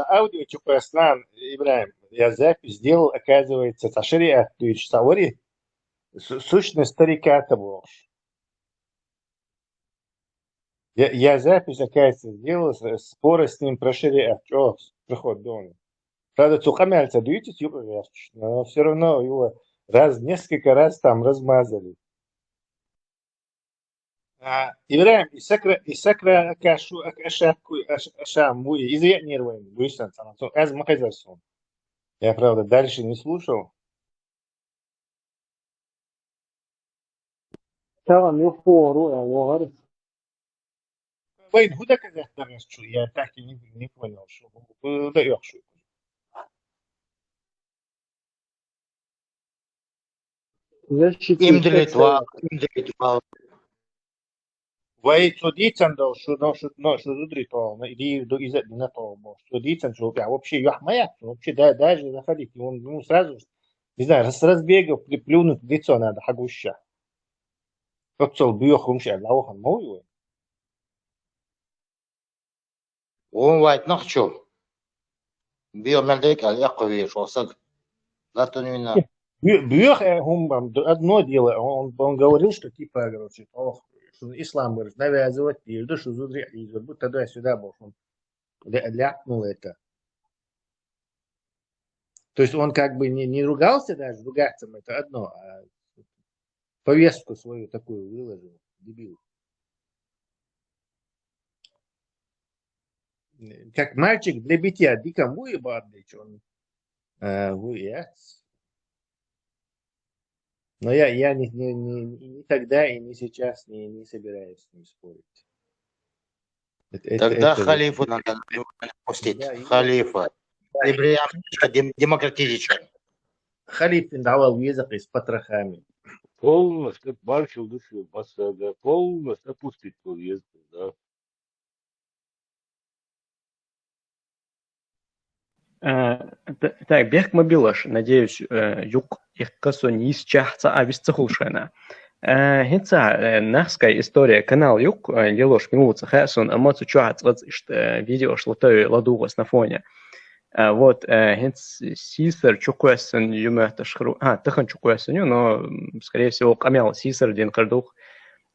аудио Чукаслан Ибраим, я запись сделал, оказывается, Ташири Савори, сущность старика-то был. Я запись, оказывается, сделал, споры с ним про шариат. О, приход дома. Правда, цукамяльца дуете, но все равно его несколько раз там размазали. Ибраим, Исакра Акашу Аша Муи, изъятнируем, Буйсан, аз Махайзарсон. Я, правда, дальше не слушал. Tamam yok doğru ya var. Вайн, куда казахстан что? Я так и не понял, что даешь. Защитить. Литва. Вай, что дицан дал, что зудри то, иди до иза на то, что дицан, что вообще яхмая, вообще даже заходить, он сразу, не знаю, с разбега плюнуть в лицо надо, хагуща. Как цел бьёх умши, лаухан мой. Он вайт нахчу. Биомелдек аль-Якови шосак. Латунина. Бьёх, одно дело, он говорил, что типа, короче, что ислам, говорит, навязывать, и да, что зудри, и будто туда-сюда был, он ляпнул это. То есть он как бы не ругался даже, ругаться это одно, а повестку свою такую выложил, дебил. Как мальчик для битья, дико муебадный, что он Но я ни тогда и ни сейчас не собираюсь с ним спорить. Тогда халифу надо пустить. Да, Халифа. Демократически. Халиф давал язык с потрохами. Полностью барчил душу посада, полностью опустить язык, да. Так, бег мобилаш, надеюсь, юг их косо не исчахца, а висцехулшена. Хица нахская история канал юг, лилош минуца хэсон, эмоцию чуац, вот видео шлотой ладугас на фоне. Вот, хиц сисер чукуэсэн юмэта шхру, тыхан чукуэсэню, но, скорее всего, камял сисер дин кардух.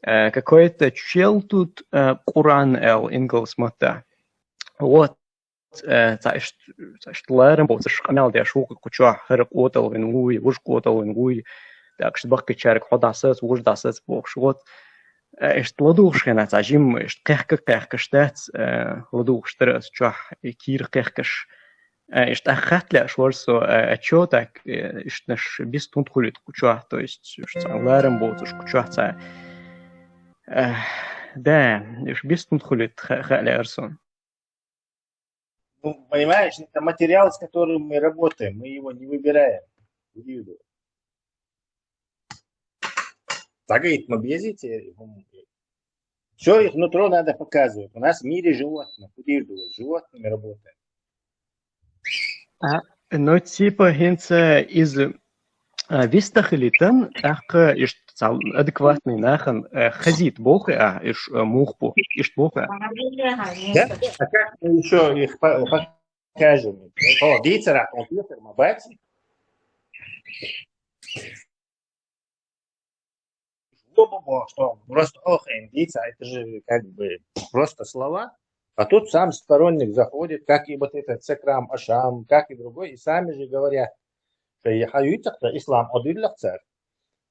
Какой-то чел тут Куран эл инглс мота. Вот. Цаишт ларем боцш камял де шук куча хэр котал вингуй уж котал вингуй так что бак чарк ходасас уж дасас бокш вот эшт ладуш хена цажим эшт кэх штат ладуш штрас чах кир кэхкаш эшт ахатля шворсо чё так эшт наш бистун хулит куча то есть ларем боцш куча ца да эшт бистун хулит халя арсон. Ну, понимаешь, это материал, с которым мы работаем, мы его не выбираем. Так говорит, мы безите. Все их нутро надо показывать. У нас в мире животных, с животными работаем. Ну, типа, хинца из вистахилитан, адекватный нахан хазит бога, иш мухбу, иш бога. Да? А как мы еще их покажем? О, дицера, компьютер, мобайцик. Что просто индийца, это же как бы просто слова. А тут сам сторонник заходит, как и вот этот Секрам Ашам, как и другой, и сами же говорят, что ислам одиллах царь.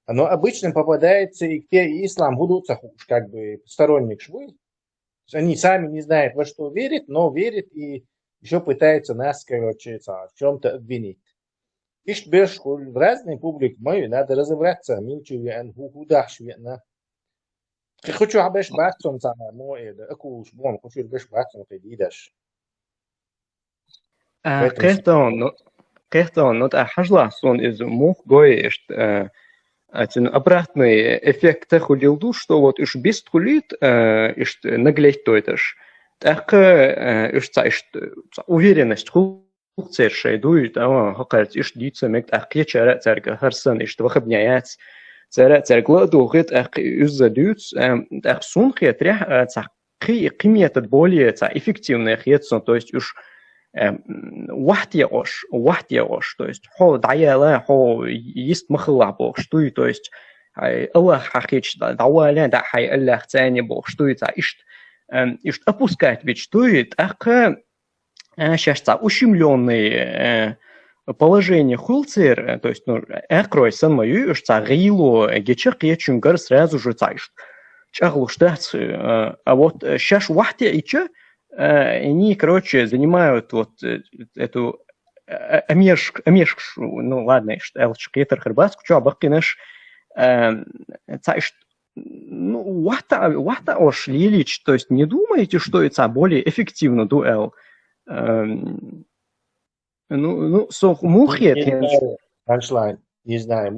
Но обычно попадается и те, и ислам гудутся как бы сторонник швы. Они сами не знают, во что верят, но верят и еще пытаются нас, короче, в чем-то обвинить. Ишь беш в разной публике мою надо разобраться, минчу вен худаш вена. Хочу абеш бацон сама мое, да акуш бон, хочу беш бацон кидидаш. Кехтон, но та хажла сон из мух гоишь. Обратный эффект ходил, что вот иш бесткулит, иш наглеть то это ж. Так иш уверенность цершей дует, хакарт иш дица мект ахкечара церга харсан иш твахбняяц цергла дугит ах юзадюц ах сунхи трях цахи қимета более эффективная хетсон, то есть уж وحتيقش, то есть хо даяла, хо есть махлабо, что и, то есть Аллах хахич даваля да хай Аллах цани бог, что это ишт опускать ведь что это сейчас ущемленные положение хулцер, то есть экрой сан мою ишь гило гечек я чунгар сразу же цаишь чаглу штат, а вот сейчас вахте и че они, короче, занимают вот эту ну ладно, что элчик етер хрбаску, что абаки наш цаишь, ну вахта ош лилич, то есть не думаете, что это более эффективно дуэл? Ну, мухет. Аншлайн, не знаю.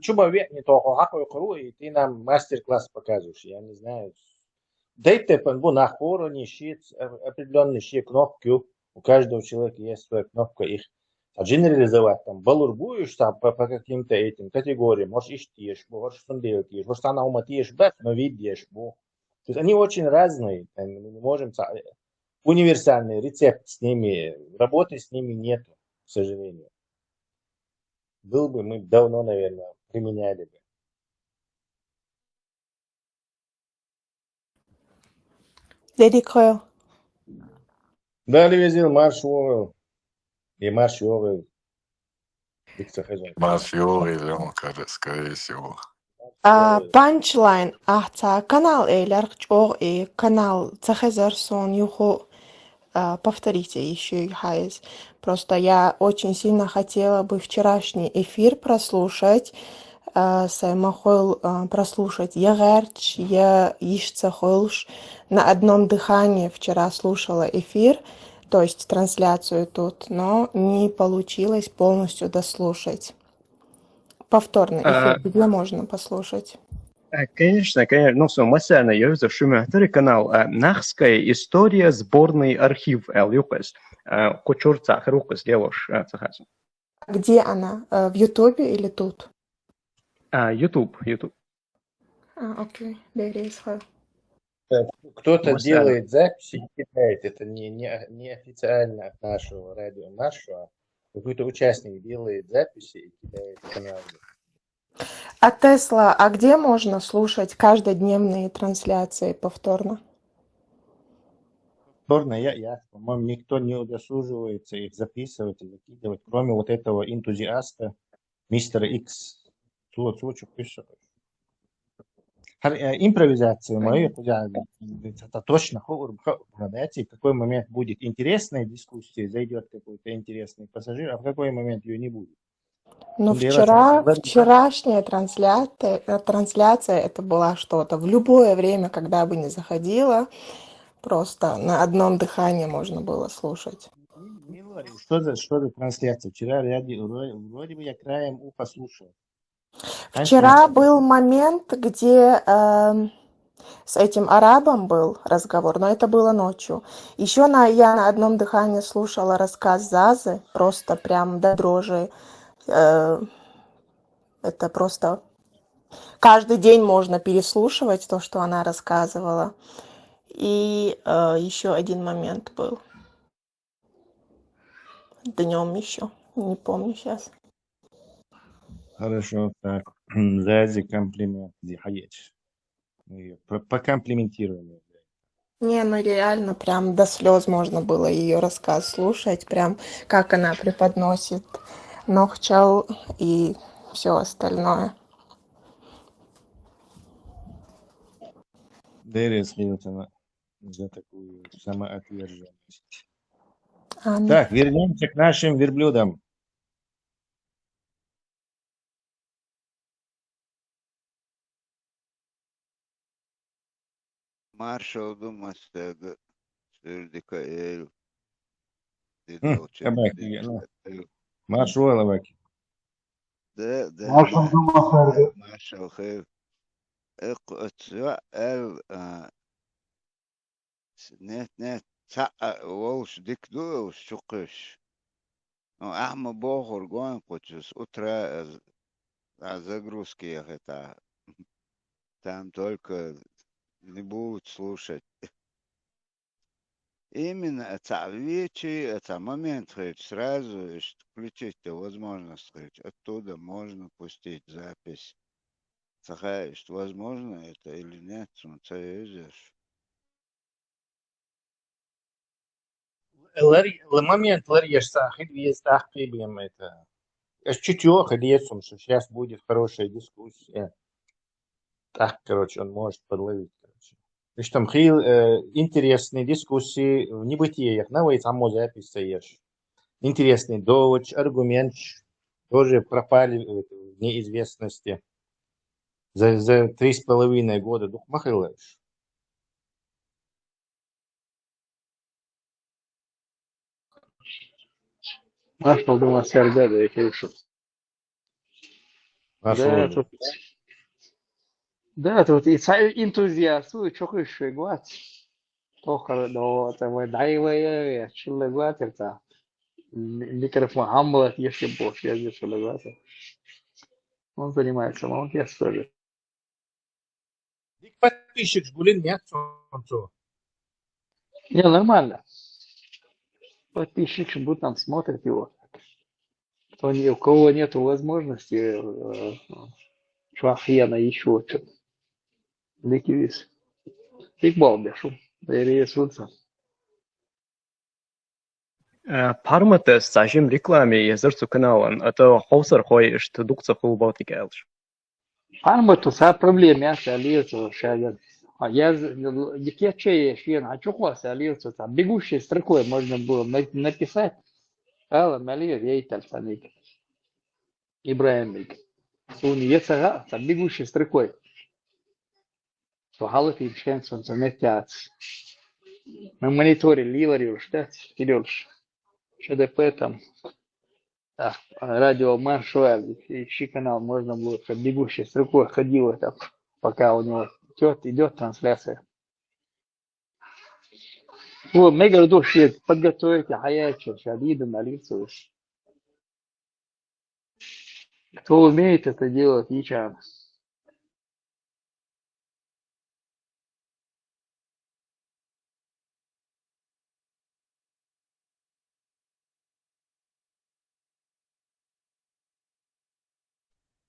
Чуба не только хакой кру, и ты нам мастер-класс показываешь. Я не знаю. Дайте по нахору щит, определенные щит кнопки. У каждого человека есть своя кнопка. Их генерализовать там, балурбуешь там по каким-то этим категориям. Может, ищешь, может, сундеешь, может, она уматишь, но видишь. То есть они очень разные. Мы не можем... Универсальный рецепт с ними, работы с ними нет, к сожалению. Был бы, мы давно, наверное, применяли бы. Дедик Хойл. Дали везил марш Уоррел. И марш Уоррел. Марш Уоррел, скорее всего. Панчлайн. Канал Эйлер, и канал Цахезерсон Юху. Повторите еще Хайс. Просто я очень сильно хотела бы вчерашний эфир прослушать. Саймахойл прослушать. Я гарч, я ишца хойлш. На одном дыхании вчера слушала эфир, то есть трансляцию тут, но не получилось полностью дослушать. Повторный эфир, где можно послушать? Конечно. Ну, масяна, я вижу, что мы канал Нахская история, сборный архив Элюкас. Кучурца, Хрукас, делаешь, Цахасу. Где она? В Ютубе или тут? Ютуб. Окей, Березха. Кто-то делает записи и кидает. Это не официально от нашего радио нашего. Какой-то участник делает записи и кидает в канал. А Тесла, где можно слушать каждодневные трансляции повторно? Повторно, по-моему, никто не удосуживается их записывать и закидывать, кроме вот этого энтузиаста, мистера Икс. Импровизация мою, это точно, в какой момент будет интересная дискуссия, зайдет какой-то интересный пассажир, а в какой момент ее не будет. Ну, вчерашняя трансляция, это была что-то. В любое время, когда бы ни заходила, просто на одном дыхании можно было слушать. Что за трансляция? Вчера вроде бы я краем уха слушал. Вчера был момент, где с этим арабом был разговор, но это было ночью. Еще я на одном дыхании слушала рассказ Зазы, просто прям до дрожи. Это просто каждый день можно переслушивать то, что она рассказывала. И еще один момент был. Днем еще. Не помню сейчас. Хорошо, так. Зази комплимент. Покомплиментируем. Не, ну реально прям до слез можно было ее рассказ слушать, прям как она преподносит Нохчал и все остальное. Дерри следовательно за такую самоотверженность. Ну... Так, вернемся к нашим верблюдам. Marshall Dumastega Sürdika Eylül. Marshall Lavac. Marshall Dumastega. Marshall Khayr. El net Walsh Dikdu Shukish. Ну, Ахма Богор Гон Кучус утра загрузки это. Там только не будут слушать. именно это вечи, это момент, хоть сразу включить возможность, хоть оттуда можно пустить запись. Такая, что возможно это или нет, смотри, видишь. Момент ларьеш сахид есть тахкибием это. Чуть ходецом, что сейчас будет хорошая дискуссия. Так, короче, он может подловить, короче. И что там хил интересные дискуссии в небытиях, на вы там записываешь. Интересный довод, аргумент тоже пропали в неизвестности. За 3,5 года дух махилаешь. Маршал думал, Сергей, да, я решил. Да, тут, и энтузиасту, что еще гвать. Тохар, да, там, дайвая, чилла гвать, это. Микрофон хамбала, если больше, я здесь гвать. Он занимается, молодец тоже. Подписчик гулин нет, Не, нормально. Подписчик будут там смотрят его. У кого нет возможности, шахьяна еще что-то. Дикивис. Фигбал бешу. Рейсутся. Пармата с зачем рекламе езерцу каналан, это хаусар хой, что дукца хулбаути гайлш. Пармату са проблема с алиесу шаган. А я дикече швен, а чухва с алиесу там бегущей строкой можно было написать. Ала малия вейталь саник. Ибраимик. Суни есага, там бегущей строкой. Сухалых и пшенсон заметяц. Мы мониторили, лиларил, что вперёдж. ШДП там, радио Маршуэль, ищи канал, можно было, чтобы бегущей строкой ходила там, пока у него идет трансляция. Вот, мега души подготовите, хаячо, шадида на лицо. Кто умеет это делать, ничего.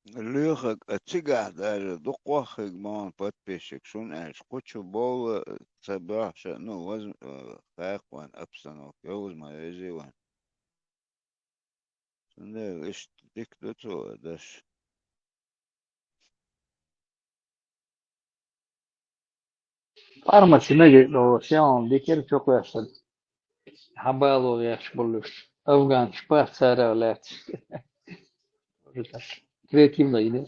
Лехак, отсюда даже духвахик ман подписчик, шун эш, кучу бол цебаша, ну, хайхван обстановка, узма езиван. Сунде, иш диктатура, даш. Фармаси мега, но сян, дикер чоквесан. Хабалу яш булуш. Афган, шпар цара лет. Креативно иде.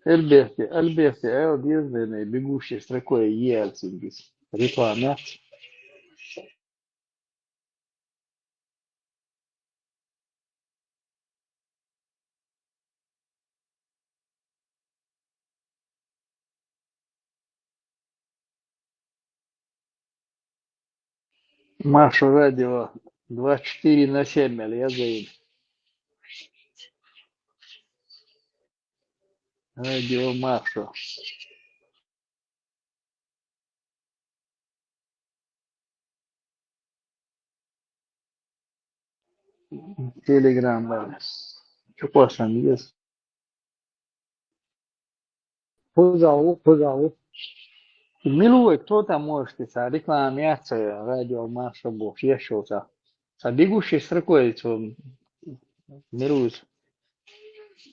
Альберти, дизайны, бегущей строкой Ельцингис. Реклама. Машу радио 24/7, я заим. Радио Машу. Телеграм, да. Что классно, есть. Позову. Милуй, кто там может писать? Рекламация, радио Маша Бог, ешился. А бегущей строкой, милует.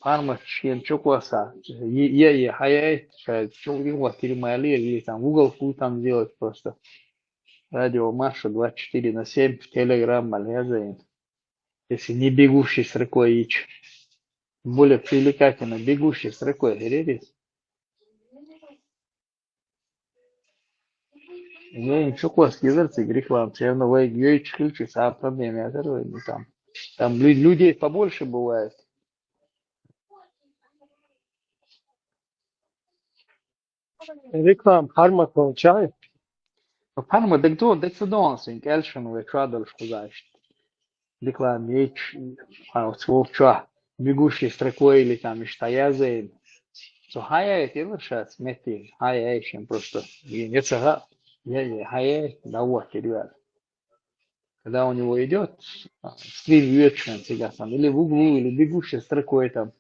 Парма член чокваса. Хаяй, чокваса перемали, или там уголку там делать просто. Радио Маша 24/7 в Телеграм, Малязия. Если не бегущий строкой ич. Более привлекательно бегущий строкой, герерис. Не, çok was yazarsa реклама, все равно вы ее ключи, а проблемы там людей побольше бывает. Reklam harmak получает. Парма, да кто, да кто донсинг, эльшин, вы крадал, что знаешь. Реклама, есть, сволча, бегущей строкой или там, штаязы. So хая это сейчас, мети, хая еще просто. Не цага, я хая, да вот, ребят. Когда у него идет стрим вечером всегда там, или в углу, или бегущей строкой там,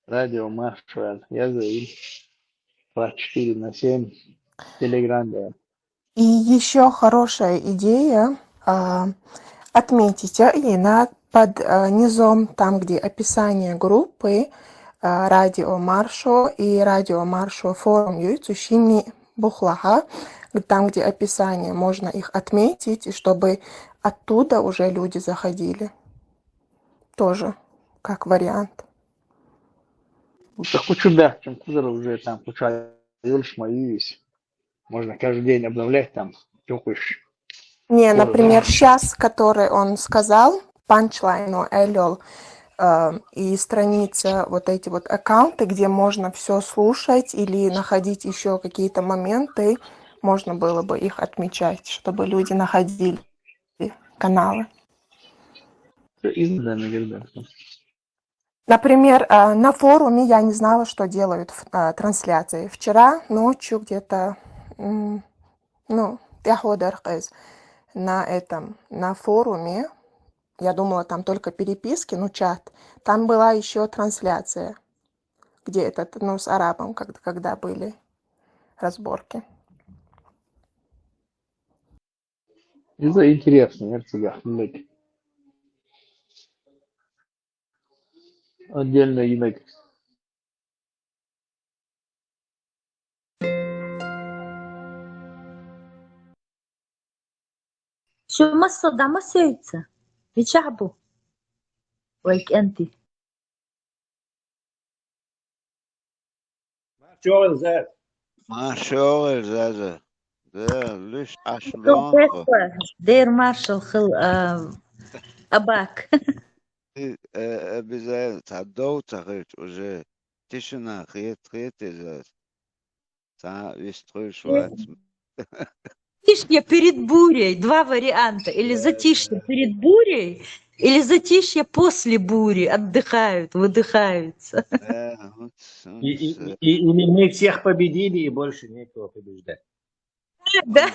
радио Маршал, я за 24/7, Телеграм, да. И еще хорошая идея отметить и под низом, там, где описание группы Радио Маршо и Радио Маршо форум Юйцущими Бухлаха, там, где описание, можно их отметить, и чтобы оттуда уже люди заходили. Тоже как вариант. Да хочу да, чем кузер уже там, куча, юльш мои есть. Можно каждый день обновлять там, тёкуешь. Не, например, сейчас, который он сказал, панчлайну Элёл, и страница, вот эти вот аккаунты, где можно все слушать или находить еще какие-то моменты, можно было бы их отмечать, чтобы люди находили каналы. Например, на форуме я не знала, что делают трансляции. Вчера ночью где-то, на форуме, я думала, там только переписки, чат. Там была еще трансляция, где с арабом, когда были разборки. Это интересно, я тебя. Отдельно язык. شو ما الصدى ما سيتسا يشعبوا ويك أنت شغل زاد ما شغل زازا ده ليش عشلون دير مارشال خل أباك обязательно تعدو تغيت уже тишина خيت زاز تا веструешь ват Затишье перед бурей. Два варианта. Или затишье перед бурей, или затишье после бури. Отдыхают, выдыхаются. И мы всех победили, и больше некого побеждать. Да.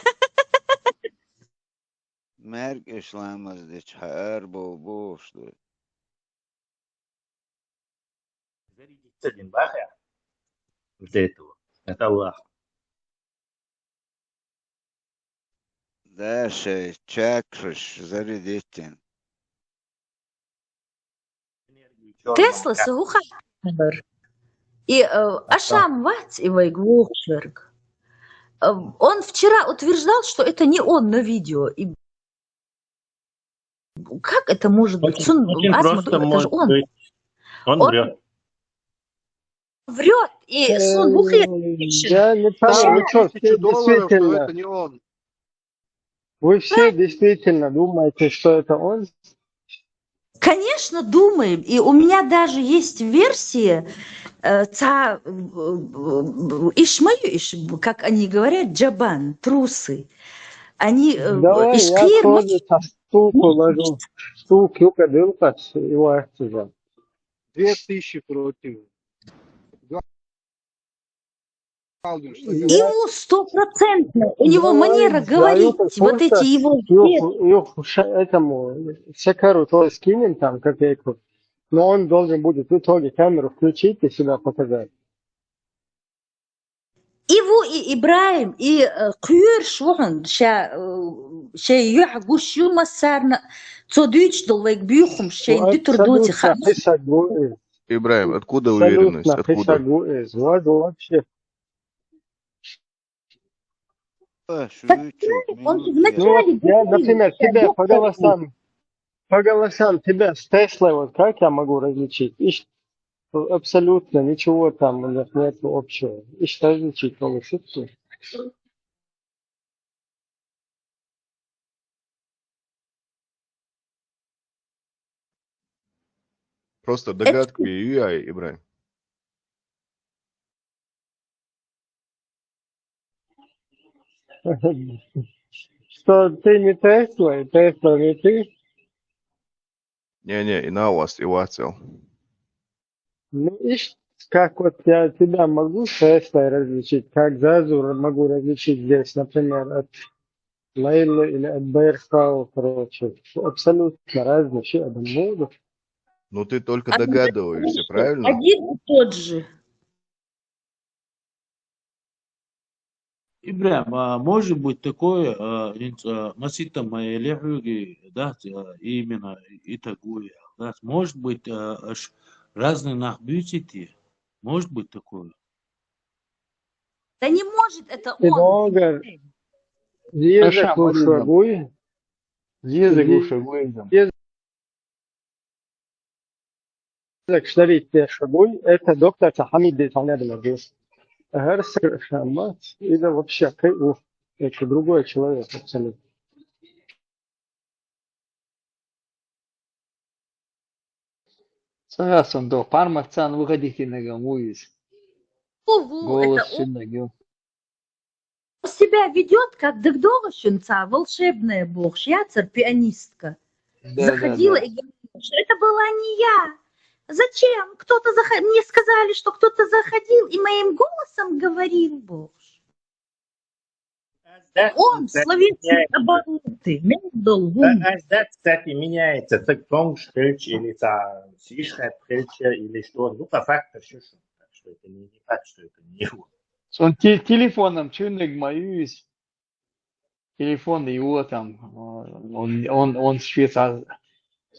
مرگ اسلام از دیچ هر بو что Зарядиться один баха вот этого. Это Аллах. дальше чакрыш зарядитин Тесла сухо. И Ашам Вац и Вайгвухшерг. Он вчера утверждал, что это не он на видео. И как это может быть? Очень просто это может же он. быть. Он врет. Врет. И Сун Бухлер пишет. Я не знаю, ничего, все $1000, действительно. что это не он. Вы все действительно думаете, что это он? Конечно, думаем. И у меня даже есть версия, как они говорят, джабан, трусы. Они Давай, я тоже штуку ложу. Штук, юка, дылка, его отсюда. 2000 против. Ему 100%. У него манера говорить, вот эти его... Этому Шакару тоже скинем там копейку. Но он должен будет в итоге камеру включить и сюда показать. Его и Ибраим, и Кюр швон, ща يحقو شو مسارنا تصديق доллайк бьюхум, ща дитер доти хам. Ибраим, откуда уверенность? Откуда? Вообще. Я, например, тебя по голосам тебя с Теслой, вот как я могу различить? Абсолютно ничего там у них нет общего. И что различить получится? Просто Это догадку и Ибраим. Что ты не Тесла, и Тесла не ты. Не, и на вас, и вацел. Ну, ишь, как вот я тебя могу с Теслой различить, как Зазу могу различить здесь, например, от Лейлы или от Бейрхау, короче. Абсолютно разные вещи, один буду. Ну ты только Один догадываешься, правильно? и тот же. Ибрahim, может быть такое, масита маэлехуги, да, именно итагуя, да, может быть разные нахбютити, может быть такое. Да не может это И он. Богар, язык Ашам лучше валидом. гуй, Язык лучше вылезем. язык шдарит те шагуй, это доктор Хамид Бетаня Белагес. Герсер Шамат, или вообще, это другой человек абсолютно. Согласен, да. Пармакцан выходите на гамуис. Голос Это он шиннагил. себя ведет, как Дагдовощенца, волшебная бог, шьяцер, пианистка. Заходила и говорила, что это была не я. Зачем? Кто-то мне сказали, что кто-то заходил и моим голосом говорил бог. Он словесные обороты, медл, Да, кстати, меняется. Так тонг-штрич или сишхат-штрич или что. Ну, по факту все, что это не факт, что это не его. Он телефоном чунник моюсь. Телефон его там. Он швейцар.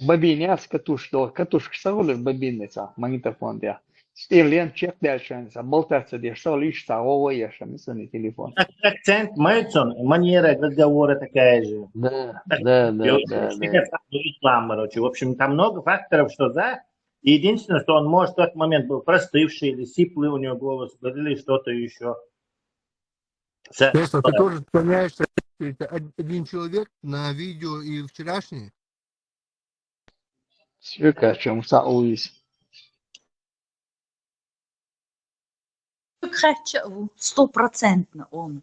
Бабиняс катушка саули бабинница. Магнитофон я. Стерлен чек дальше. Болтаться где что лишь сауа я шамисный телефон. Акцент Мэтсон, манера разговора такая же. Да. Реклама, короче. В общем, там много факторов, что да. Единственное, что он может в тот момент был простывший или сиплый у него голос, или что-то еще. Тесла, ты тоже склоняешься, это один человек на видео и вчерашний? Свека, чем сауис. Стопроцентно он.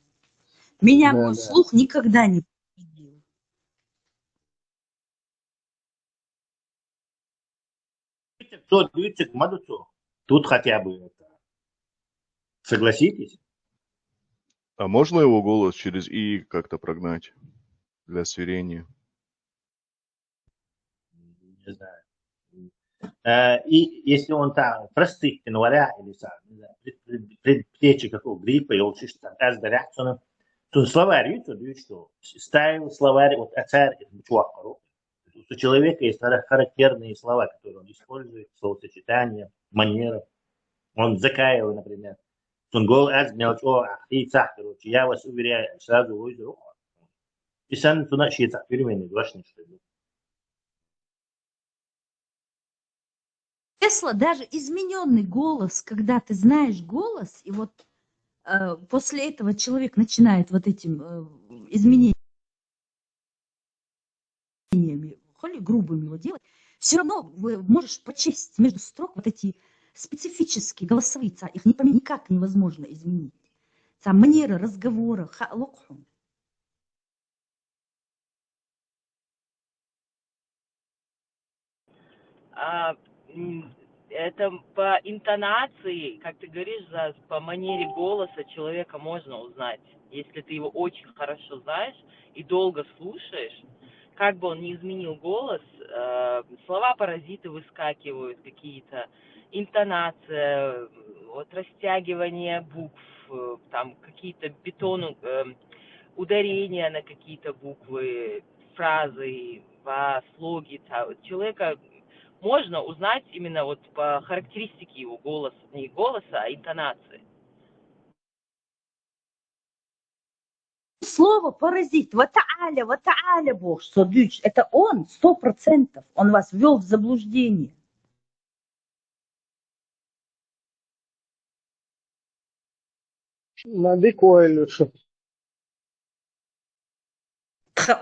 Меня мой слух никогда не победил. Кто движется к Мадуцу, тут хотя бы это. Согласитесь? А можно его голос через И как-то прогнать для сверения? Не знаю. И если он там простых января или предплечье какого гриппа, и он чисто раздаряется, то словарь, что ставил словарь, вот оцарь, чувак, у человека есть характерные слова, которые он использует, словосочетания, манера. Он закаивал, например. Он говорил, короче, я вас уверяю, сразу выйду. И сам туда считать, перемены, важно, что ли. Тесла даже измененный голос, когда ты знаешь голос, и вот после этого человек начинает вот этим изменениями, хоть грубыми его делать, все равно можешь прочесть между строк вот эти специфические голосовые, их никак невозможно изменить. Манера разговора, это по интонации, как ты говоришь, по манере голоса человека можно узнать. Если ты его очень хорошо знаешь и долго слушаешь, как бы он ни изменил голос, слова-паразиты выскакивают какие-то, интонация, вот растягивание букв, там какие-то ударения на какие-то буквы, фразы, слоги. Человека можно узнать именно вот по характеристике его голоса, не голоса, а интонации. Слово паразит, ватааля, бог, содыч, это он, 100%, он вас ввел в заблуждение. Надык ойлюшу.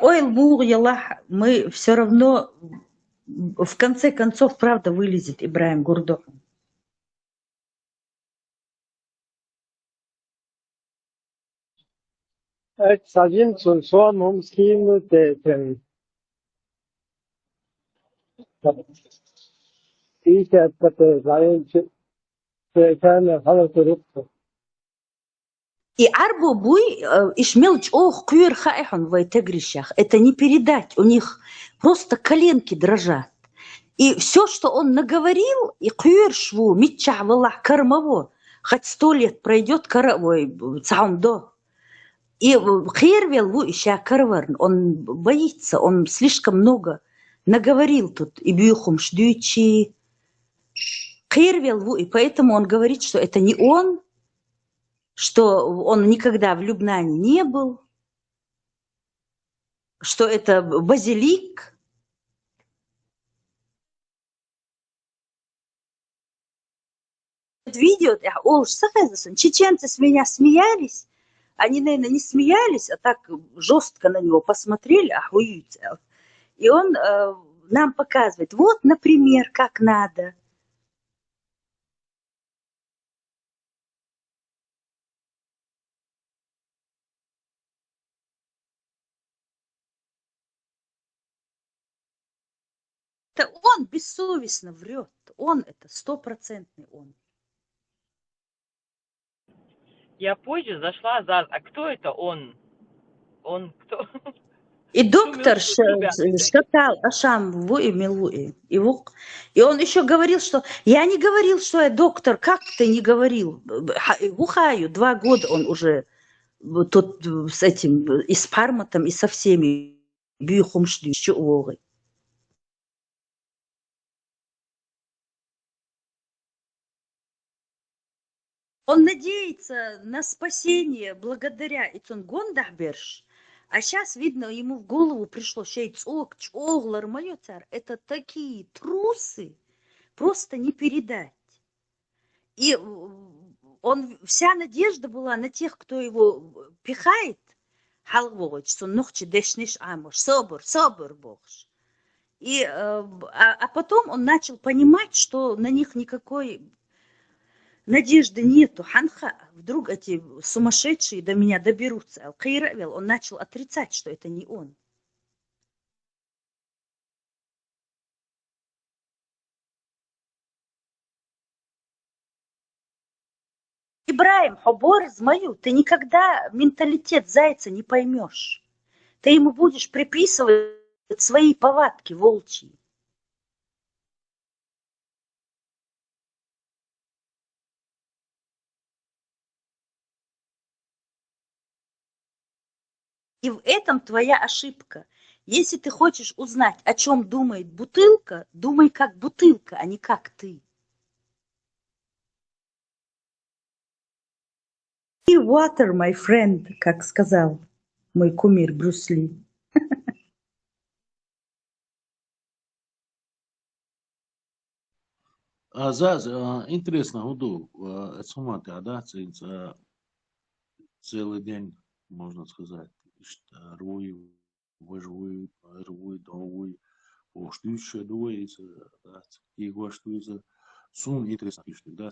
Ойл бур ялах, мы все равно в конце концов, правда, вылезет Ибраим Гурдо. 사진 순수한 몸스키는 대전 이제부터 자연 세상에 하나 들었어. И арбу буй ишмелч ох кюр хаэхон в этегрищах. Это не передать. У них просто коленки дрожат. И все, что он наговорил, и кюр шву, митча валах кармаво, хоть 100 лет пройдет цаундо. И хервел ву ища карварн, он боится, он слишком много наговорил тут. И бьюхум шдючи. Хервел ву, и поэтому он говорит, что это не он, что он никогда в Любнане не был, что это базилик. Видео, чеченцы с меня смеялись, они, наверное, не смеялись, а так жестко на него посмотрели, ахуются. И он нам показывает, вот, например, как надо. Это он бессовестно врет. Он это 100% он. Я позже зашла, а кто это он? Он кто? И доктор шатал Ашам вуи милуи. И он еще говорил, что я не говорил, что я доктор. Как ты не говорил? Ухаю, 2 года он уже тут с этим, и с Парматом, и со всеми. Бьюхумшли, еще. Он надеется на спасение благодаря Ицунгондахберш. А сейчас, видно, ему в голову пришло, шейцок, чоглар, мое царь, это такие трусы, просто не передать. И вся надежда была на тех, кто его пихает, халвоч, сон нохчи дешниш амош, собор богш. И, а потом он начал понимать, что на них никакой надежды нету. Ханха, вдруг эти сумасшедшие до меня доберутся. Алкаиравел, он начал отрицать, что это не он. Ибраим, хобор змою, ты никогда менталитет зайца не поймешь. Ты ему будешь приписывать свои повадки волчьи. И в этом твоя ошибка. Если ты хочешь узнать, о чем думает бутылка, думай как бутылка, а не как ты. И water, my friend, как сказал мой кумир Брюс Ли. Интересно, Уду, смотри, да, целый день, можно сказать, рвой, выживой, рвой, довой, оштующая довой, и гоштуется, сум интересно, да.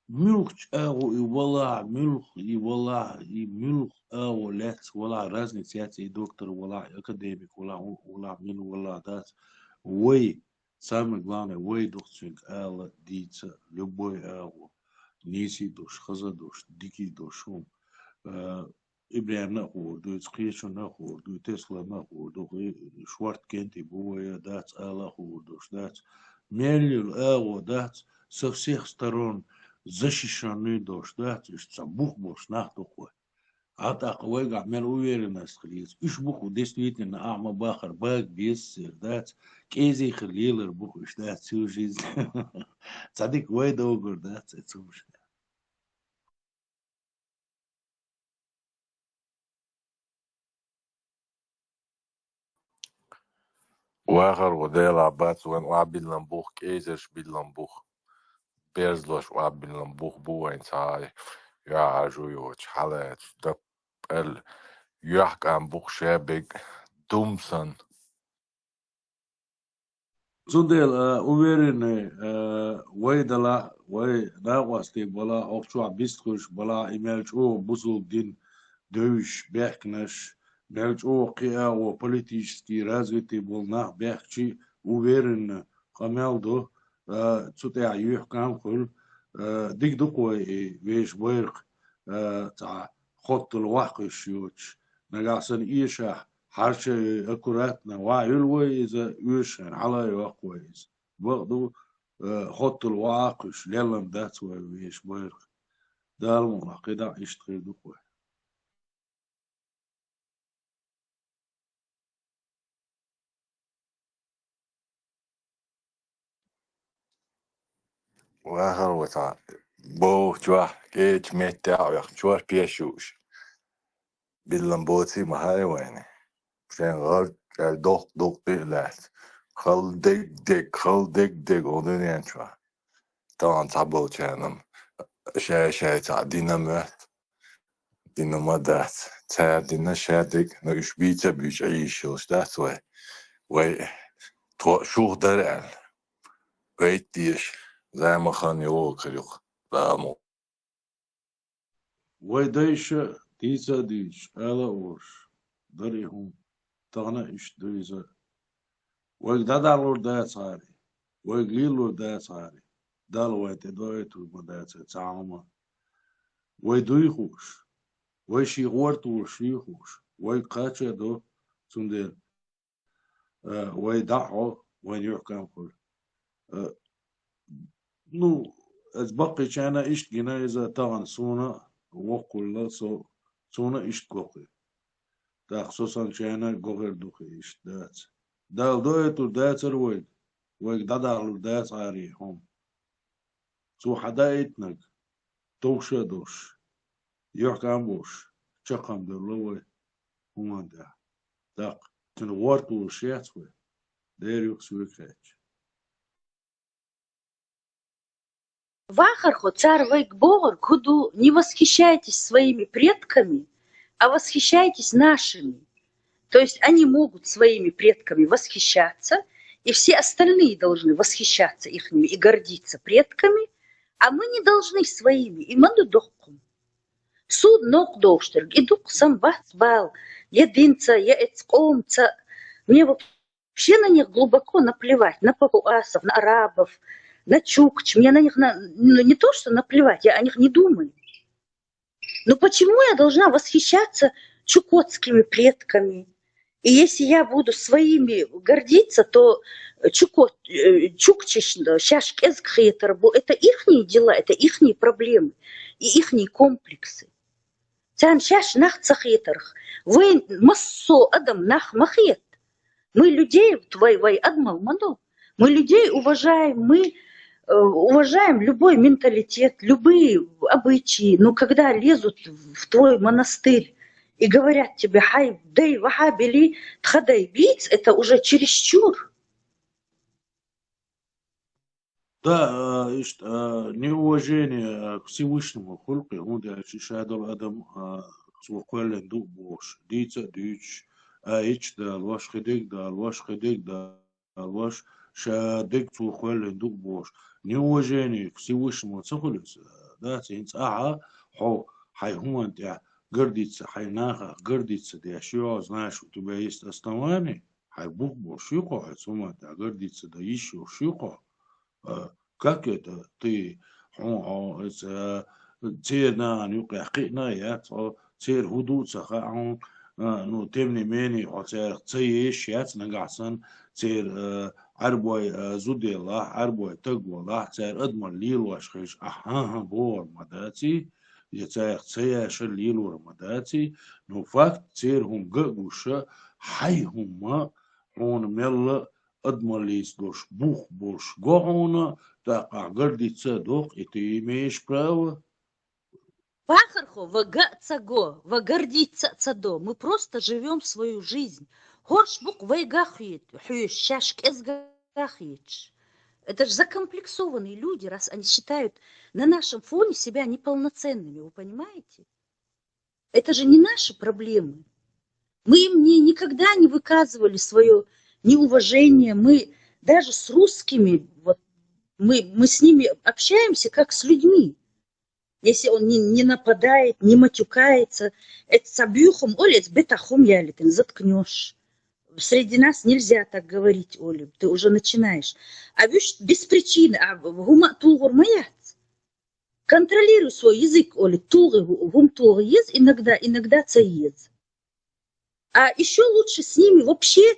Мюлх и вала, мюлх и вала, и мюлх лет, вала, разные театры, доктор, вала, академик, вала, мину, вала, да. Ой, самое главное, ой, доктор, ала, дица, любой ала. Неси душ, хаза душ, дикий душ, Ибраим нахуй, дует скречу нахуй, дует Тесла нахуй, дует Шварт Кенти, бувая, дац, Аллаху, душ, дац, Меллил, Эго, дац, со всех сторон защищенный душ, дац, ишца бух бош нахтухой. А так, вайга, мен уверенность хлиц, иш буху действительно, ама бахар, баг, бессер, дац, кейзи хлилер буху, иш, дац, всю жизнь. Цадик вайда угор, дац, это уж. واخر وديلا بات وين وعبين لنبوخ كيزش بيلنبوخ بيرزلوش وعبين لنبوخ بوين ساي يا عجويوش حالات دب ال يحك عن بوخ شابك دومسن Цундел уверенный, вайдала, вай нагвасти бала, окчуа бисткуш бала, имелч о бузул дин дövüş бехнаш, мелч о киа о политический развитый был нах бехчи уверенно, хамелдо, цутя юхкам хул, дик дукой веш вырк, та хоттл вахыш юч, нагасан иша, حرشة أكوراتنا وعيلوي إذا يوشن على يوقويز برضو خط الواقش ليلم دات ويش بيرك ده المناقضة يشتغل دوكوي واخر وتع بو جوا كيت ميتا ويا جوا بيشوش باللمبوتي ما هاي ويني عشان غلط دوق دوق بيلات خل دق دق ودين يعني شو طبعا تعبوا كانم شاي تاع دينامات دات تاع دينا شادق نش بيتا بيش عيش وش دات وي تو شو درع ويتيش زي ما خان يوكل رامو ويديش ديزا ديش ألا أوش دريهم تغنى إش ديزا ويقدر دات عاري ويقليل دات عاري دال ويت دويت ومدات تعاما ويدويخوش ويشي غورت وشيخوش ويقاتش دو تندل ويدعو وين يحكم كل نو از بقي كان إيش جنا إذا طبعا صونا وكل صونا إيش قوي تا خصوصا كان قوي دوخي إيش دات دال دويت ودات الويد ويقدر دات عاريهم سو حدايتنك توش دوش يحكم بوش شقم دلوي هما دا داق تنورت وشياتوي دير يخسوي كاتش Вахархо, царь Вейкбогор, Куду, не восхищайтесь своими предками, а восхищайтесь нашими. То есть они могут своими предками восхищаться, и все остальные должны восхищаться ихними и гордиться предками, а мы не должны своими. И маду дохкум. Суд ног доштерг, и дух сам бал, единца, я эцкомца. Мне вообще на них глубоко наплевать, на папуасов, на арабов, на чукч. Мне на них не то, что наплевать, я о них не думаю. Но почему я должна восхищаться чукотскими предками? И если я буду своими гордиться, то чукчиш, шашкезкхетербу, это ихние дела, это ихние проблемы и ихние комплексы. Цан шаш нах цахетерх, вы массо адам нах махет. Мы людей, твой адмал маду, мы людей уважаем, мы уважаем любой менталитет, любые обычаи, но когда лезут в твой монастырь и говорят тебе «Хай, дай вахабили, тхадай биц», это уже чересчур. Да, неуважение к Всевышнему хулке, он да шадал адам своколен дух бош, дица дич, аич да алваш хедек да алваш шадек своколен дух бош. Неуважение к Всевышнему цохулец, да, цинц хо хай хуман тя гордиться, хай наха гордиться, да еще знаешь, у тебя есть основание, хай бух бош юко, хай сума тя гордиться, да еще шюко. Как это ты تيرنا نوقع قينا يا تير هدوء سخاء نو تمني ماني أو تير تيش يا تنقعسن تير عربوي زودي الله عربوي تقوى الله تير أدمر ليل واشخيش أحاها بور مداتي يتير تيش الليل ورمداتي نو فاك تير هم قوشة حي هم هون ملا أدماليس دوش бух бош гохона, так гордиться дох, и ты имеешь право. Пахархо, вагацаго, вагордиться цадо. Мы просто живем свою жизнь. Хоршбук вайгахит, шашк эсгахич. Это же закомплексованные люди, раз они считают на нашем фоне себя неполноценными, вы понимаете? Это же не наши проблемы. Мы им никогда не выказывали свое неуважение, мы даже с русскими, вот мы с ними общаемся как с людьми. Если он не нападает, не матюкается, это сабюхом, Оля, бетахом яли, ты заткнешь. Среди нас нельзя так говорить, Оля, ты уже начинаешь. А видишь, без причины, контролируй свой язык, Оля, иногда цаез. А еще лучше с ними вообще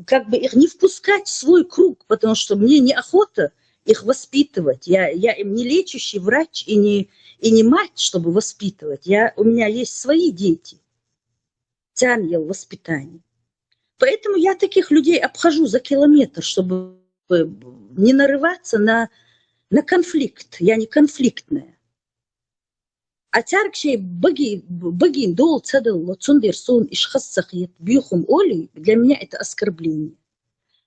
как бы их не впускать в свой круг, потому что мне неохота их воспитывать. Я им не лечащий врач и не мать, чтобы воспитывать. У меня есть свои дети. Тяньел воспитание. Поэтому я таких людей обхожу за километр, чтобы не нарываться на конфликт. Я не конфликтная. А тяркшей багин дол цадал лоцундерсон ишхассахет бьюхум оли, для меня это оскорбление.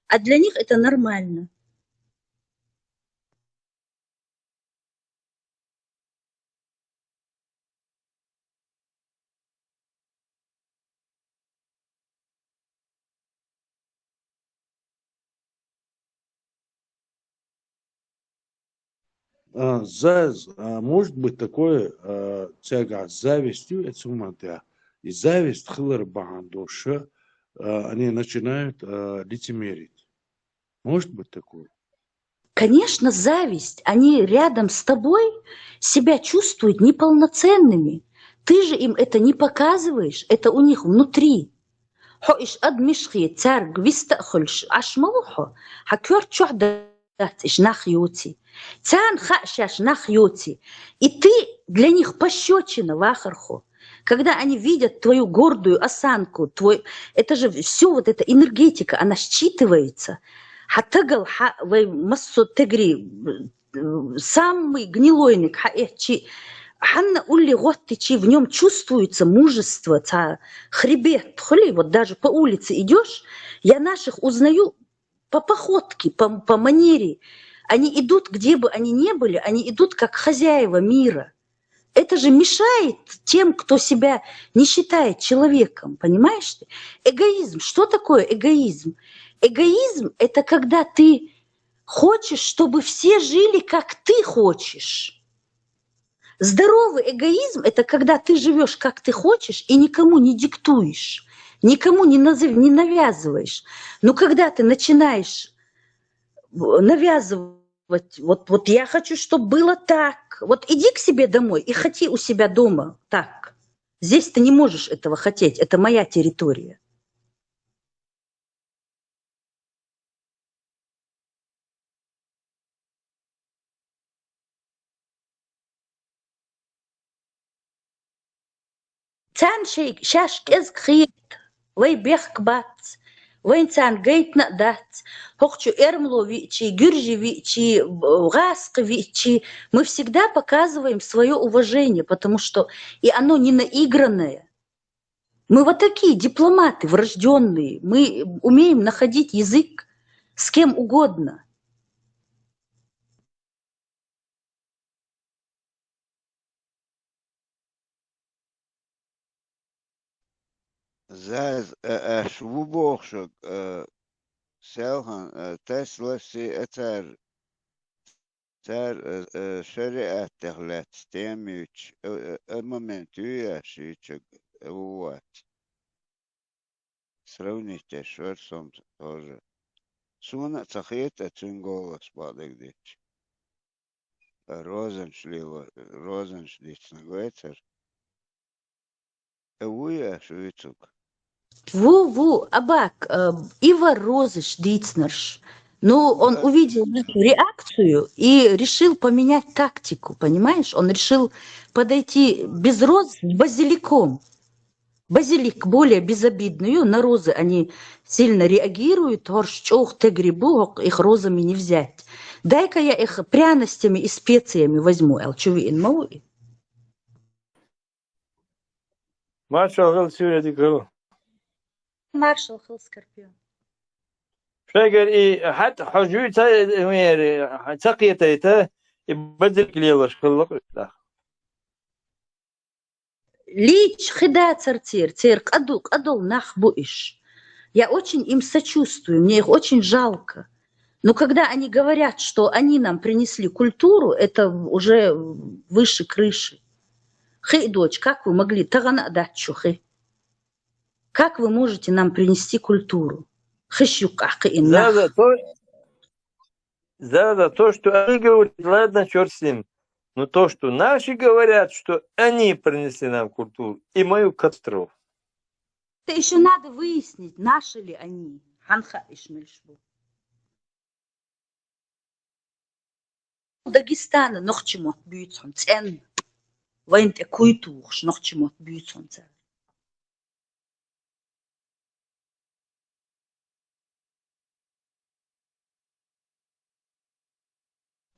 А для них это нормально. Может быть такое тяга с завистью, это суматя. И зависть хлыр бандоша, они начинают лицемерить. Может быть такое? Конечно, зависть. Они рядом с тобой себя чувствуют неполноценными. Ты же им это не показываешь, это у них внутри. Хоиш адмишхи царь гвистахольш ашмалухо, хакер чухдат иш нахьоти. Цан хашаш нахьоти. И ты для них пощечина вахархо. Когда они видят твою гордую осанку, это же все вот эта энергетика, она считывается. Хатагал массу тегри, самый гнилойник, Ханна улли готтичи, в нем чувствуется мужество, хребет, вот даже по улице идешь, я наших узнаю по походке, по манере. Они идут, где бы они ни были, они идут как хозяева мира. Это же мешает тем, кто себя не считает человеком, понимаешь ты? Эгоизм. Что такое эгоизм? Эгоизм – это когда ты хочешь, чтобы все жили, как ты хочешь. Здоровый эгоизм – это когда ты живешь, как ты хочешь, и никому не диктуешь, никому не навязываешь. Но когда ты начинаешь навязывать, вот я хочу, чтобы было так, вот иди к себе домой и хоти у себя дома так. Здесь ты не можешь этого хотеть, это моя территория. Цан шаш кез хит, вей бех бат, вей цан гейт на дат, хохчу эрмло вичи, гюржи вичи, гаск вичи. Мы всегда показываем свое уважение, потому что и оно не наигранное. Мы вот такие дипломаты врожденные, мы умеем находить язык с кем угодно. Zaz shvubochshok selhan Tesla si eter shariat terlet stemüch moment uyaşıçık вот. Сравните шверсом тоже. Суна цахета цин голос падагдич. Розеншлиц нагвецер. Уяшыцук. Абак, Ива Розыш Дицнерш. Ну, он увидел нашу реакцию и решил поменять тактику, понимаешь? Он решил подойти без роз с базиликом. Базилик более безобидный, на розы они сильно реагируют, их розами не взять. Дай-ка я их пряностями и специями возьму. Маршал Сюрия Крыло. Маршал Скорпион. شاگر حتی حجوی تقیته بدل لیلش خلق. ليش خدا ترتير قدو نخ بوئش Я очень им сочувствую, мне их очень жалко. Но когда они говорят, что они нам принесли культуру, это уже выше крыши. Хей, дочь, как вы могли? Тагана дачу, хей. Как вы можете нам принести культуру? Да, то, что они говорят, ладно, черт с ним. Но то, что наши говорят, что они принесли нам культуру и мою катастрофу. Это еще надо выяснить, наши ли они. Ханха ишмельшбу. Дагестана noch чему бьются цен. Войн те культуш noch чему бьются цен.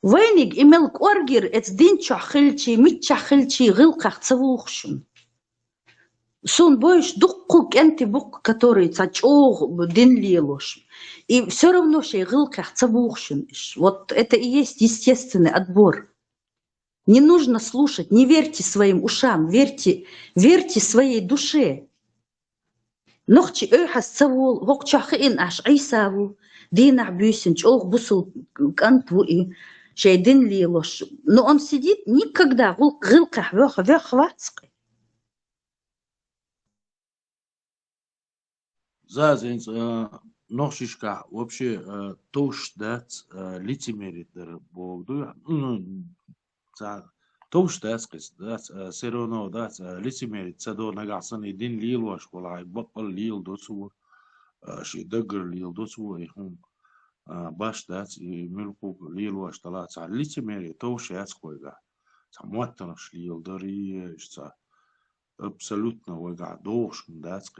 Войник имел оргир эц дин чахильчи, мит чахильчи, гылках цавухшун. Сон боишь духку кенти бук, который цачох дин лилош. И все равно шей гылках цавухшун. Вот это и есть естественный отбор. Не нужно слушать, не верьте своим ушам, верьте своей душе. Нохчи эхас цавул, вокчахин аш айсаву, дин ахбюсин, чох бусул кантву и шейдин лилош. Но он сидит никогда гылках вехвацкой. Зазенц, ношишка вообще тош дать лицемерит богду. Тош дать, все равно дать лицемерит. Садо нагасан един лил ваш валай бакал лил досу, ши дагер лил досу ихум баш дать и милку лил ваш талат. Лицемерит тош дать койга. Самуаттанаш лил дари, что абсолютно войга дошн дать,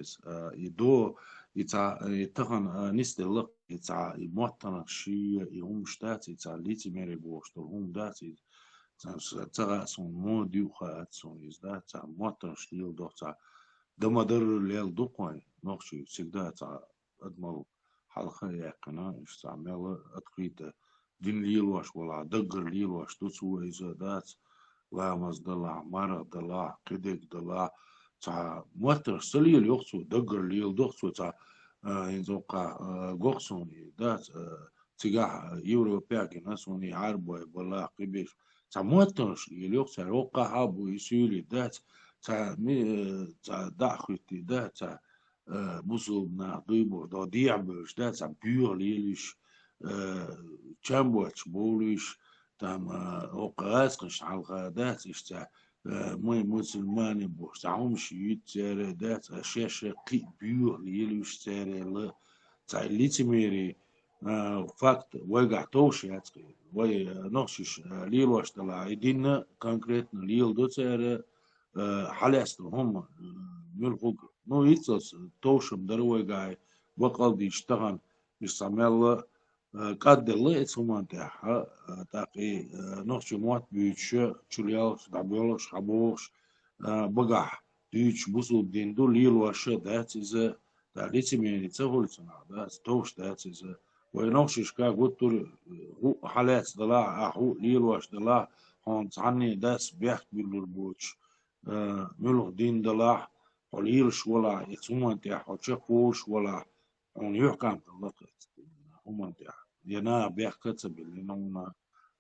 и до и тахан нистеллак ица и моттана шия и штат ица лицемерие бо что дат и цара сон модиуха сон издат ца моттана шил доца дамадыр лел докой нохши всегда ца адмал халха якна истамел открыто дин лилваш вала дагр лилваш туцу иза дат ламаз дала мара дала кедек дала ца моттана солил йохсу дагр лил дохсу ца инзока гоксони да цигах европеаки насони арбой бала кибиш самотош илёкса рока хабу исюли да ца дахути да бусул на дыбо до диабеш да бюр лилиш чамбоч болиш там окаскаш алга да ишта мы мусульмане бо саум шиит цере да шеше ки бюр лилиш цере л цай лицемери факт вега тошяц вей ношиш лилош тала един конкретно лил до цере халяст хом мюрхуг ну ицос тошим дарвегай вакалди штаган исамел кадделы эцуманте таки ноши мот бюче чулиал дабелош хабош бага дюч бусул динду лилош дат из да лицемери цехульцна да тош дат из وينوشش كا قلتر هو حالات دلا هو ليلوش دلا هون عني داس بيحت بالبوش ملوخ دين دلا قليلش ولا يتسوم انت حوشكوش ولا هون يحكم تلقت هم انت ينا بيحكت بالنونا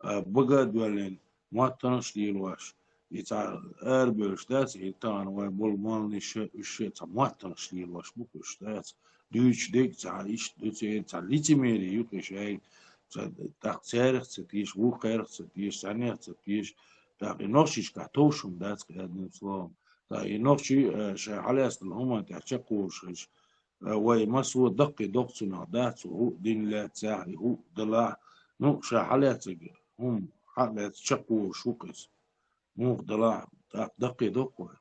بقد ولين ما تنش ليلوش يتع اربش داس يتان ويبول مالني شيء ما تنش ليلوش بوكش داس دوش ديك تعيش دوش تعليتميري يوكش أي تقصير ستيش وخير ستيش سنة ستيش تاقي نوشيش كاتوشم داس كأدن سلام تاقي نوشي شحاليس الهما تحشقوش وي مسو دقي دقسنا داس هو دين لا تساعي هو دلا نو شحاليس هم حاليس شقوش وكس مو دلا دقي دقوي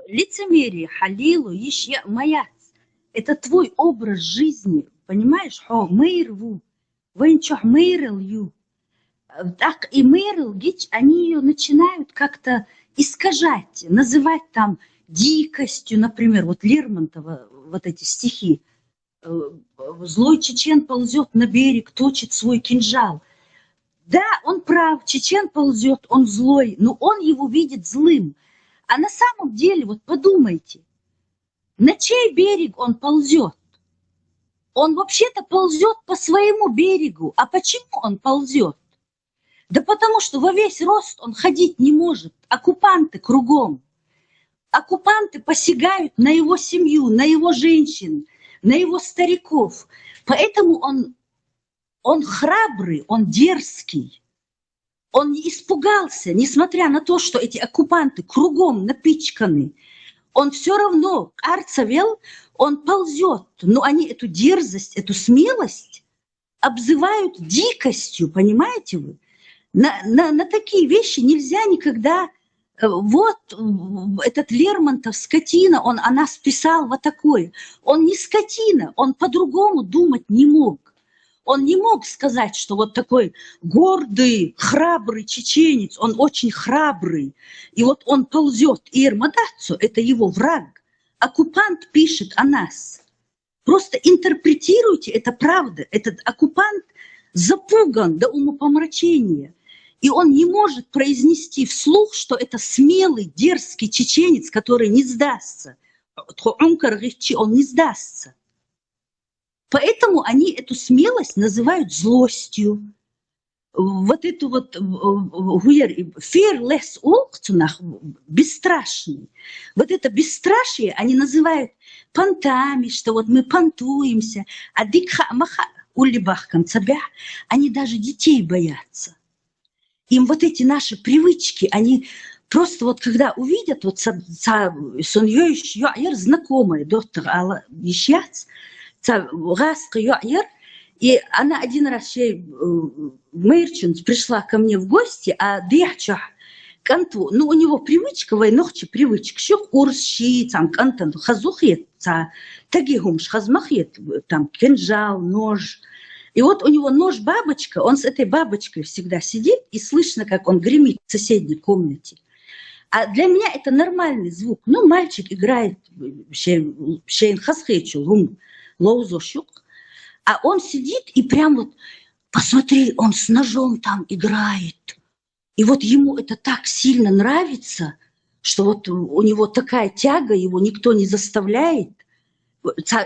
Лицемерие, халилу, ища маяц. Это твой образ жизни, понимаешь? Хо, мейрву, венчох мейрел ю. Так и мейрел гич, они ее начинают как-то искажать, называть там дикостью, например, вот Лермонтова, вот эти стихи. Злой чечен ползет на берег, точит свой кинжал. Да, он прав, чечен ползет, он злой, но он его видит злым. А на самом деле, вот подумайте, На чей берег он ползет? Он вообще-то ползет по своему берегу. А почему он ползет? Да потому что во весь рост он ходить не может. Оккупанты кругом. Оккупанты посягают на его семью, на его женщин, на его стариков. Поэтому он храбрый, он дерзкий. Он не испугался, несмотря на то, что эти оккупанты кругом напичканы. Он все равно, Арцавел, он ползет. Но они эту дерзость, эту смелость обзывают дикостью, понимаете вы? На такие вещи нельзя никогда... Вот этот Лермонтов, скотина, он о нас писал вот такое. Он не скотина, он по-другому думать не мог. Он не мог сказать, что вот такой гордый, храбрый чеченец, он очень храбрый. И вот он ползет. И Эрмадаццо – это его враг. Оккупант пишет о нас. Просто интерпретируйте, это правда. Этот оккупант запуган до умопомрачения. И он не может произнести вслух, что это смелый, дерзкий чеченец, который не сдастся. Он не сдастся. Поэтому они эту смелость называют злостью. Вот эту вот fearless бесстрашный. Вот это бесстрашие они называют понтами, что вот мы понтуемся. А дикха-маха улибахкам цабя, они даже детей боятся. Им вот эти наши привычки, они просто вот когда увидят, вот соньёйш ю'ир знакомая, доктор Алла Ишьяц, и она один раз Мейрчунс пришла ко мне в гости, а дехчах канту, ну у него привычка, войнохчи привычка, щук урщи, там кантан хазухет, тагихумш хазмахет, там кинжал, нож. И вот у него нож-бабочка, он с этой бабочкой всегда сидит, и слышно, как он гремит в соседней комнате. А для меня это нормальный звук. Ну, мальчик играет, шейн хасхечу, лоузошук, а он сидит и прям вот, посмотри, он с ножом там играет. И вот ему это так сильно нравится, что вот у него такая тяга, его никто не заставляет.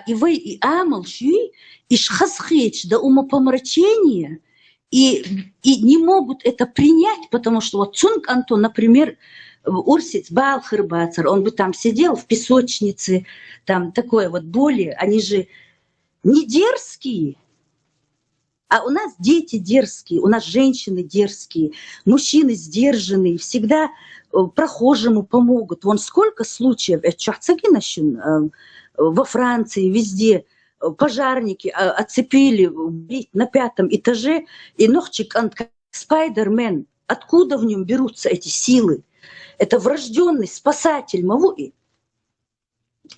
И вы, и амалши, и шхасхеч до умопомрачения, и не могут это принять, потому что вот Цунг Антон, например, Урсиц Балхырбацар, он бы там сидел в песочнице, там такое вот более, они же не дерзкие, а у нас дети дерзкие, у нас женщины дерзкие, мужчины сдержанные, всегда прохожему помогут. Вон сколько случаев, во Франции, везде пожарники оцепили на 5-м этаже, и ногчик, как Спайдермен, откуда в нем берутся эти силы? Это врожденный спасатель Мавуи.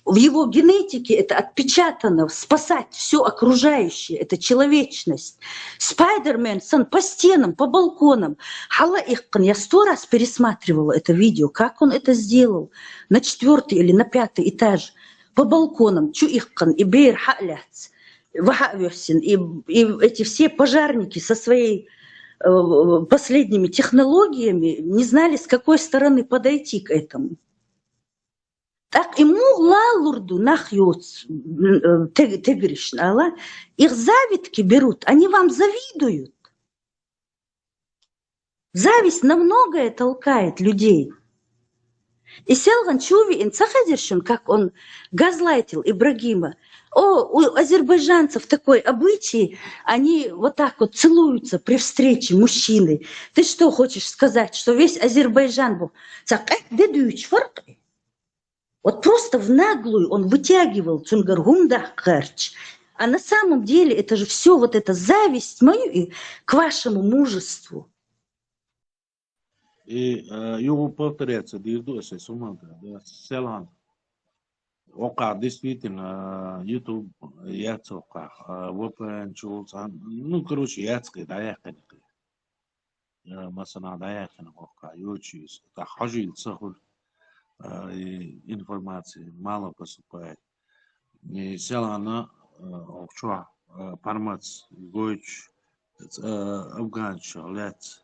В его генетике это отпечатано, спасать все окружающее, это человечность. Спайдермен по стенам, по балконам. Я 100 раз пересматривала это видео, как он это сделал. На 4-й или на 5-й этаж. По балконам, и бейр халяц, и эти все пожарники со своей последними технологиями не знали, с какой стороны подойти к этому. Так ему лалурду нахьёц тегришнала, их завидки берут, они вам завидуют. Зависть на многое толкает людей. И Селган Чуви инцахадершун, как он газлайтил Ибрагима. У азербайджанцев такой обычай, они вот так вот целуются при встрече мужчины. Ты что хочешь сказать, что весь Азербайджан был? Вот просто в наглую он вытягивал Цунгаргумда Карч. А на самом деле это же все вот эта зависть мою и к вашему мужеству. И его повторяется, дирдуэсэ суманка, да, селан. Ока действительно YouTube яцока, вопен чулсан, ну короче яцкой даяханик. Масана даяханик ока, ючис, это хажил цахуль. Информации мало поступает. И селана окчуа пармац гойч афганча лец.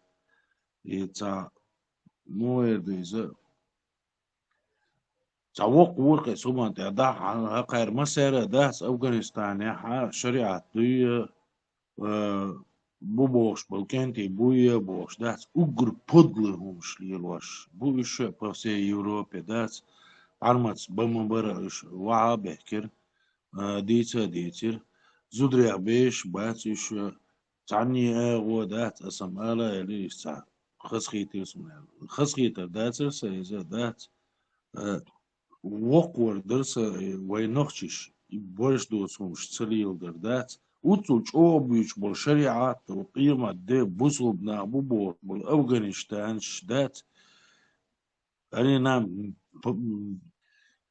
И это моерды за تعوق ورقة سوما تدع هقير مسيرة داس أفغانستان يا شريعة دوية بوش بالكنتي بويا بوش داس أجر بدلهم شليلوش بوش بسي يوروبا داس عرمت بمبرش وعا بكر ديتر زودريا بيش باتش تعني ودات اسم آلا اللي يستع خسخيتر اسمها خسخيتر داتر سيزا دات وقور درس وينخشش برش دوسومش تسليل دردات وتوش او بيش بالشريعات وقيمة دي بوصل بنا بوبور بالأفغانستان شدات أنا نام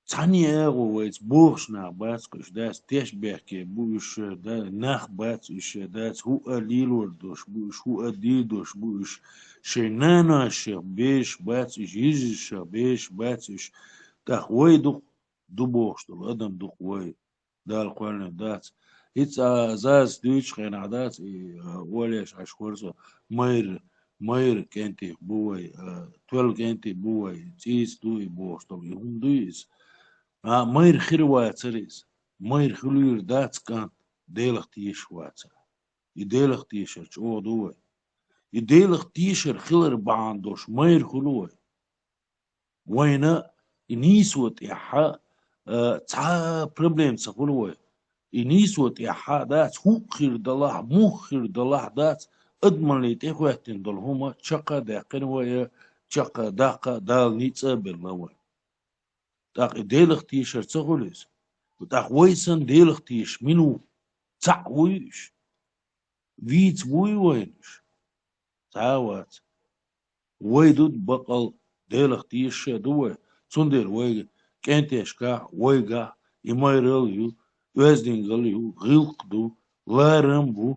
تاني ويت بوش نا بات كش داس تيش بيحكي بوش دا ناخ بات إيش داس هو قليل وردوش بوش هو قديدوش بوش شينانا شبيش بات إيش يجي شبيش بات إيش تخوي دو بوش دو الأدم دو خوي دا القرن دات هيت زاز ديش خين عدات وليش عشورسو ماير كنتي بوي 12 كنتي بوي تيس دوي بوش دو يهم دويس ماير خيروا تريز ماير خلوير دات كان ديلخ تيش واتر يديلخ تيشر او دوي يديلخ تيشر خلر باندوش ماير خلوي وينا ينيسوت يحا تا بروبليم تقولوي ينيسوت يحا دات هو خير دلاح مو خير دلاح دات اضمن لي تيخواتين دول هما تشقا داقن ويا تشقا داقا دال نيتسا بالموي داق ديلخ تيشر تقوليس داق ويسن ديلخ تيش منو تعويش فيت وي وينش تعوات ويدود بقل ديلخ تيش دوي سندر ويغ كنتشكا ويغا يميرليو وزدينغليو غيلقدو لارمبو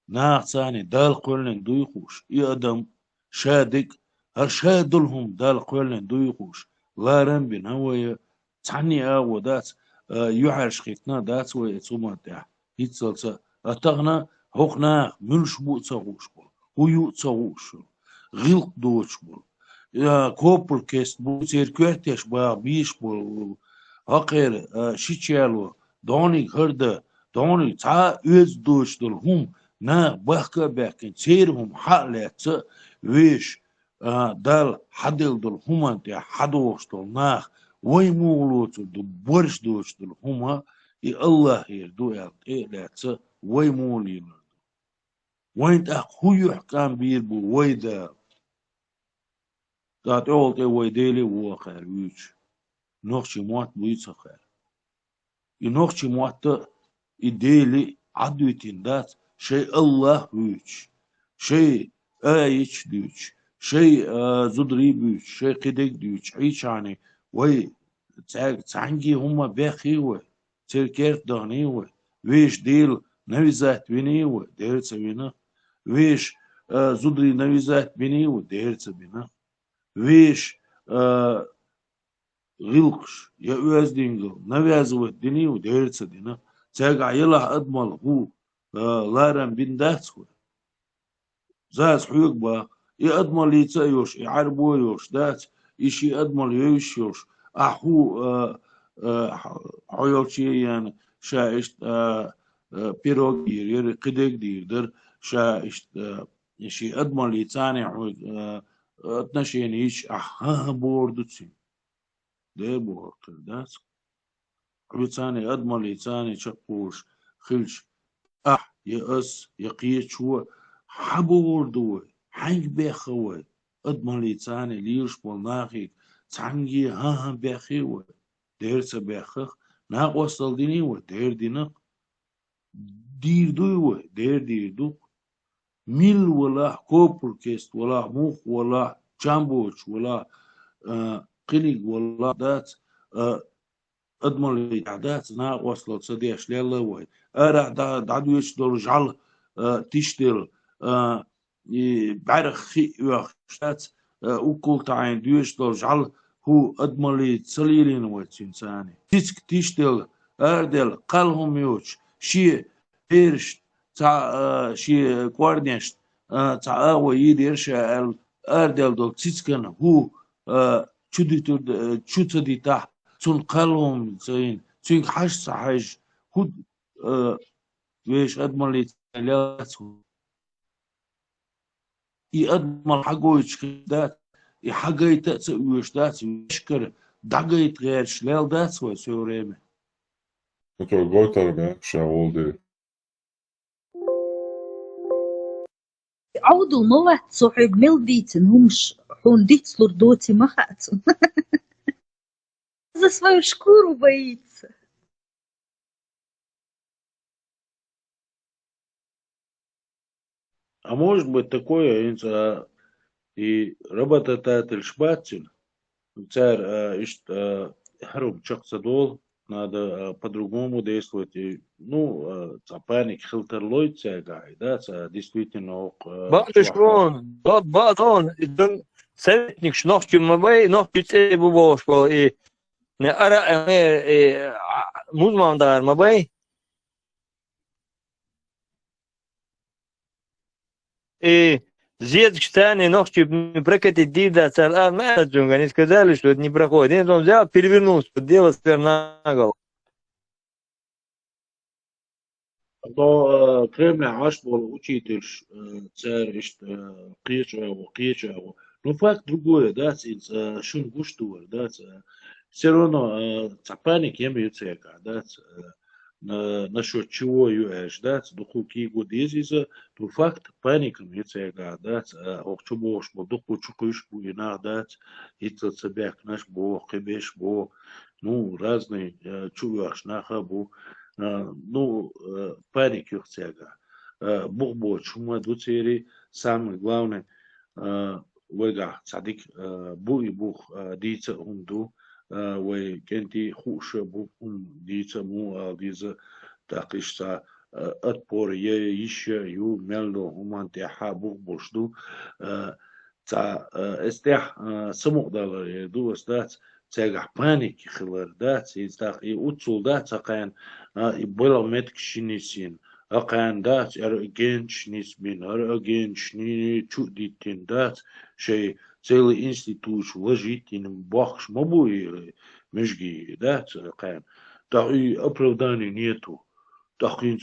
ناقصاني دال قولن دويخوش يقدم شادك هرشادلهم دال قولن دويخوش لارمبين هوية تعني ودات يحرش خيتنا دات ويتسوما تاع يتسلسا اتغنا هقنا ملش بو تسغوش بول هو يتسغوش غيلق دوش بول يا كوبل كيست بو سيركوتش با بيش بول هقير شيتشالو دوني هردا دوني تا يز دوش دل هم نا بحكا بحكا سيرهم حالات ويش دال حدل دل هم انت حدوش دل ناخ وي مولوت دل برش دوش دل هم اي الله يردو الات وي مولي وين تاخو يحكام بيربو ويدا دات اولت ويديلي وخير ويش نوخشي موات بويتس خير ينوخشي موات يديلي عدوتين دات شيء الله ويش شيء ايش دوش شيء زدري بيش شيء قدك دوش عيش يعني وي تعنجي هما باخي وي تركيرت داني وي ويش ديل نويزات بيني وي دير تبينا ويش زدري نويزات بيني وي دير تبينا ويش غلقش يا وزدينغل نويزوت ديني ودير تبينا تاقع يلا أدمل هو لارن بين داتسوي زاز حيوك با يأدمل يتايوش يعربو يوش دات إشي أدمل يوش أحو حيوشي يعني شايشت بيروغ يري قدك دير شايشت إشي أدمل يتاني حيوك اتنشين إيش أحها بوردتسي دير بوردت دات يتاني أدمل يتاني شقوش خلش يأس يقيت شو حبور دوي حنج بيخوي أضمن ليتاني ليش بالناخي تعنجي ها بيخوي دير سبيخخ ناق وصل ديني ودير دينق دير دوي دير دو ميل ولا كوبر كيست ولا موخ ولا جامبوش ولا قلق ولا دات أضمن لي عدات ناق وصلت صديش ليلا وي أرع دعدو يشدر جعل تشتر بعرخ خي وشتات وكل تعين ديشدر جعل هو أضمن لي تسليلين وتشنساني تيسك تشتل أردل قالهم يوش شي إيرش تاع شي كواردنشت تاع ويديرش أردل دول تيسكن هو تشدي تاع цун қалом цин цин хаш сахаж худ веш адмали ляц и адмал хагоич да и хагайта цвеш да цвешкер дагайт гэр шлел да свой все время. Это готовы, шаолды. عودوا الموت صحيح ملديتن همش حون ديت слурдоти махатун. За свою шкуру боится. А может быть такое, и работодатель шпатин, царь харум чаксадол, надо по-другому действовать. И, ну, цапаник хилтерлой цягай, да, действительно. Бадышвон, бадон, идем советник шнохчу мабай, нохчу цей бубошко, и не ара, музмандар мабай. И Зед штаны ногти прокатить дида царь менеджер, они сказали, что это не проходит. Он взял, перевернулся, дело сверх на голову. Но Кремль аж был учитель царь қиеча. Но факт другой, да, шун гуштур, да, все равно цапаник имеют цека, да, насчет чего юэш, да, духу кигу дезиза, то факт паником яцега, да, ох чубош, бо духу чукуш буина, да, ицел цебек наш бо, кебеш бо, ну, разные чуваш наха бо, ну, паник яцега. Бог бо чума дуцери, самый главный, вега цадик, бу и бух дица умду, وی کنتی خوش بو دیت مو دیز تاقیشتا اتپور یش یو ملو همان تیحا بو بوشدو تا استیح سموق دالر دو استات تاقح پانیک خلر دات يزداق يوتسول دات اقان يبلا متك شنيسين اقان دات اجنش نسبين اجنش ني چو ديتين دات شيء целый институт вложительным бахш мабуи межги, да, царакаем. Так и оправданий нету. Так и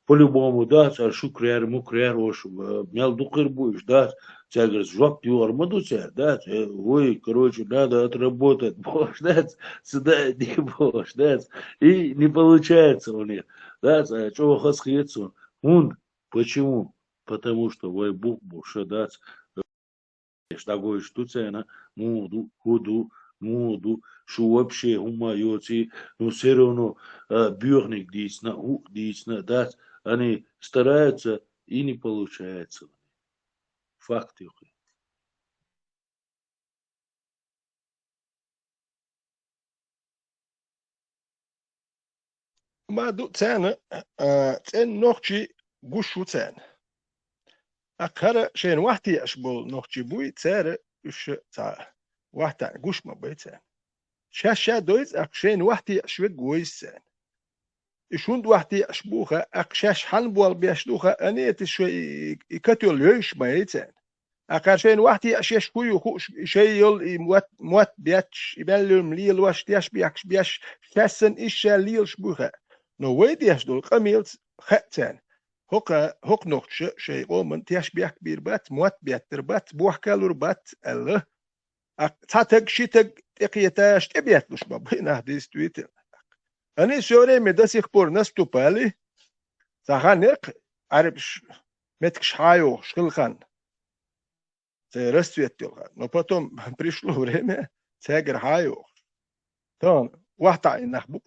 по-любому, да, царь шукряр, мукряр, ош, мял дукер будешь, да, царь говорит, жвак ты армаду царь, да, ой, короче, надо отработать, бош, да, сюда не бош, да, и не получается у них, да, царь, чего хасхецу, почему? Потому что, ой, бух, боша, да, такое что цена, моду, ходу, моду, что вообще ума йоти, но все равно бюрник дисна, да, они стараются и не получается. Факты. ما цена, цен ногчи гушу цен. أكهر شين واحد أشبه نخشي بوي تسار إيش تاع واحد قوش ما بيتسان شاشة دويز أكشين واحد أشوي جويسان إيشون واحد أشبوها أكشاش حن بوال بيشلوها أني تشوي يكتول ليش ما يتسان أكهر شين واحد أشيش كوي شيء يل موت بيتش يبلهم ليل واش تياش بيش شاسن إيش ليل شبوها نو ويد يشدول قميلت خاتان هوك نوخش شيء قومن تياش بيح كبير بات موت بيتر بات بوح كالور بات الله تاتك شيتك تقيتاش تبيتلوش بابينا ديس تويتر أنا سوري مدس يخبر ناس توبالي تاخانق عربش متكش حايو شغلخان ترستويتلخان но потом пришло время تاجر حايو تون واحد نخبوك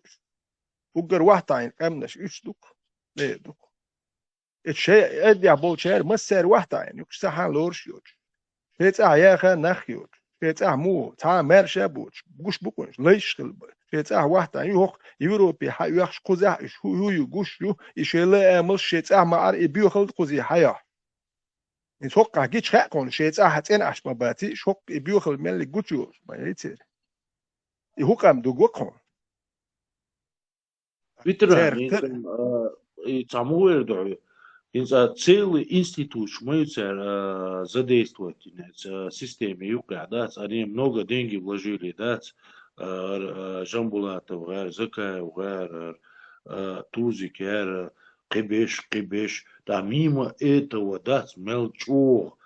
وقر واحد قامناش إيش دوك ليه دوك الشيء ادي عبول شير مسير واحد يعني يكش ساحان لورش يوش شيت ياخا نخيوش شيت مو تا مرشا بوش بوش بوكونش ليش خلب شيت واحد يعني يوخ يوروبي يخش قزح هو يقوش يو يشيل امل شيت ما ار بيوخل قزي حياه نتوقع جيت حقون شيت حتين اش مباتي شوك بيوخل ملي جوتيو ما يصير يهو قام دوغوكون Витра, и тому вердою. Целый институт шмыцер задействовать в системе юга, да, они много денег вложили, да, Жамбулатов غير Закаев غير Тузик غير قبش да мимо этого дац мелчо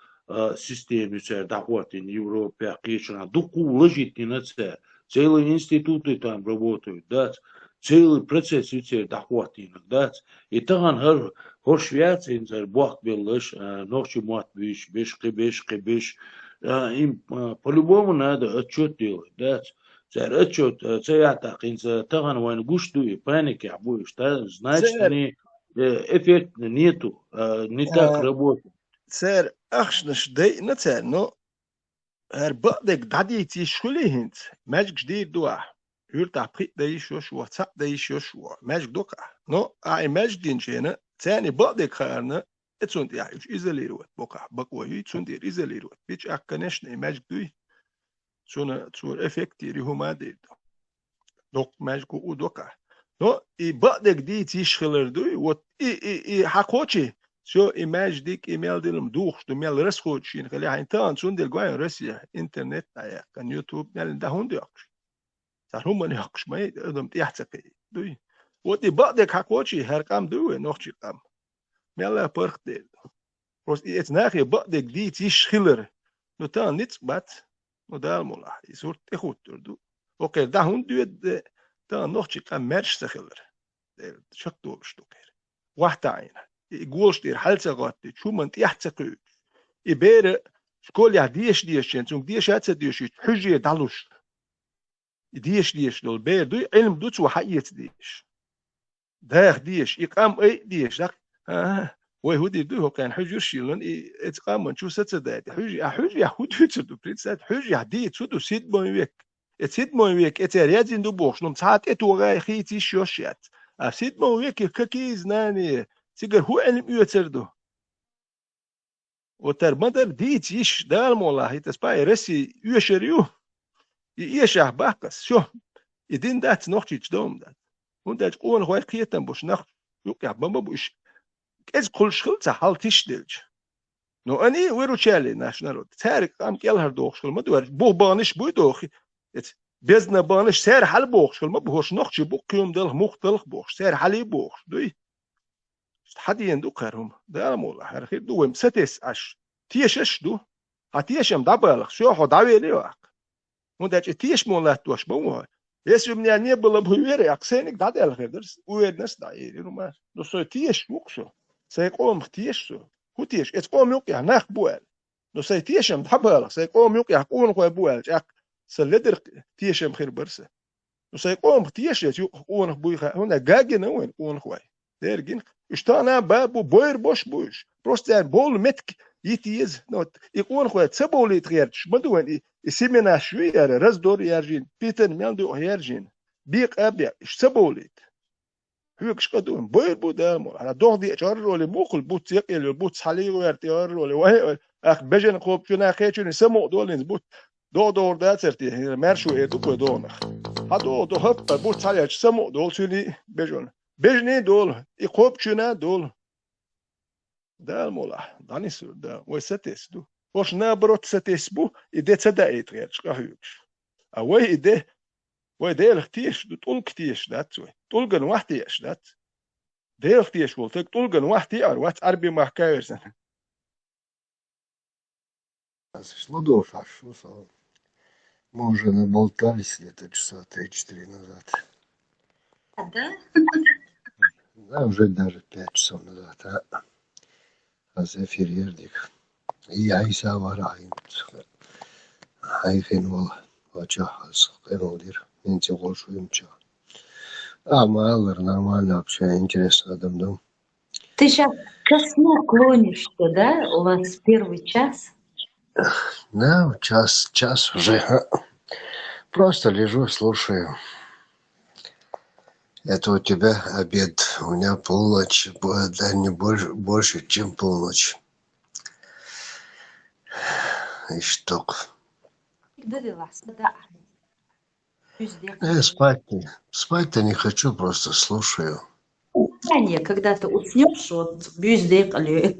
системе цер дахватин Европе акишна дуку ложит на цер целые институты там работают дац целый процесс цер дахватин дац и таган хор Швеция цер бах белыш ночью мат биш қибеш им по-любому надо отчет делать дац цер отчет цеята кинца таган вайн гушту и паники обуешь значит они эффект нету, не так работает. Цер ахшнаш дей на цер, но بعضك داديتي شغلي هنت ماجك جديد دوا يرتاح بخيت داي شو واتساب داي شو ماجك دوكا نو اي ماجك دين شينا ثاني بعضك خارنا اتسون يا ايش ايزاليروت بوكا بقوي تسون دير ايزاليروت بيتش اكنش ماجك دوي سونا تصور افكتي هما دي دوك ماجك او دوكا نو اي بعضك دي تيشغلر دوي وات اي حقوتشي شو إيماج ديك إيميل ديلهم دوخ دو ميل رسخوت شين خليها إنتان سون ديل قوين روسيا إنترنت نايا كان يوتيوب ميل ده هون ديوكش صار هم نيوكش ما يدوم تيحتقي دوي وتي بعدك حقوتشي هرقام دوي نوخشي قام ميل برخ ديل روس إيت ناخي بعدك دي تيشخلر نو تان نيتس بات نو دال مولا يسور تخوت دو أوكي ده هون دوي تان نوخشي قام مرش سخلر شك دولش دوكير واحدة عينه يقولشتير حالسقاتي شو من تيحتقي يبير شكول يا ديش شنتون ديش هاتس ديش حجة دالوش ديش دول بير دوي علم دوتس وحقيت ديش داخ ديش يقام اي ديش داك ويهودي دوي هو كان حجر شيلون اتقام من شو ستدات حجة يهودي تسدو بريتسات حجة دي تسدو سيد مويك اتسيد مويك اتريادين دو بوخش نم ساعات اتو غاي خيتي شوشيات سيد مويك كاكيز ناني سيجر هو علم يوتردو وترمدر ديت يش دال مولا هيتسباي رسي يشريو يشاه باكس شو يدين دات نوختيش دوم دات وندات قون هواي قيتن بوش نخ يوقع بما بوش كز كل شغل حالتيش دلج نو اني ويرو تشالي ناشنالو تارك قام كيلهر دوخشل ما دور بو بانش بو دوخي بيزنا بانش سير حل بوخشل ما بوش نوختي بو قيوم دل مختلف بوخ سير حلي بوخ دوي حدي يندو قرهم ده مولا هرخي دوم ستس اش تيش دو هتيشم دبل شو هو داوي لي واق موداج تيش مولا توش بو يس من يعني بلا بوير اكسينك دادل خدرس ويدنس داير ما دو سو تيش وقشو سيقوم تيش هو تيش اتقوم يوقع ناخ بوال دو سي تيشم دبل سيقوم يوقع قون خو بوال جاك سلدر تيشم خير برسه دو سيقوم تيش يقون بوي هنا جاجن وين قون خوي ديرجين اشتانا بابو بوير بوش просто بول متك يتيز نوت يكون خوات سبولي تغيرش بدون يسمينا شويه رزدور يرجين بيتن ميلدو يرجين بيق ابيع سبوليت هيكش قدون بوير بودام على دوغدي اشار ولا بوخل بوت يقل بوت حالي ويرتيار ولا اخ بجن خوب شنا خيچن سمو دولين بوت دور داترتي مرشو ادو كدون هادو دو هب بوت حالي سمو دول شني بجن بجني دول يقوب شنا دول ده المولا داني سو ده وستس دو وش نابروت ستس بو يدي تدايت غير شقاهيوش اوي يدي ويدي الختيش دو طول كتيش دات سوي طولقن واحتيش دات دي الختيش ولتك طولقن واحتي ار وات اربي محكايرسن Ну, что мы уже наболтались где-то часа 3-4 назад. Да? Да, уже даже 5 часов назад. Az efir yerdik. İsa var ayın. Ayın ol. Açahız. Qenoldir. Меньше голшуем ча. Мало, нормально общаюсь, интересно адамдам. Ты сейчас ко сну клонишься, да? У вас первый час? Да, час уже. Просто лежу, слушаю. Это у тебя обед, у меня полночь, да не больше, чем полночь. И что? Спать-то не хочу, просто слушаю. Ранее, когда ты уснешь, вот бюздекали.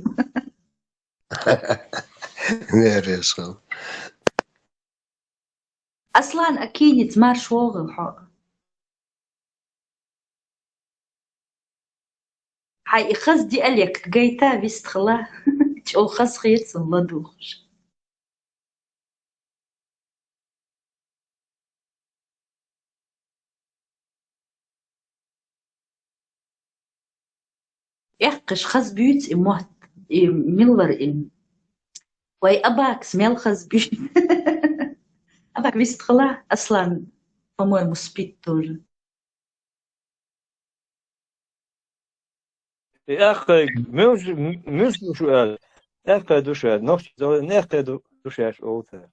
Не решил. أصلا أكيد مار شوغل هاي خزدي أليك جيتا بيستخلا أو خز خير صلا دوخش يحقش خز بيوت إموت ميلر إم واي أباك سميل خز بيوت أباك بيستخلا أصلا по-моему спит тоже. يا أخي مش سؤال أخي душа, ночь нехай душа оута.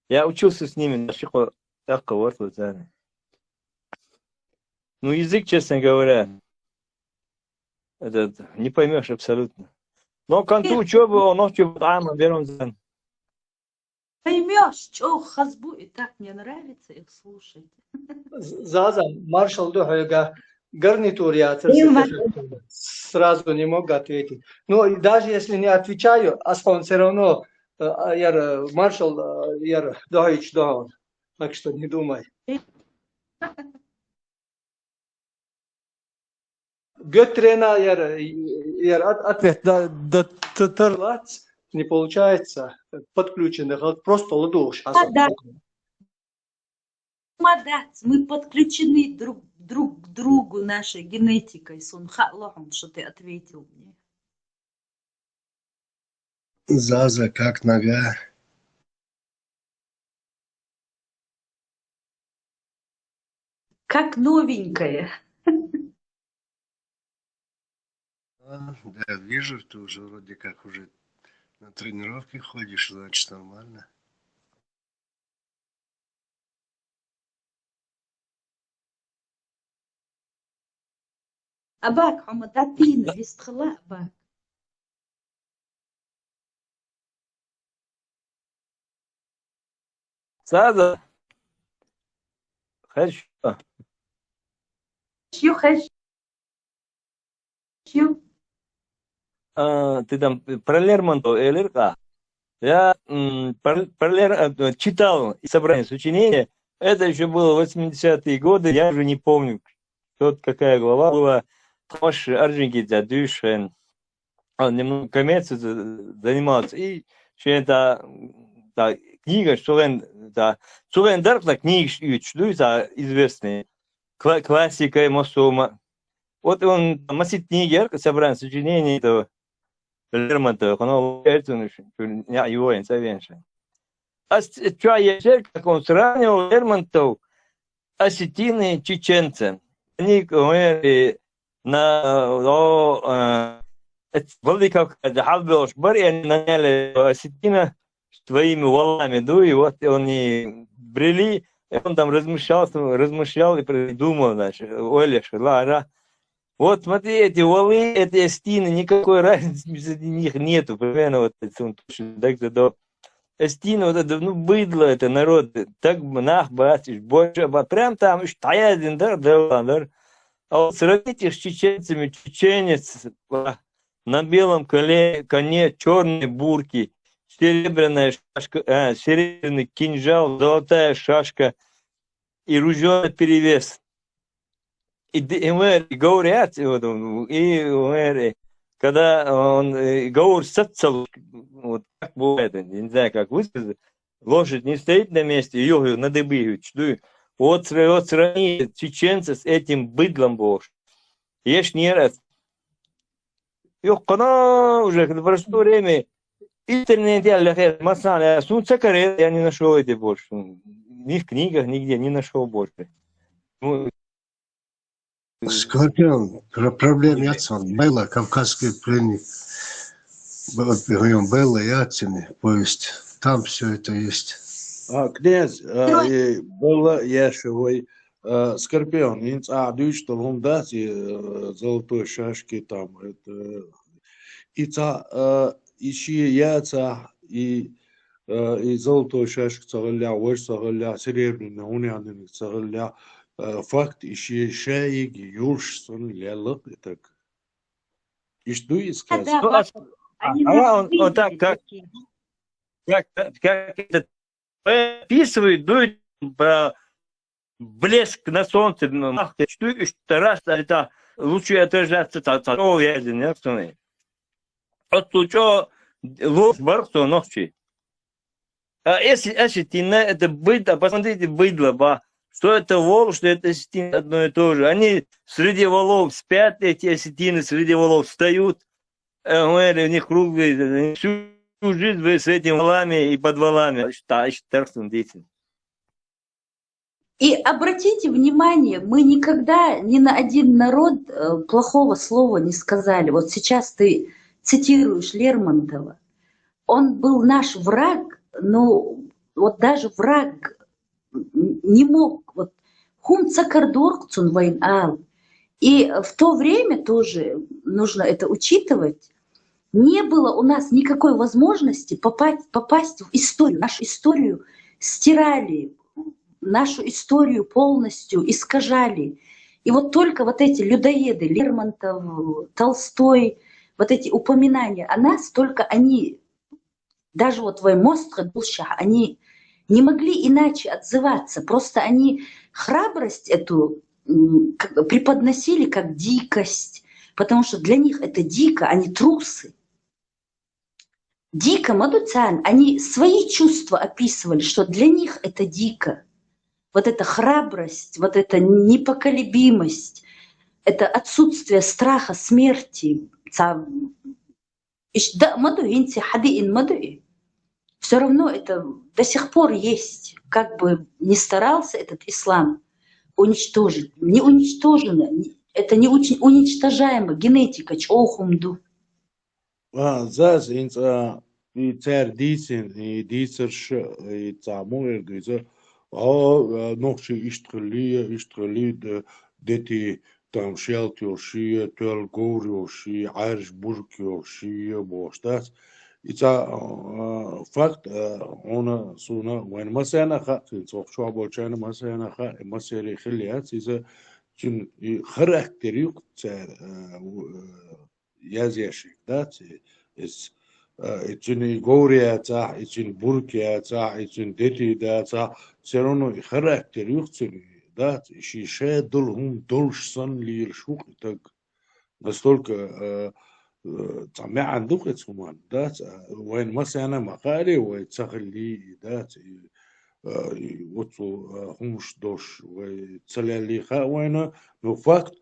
Я учился с ними на школе, вот знаю. Ну, язык, честно говоря, этот, не поймешь абсолютно. Но к концу учебы он ночью берем за. Поймешь, что хазбу и так мне нравится их слушать. Заза, маршал Духайга, гарнитур я сразу не мог ответить. Но даже если не отвечаю, он все равно маршал Духайч Духаун. Так что не думай. Götrena ответ до не получается подключенных, просто ладошь. Мы подключены друг к другу нашей генетикой. Сунхалохом, что ты ответил мне. Заза, как нога? Как новенькая. Да, вижу, ты уже вроде как уже на тренировки ходишь, значит нормально. أباك عمداتين بيستخلاء أباك. سادة خش شو خش شو ты там про Лермонтова Эллирка. Я читал собрание сочинения. Это еще было 80-е годы. Я уже не помню, какая глава была. Тош Арджингидзя Дюшен. Он немного коммерцией занимался. И что это книга, что он даркла книги чтуется известные. Классика Мосома. Вот он масит книги, собрание сочинений этого Лермонтова, оно я его не совершенно. А что я как он сравнивал Лермонтов осетины чеченцы. Они говорили на Владиков Халбелш Барри, они наняли осетина своими валами, и вот они брели, он там размышлял и придумал, значит, Олеш, Лара. Вот смотри, эти валы, эти стены, никакой разницы между них нету. Примерно вот это. Стены, вот это, быдло, это народ, так нах, батиш, больше, прям там, один, да. А вот сравните с чеченцами, чеченец на белом коне, черные бурки, серебряная шашка, серебряный кинжал, золотая шашка и ружье перевес. И говорят, и когда он говорит, вот так бывает, не знаю, как высказать, лошадь не стоит на месте, ее на дыбы чтую. Вот сравни чеченца с этим быдлом бож. Ешь не раз. Уже в прошлое время интернет я масса, я не нашел эти больше. Ни в книгах, нигде не нашел больше. Скорпион, проблем Яцман, Белла, кавказский пленник. Белла Яцини, повесть. Там все это есть. Князь, Белла Яшевой, Скорпион, Инцадуч, что вам дать золотой шашки там. Ищи яйца и золотой шашки цагаля, ваш цагаля, серебряный, уняный цагаля. Факт ищи шаик, юж, сон ляло, так. И что и сказать? Он так, как этот описывает, дует про блеск на солнце, что раз это лучше отражаться, то я не знаю. От луча лов бархту ночи. А если ты на это быдло, посмотрите быдло, что это вол, что это осетины одно и то же. Они среди волов спят, эти осетины среди волов встают, у них круглые, всю жизнь вы с этими волами и подвалами. И обратите внимание, мы никогда ни на один народ плохого слова не сказали. Вот сейчас ты цитируешь Лермонтова. Он был наш враг, но вот даже враг не мог. Вот, хун цакардоркцун вайн ал. И в то время тоже нужно это учитывать. Не было у нас никакой возможности попасть в историю. Нашу историю стирали, нашу историю полностью искажали. И вот только вот эти людоеды, Лермонтов, Толстой, вот эти упоминания о нас, только они, даже вот Ваймостра, они не могли иначе отзываться. Просто они храбрость эту преподносили как дикость, потому что для них это дико, они трусы. Дико, Мадуцян, они свои чувства описывали, что для них это дико. Вот эта храбрость, вот эта непоколебимость, это отсутствие страха смерти. Все равно это до сих пор есть. Как бы не старался этот ислам уничтожить, не уничтожено, это не уничтожаемо, генетика, чохумду. Заз инца и царь дицин и дицерш и цамуэр дицер нохши иштрали дети там шелтёши төл горёши арш буркёши боштас ица факт она суна вен масена ха цохшо болчана масена ха масери хилиат ица чин характерик царь yazıyaşık da için Gorya'ta, için Burkia'ta, için Deti'da, sen onu karakteri yoksun da şey dolhum dolşsan lir şuk tak настолько ما عندك كمان ده وين مثلا مقالي وتخلي ده وتو همش دوش وتسلي خا وين نو فакт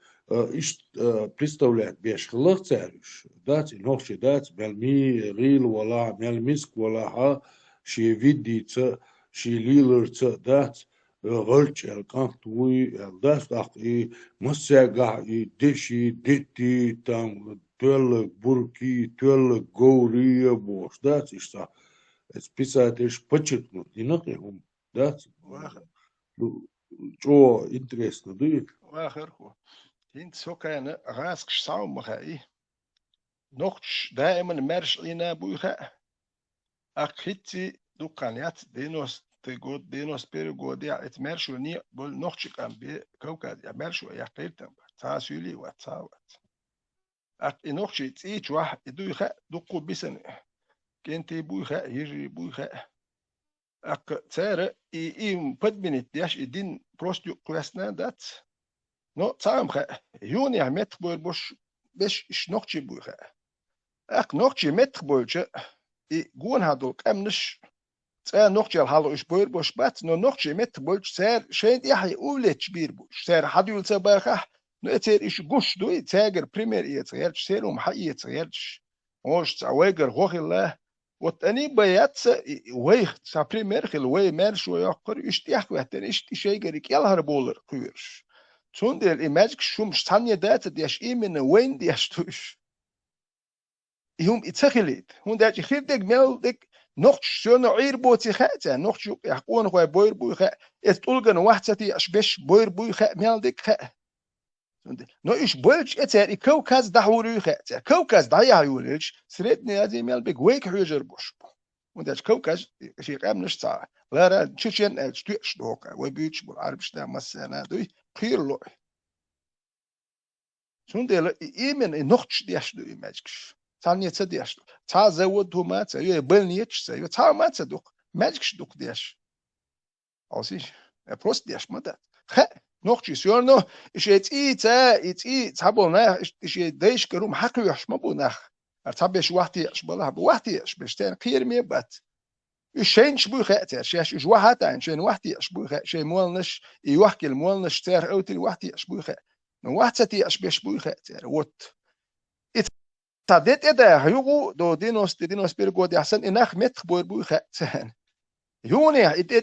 представляет бешхлых царюш, дать, нохче дать, мельми, рил, вала, мельмиск, вала, ха, ши видица, ши лилерца, дать, гольч, элкант, уи, дать, ах, и масяга, и деши, дети, там, тюэллек, бурки, тюэллек, гоурия, бош, дать, и что, это писать, ишь, подчеркнуть, и нахрен, дать, что интересно, да? واخركم انت سو كان غاسك شصاو مخاي نقش دائما مرش لنا بوخا اكيتي دوكانيات دينوس تقول دينوس بيرغو دي اتمرشو ني بول نقش كان بي كوكاد يا مرشو يا قيلتم تاسولي واتساوت اك نقش تيج واحد دوخا دوقو بسن كنتي بوخا يجري بوخا اك تسار اي بدبنت دياش الدين بروستو كلاسنا دات نو تعم خا يوني عمت بول بوش باش شنوقتي بوخا اك نوقتي مت بولج اي جون هادوك امنش تا نوقتي الحالو اش بول بوش بات نو نوقتي مت بولج سار شين يحي اولت بير بوش سار حدول تباخ نو اتير اش غوش دو تاجر بريمير يتغير سيرو محي يتغير موش تعويجر خوخ الله وتاني بيات ويخ تا بريمير خل وي مارشو يقر اشتياخ وحتن اشتي شيغريك يلهر بولر كويرش تون ديال ايماجيك شوم شتانيا داتا دياش ايمن وين دياش توش يوم اتخليت هون داش خيردك مال ديك نوخش شنو عير بوتي خاتا نوخش يحقون خو بوير بوي خا اتولغن وحتتي اشبش بوير بوي خا مال ديك خا نو ايش بولج اتاري كوكاز دحوري خاتا كوكاز ضيع يولج سريتني هذه مال بيك ويك حجر بوش ونداش كوكاز شي قام نشتا لا را تشين تشتش دوكا وبيتش بالعربش دا مسانا دوي خير لو شون ديال ايمن نوخش دياش دو ماجكش ثانيه تدياش تا زود هما تا يبلنيتش تا ما تدوق ماجكش دوك دياش Aussich, prost der schmadat. He, noch chi sörno, ich jetzt habo nach, ich deish gerum haqu yashmabu nach. Hab wahti shbala, wahti shbestan qir mi bat. الشين شبوي خاتر شاش جوا حتى شين وحدي شبوي خا شين مولنش يوحكي المولنش تار اوتي وحدي شبوي خا من وحدتي شبوي خاتر وات اتادت ادا هيغو دو دينوس بيرغو دي احسن انخ مت بوي خاتر يوني ات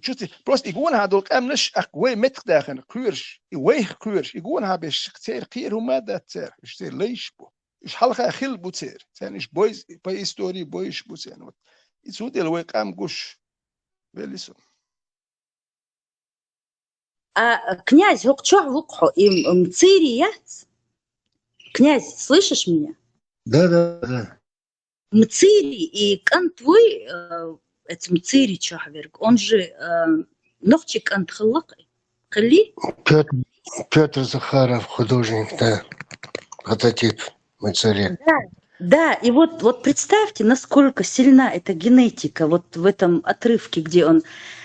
تشوتي بروست يقول هذول امنش اقوي مت داخل كورش يوي كورش يقول ها بش كثير خير وما دا تار اشتي ليش بو ايش حلقه خل بو تار ثاني بويز باي ستوري بويش بو ثاني يسود الويقام قش велисо. Князь, вукхо, им мцирияц? Князь, слышишь меня? Да. Мцири, и кан твой, это мцири чахверг, он же новчик антхаллакай. Хали? Петр Захаров, художник, да, прототип Мцари. Да, и вот представьте, насколько сильна эта генетика вот в этом отрывке, где он: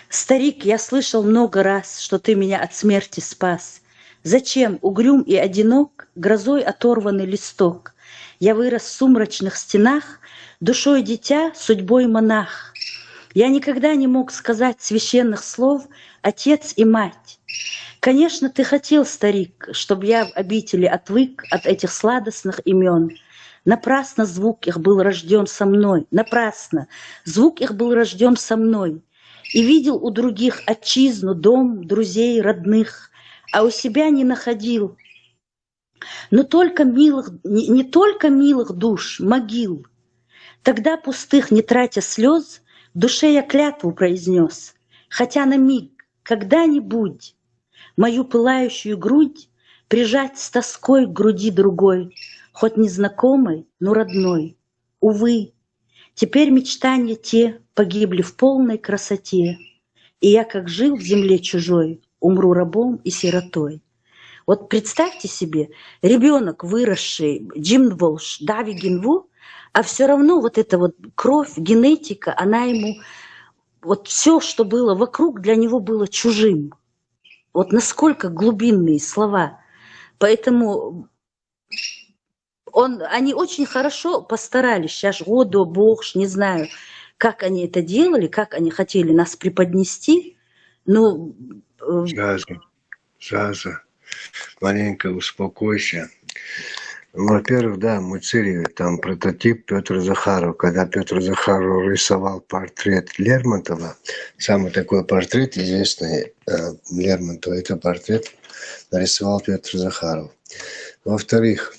«Старик, я слышал много раз, что ты меня от смерти спас. Зачем, угрюм и одинок, грозой оторванный листок? Я вырос в сумрачных стенах, душой дитя, судьбой монах. Я никогда не мог сказать священных слов отец и мать. Конечно, ты хотел, старик, чтобы я в обители отвык от этих сладостных имен. Напрасно звук их был рожден со мной, напрасно звук их был рожден со мной. И видел у других отчизну, дом, друзей, родных, а у себя не находил. Но только не только милых душ, могил. Тогда пустых, не тратя слез, в душе я клятву произнес, хотя на миг, когда-нибудь, мою пылающую грудь прижать с тоской к груди другой, хоть незнакомой, но родной. Увы, теперь мечтания те погибли в полной красоте, и я, как жил в земле чужой, умру рабом и сиротой». Вот представьте себе, ребенок, выросший Джимдволш, Давигинву, а все равно вот эта вот кровь, генетика, она ему, вот все, что было вокруг, для него было чужим. Вот насколько глубинные слова. Поэтому они очень хорошо постарались. Сейчас году, богш, не знаю, как они это делали, как они хотели нас преподнести. Но... Жаза, маленько успокойся. Во-первых, да, Мцыри, там прототип Петр Захаров. Когда Петр Захаров рисовал портрет Лермонтова, самый такой портрет известный Лермонтова, это портрет нарисовал Петр Захаров. Во-вторых,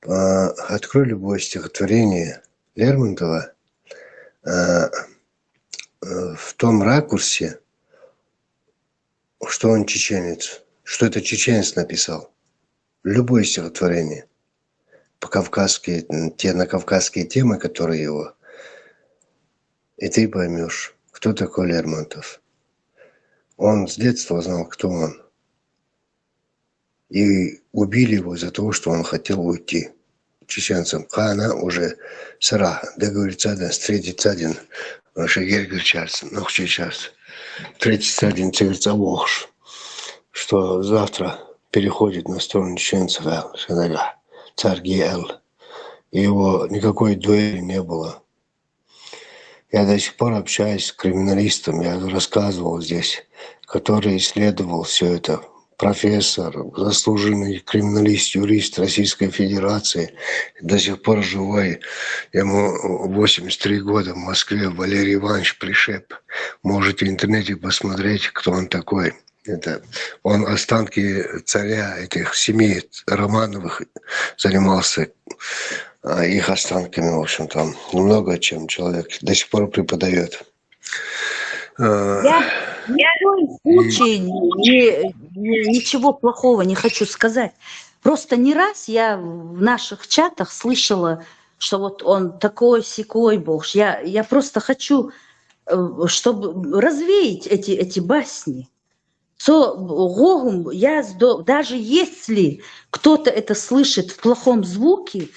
открой любое стихотворение Лермонтова в том ракурсе, что он чеченец, что это чеченец написал. Любое стихотворение на кавказские темы, которые его, и ты поймешь, кто такой Лермонтов. Он с детства знал, кто он. И убили его за то, что он хотел уйти чеченцам. Хана уже сара, договорится да, встретится один шагер час, ночью час. Встретится один цивилизовож, что завтра переходит на сторону чеченцев, царь Гиэл. Его никакой дуэли не было. Я до сих пор общаюсь с криминалистом, я рассказывал здесь, который исследовал все это. Профессор, заслуженный криминалист, юрист Российской Федерации, до сих пор живой, ему 83 года в Москве, Валерий Иванович Пришеп. Можете в интернете посмотреть, кто он такой. Это он останки царя этих 7 Романовых занимался, их останками, в общем, там много чем человек до сих пор преподает. Я ни в коем случае ничего плохого не хочу сказать. Просто не раз я в наших чатах слышала, что вот он такой-сикой бог. Я просто хочу, чтобы развеять эти басни. Даже если кто-то это слышит в плохом звуке,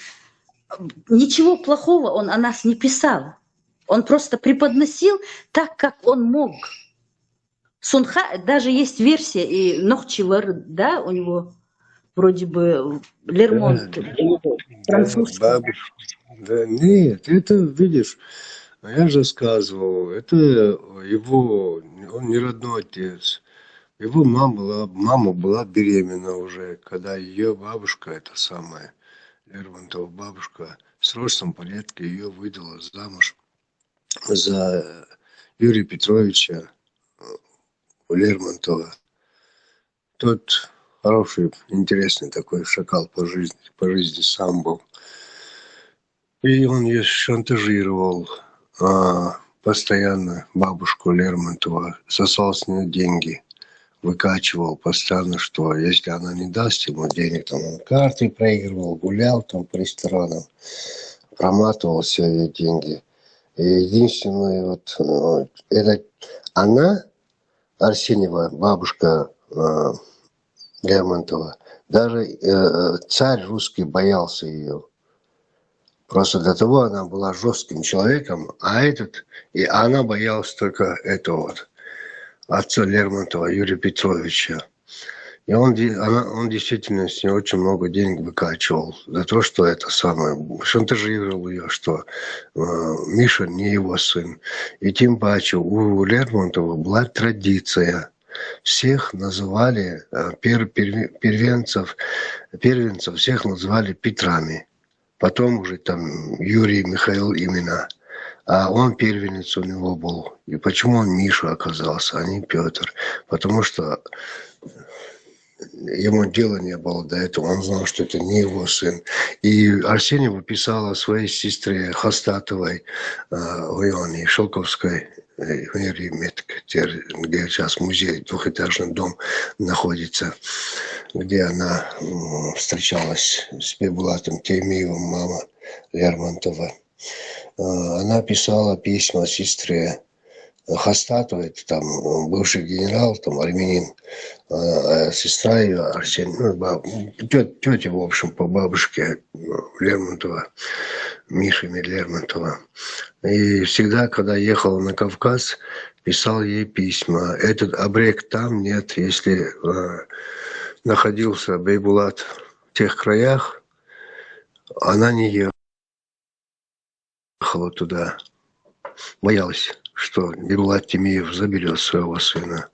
ничего плохого он о нас не писал. Он просто преподносил так, как он мог. Сунха, даже есть версия, и Нохчивар, да, у него вроде бы Лермонт, французский. Бабушка. Да, нет, это, видишь, я же сказывал, это его, он не родной отец. Его мама была беременна уже, когда ее бабушка, это самая Лермонтова бабушка, в срочном порядке ее выдала замуж за Юрия Петровича Лермонтова. Тот хороший, интересный такой шакал по жизни сам был. И он ее шантажировал постоянно бабушку Лермонтова, сосал с нее деньги, выкачивал постоянно, что если она не даст ему денег, там он карты проигрывал, гулял там по ресторанам, проматывал все ее деньги. И единственное, вот это она, Арсеньева, бабушка Лермонтова, даже царь русский боялся ее. Просто до того она была жестким человеком, и она боялась только этого вот отца Лермонтова, Юрия Петровича. И он действительно с нее очень много денег выкачивал за то, что это самое, шантажировал ее, что Миша не его сын. И тем паче у Лермонтова была традиция. Всех называли, первенцев всех называли Петрами. Потом уже там Юрий, Михаил имена. А он первенец у него был. И почему он Миша оказался, а не Петр? Потому что ему дела не было до этого. Он знал, что это не его сын. И Арсеньева писала своей сестре Хастатовой, Ионе Шелковской, где сейчас музей, двухэтажный дом находится, где она встречалась с Бибулатом Теймиевым, мама Лермонтова. Она писала письма сестре Хастатовой, это там бывший генерал, там армянин, сестра ее, тетя, в общем, по бабушке Лермонтова, Миши Лермонтова. И всегда, когда ехал на Кавказ, писал ей письма. Этот обрек там нет, если находился Бейбулат в тех краях, она не ехала туда. Боялась, что Бейбулат Тимиев заберет своего сына.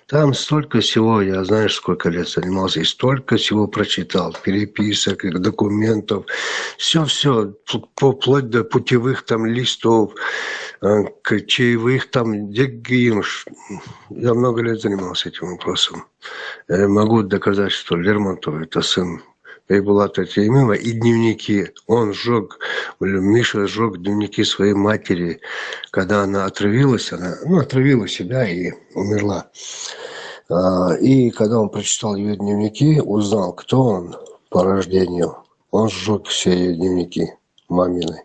Там столько всего, я знаешь, сколько лет занимался, и столько всего прочитал, переписок, документов, все, вплоть до путевых там листов, к чаевых там, я много лет занимался этим вопросом. Я могу доказать, что Лермонтов это сын Бейбулата Теймиева, и дневники. Миша сжег дневники своей матери, когда она отравилась, отравила себя и умерла. И когда он прочитал ее дневники, узнал, кто он по рождению, он сжег все ее дневники мамины.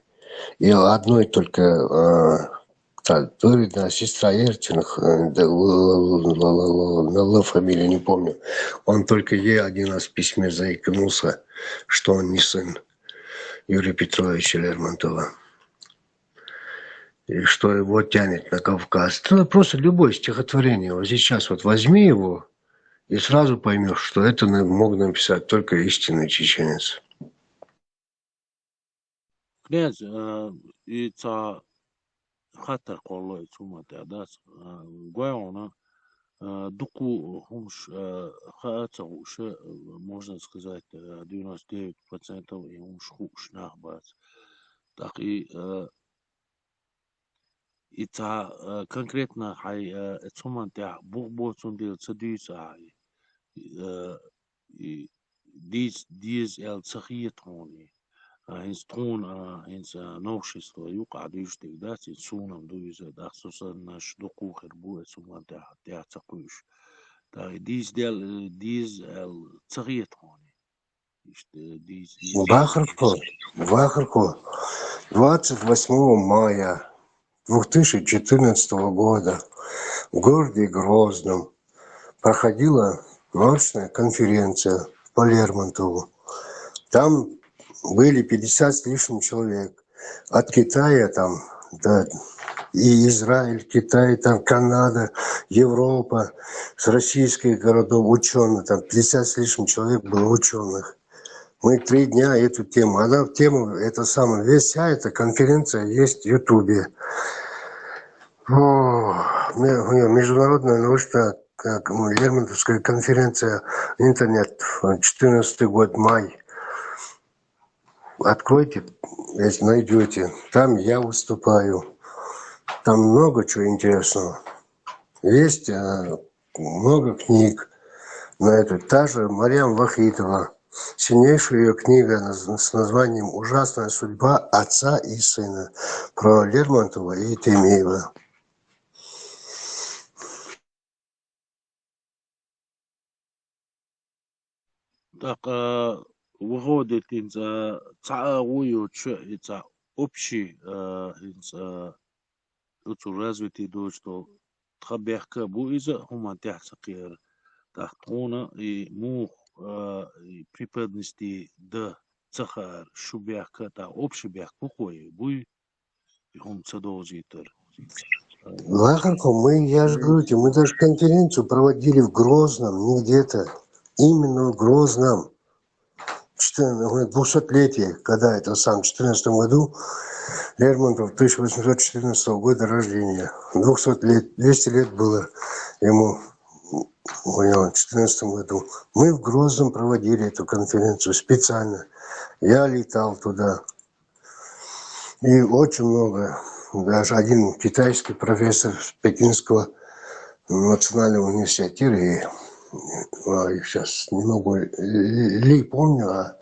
И одной только сестра Ертиных, на фамилию не помню, он только ей один раз в письме заикнулся, что он не сын Юрия Петровича Лермонтова. И что его тянет на Кавказ. Это просто любое стихотворение. Вот сейчас вот возьми его и сразу поймешь, что это мог написать только истинный чеченец. Князь, и хатар коллой цумата дас гуайона дуку хумш хаца уше, можно сказать, 99% и хумш хуш нахбац. Так и конкретно хай цумата бухбо цундил цадюса и диз эл цахиетони. Hins troon, hins новшество юqaad юштегдас in suunam duise dachsusan shduqu khirbu esuman teatsaqush. Da dies el tsarietoni. Бахарку 28 мая 2014 года в городе Грозном проходила научная конференция по Лермонтову. Там были 50 с лишним человек. От Китая там, да, и Израиль, Китай, там Канада, Европа, с российских городов ученых, там 50 с лишним человек было ученых. Мы 3 дня эту тему, она тему, это самое, вся эта конференция есть в Ютубе. Международная научная Лермонтовская конференция, интернет, 14 год, май. Откройте, если найдете. Там я выступаю. Там много чего интересного. Есть много книг на эту. Та же Марьям Вахитова. Сильнейшая ее книга с названием «Ужасная судьба отца и сына» про Лермонтова и Тимеева. Так, выходит из цааую, это общий, из развитый до что тхабехка буиза хумантяхсакир, так тона и мух и припадности да цахар шубяхка, та общий бях пухой буй и хум цадозитер. Лахарков, я же говорю тебе, мы даже конференцию проводили в Грозном, не где-то. Именно в Грозном. 200-летие, когда это в 2014 году, Лермонтов 1814 года рождения. 200 лет, 200 лет было ему в 2014 году. Мы в Грозном проводили эту конференцию специально. Я летал туда. И очень много. Даже один китайский профессор Пекинского национального университета, сейчас не могу, Ли помню, а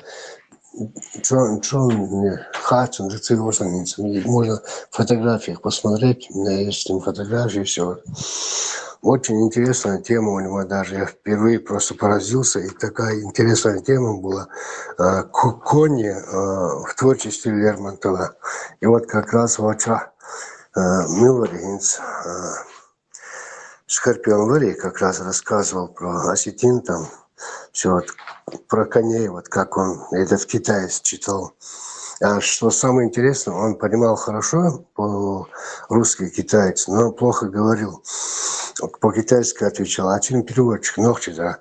Джон Хадсон, можно в фотографиях посмотреть, у меня есть там фотографии, все. Очень интересная тема у него даже, я впервые просто поразился, и такая интересная тема была кони в творчестве Лермонтова. И вот как раз Вача Мюллеринс, Скорпион Лори как раз рассказывал про осетин там, все вот, про коней, вот как он это в Китае читал. А что самое интересное, он понимал хорошо по-русски китаец, но плохо говорил. По-китайски отвечал, а чем переводчик? Ногчи, да,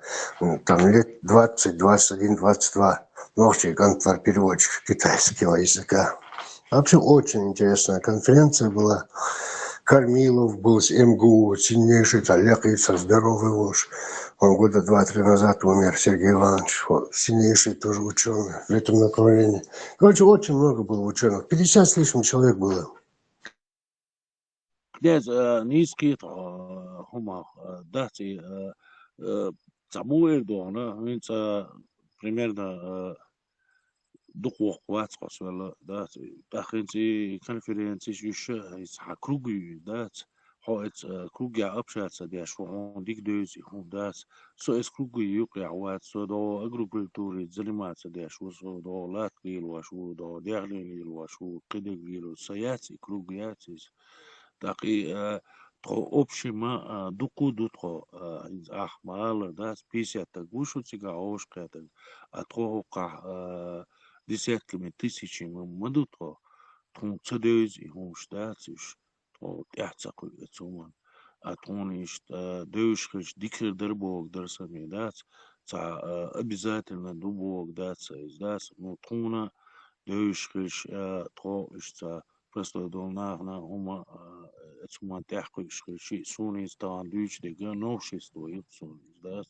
там лет 20, 21, 22. Ногчи, контвар переводчик китайского языка. Вообще очень интересная конференция была. Кормилов был с МГУ, сильнейший Олег Ицар, здоровый вож. Он года 2-3 назад умер, Сергей Иванович. Сильнейший тоже ученый в этом направлении. Короче, очень много было ученых. 50 с лишним человек было. Князь низкий, хума, дати, Самуэльдона, примерно духовок вацкос вела, дати, тахинти конференции еще круги, дати, хоец круги общаться, да, что он дикдует, дати, so es круги юкля ват, so до агрокультуры заниматься, да, что до латвил, что до дерлинил, что кедегил, саяти, кругяти. Так и общема дуку дутро из ахмала, да, списят гушу тига ошкатен, а троха десятками тысячами мадутро, тон цедез и хумштатиш, то тяцакуй цуман, а тон ишь дөшхиш дикер дербог дерсами, да, обязательно дубог, да, ну тона дөшхиш, то ишь просто долнарна ума цума тяхкой ши сунис тан дюч де гношество и сунис да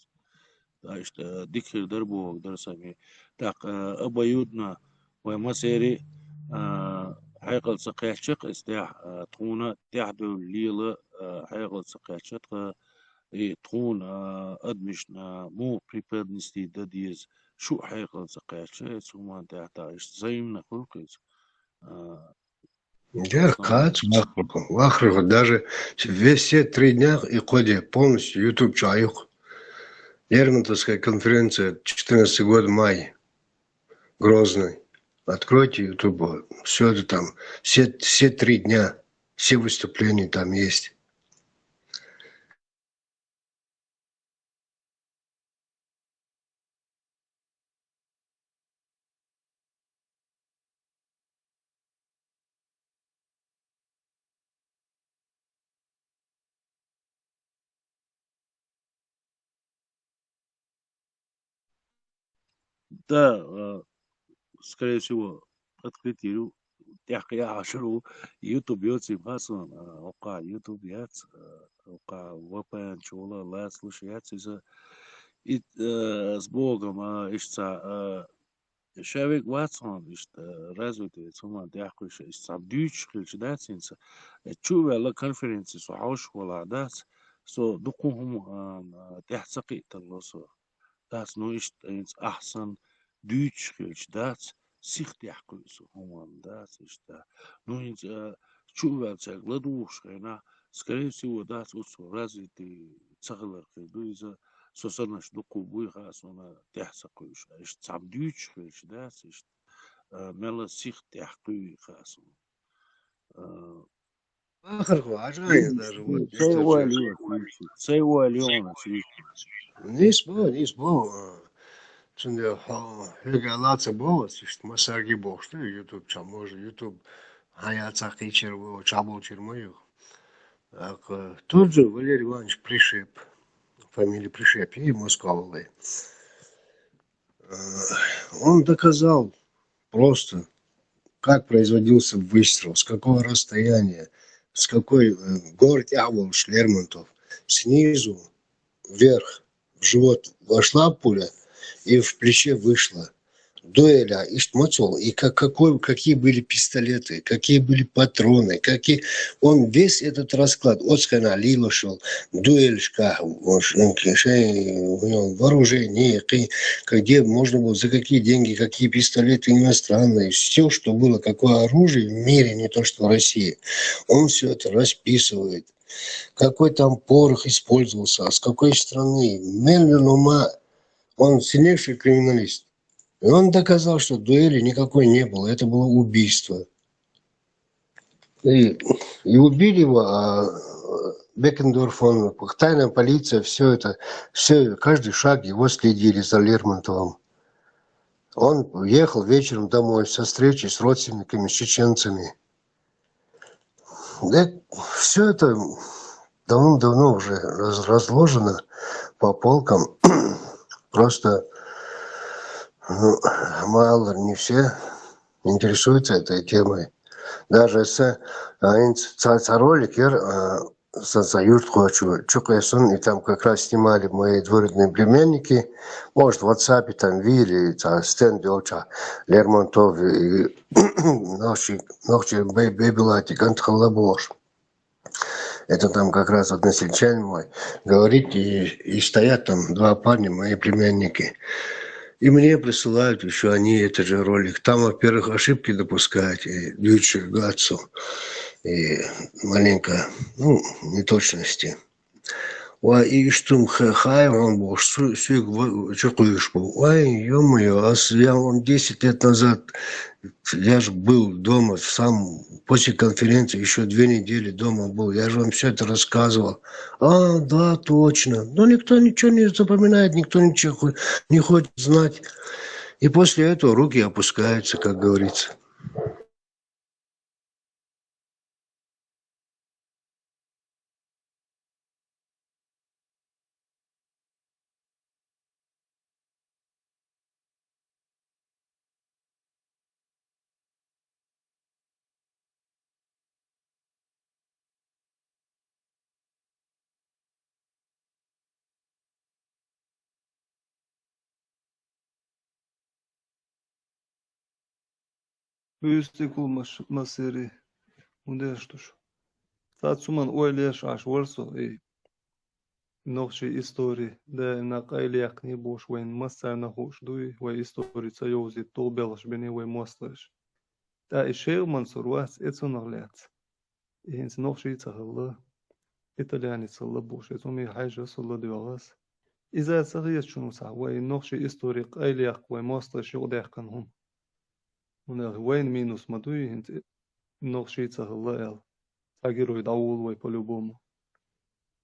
что дикер дербог дерсами так обоюдно ومسيري حيقل سقيتشق استيح تخونا تحدو ليلة حيقل سقيتشق تخون أدمشنا مو preparedness دديز شو حيقل سقيتشق ثم تحتاج زيمنا كلكز Я Кац, Вахрова, даже все 3 дня и ходе полностью YouTube чаюх. Лермонтовская конференция, 14 год, май, Грозный. Откройте YouTube, все это там, все 3 дня, все выступления там есть. Да, скорее всего, открытие تحكي عشرة يوتيوب يوتي مثلا أوقع يوتيوب يات أوقع وبان شولا لا سلوش يات إذا إت سبوغ ما إشتا شابك واتسون إشتا رازوتي ثم تحكيش إشتا بديش خلش دات إنسا تشوف على كونفرنس سو عوش ولا دات سو دقوهم تحسقي تلوسو دات نو إشتا أحسن ديش خلش دات سيخ يحكيسو هم دات إشتا ну, чувствуется, гладушка, скорее всего, да, вот развитый цаглар, ну, из-за сосанаш дуку буйхас, она тяхсакуешь, а иш сам дючхаш, да, иш мела сих тяхкуйхас. آخر عجائز даже вот Цей это же. цей Леона, نسبة Şimdi hügalatı bu, işte masargi boştu YouTube çamur, YouTube hayata geçirmiyor, çabuk çirmiyor. Тот же Валерий Иванович Пришеп, фамилия Пришеп, и Москва. Он доказал просто, как производился выстрел, с какого расстояния, с какой город Яволш, Лермонтов, снизу вверх в живот вошла пуля и в плече вышла. Дуэля, и какие были пистолеты, какие были патроны, он весь этот расклад, от Скана Лила шел, дуэльшка, вооружение, где можно было, за какие деньги, какие пистолеты иностранные, все, что было, какое оружие в мире, не то что в России, он все это расписывает. Какой там порох использовался, а с какой страны. Мельвин Ума, он сильнейший криминалист. И он доказал, что дуэли никакой не было, это было убийство. И убили его, а Бекендорф, тайная полиция, все, каждый шаг его следили за Лермонтовым. Он ехал вечером домой со встречи с родственниками, с чеченцами. Да, все это давно уже разложено по полкам. Просто мало, не все интересуются этой темой. Даже ролик союз хочу, Чукайсон, и там как раз снимали мои двоюродные племянники, может, в WhatsApp, там, Вилли, Стэн Белча, Лермонтов, и ночи Бэбилати, Гантхалабош. Это там как раз односельчанин мой говорит, и стоят там два парня, мои племянники. И мне присылают еще они этот же ролик. Там, во-первых, ошибки допускают, и дючер гацу, и маленько, неточности. И что хай он был, что чукуешь был. Ой, ё-моё, я 10 лет назад, я же был дома, сам после конференции еще 2 недели дома был, я же вам все это рассказывал. А, да, точно. Но никто ничего не запоминает, никто ничего не хочет знать. И после этого руки опускаются, как говорится. Büyüstekul maseri. Unde ștuș. Tatsuman oileș aș vorso e noche istorie de na qailiaq ni bosh wen masar na hosh dui we istorie tsayozi to belsh bene we moslash. Da ishel mansur was etsonorlat. Hins noche tsahalla italiani tsalla bosh etsomi haja salla diwagas. إذا صغير شنو صح وين نقش إستوري قايليق وين ماستر شو داخل هم هنا وين مينوس مدوي هنت نقش يتسهل تاجروا يدعول وي بلوبوم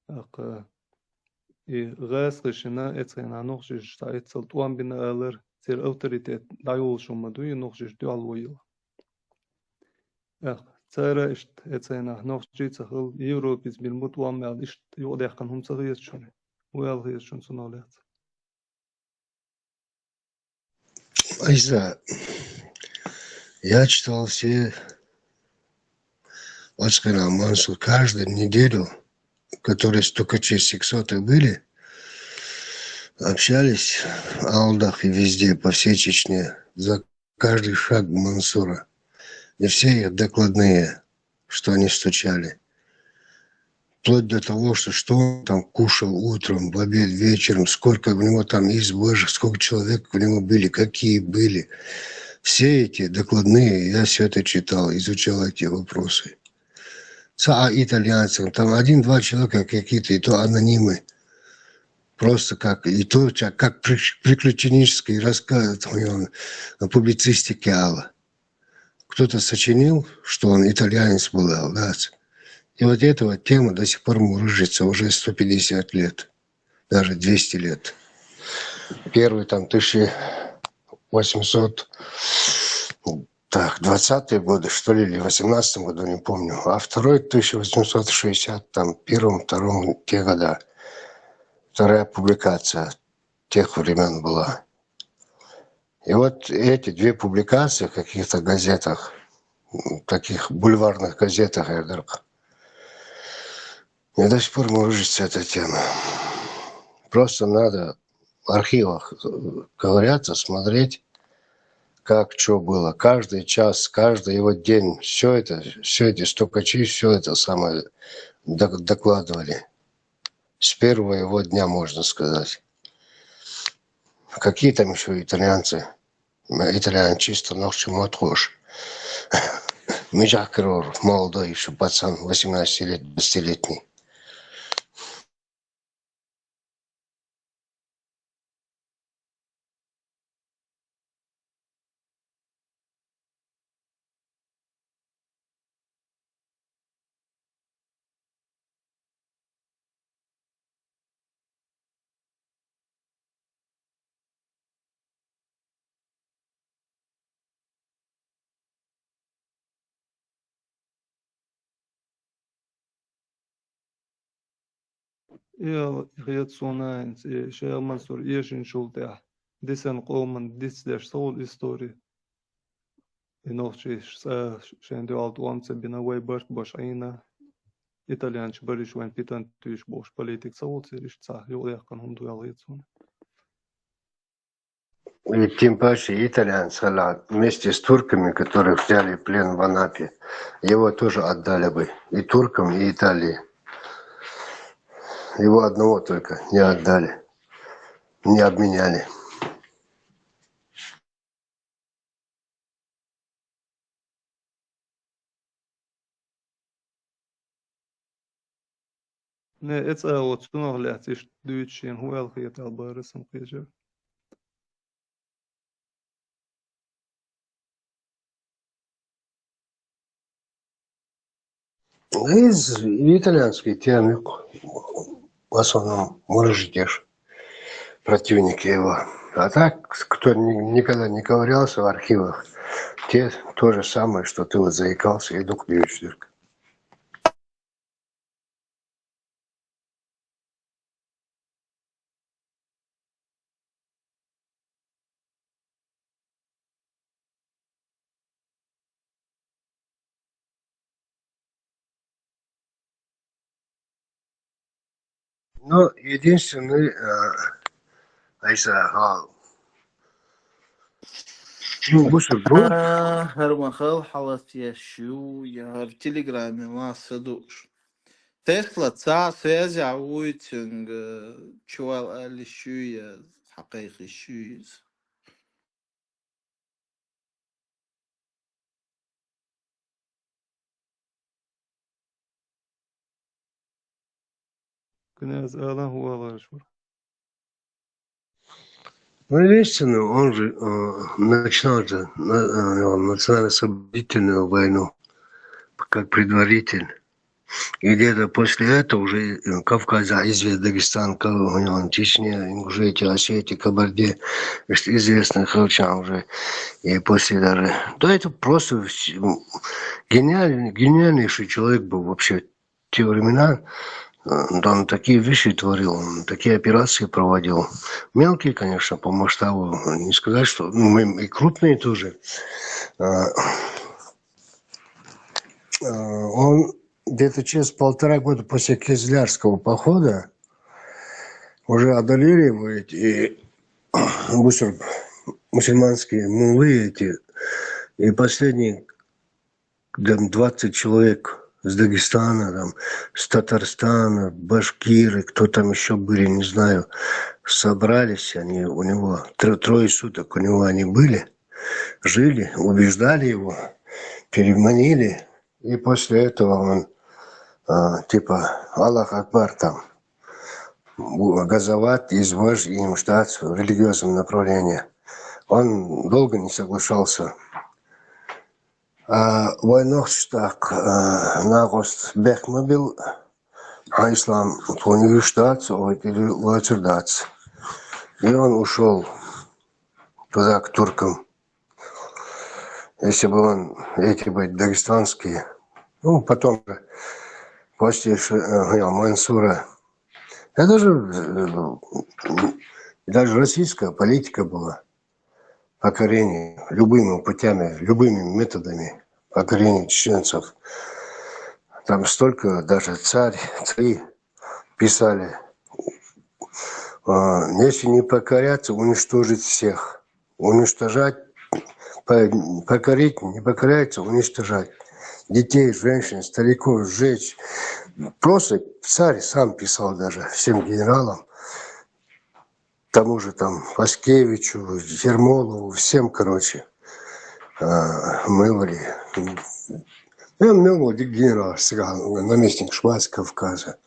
أق غاس قشنا إتسينا نقش شتايت سلطوان بنا ألر تير أوتوريتيت دعول شو مدوي نقش دعال ويل أق ترى إشت إتسينا نقش يتسهل يوروبيز بالمطوام مال إشت يو داخل هم صغير شنو ويل هي شنو صنالات Айза, я читал все Оскара Мансур каждую неделю, которые стукачи сексоты были, общались в Алдах и везде, по всей Чечне, за каждый шаг Мансура. И все их докладные, что они стучали. Вплоть до того, что он там кушал утром, в обед, вечером, сколько у него там избожек, сколько человек у него были, какие были. Все эти докладные, я все это читал, изучал эти вопросы. А итальянцам, там 1-2 человека какие-то, и то анонимы. Просто как, и то как приключенческий рассказ, публицистики Алла. Кто-то сочинил, что он итальянец был, да. И вот эта вот тема до сих пор мурыжится уже 150 лет, даже 200 лет. Первый там 1820-е годы, что ли, или 18 году, не помню. А второй 1861-2 те года. Вторая публикация тех времен была. И вот эти две публикации в каких-то газетах, таких бульварных газетах, мне до сих пор мурыжится эта тема. Просто надо в архивах ковыряться, смотреть, как что было. Каждый час, каждый его день, все эти стукачи, все это самое докладывали. С первого его дня, можно сказать. Какие там еще итальянцы? Итальян чисто ночью отхож. Миджакрор, молодой еще пацан, 18-20-летний. يا رياتسوناين شير منصور يشن شولتع ديسن قومن ديسلش سول إستوري إنوخشيش شين دوالت وانسا بنا وي باش عينا إيطاليانش بريش وين بيتان تيش бош политик саул сириш ца юлеяхкан хум дуял рецун. И тем паче итальянцы вместе с турками, которые взяли плен в Анапе, его тоже отдали бы и туркам, и Италии. Его одного только не отдали, не обменяли. Ne, it's a lot to know that is Dutch and who else get Albaris and Pijab. Из итальянской темы в основном мурыждеш, противники его. А так, кто никогда не ковырялся в архивах, те то же самое, что ты вот заикался, иду к Бьючдерк. Ну, единственный, Айса, هرمخال حالت يشيو يهر تليجرامي ما صدوش تخلى تساعة سيازي عويتنج شوال قال شوية حقيقي شويز Князь Алан Хуалашвар. ну, естественно, он же начинал же национально-освободительную войну как предваритель. И где-то после этого уже Кавказ, Дагестан, Чечня, Ингушетия, Осетия, Кабарде, известных хрущан уже. И после даже... Да, это просто гениальнейший человек был вообще в те времена. Он такие вещи творил, он такие операции проводил. Мелкие, конечно, по масштабу. Не сказать, что... Ну, и крупные тоже. Он где-то через 1,5 года после Кизлярского похода уже одолели его эти мусульманские муллы эти. И последние 20 человек с Дагестана, там, с Татарстана, башкиры, кто там еще были, не знаю, собрались они у него, 3 суток у него они были, жили, убеждали его, переманили, и после этого он, типа, Аллах Акбар там, газовать, изваж и мштать в религиозном направлении. Он долго не соглашался. Войнохштаг нагост бехмобил, а ислам планировал штат, или лоцердац. И он ушел туда, к туркам. Если бы он, эти были дагестанские, ну, потом, после Мансура, это же даже российская политика была. Покорение любыми путями, любыми методами покорения чеченцев. Там столько даже цари писали, если не покоряться, уничтожить всех. Уничтожать, покорить, не покоряться, уничтожать. Детей, женщин, стариков сжечь. Просто царь сам писал даже всем генералам, тому же там Паскевичу, Ермолову, всем, короче, Мэлори. Я Мэлори генерал, наместник Швац, Кавказа.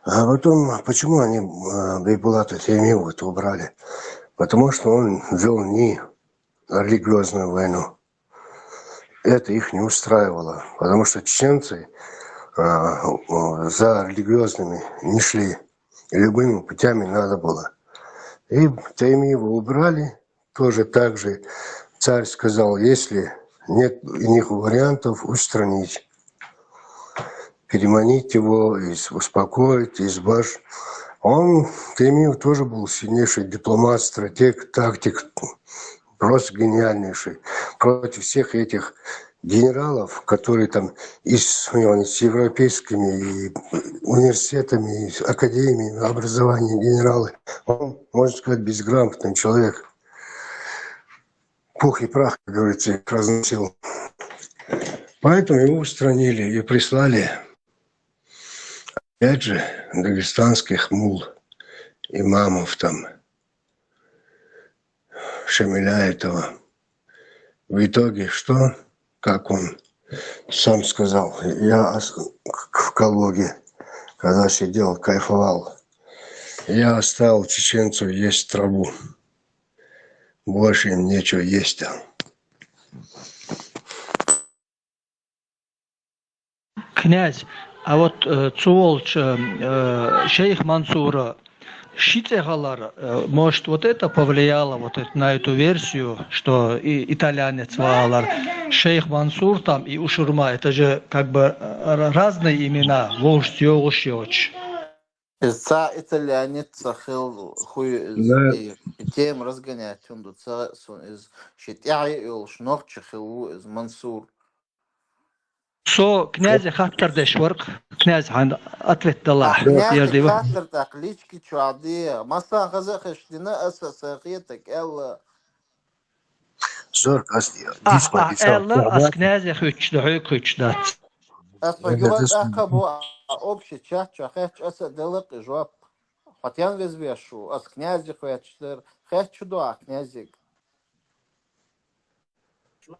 А потом, почему они Бейбулата Теймиева убрали? Потому что он вел не религиозную войну. Это их не устраивало, потому что чеченцы за религиозными не шли. И любыми путями надо было. И Теймиева убрали, тоже так же. Царь сказал, если нет иных вариантов, устранить. Переманить его, успокоить, избавить. Он, Теймиев, тоже был сильнейший дипломат, стратег, тактик, просто гениальнейший. Против всех этих генералов, которые там и с европейскими и университетами, и академиями образования генералы. Он, можно сказать, безграмотный человек. Пух и прах, как говорится, их разносил. Поэтому его устранили и прислали, опять же, дагестанских мул, имамов там, Шамиля этого. В итоге что? Как он сам сказал, я в Калуге, когда сидел, кайфовал, я оставил чеченцев есть траву. Больше им нечего есть там. Князь, а вот Цуволч, шейх Мансура, Шицегалар, может, вот это повлияло вот на эту версию, что и итальянец Валар, шейх Мансур там и Ушурма, это же как бы разные имена, вождь, Йогуш. Ца итальянец сахил хуй из тем разгонять, он тут из Шитяи и Улшнох чахилу из Мансур. Со князя хаттар дешворк, князь ответ дала. Князь хаттар таклички чуадия, маса газахеш дина асасахетак элла. Зорк элла князя хүч дат. Асфагиват акабу общий чахеч аса делак жуап. Хотян везвешу, ас князя хуячтер, хочу дуа князик.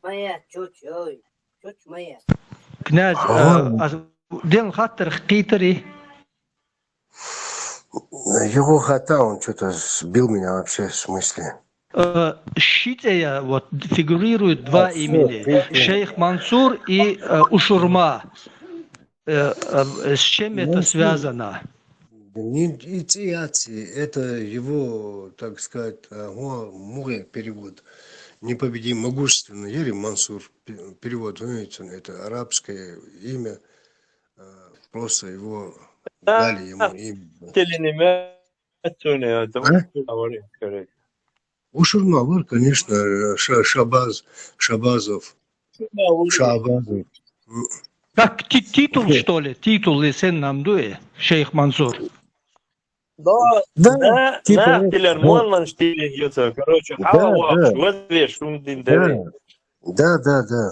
Моя чуть-чуть, моя. Князь, дел хаттер хитри. Его хата, он что-то сбил меня вообще с мысли. Шитея вот фигурирует два имени. Шейх Мансур и Ушурма. С чем это связано? Инициации, это его, так сказать, мой перевод. Непобедимый, могущественный, или Мансур, перевод, видите, это арабское имя, просто его дали ему имя. А? Ушурма var, конечно, Шабазов. Шабазов. Как титул, что ли? Титул sen нам дуе, шейх Мансур. Да, Да, типа, нахтилер, да, монлан штилин йоца. Короче, да, хала вакш, да, возве шумдин дави. да.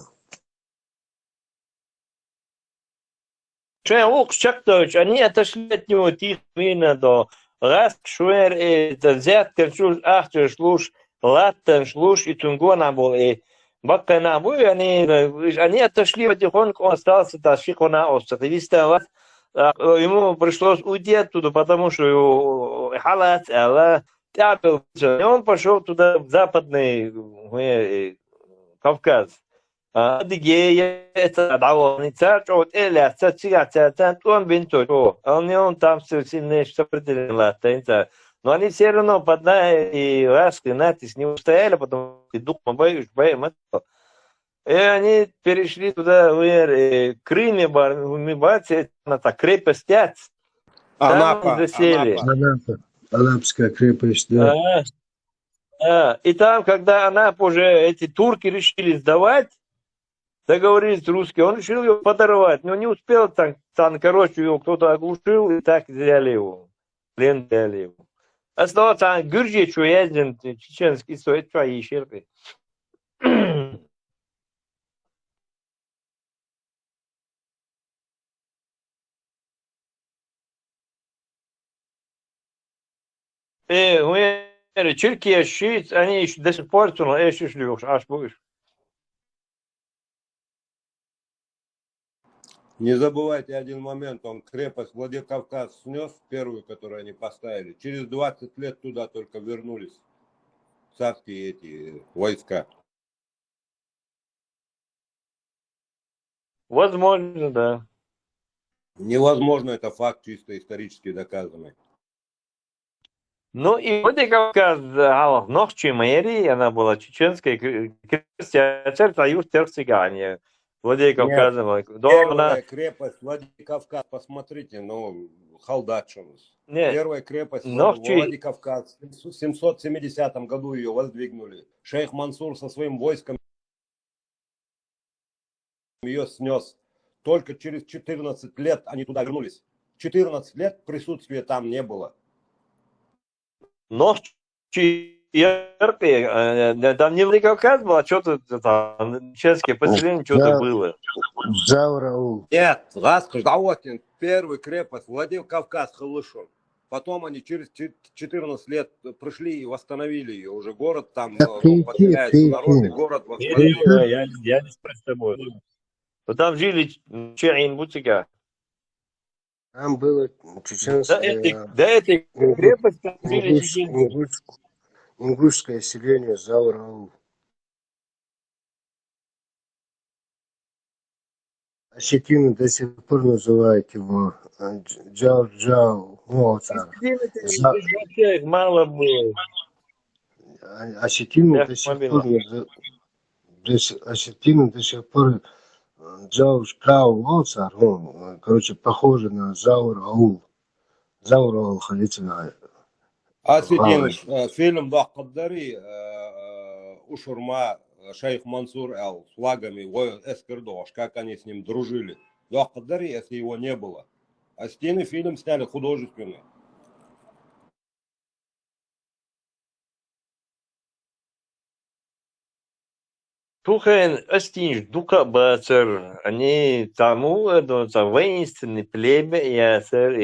Шея лук шактович, они отошли от него тихо мина до раз швер это взят керчуш ахтер шлуш латтен шлуш и тунгона был и бакана был они отошли потихоньку, он остался тащико на остров. И ему пришлось уйти оттуда, потому что его халат, и он пошел туда, в западный Кавказ. Адыгея, это Дауаница, от Эля, Цацигаця, он бинто, он там все сильно сопротивлялся. Но они все равно под и ласки, натиск не устояли, потому что дух боюсь. И они перешли туда, в Крыме, на так крепость Яц. Там они засели. Анапская крепость, да. И там, когда Анап уже эти турки решили сдавать, договорились русские, он решил его подорвать, но не успел, короче, его кто-то оглушил, и так взяли его, плен взяли его. Остался Гюрджи, Чуязин, чеченский, стоит твои щерпы. Türkiye şiit, они еще до сих пор, еще шлюх, аж будешь. Не забывайте один момент, он крепость Владикавказ снес, первую, которую они поставили. Через 20 лет туда только вернулись царские эти войска. Возможно, да. Невозможно, это факт чисто исторически доказанный. Ну и Владикавказ, в ночи мэрии, она была чеченская, крестьян, союз терцигане. Владикавказом. Первая крепость Владикавказ, посмотрите, ну, Халдачинус. Первая крепость Владикавказ. В 770 году ее воздвигнули. Шейх Мансур со своим войском ее снес. Только через 14 лет они туда вернулись. 14 лет присутствия там не было. Ночи там не Владикавказ был, а что-то там, чеченское поселение, что-то было. Заураул. Нет, Ласкаждаотин, первый крепость Владикавказ Халышон. Потом они через 14 лет пришли и восстановили ее. Уже город там подтягивается, народный город восстановили. Я не спрашиваю с тобой. Но там жили Чаин, Бутика. Там было чеченское... Да, этой крепости там жили чеченцы. Ингушское селение Заураул. Осетины до сих пор называют его Джао-Джао. Их мало было. Осетины до сих пор Джао-Джао, короче, похоже на Заураул. Заураул Халицина. Осетин, фильм «Дахкаддари», Ушурма, Шейх Мансур с флагами, Эскердош, как они с ним дружили. «Дахкаддари», если его не было. Осетины фильм сняли художественный. Тухен Остинж, Дука Бацер, они тому, это воинственный племя и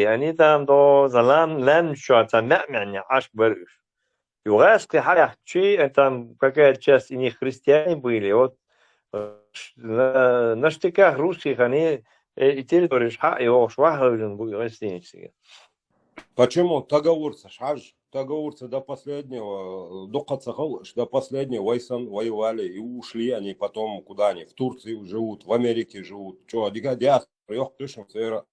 они там до залам лам шуата мa'мяня аж барыш. И уральская халяхчи, там какая-то часть из них христиане были, вот на штыках русских они и территории шха и ошваховлен были гостиницы. Почему? Тагаурцы, шаж. Тагаурцы до последнего, до последнего воевали и ушли они потом куда они, в Турции живут, в Америке живут. Что, диаспора,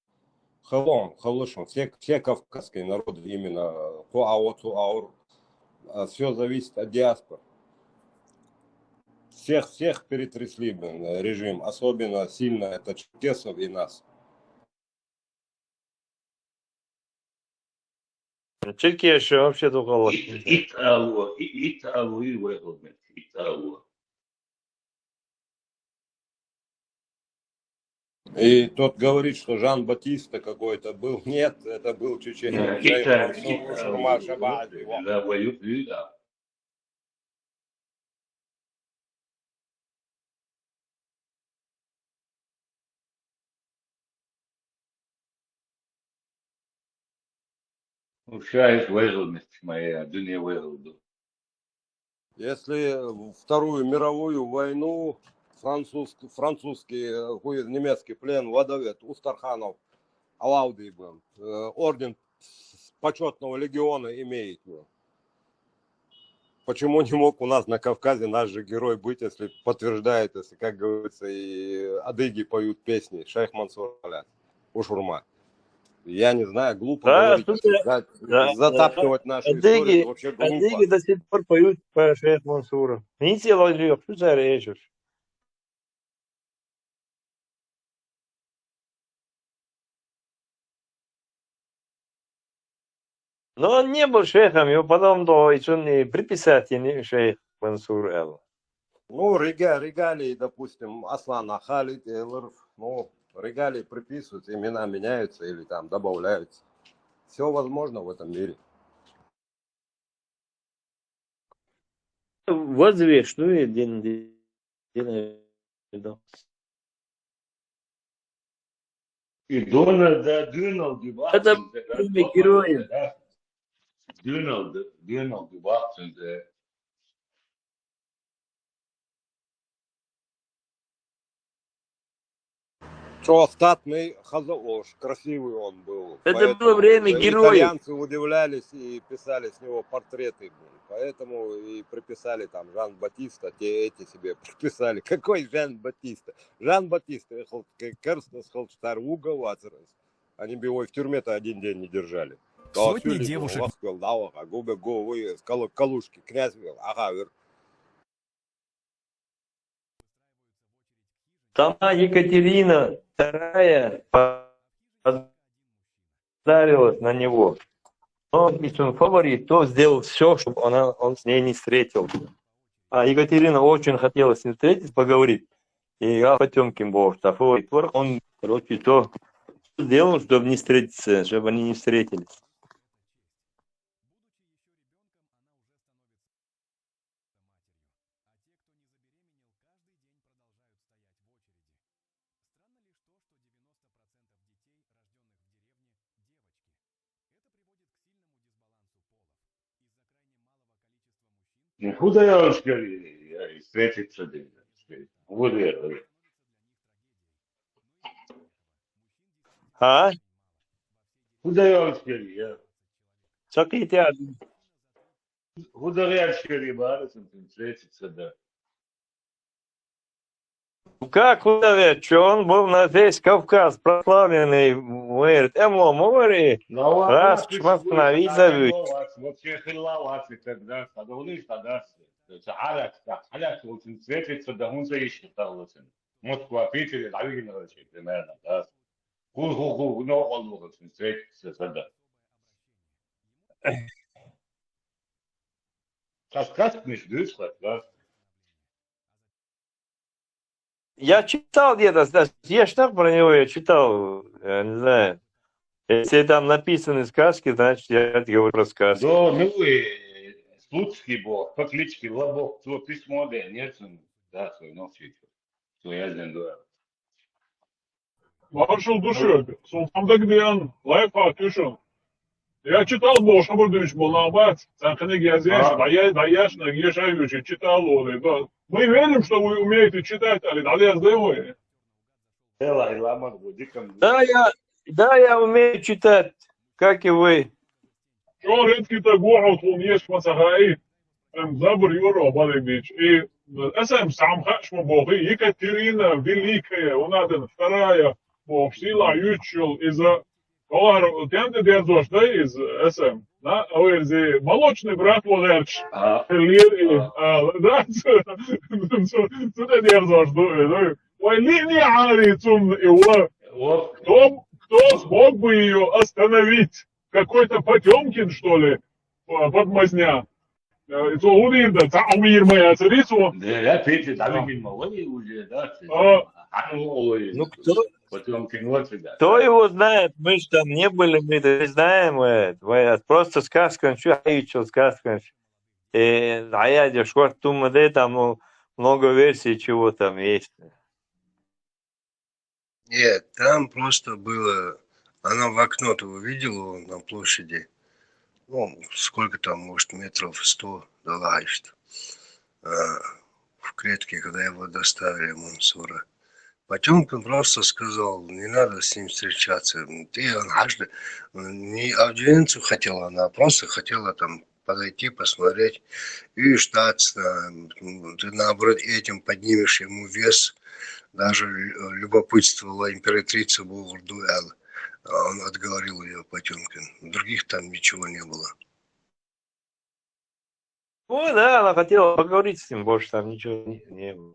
все кавказские народы именно, все зависит от диаспоры. Всех перетрясли режим, особенно сильно это черкесов и нас. Черкеш вообще только вот. Италу и выгодно. Италу. И тот говорит, что Жан-Батиста какой-то был. Нет, это был чеченец. Шейх Мансур Шурма Шабади. Да, воюют, да. Шайх выгодность моя, дуня выгоду. Если Вторую мировую войну французский, немецкий плен выдавит, Устарханов Алауди был, орден почетного легиона имеет. Почему не мог у нас на Кавказе наш же герой быть, если подтверждает, если, как говорится, и адыги поют песни, Шейх Мансур Ушурма. Я не знаю, глупо говорить, затаптывать нашу историю, вообще глупо. Адыги до сих пор поют по Шейх Мансуру. Не делал ли, что за речь? Но он не был шейхом, его потом приписать шейх Мансур Эл. Ну, регалии, допустим, Аслан Халид, ну, регалии приписываются, имена меняются или там добавляются. Все возможно в этом мире. Возвешь, ну и день. И Дональд Дюбак. Это имя героя. Дюнал Дюбак. Что статный Хазалош, красивый он был. Это поэтому было время героев. Итальянцы удивлялись и писали с него портреты. Поэтому и приписали там Жан-Батиста, эти себе приписали. Какой Жан-Батиста? Жан-Батиста, Керстас Холштарвуга, они бы его в тюрьме-то один день не держали. Сотни девушек. Калушки, князь, ага, Сама Екатерина II позарилась на него. Но если он фаворит, то сделал все, чтобы он с ней не встретился. А Екатерина очень хотела с ним встретиться, поговорить. И Потемкин был фаворит. Он, короче, то сделал, чтобы не встретиться, чтобы они не встретились. Куда я вам скажу? Встретиться. Вот это. А? Куда я вам скажу? Чакайте. Куда я скажу? Встретиться, да. Как ударить, что он был на весь Кавказ прославленный, говорит, говори, раз остановить зовут. Вообще хиловаться тогда, садовник тогда, حالك وتنسيت ده زي الشتاء Москва, Питер, Равигин, примерно, да. Ху, но он может встретиться тогда. Кавказ nicht Deutschland, да. Я читал где-то, я ж так про него, я читал, я не знаю. Если там написаны сказки, значит, я говорю про сказки. Да, ну и Слуцкий был, по кличке Лобок, то письмо, да, нет, да, свой ночью, что я знаю. Маршал Душек, Султандагдиан, лайфхак, Юшин. Я читал, Бош Абурдович Булнабат, сам книги Азиз, Баяшна, Гешаевич, читал, да. Мы верим, что вы умеете читать, а далее сделаете. Да, я умею читать, как и вы. Что редкий-то город, он есть Масахаид, Забр Юро, Балибич, и SM сам Хашма Бохи, Екатерина Великая, он один, вторая, Бог, сила Ючул, из-за Кенте держишь, да, из СМ, да, из молочный брат Волерч, да, сюда держишь, да, ой, линия Ари, кто смог бы ее остановить, какой-то Потемкин, что ли, подмазня. Это Улинда, Таумир моя царицу. Да, Петя, Давидин Малой уже, да? Ну, Потемкин вот сюда. кто его знает? Мы же там не были, мы это не знаем. Просто сказка, что я учил сказка. А я дешевле думаю, там ну, много версий, чего там есть. Нет, там просто было... Она в окно-то увидела на площади. Ну, сколько там, может, метров 100 дала, что в клетке, когда его доставили в Мансура. Потемкин просто сказал, не надо с ним встречаться. Ты, он не аудиенцию хотела, она просто хотела там подойти, посмотреть и ждать. Ты, наоборот, этим поднимешь ему вес. Даже любопытствовала императрица Булгурдуэл. Он отговорил ее, Потемкин. Других там ничего не было. Ну да, она хотела поговорить с ним, больше там ничего не было.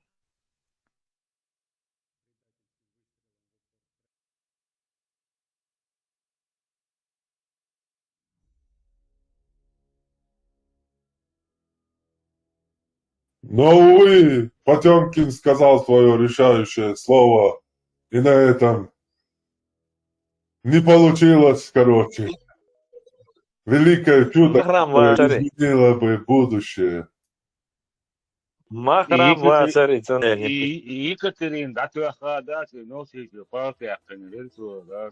Но, увы, Потемкин сказал свое решающее слово, и на этом не получилось, короче. Великое чудо, которое изменило бы будущее. Махрам царица. И Екатерин, да, ты да, ты носишь партия, да.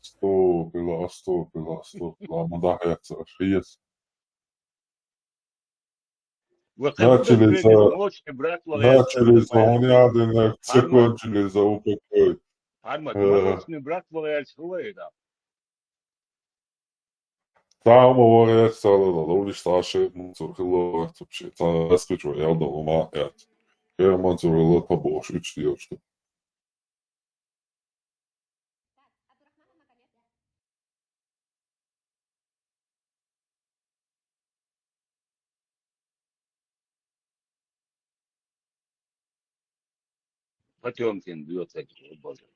Стопила, мадахается, шиес. Начали за уняденных, закончили за упокой. Само говорят, стало да уничтожить Мансур Хилова, вообще, это раскручиваю, я дал ума, я Мансур Хилова побольше, учтил, что. Потемкин бьет такие, боже.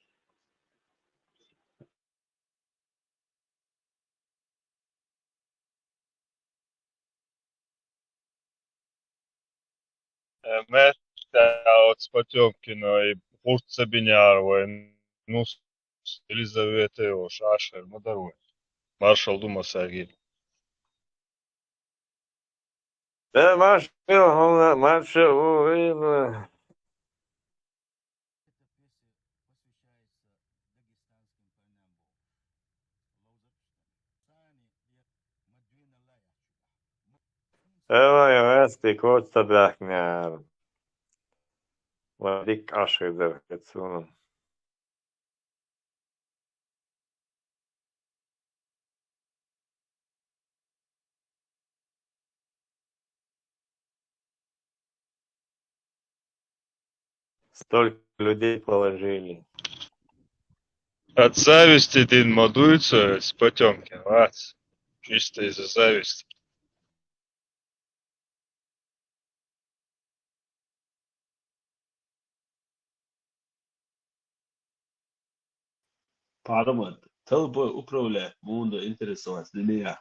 От Потемкина и Хурцабиняровой, ну, Елизавета его, Шашер, Мадаруй. Маршал Дума Сагиль. Да, маршал, Esti kocsadráknál. Vadik asődörket szólom. Столько людей положили. От зависти Дин модуется с Потемкин, чисто из-за зависти. Парламент толпой управляет, mundo интересоваться меня.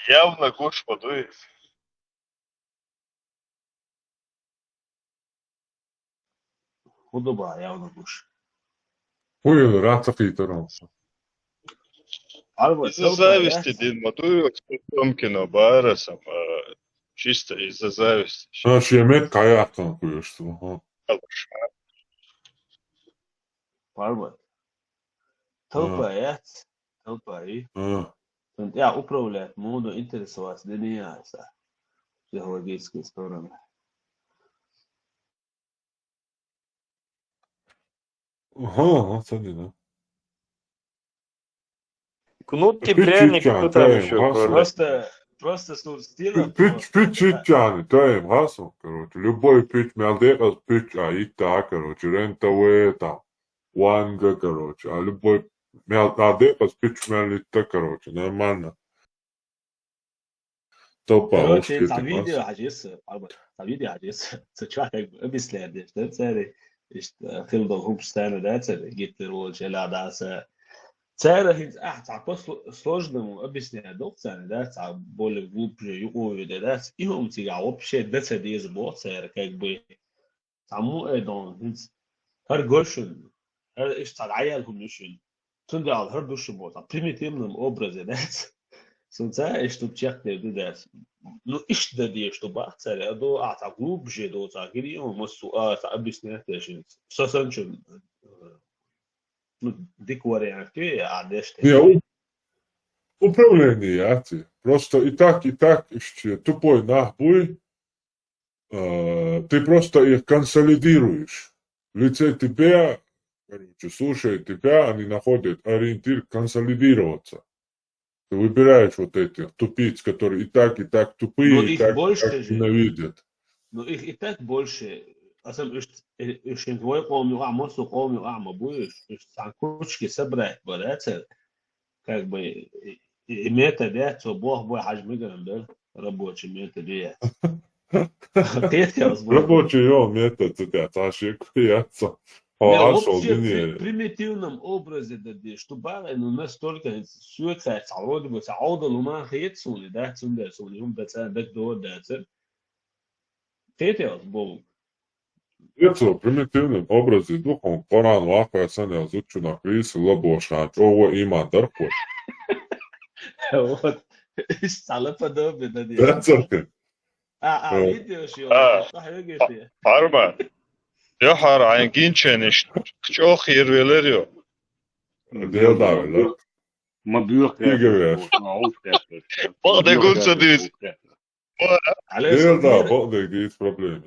Явно Гош подует. Худоба, явно Гош. Ой, рад Питером. Из-за зависти Дин модует с Потемкина, Байресом, чисто из-за зависти. Значит, я мет каятан, кое-что. Парламент. Толпа и. Я управляет, mundo интересоваться меня, психологической стороны. Ага, да. Кнутки, пряник, кто там еще? Просто с стилом. Пичитяне, таем, гасом, короче. Любой пич, мялдекас пич, а и так, короче, рентовые там, ванга, короче. А любой мялдекас пич, мялдекас, короче, нормально. Короче, там видео одессы, там видео одессы, это человек объясняет, что это خلد الهوبستان ده جيتر وجلا ده цара хин цапа сложному объяснять доктор, да, более глубже его да, и он тебя вообще это без боцер, как бы саму эдон, هر гошен, هر اشتغل هنوشن, تندع هر دوش بوت, примитивным образом, да, сунца, что чехне, да, ну иш да де, что бахцер, а до глубже до цагири, он мосу объяснять, сосанчун. Ну, дик варианты, а деште. Не, управление, яти. Просто и так, еще тупой нахуй, ты просто их консолидируешь. В лице тебя, короче, слушая тебя, они находят ориентир консолидироваться. Ты выбираешь вот этих тупиц, которые и так тупые, Но и их так больше же. ненавидят. Но их и так больше. Асам ишь твой قوم мосу قوم ما будешь, сам кучки собрать, братцы, как бы метод, да, что Бог бой хажмиган, да, рабочий метод, да. Рабочий метод, это ташик, яйца. Не, вообще в примитивном образе, да, что бары, ну, настолько все это вроде аудал ума хейтсули, да, цундерсули, бецан, бекдор, да, это Бог. Это примитивным образом духом Коран лака саня зучу на крис лабоша, чего има дарху. Вот, стало подобно, да, Децерки. видео что, Arma. Ya har angin çeniş. Çok yerveler Deel daar, ما بيوقع Bak ne görseniz. Deel daar, bak de iets probleem.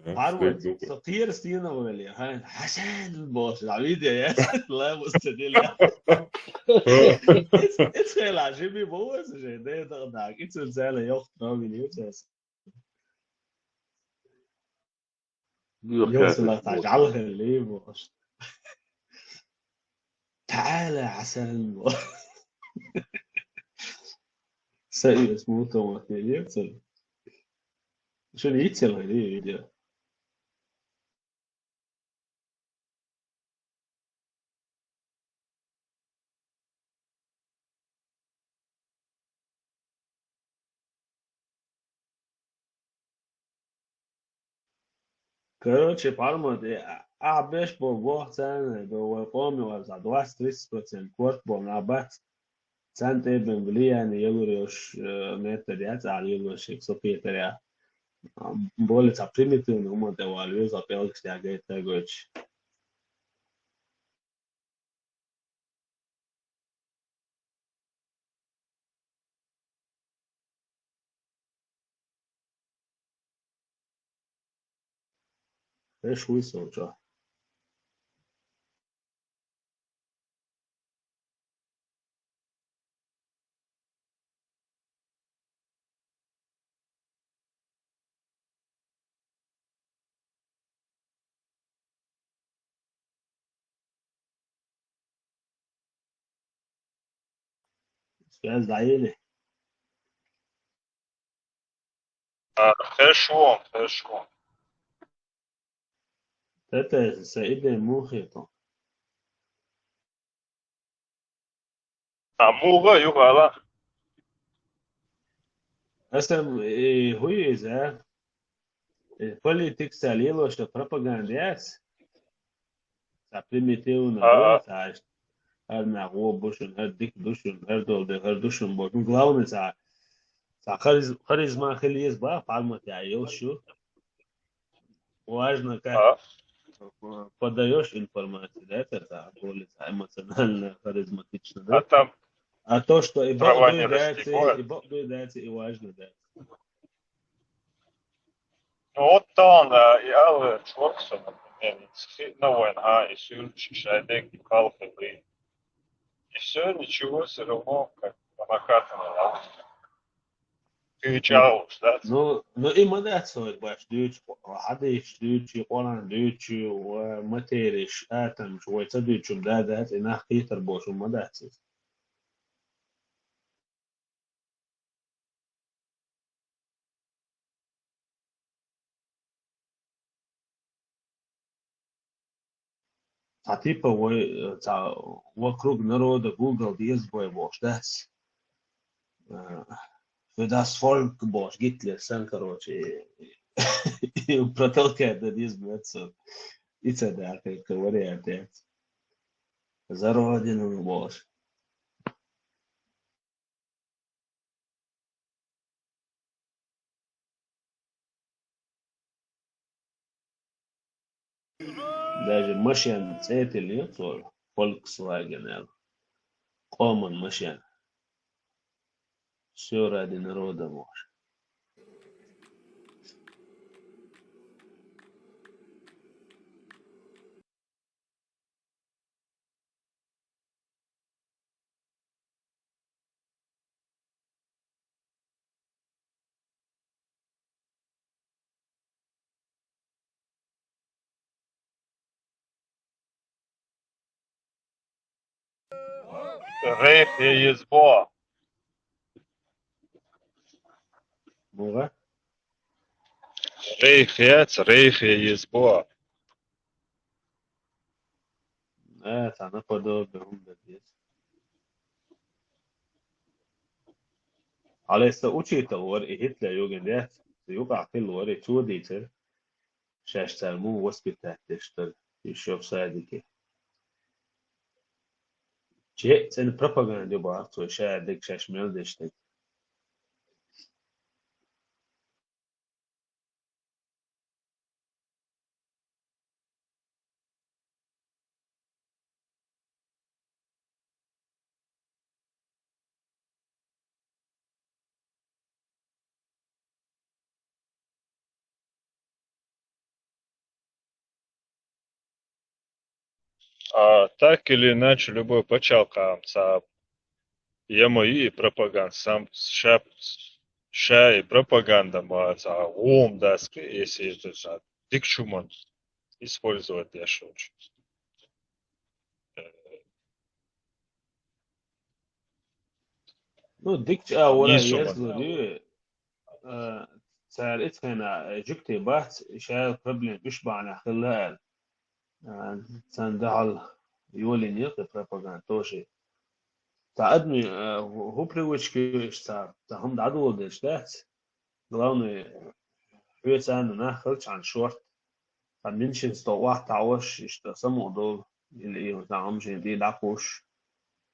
صغير سينا ولا هاي حسن البوس العبيد يا الله مستدل اتخيل عجبي بوس ده ضغطك انت رساله ياخد راجل يوسف يوصل تجعلها ليه بوس تعالى عسل البوس سأل اسمه توماس يوصل شنو يتصل عليه فيديو Короче, Palma de abes por vorten do come was a 2-3% kort bon abat sante benvlia ni euros meteriat al euros exopeteria bolets a primitive no mo de values a pelx de ageta goch ايش هو يسوي سؤال عيلي Fechou. تاتا سائدة موخيطة Amuga yugala. أسم هو إذا politics ali što propagandas sa primitivno ne her na bušun her dik dušun her dol de her dušun bo glavne sa харизма хелизба Palma ja još важно как подаешь информацию, да, это более эмоционально, харизматично, да? А то, что и Бог дается, и важно, да. Вот он и ал чворксон, новая, и сюр шайдек и калфы. И все, ничего, все равно, как накатано. Ну, има да цой баш дюч, حدش ديوتشي قولان ديوتشي وماتيريش آتم شوي تديوتشم دادات إنها خيتر بوش ومداتس типа вокруг народа Google избой бош, да? Das Volk boš, Hitler sen, короче, и протолкает да избьется. И цеда, как говорят, за родину бош. Даже машин цепили, то Volkswagen, Common машин. Все ради народа бош. Рейх je избо. Муга? Рейх je избо. Это наподобие умбедес. على استوجيت الورق هتلا يوجد يوقع في الورق توديتر شاش تلمو وسبت تشتر يشوف صادقي شيء سن propaganda بعض وشادك شاش ملدشتك Так или иначе, любой почалка и пропаганда сам ша и пропаганда маца ум даски, если это дикчуман использовать я шучу. Ну ديك ولا Нисуман. يزغلي سالت هنا جكتي بات شايل قبل بيشبع على خلال تندعل يولي نيقي propaganda توشي تعدني هو привычки هم عدو دشتات главное هو ناخذ عن شورت فننشن استواه تعوش اشتسمو دول اللي يتعامل دي دعوش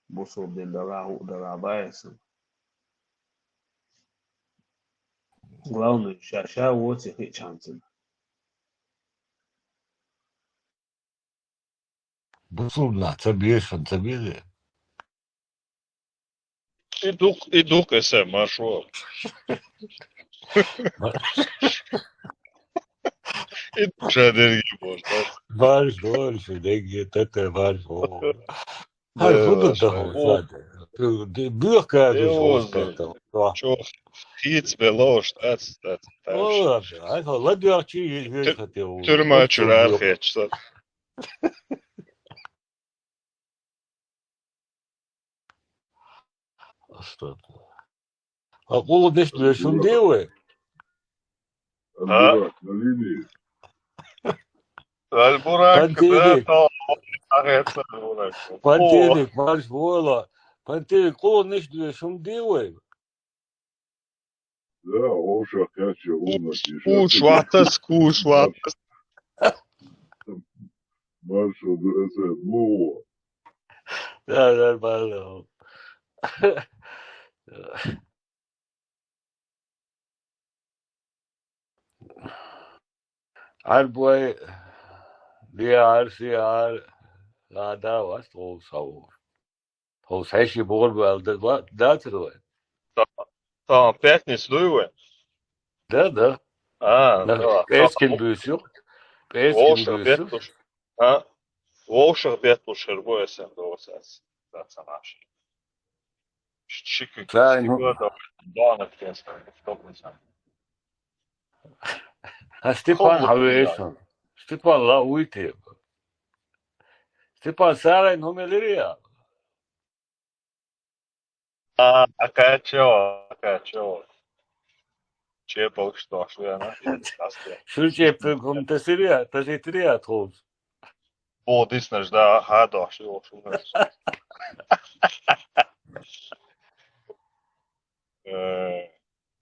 بوصو بدين درا بايس главное شاشا ووتي خي شانسن بصولا تبيه Идук эсэ маршрут. Идук шадерги может. Varš došli, negdje tete varš ovo. Aj, Да, kod da šta ho, je. sad. Bilo kada je Evo, čo hic beloš, that's O, aj, ladjak či vješati ovo. Türma čurarhe, čo. Что? А коло nešto je šundeve? А? На линии. Альбурак, да, то. Panterik, marš vola. Panterik, коло nešto je šundeve? Да, оша кача умати. Скушватас. Маршал ДС, муо. Да, нормально. Arboj, DRCR, Lada, was also. Hos heshi borwel, dat er. Там пятницу дует. Да. Да. Пескин бюсюк. Пескин бюсюк. А? Волшах бетлуш эрбоесен досас. Дацамаш. Шикик. Донат кенста. А Степан Хавешон. Степан ла уйти. Степан Сарай номелерия. Акачо. Чепал что я на. Шуче пеком тесерия, тесетрия тоз. بوديسناش ده هذا شو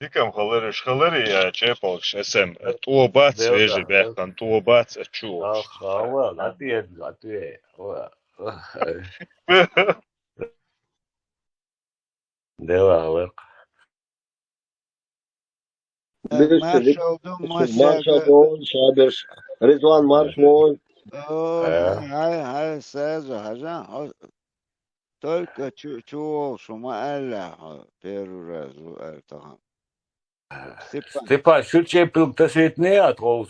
Tikam خلري چپالش اسم تو بات ویژه بیختن تو بات چوش خاله عطيه دوا مارشال دو مارشال دون شابرش رضوان маршмон. هاي سازو هجان только чувствовал, что мы первый раз это. Степан, что чепил, то есть не отрос.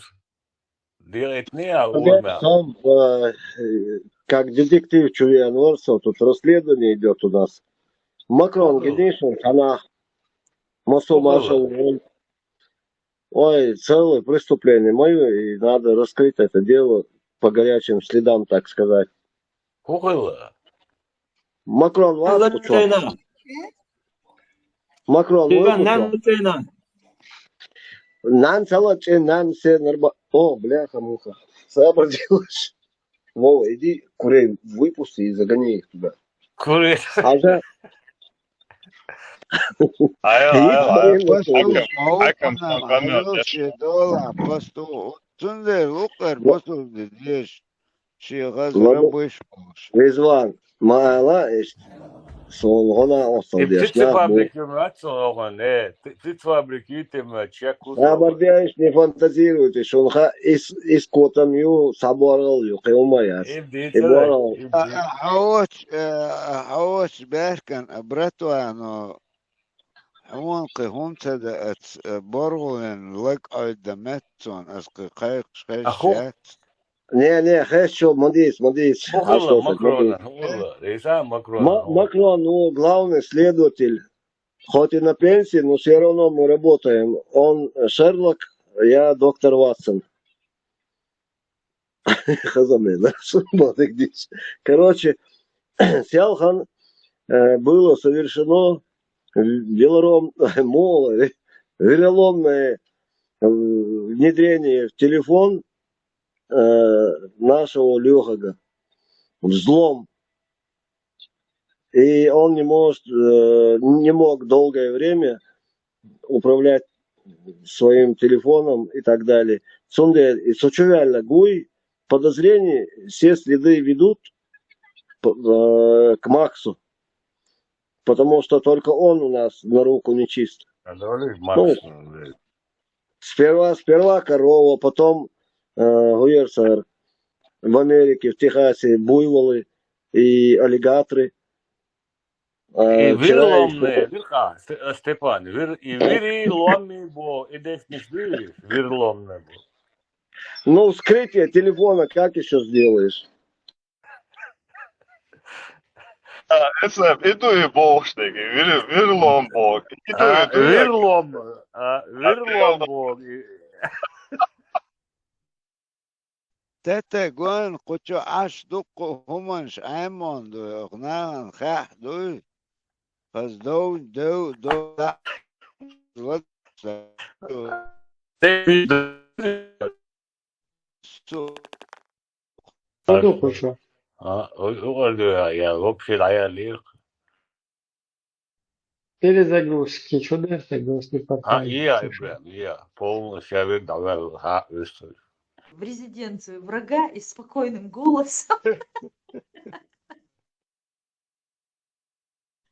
Директ не отрос. Сам, как детектив Чувиан Ворсов, тут расследование идет у нас. Макрон, Гедишин, Ханах, Мосу маршал. Ой, целое преступление мое, и надо раскрыть это дело по горячим следам, так сказать. Кукла. Макрон вас пучок. Макрон мой пучок. Нан салаче, нан все нормально. О, бляха-муха. Сабр делаешь. Вова, иди курей выпусти и загони их туда. Курей. Ага. Резван, мала есть. Солгона остал птицы фабрикируют, птицы фабрикируют, чекус. Абардяешь, не фантазируйте, что он из котамью соборал, юхилмаяс. حواش باركن أبرتوانو حوان قهم تدأت برغلن لك أيدمتون أسقي قيق شخيشات Не, хорошо, молодец. Макрон, ну, главный следователь, хоть и на пенсии, но все равно мы работаем. Он Шерлок, я доктор Ватсон. Короче, Сялхан было совершено вероломное внедрение в телефон нашего Лёхага, взлом. И он не мог долгое время управлять своим телефоном и так далее. И сочувственно гуй подозрения, все следы ведут к Максу, потому что только он у нас на руку не чист. Сперва корова, потом Гуерцер в Америке, в Техасе, буйволы и аллигаторы. И верломные, Степан, и верломные бо, и здесь не видишь, верломные бо. Ну, вскрытие телефона как еще сделаешь? Иду и богштеги, верлом бог. Верлом бог. تاتا جوان قطو عش دقو همانش عمان دو اغنان خاح دو فز دو Я вообще лояльный. Перезагрузки, чудо загрузки пока. Я полностью человек давал выставить. В резиденцию врага и спокойным голосом.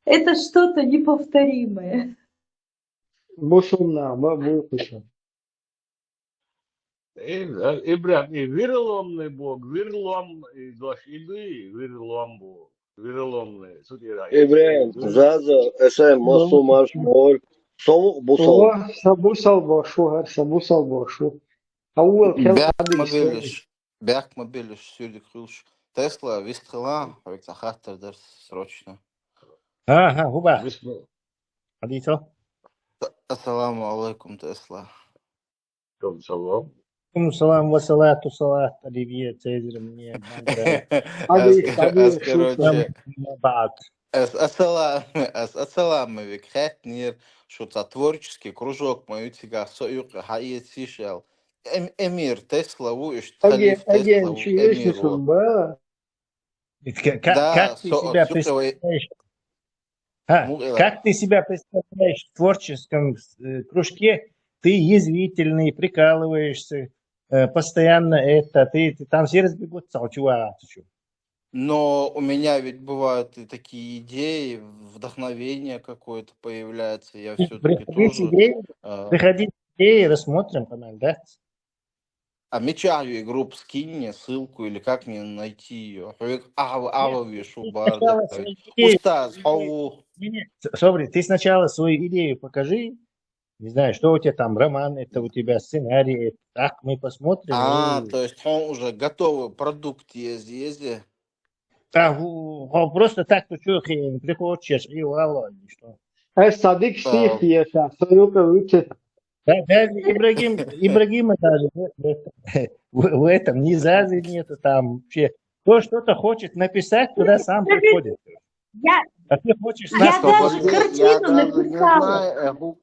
Это что-то неповторимое. Бушумна, бабушка. Ибрам, и верломный бог, верлом, и дошли, верлом бог, верломный. Ибрам, Заза, СМ, Мосу, Маршмоль, Совук, Бусал. Сабусал бошу. Бяк мобилиш, сюди крылш. Тесла, вистрела, хахтер дерс срочно. هو حديثه. السلام عليكم تسلا. السلام والصلاة النبي تيزر مني. بعد. السلام عليكم. Нир, что творческий кружок мою тига союк хаит сишел. Эмир Тесла, вуишь, Аген, халиф Тесла, чуешь, Эмир, вот. ба? Да, Как ты себя сукавай, представляешь? мугла. Как ты себя представляешь в творческом кружке? Ты язвительный, прикалываешься, постоянно ты там все разбегутся, чувак. Но у меня ведь бывают и такие идеи, вдохновение какое-то появляется. Я все-таки тоже Приходи с идеей, рассмотрим, да? мечаю игру, скинь мне ссылку или как мне найти ее. Сначала свою идею, Устаз, хау. Собри, ты сначала свою идею покажи, не знаю, что у тебя там, роман, это у тебя сценарий, так мы посмотрим. То есть он уже готовый продукт есть. Просто так ты что приходишь и вала, что. Sadık Sih yaşa. Soyuka uçet. Даже Ибрагима даже в этом ни зазы нету там вообще. Кто что-то хочет написать, туда сам приходит. А ты хочешь Я даже картину написала.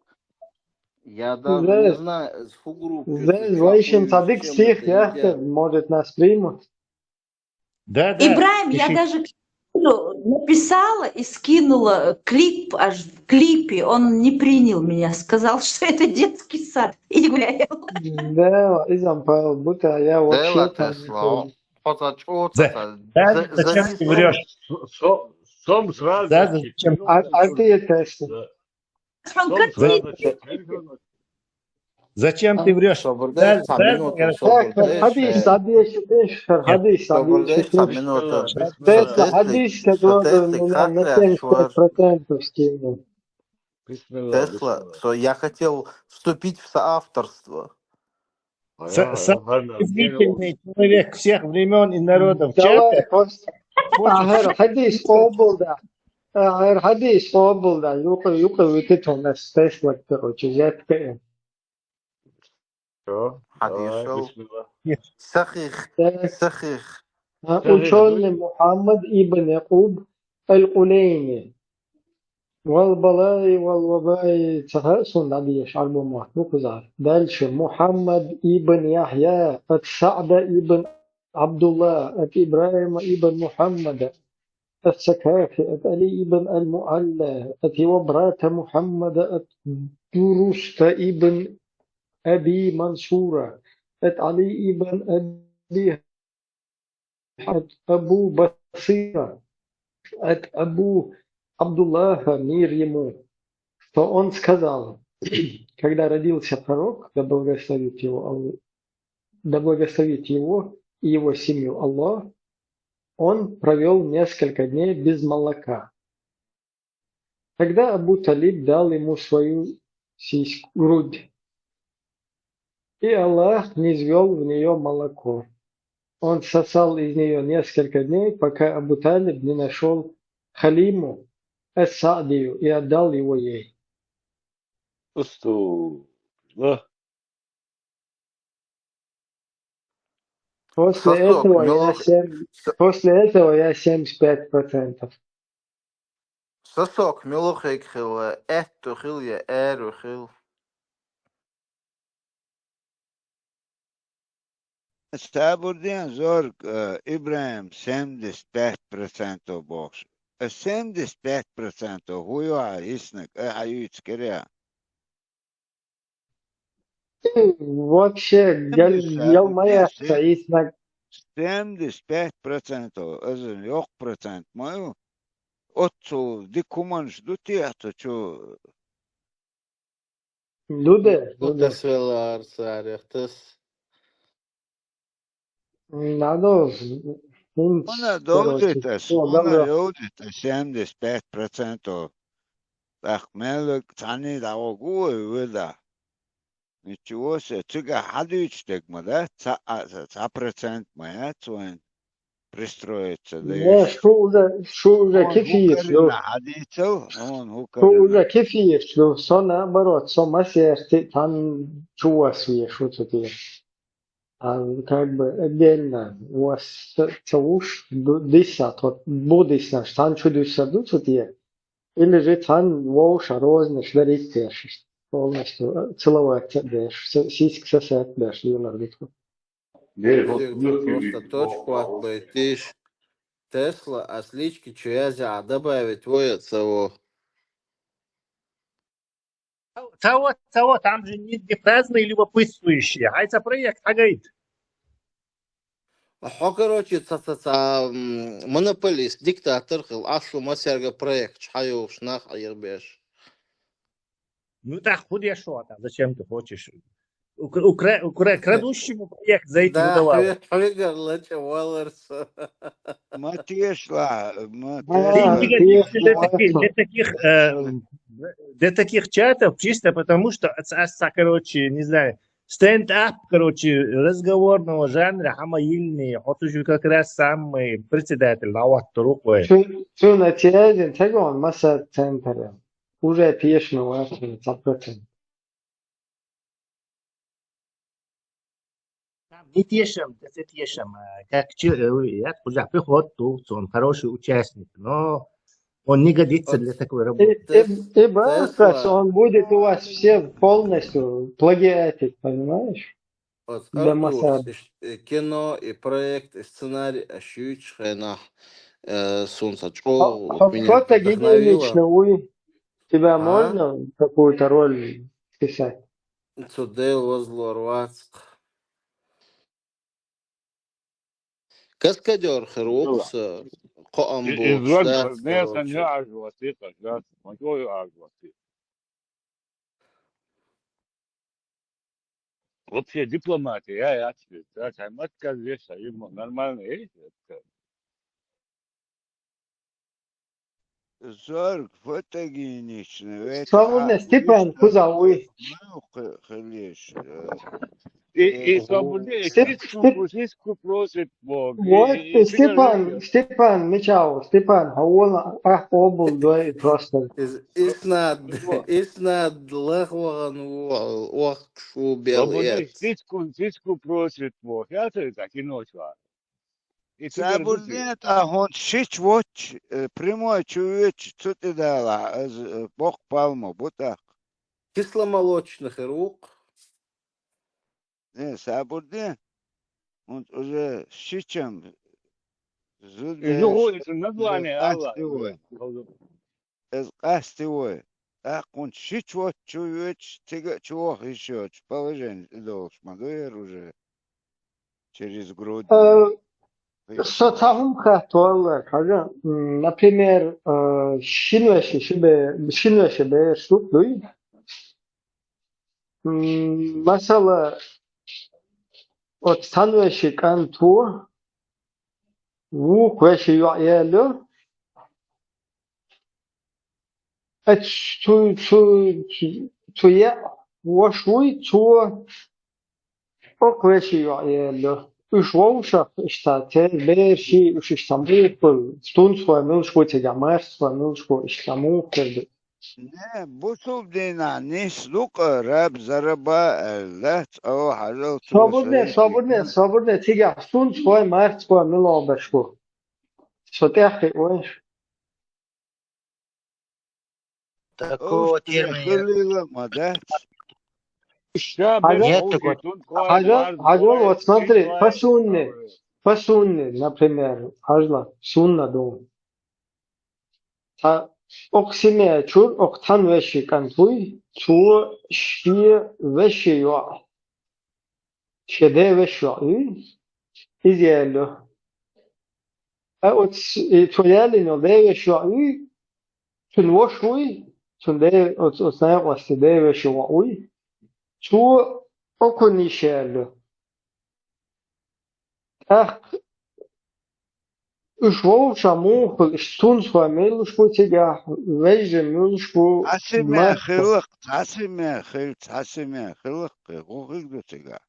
Я даже не знаю, в группе. Зайшим Sadık Sih yaşa. Может нас примут. Да. Ибраим, я даже написала и скинула клип, аж в клипе. Он не принял меня, сказал, что это детский сад. И не гулял. Да, изампал, будто я вообще там... Зачем ты врешь? Сом сразу. А ты Тесла. Зачем ты врешь? Hadis, Тесла, hadis, который на 75% скинул. Тесла, я хотел вступить в соавторство. Извительный человек всех времен и народов. Hadis облда. Hadis облда. Юка выкит у нас Тесла, короче, взятка. صحيح ученый محمد ابن يعقوب القليني والبلاء والوباء تهأسن عليه يشعر بمحبوك زار دالش محمد ابن يحيى السعد ابن عبد الله إبراهيم ابن محمد السكافي علي ابن المعلى وبرات محمد درست ابن أبي منصورة علي ابن أبي أبو Басира, от Абу Абдуллаха, мир ему, что он сказал, когда родился пророк, да благословит его и его семью Аллах, он провел несколько дней без молока. Тогда Абу Талиб дал ему свою грудь, и Аллах низвел в нее молоко. Он сосал из нее несколько дней, пока Абу Талиб не нашел Халиму Ас-Саадию и отдал его ей. После этого я 75%. Сосок, мелохек хил, эту хил, я эру хил. Saburdien zorg Ibrahim 75% box. 75% huyo isnek ayuç kere. Вообще, моя isnek 75% özün yok procent moju. Otsu dikumanş dutiyatı çu. Lude. Svelar, sarıhtıs. Надо Ona dođete 75%. Ahmelik tani da ogu öyle. Ничего себе, цыга хадычтек мы, да? 100% моя цвен пристроится. Что уже кефир, что уже кефир, что все наоборот, сама сердце там чувствуешь, что ты. Как бы отдельно у вас чауш десят, вот будешь там чудо саду тебе, или же там воуша розный шверит тершишь. полностью целовать бэш, сиськи сосать бэш, Леонард Икс. Просто точку отбайтишь. Тесла, ослички, чуязя, добавить воятся. того, там же не праздные любопытствующие. А это проект, говорит. Короче, монополист, диктатор, аслу масерга проект, шхаю, шнах, айрбеш. Ну так худешо, там, зачем ты хочешь? Крадущему проект зайти Да, выдавал. выгорлача, валерс. Матешла, Ты не годишься для таких чатов, чисто потому что, короче, не знаю, стенд-ап, короче, разговорного жанра, хамаильный, вот уже как раз самый председатель, Лават Туруквы. Что на телевизоре, tego on masa центра. Уже пьешь на 100%. Не тешим, это тешим. Как я уже приход, он хороший участник, но он не годится для такой работы. И Баркас, он будет у вас все полностью плагиатить, понимаешь? Вот Для Артур, Масада. кино и проект, и сценарий, ощущ, хрена, солнцечко, меня Кто-то гигиенично, вдохновило. тебя А? можно какую-то роль писать? Цудел возлорвацк. Каскадер Херукс, Коамбург, Извольте, Штат, не короче. саняживаться, да, могу аживаться. Вообще дипломатия, я тебе, да, чайматка вещь, ему нормально есть. Зорг фотогеничный. Свободный Степан Кузауи. Халеш. И свободнее, сиску просит Бог. Вот И Степан, Мичау, Степан, а он обул, да, просто. Иснад лахван уахшу свободнее, белец. сиску просит Бог. Я тебе так и ночь. И ты Сабурдин, а он шич watch, прямой чуешь, что ты дала, Бог палму, бутак. Кисломолочных рук. Не, Сабурдин, он уже шичем, это название Аллаха. Кастевой. Так он шич watch, чуешь, тига чего еще, положение должен, мадуэр уже через грудь. Соцсетям хатуалар, хажа, например, шинвеши себе штуклюй. Масала от санвеши канту, вук веши юаелю. Туя вошуй ту оквеши юаелю. Ушвоушах штате берши ушистамбул стунсва милшво тегамарсва милшво иштаму керди. Не, бусул дина, не слука раб зараба, лет, о, хазал Свободне, тега стунсва марсва милобашво. Сотяхи уэш. Такого термина. Хажал, вот смотри, по сунне, например, хажла, сунна дом. Оксиме чур, октан веши кантуй, чу ши веши юа. Шеде веши юа. Изиэлю. Вот твоялино де веши юа. Тун вошуй, тун де, от знаю, власти де веши юа. Чу окунишэлю. Ах, ушвоу шаму, стунсва милушву тега, веже милушву Асиме хилых, асиме хилых, гухик до тега.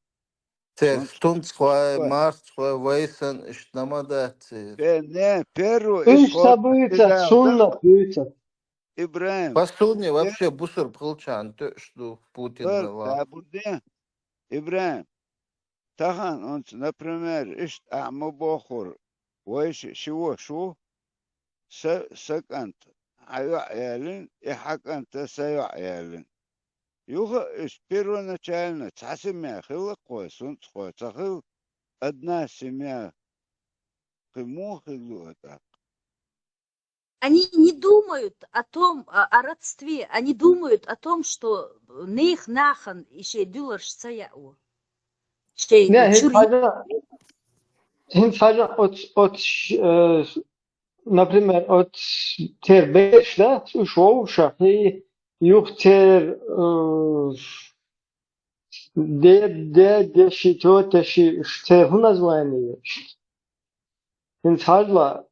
Стунцхвай, Марсхвай, Вейсен, Штнамадати. Не, первую Иш события, сунна пьется. Ибраим. По сунне вообще бусур получан, то, что Путин дала. Ибраим. Тахан, он, например, ишт аму бохур, ويش شو سكنت أيوة عيالين يحق أنت سيوع عيالين Юха первоначально цасемя хилакой, сунцхой, цахил одна семья химохилу это. Они не думают о том, о родстве, они думают о том, что них нахан еще дюлаш саяу. Не, Чури. например, от тербеш, да, ушоуша, и юхтер деши, тетеши, штер, название. Инсажла,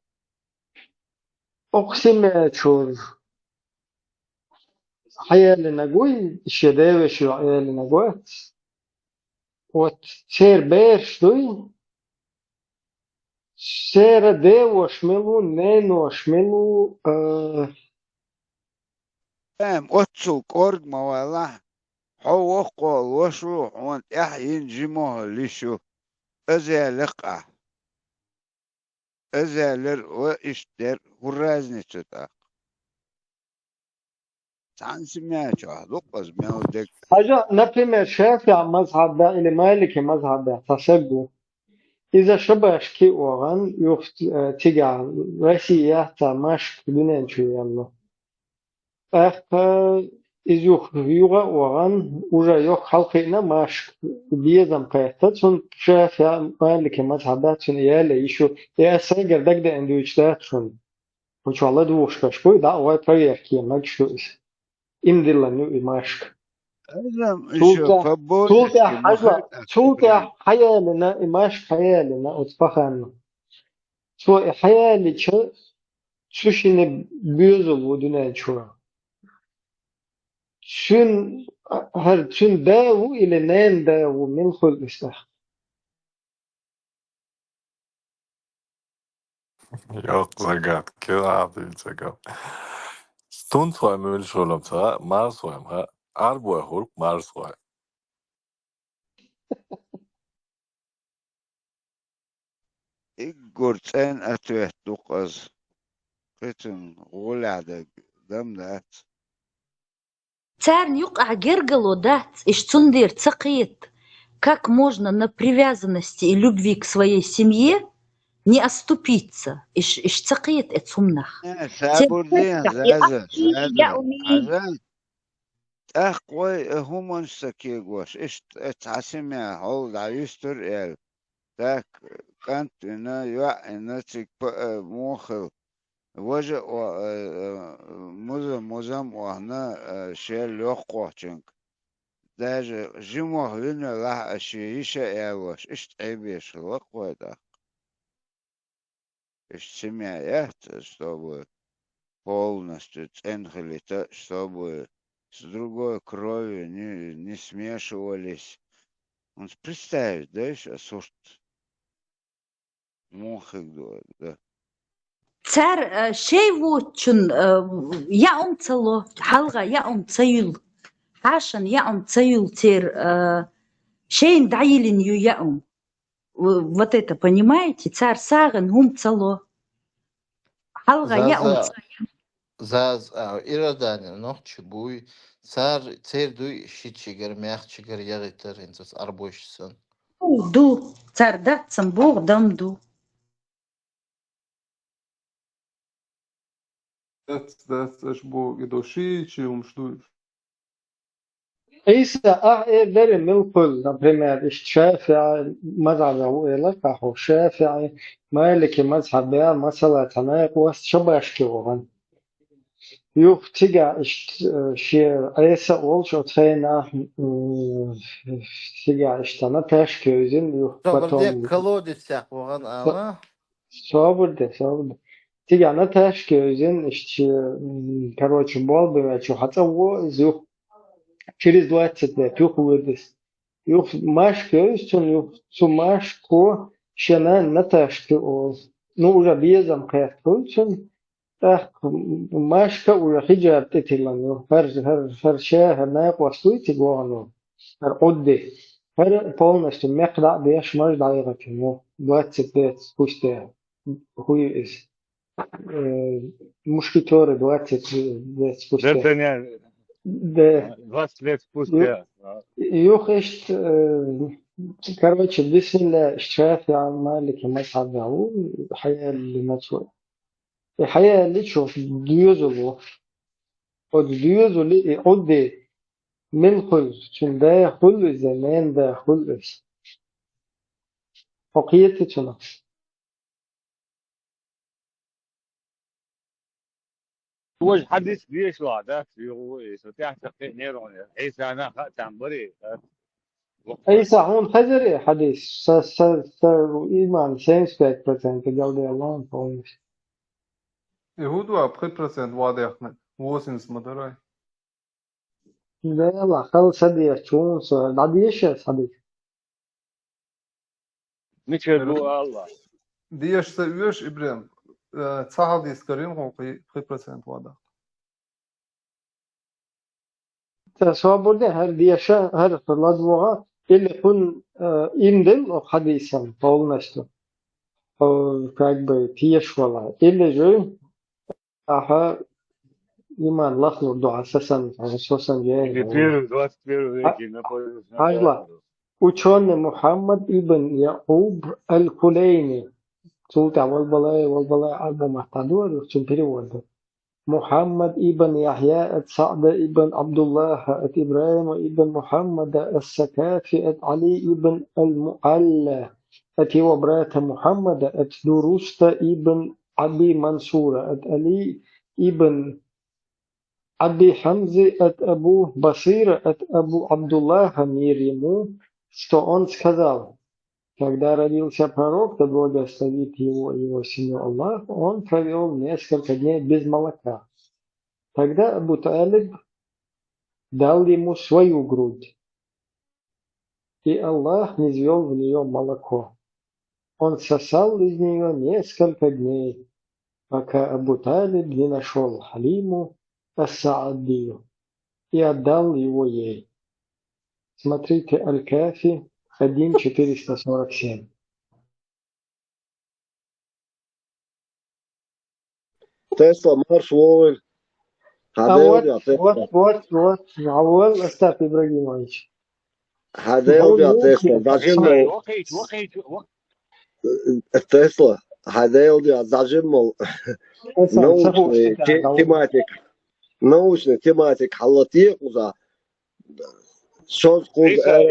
оксиме чур, хаяли нагуй, шедевеши хаяли нагуй. От тербеш, дуй, сера дево шмелу, нено шмелу, отцу корг мавала. هو قول وشو وانت احين جموه ليشو ازالقع ازالر واشتر ورازني تتا تعال سمعت لقز مودك حاجة например شافع مذهب إلى مالكي مذهب تسبب إذا شبهش كي أوغان يخت تيجا رسيه تماش بدون شو يلا إذا يوغا أوغان وجا يوغ خلقنا ماش بيزم قيادة تون شافع مالكي مذهب تون يلا يشو يأسر دك ده عندو إجتاعت تون وش والله دوش كشبوي دا أوي بريح كي ماجشو إمدلا نو إماشك سلطة حيالنا إماش حيالنا أتفخنا سو حيالي شوشين بيوزل ودنا شو شون هر شون داو إلى نين داو من خل إستخ Yok zagat, kira değil zagat. Stund var möjligt şolam ta, Mars var ha. Arbo hulk Mars var. الجرسان أتوه تقز قتن غولعدك دمدات Царь юка гергало дать, иш цундир цакит. Как можно на привязанности и любви к своей семье не оступиться? Иш цакит эт сумнах. سابردين زازا عشان أخوي هم سكيغوش إشت اتعسمع هول عيستر إل تاك كانت إنا يوع إنا تك موخل وجه مزم وهنا شيل يقوى چنك داج جموه لنا لا أشيشة إيوش إشت عيبيش الوقوة دا إشت سمعيات чтобы полностью ценхали-то, чтобы с другой кровью не смешивались. Он представить, да, еще сушт мухи, да. Царь шейвучун я цело, халга я цаюл. Ашан я цаюл тер шейн дайлин ю я Вот это понимаете? Царь саген цело. Халга я Zaz iradan noqchi buy цер дуй шичигер мяхчигер ягитер инцас арбошсан. ду. Царь датсам бог дам ду. Das bo gedoshi, что إيسا very milkul, например, الشافعي مذهب إلك أخو شافعي مالكي مذهب يا مسألة تنايق وشبهش كيوغن يوف تيجا شير إيسا أولش أتخينا تيجا اشتنا تشكيوزين يوف Добрдек بطوم колодец оған ама. صابرده تيجا أنا تشكيوزين короче бол бывает حتى هو يوف через 20 лет юх выдаст. Юх машка юстун юх сумашку шена наташки оз. Ну уже безам кайфтун. Так машка уже хиджаб тетилан юх. Хар шахар наик вастуйти гуану. Хар одди. Хар полностью мекда беш маж дайгатин юх. 20 лет спустя. Хуй из. Мушкетеры 20 лет спустя. Да. 20 лет спустя. Юхешт, короче, бисмилля, الشافعي مالك مصعب الحياة اللي نشوف الحياة اللي تشوف ديوزو od ديوزو od من خلص شن ده خلص زمان ده خلص حقيقة شنو هو حدث ليش وعدات هو يستطيع تحقيق نيرون عيسى أنا خأت عن بري أي صحون حجري حديث سر إيمان 65% جودة الله فونش يهود وابخي برسنت واضح أحمد ووسنس مدراي ده يلا خلص هدي شون سو بعديش حديث نشهدوا الله ديش سويش إبراهيم تصحى ديسكرين قوقي بخي برسنت واضح تسوى بوده هر ديشا هر فلاد وغا اللي كن إندل أو حديثا طول نشتو أو كاكبه تيش والله اللي جو أها إيمان لخلو دعا سسن سوسن جاي هاجلا وشون محمد ابن يعقوب الكليني صوت والبلاء أبو محتدور وشون بريورد محمد ابن يحيى سعد ابن عبد الله إبراهيم ابن محمد السكافي علي ابن المعلى وبرات محمد دروست ابن أبي منصور علي ابن أبي حمزة أبو بصير أبو عبد الله ميريمو что он сказал, когда родился пророк, то благословит его сыну Аллах, он провел несколько дней без молока. Тогда Абу Талиб дал ему свою грудь, и Аллах низвел в нее молоко. Он сосал из нее несколько дней, пока Абу Талиб не нашел Халиму Ас-Саадию и отдал его ей. Смотрите Аль-Кафи 1.447. تسلا مارش وول هذا вот, عوال أستاذ إبراهيمович. هذا يا تسلا زعجمل تسلا هذا يا زعجمل научный тематик халатик за что сколько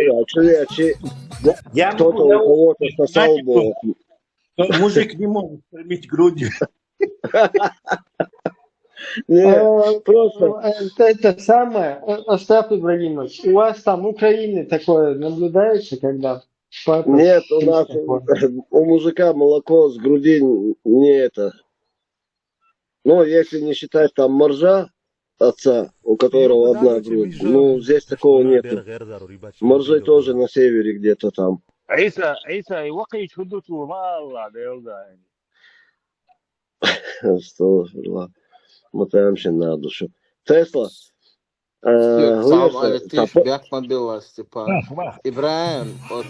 кто-то у кого-то сосал бы. Мужик не может кормить грудью. Просто это самое, Остап Ибрагимович, у вас там Украины такое наблюдается, когда... Нет, у нас у мужика молоко с груди не это. Но если не считать там моржа отца, у которого одна грудь, ну здесь такого нет. Моржи тоже на севере где-то там. عيسى وقي شدته والله ده يوضع استغفر الله ما فهمش النهارده شو تسلا Сам Алитиш бяк мобила Степан. Ибраим, вот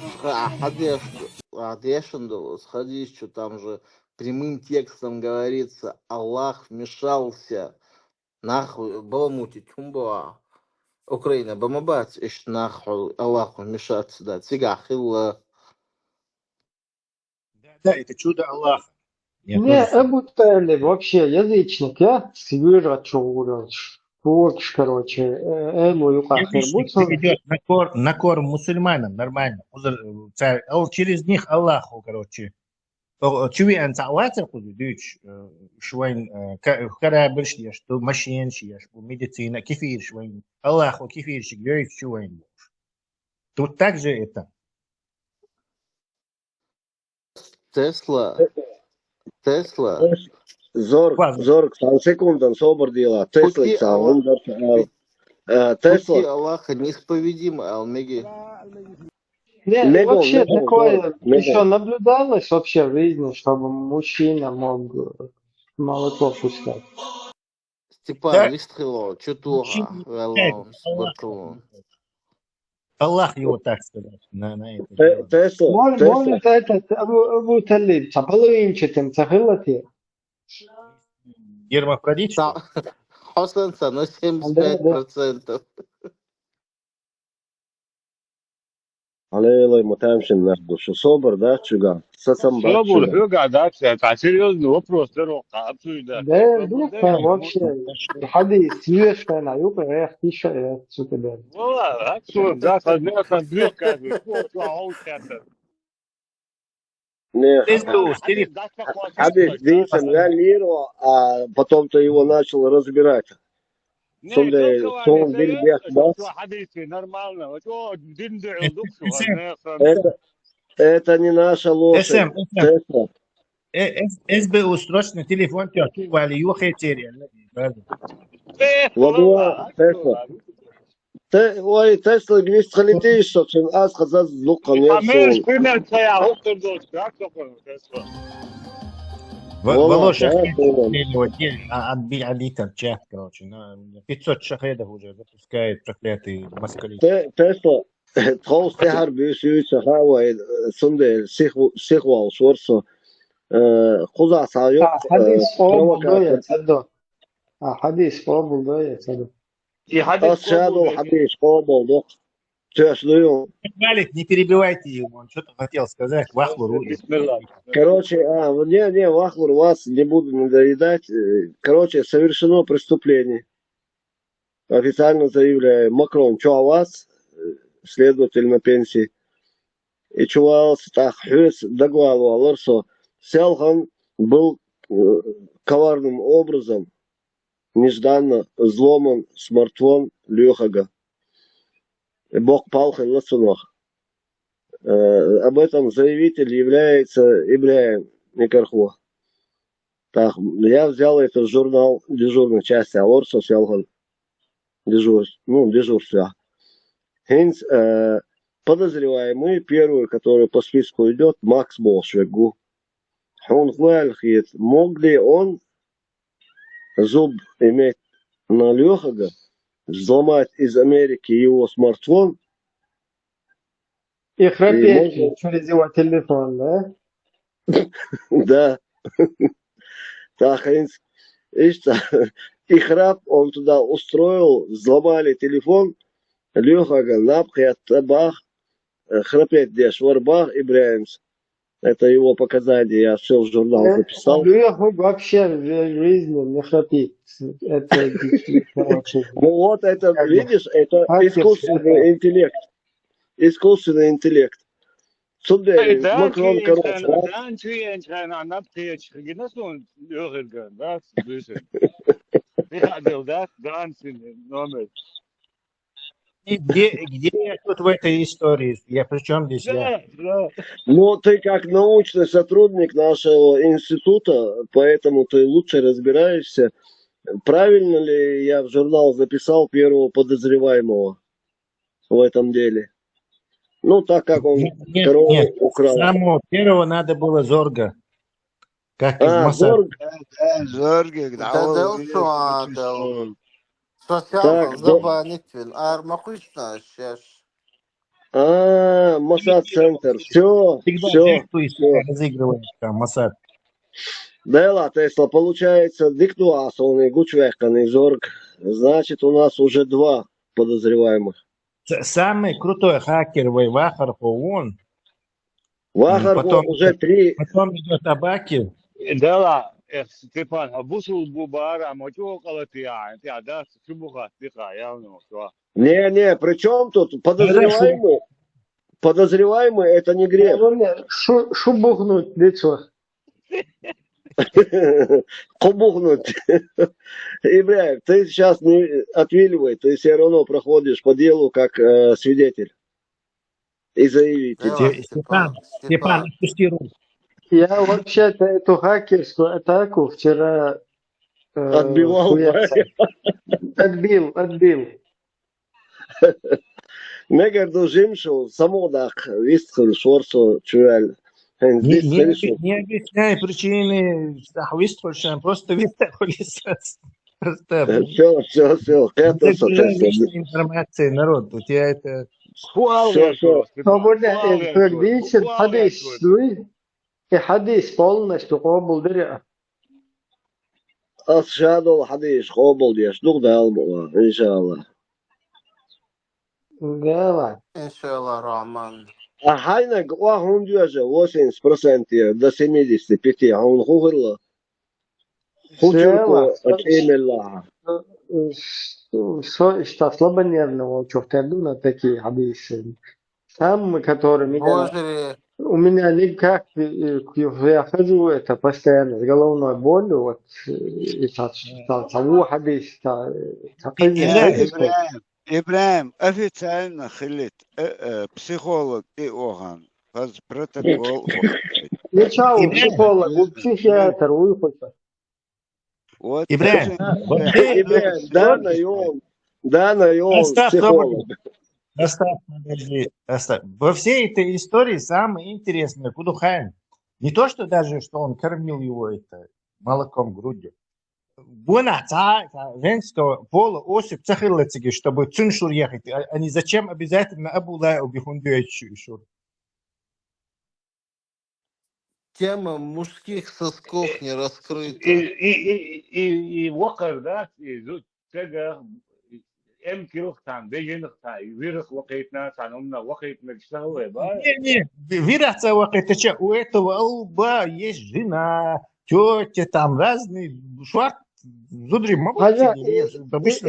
Адешенду, сходи, что там же прямым текстом говорится, Аллах вмешался. Нахуй, баламути, тюмба. Украина, бамабац, ищ нахуй, Аллаху вмешаться, да, цигахилла. Да, это чудо Аллаха. Не, Абу Талиб вообще язычник, я свирачу, короче, идет на корм мусульманам, нормально. Через них Аллаху, короче. Чуви ансауатер кудуч, швайн, корабль шьешь, то машин шьешь, медицина, кефир швайн, Аллаху кефирщик, грёй швайн. Тут также это. Тесла. Зорг, сам секундан, собор дела. Тесла, Тесла. Пути Аллаха неисповедимы, Алмеги. Нет, вообще такое еще наблюдалось вообще в жизни, чтобы мужчина мог молоко пускать. Степан, вистрело, чутура, Аллах его так сказать на это. Может этот Абу Талиб, половинчатым цахилати. Гермафродит? Хосенца на Да, да. 75%. على мы тамшин нахду, что собор, да, чуга, сасамбат Собор, чуга. Хёга, да, это серьезный вопрос, Да, да, вообще, حديث يوش كان عيوب غير تيشا غير تسوق ده. والله أكثر ده صدقنا две как бы, вот аутсайдер. Не, Один датчик Хадис Винсен Лиро, а потом-то его начал разбирать. Не, Сонде, только сон они Вильбек Бас. что хадисы нормально, вот диндю дукшу, Это не наша лошадь. Тесла. SBU срочно телефон тетю Вали, юхай теря. Водуа Тесла. Ой, Тесла гвист халитиш, что чем аз хазаз лукан Амеш, ерсон. пример твоя, доктор дочь, как такое, Тесла? والله شخص отбили алитер чат, короче, на 500 шахедов уже запускает проклятый москалит. Тесла. تخوص تحر بيسوي سخاوة سندل سيخوا وشورسو خذا صايق حديث قابل ده يتصدق. حديث قابل ده يتصدق. أشهد حديث قابل ده تشليون. Малик, не перебивайте его, он что-то хотел сказать. Вахлур. Короче, не, Вахлур, вас не буду надоедать. Короче, совершено преступление. Официально заявляю, Макрон, что у вас? Следователь на пенсии. И чувался так, хюс доглаву Аларсо. Селхан был коварным образом нежданно взломан смартфон Лехага. Бог палхай ласунах. Об этом заявитель является Ибраим Никархуа. Так, я взял этот журнал дежурной части Аларсо Селхан дежурство. Хинц, подозреваемый, первый, который по списку идет, Макс Болшвегу. Он говорит, мог ли он зуб иметь на Лехага, взломать из Америки его смартфон? И храпеть через его телефон, да? Да. Так, Хинц, и храп он туда устроил, взломали телефон, Лехага, Напхят, Табах, Храпет Дешварбах, Ибраимс. Это его показания, я все в журнал записал. Лехаг вообще в жизни не храпит. Это ну вот это, видишь, это искусственный интеллект. Искусственный интеллект. Судей, Макрон, короче. Где я тут в этой истории? Я при чем здесь я? Ну, ты как научный сотрудник нашего института, поэтому ты лучше разбираешься. Правильно ли я в журнал записал первого подозреваемого в этом деле? Ну, так как он корову украл. Самого первого надо было Зорга. Как из Моссад. Зорг, да. Социал забанитель, армахуйста сейчас. Моссад центр. Все. Разыгрывает там Моссад. Дела, Тесла, получается, диктуасовный, гучвехканый Зорг. Значит, у нас уже 2 подозреваемых. Самый крутой хакер Вахарху он. Вахарху уже 3. Потом идет Абаки. Дела. Степан, бусул бубара, мотиво калатия, ты да, чубуха, тиха, явно, что. Не, при чем тут подозреваемый? Подозреваемый это не грех. Шубухнуть лицо. Кубухнуть. Ибраим, ты сейчас не отвиливай, ты все равно проходишь по делу как свидетель и заявитель. Степан, отпусти руку. Я вообще-то эту хакерскую атаку вчера отбивал. Отбил. Негар дожимшо, само дах, вистхал, шорсо, чуэль. Не объясняй причины вистхольшем, просто вистхолисас. Все. Это информация, народ, у тебя это... Все. Видите, حديث полностью قابل درع. أشهد حديث قابل يشدق دالمو إن شاء الله. Давай. Иншаллах Рахман. А хайна он дюжа 80% до 75%, а он хугрла. Хучурку отемелла. Что слабо нервного, что в на такие хадисы. Сам, который меня... Божери. У меня никак, я хожу это постоянно с головной болью, вот, и того хадис, إبراهيم أفيتالنا خلت психолог и оган فاز протокол Сначала психолог, психиатр, выходит. вот Ибраим, да, на он психолог. Оставь, подожди, оставь. Во всей этой истории самое интересное, Кудухайн, не то, что даже, что он кормил его это молоком, грудью. Женского пола осип цахилацики, чтобы цуншур ехать. Они зачем обязательно Абулай убихундующур? Тема мужских сосков не раскрыта. И وقر ده تجا ام كيلوختان بيجنختان ويرخ وقيتنا سانومنا وقيت مجسهوه با Не, вираться вакытача, у этого лба есть жена, тетя, там разные шварт, зудри обычно.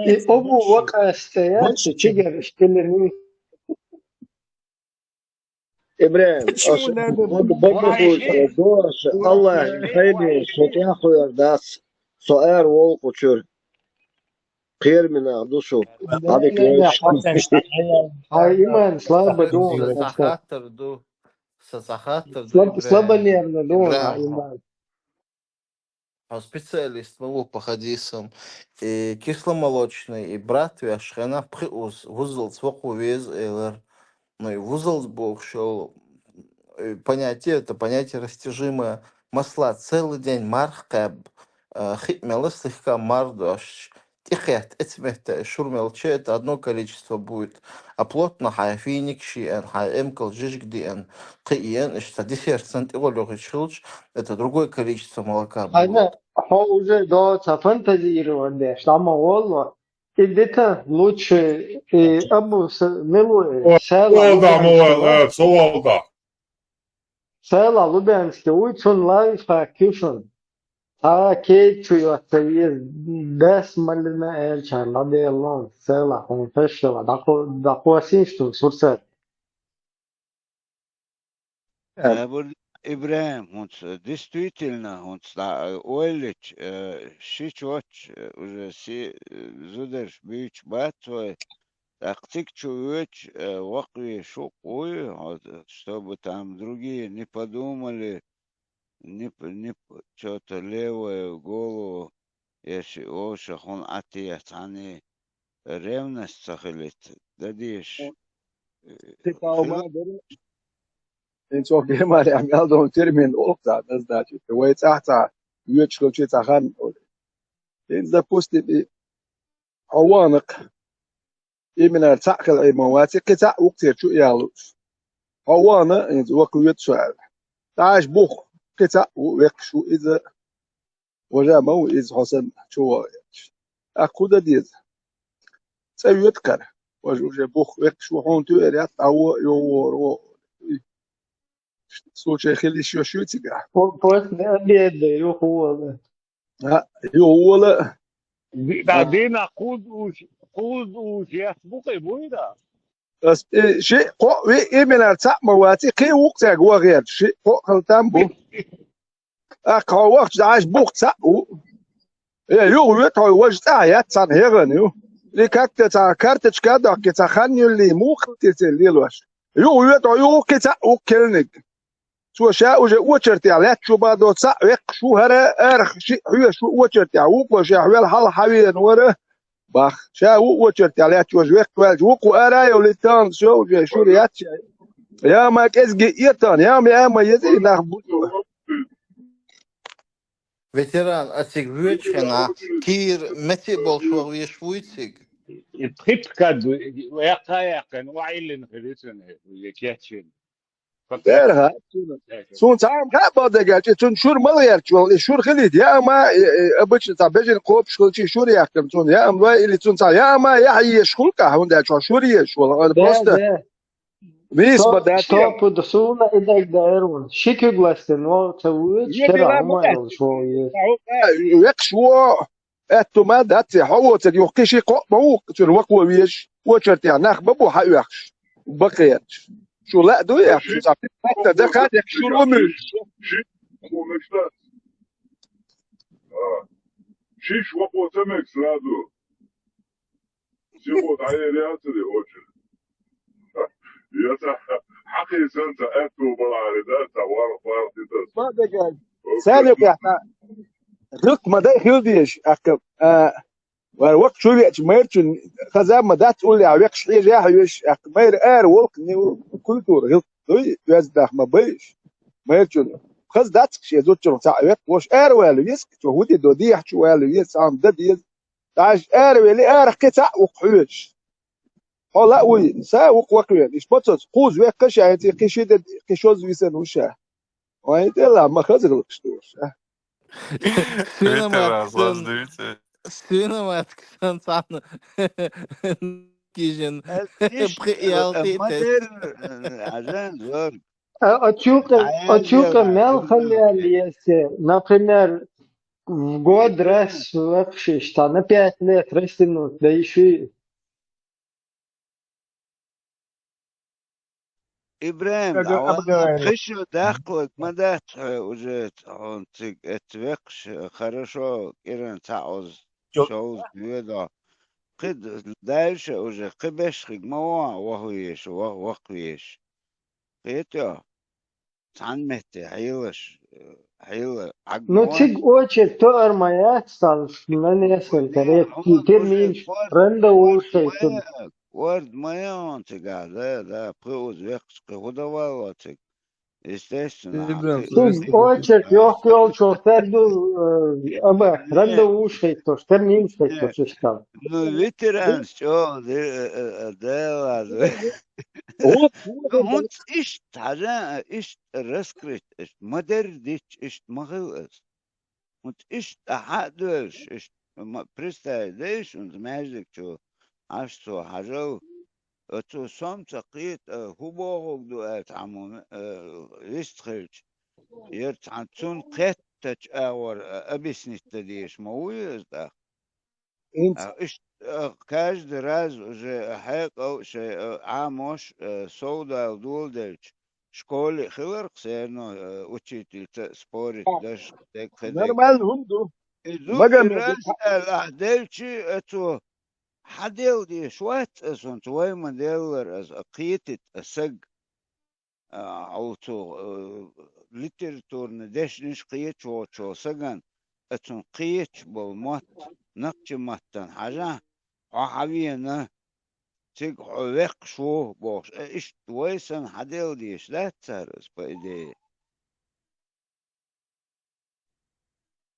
И оба вака стоят, чигер, штилерни. إبراهيم الله يخلي شتاخو يرداس صائر والقشور خير من أخدوشو هذيك Иман слабо дун. Слабо нервно дун, Иман. Специалист молок по хадисам, и кисломолочный, и братвя шхена приус, вузел цвоку вез элэр. Ну и вузел бог шел. Понятие, это понятие растяжимое. Масла целый день мархкаб, хитмела слегка мардош. Тихет, эцмехта, шурмелче, это одно количество будет. А плотно хайфиник шиэн, хайэмкал жижгдиэн, киен, что 10% его шилч, это другое количество молока будет. هو уже до фантазировали, что والله где-то лучше أبو ملوي سهلا لبنانski uçun laifa küşün ta keçu atayız des malına elçan hadi Allah sehla on feşla da kosinstu surset Ибраим, он действительно, он ойлич, шичоч, уже си зудерш бич батвой, так тик чуёч, вакви шукуй, чтобы там другие не подумали, не что-то левое в голову, если ошах он отец, они ревность сахалит, дадишь. انت وقتی مالی امیال دوم ترمین اوقات داشتی که وای تحت یوچ لوچی تاخن این زپوستی بی عوانق ایمن ارتاقل ایمواتی قطع وقتی شو یالوش عوانه انت وقت سؤال تعش بخ قطع وقت شو إذا وجا مو إذا حسن شو أكود ديز سويت كر وجا بخ وقت شو هون توريات أو يور случай خليش يشوتيكا بوست نادي يخول يقول بعدين قود وش يسبق بويدا بس شيء قوي من التاع مواتي قي وقت جوا غير شيء قو تامبو أقوى وقت عايش بوق تاعو يو يتعو وجد آيات تان هيرنيو لكاك تاع كارتش كذا كتخنيو اللي موقت اللي لوش يو يتعو كتاعو كلنك شو شاء وجرتي على شو بعده صعق شو هرا أرخ شيء هو شو وجرتي عوق وشاء هو الحل حبيبي نوره باخ شاء وجرتي على شو جوك والجوق وأرا يولتان شو ريات يا ما كأزج يتان يا ما يزي نخبو Ветеран, а цик вёчхена, кир мети большого вешвуйцик. И тхип каду, я каякен, вайлен хрисен, якячен. دارها سون تعام كابا دقاج تون شور مليار شو شور خليت يا ما ابش تعبج القوب شغل شي شور يحكم تون يا ام اللي تون يا ما يحيي شغل كهون ده شو ريش والله بروست ميس بدات Что подсуна и так дайрон. Шики гласен, но тавует, штера умайл шоуе. يقشوا اتو ما دات هو تجي كشي قو تون وقوا ويش وشرت يعني نخبو حيخش بقيت شو لا دو يا شو صافي ده كان شو رومش شيش وقو تمك سرادو سيبوت عليه رياسة دي اوجه يا حقي سنت اتو بالعرضات وارد ما دقاج سالك يا رك ما ده يديش اكب وقت شو بيت ميرتون خزام ما ده تقول لي عويقش ليه جاي ويش مير ار وولك نيو كولتور هيل دوي يزدح ما بيش ميرتون خز داتك شي زوتشو تاع ويق واش ار والو يسك تو ودي دو دي يحكي والو يس عم دد يز تاج ار ولي ار قطع وقحوش لا وي سا وقوقين ايش بتص قوز ويقش يعني قشيد قشوز ويسن وشا وين لا ما خزرلكش توش Свиномат, Ксансана, Кижин, Отчука мел халялиесе. Например, в год раз вообще, что на 5 лет растянуть, да еще إبراهيم دعوانا خشوا داخلك ما دات وجت عن اتوقش хорошо إيران تعوز شوز بيدا قد دايش وجه قبش خجموا وهويش وقويش قيتو عن مهتي حيلش حيل ну циг очередь то армаят стал на несколько лет термин ренда ушей тут ورد ما ينتج ده بقوز ويقش قهودوالاتك естественно тут очередь yok çorterdu ama renda ушей то термин то что стал ну ветеран что ده он ишь حاجة ишь раскрыть مدر ديش ишь مغلس und ишь أحدش ишь представляешь und magic что аж что حاجة تو سام تقيت هو باغ دو اتعمون يستخرج يرتعنتون قيت تج اور ابسنت تديش مويز ده ايش كاج دراز وجه حق او شيء عاموش سودا دول دج شكول خلر قسيرنا وتشيتي سبورت داش تك نورمال هندو بقى راس الاحداثي اتو حديل دي شوات اسون توي مديلر از اقيتت اسق اوتو ليترتور ندش نش قيت شو سجن اتون قيت بالمات نقش متن حاجه حبينا تيج حوق شو بوش ايش تويسن حديل دي لا تسرس بايدي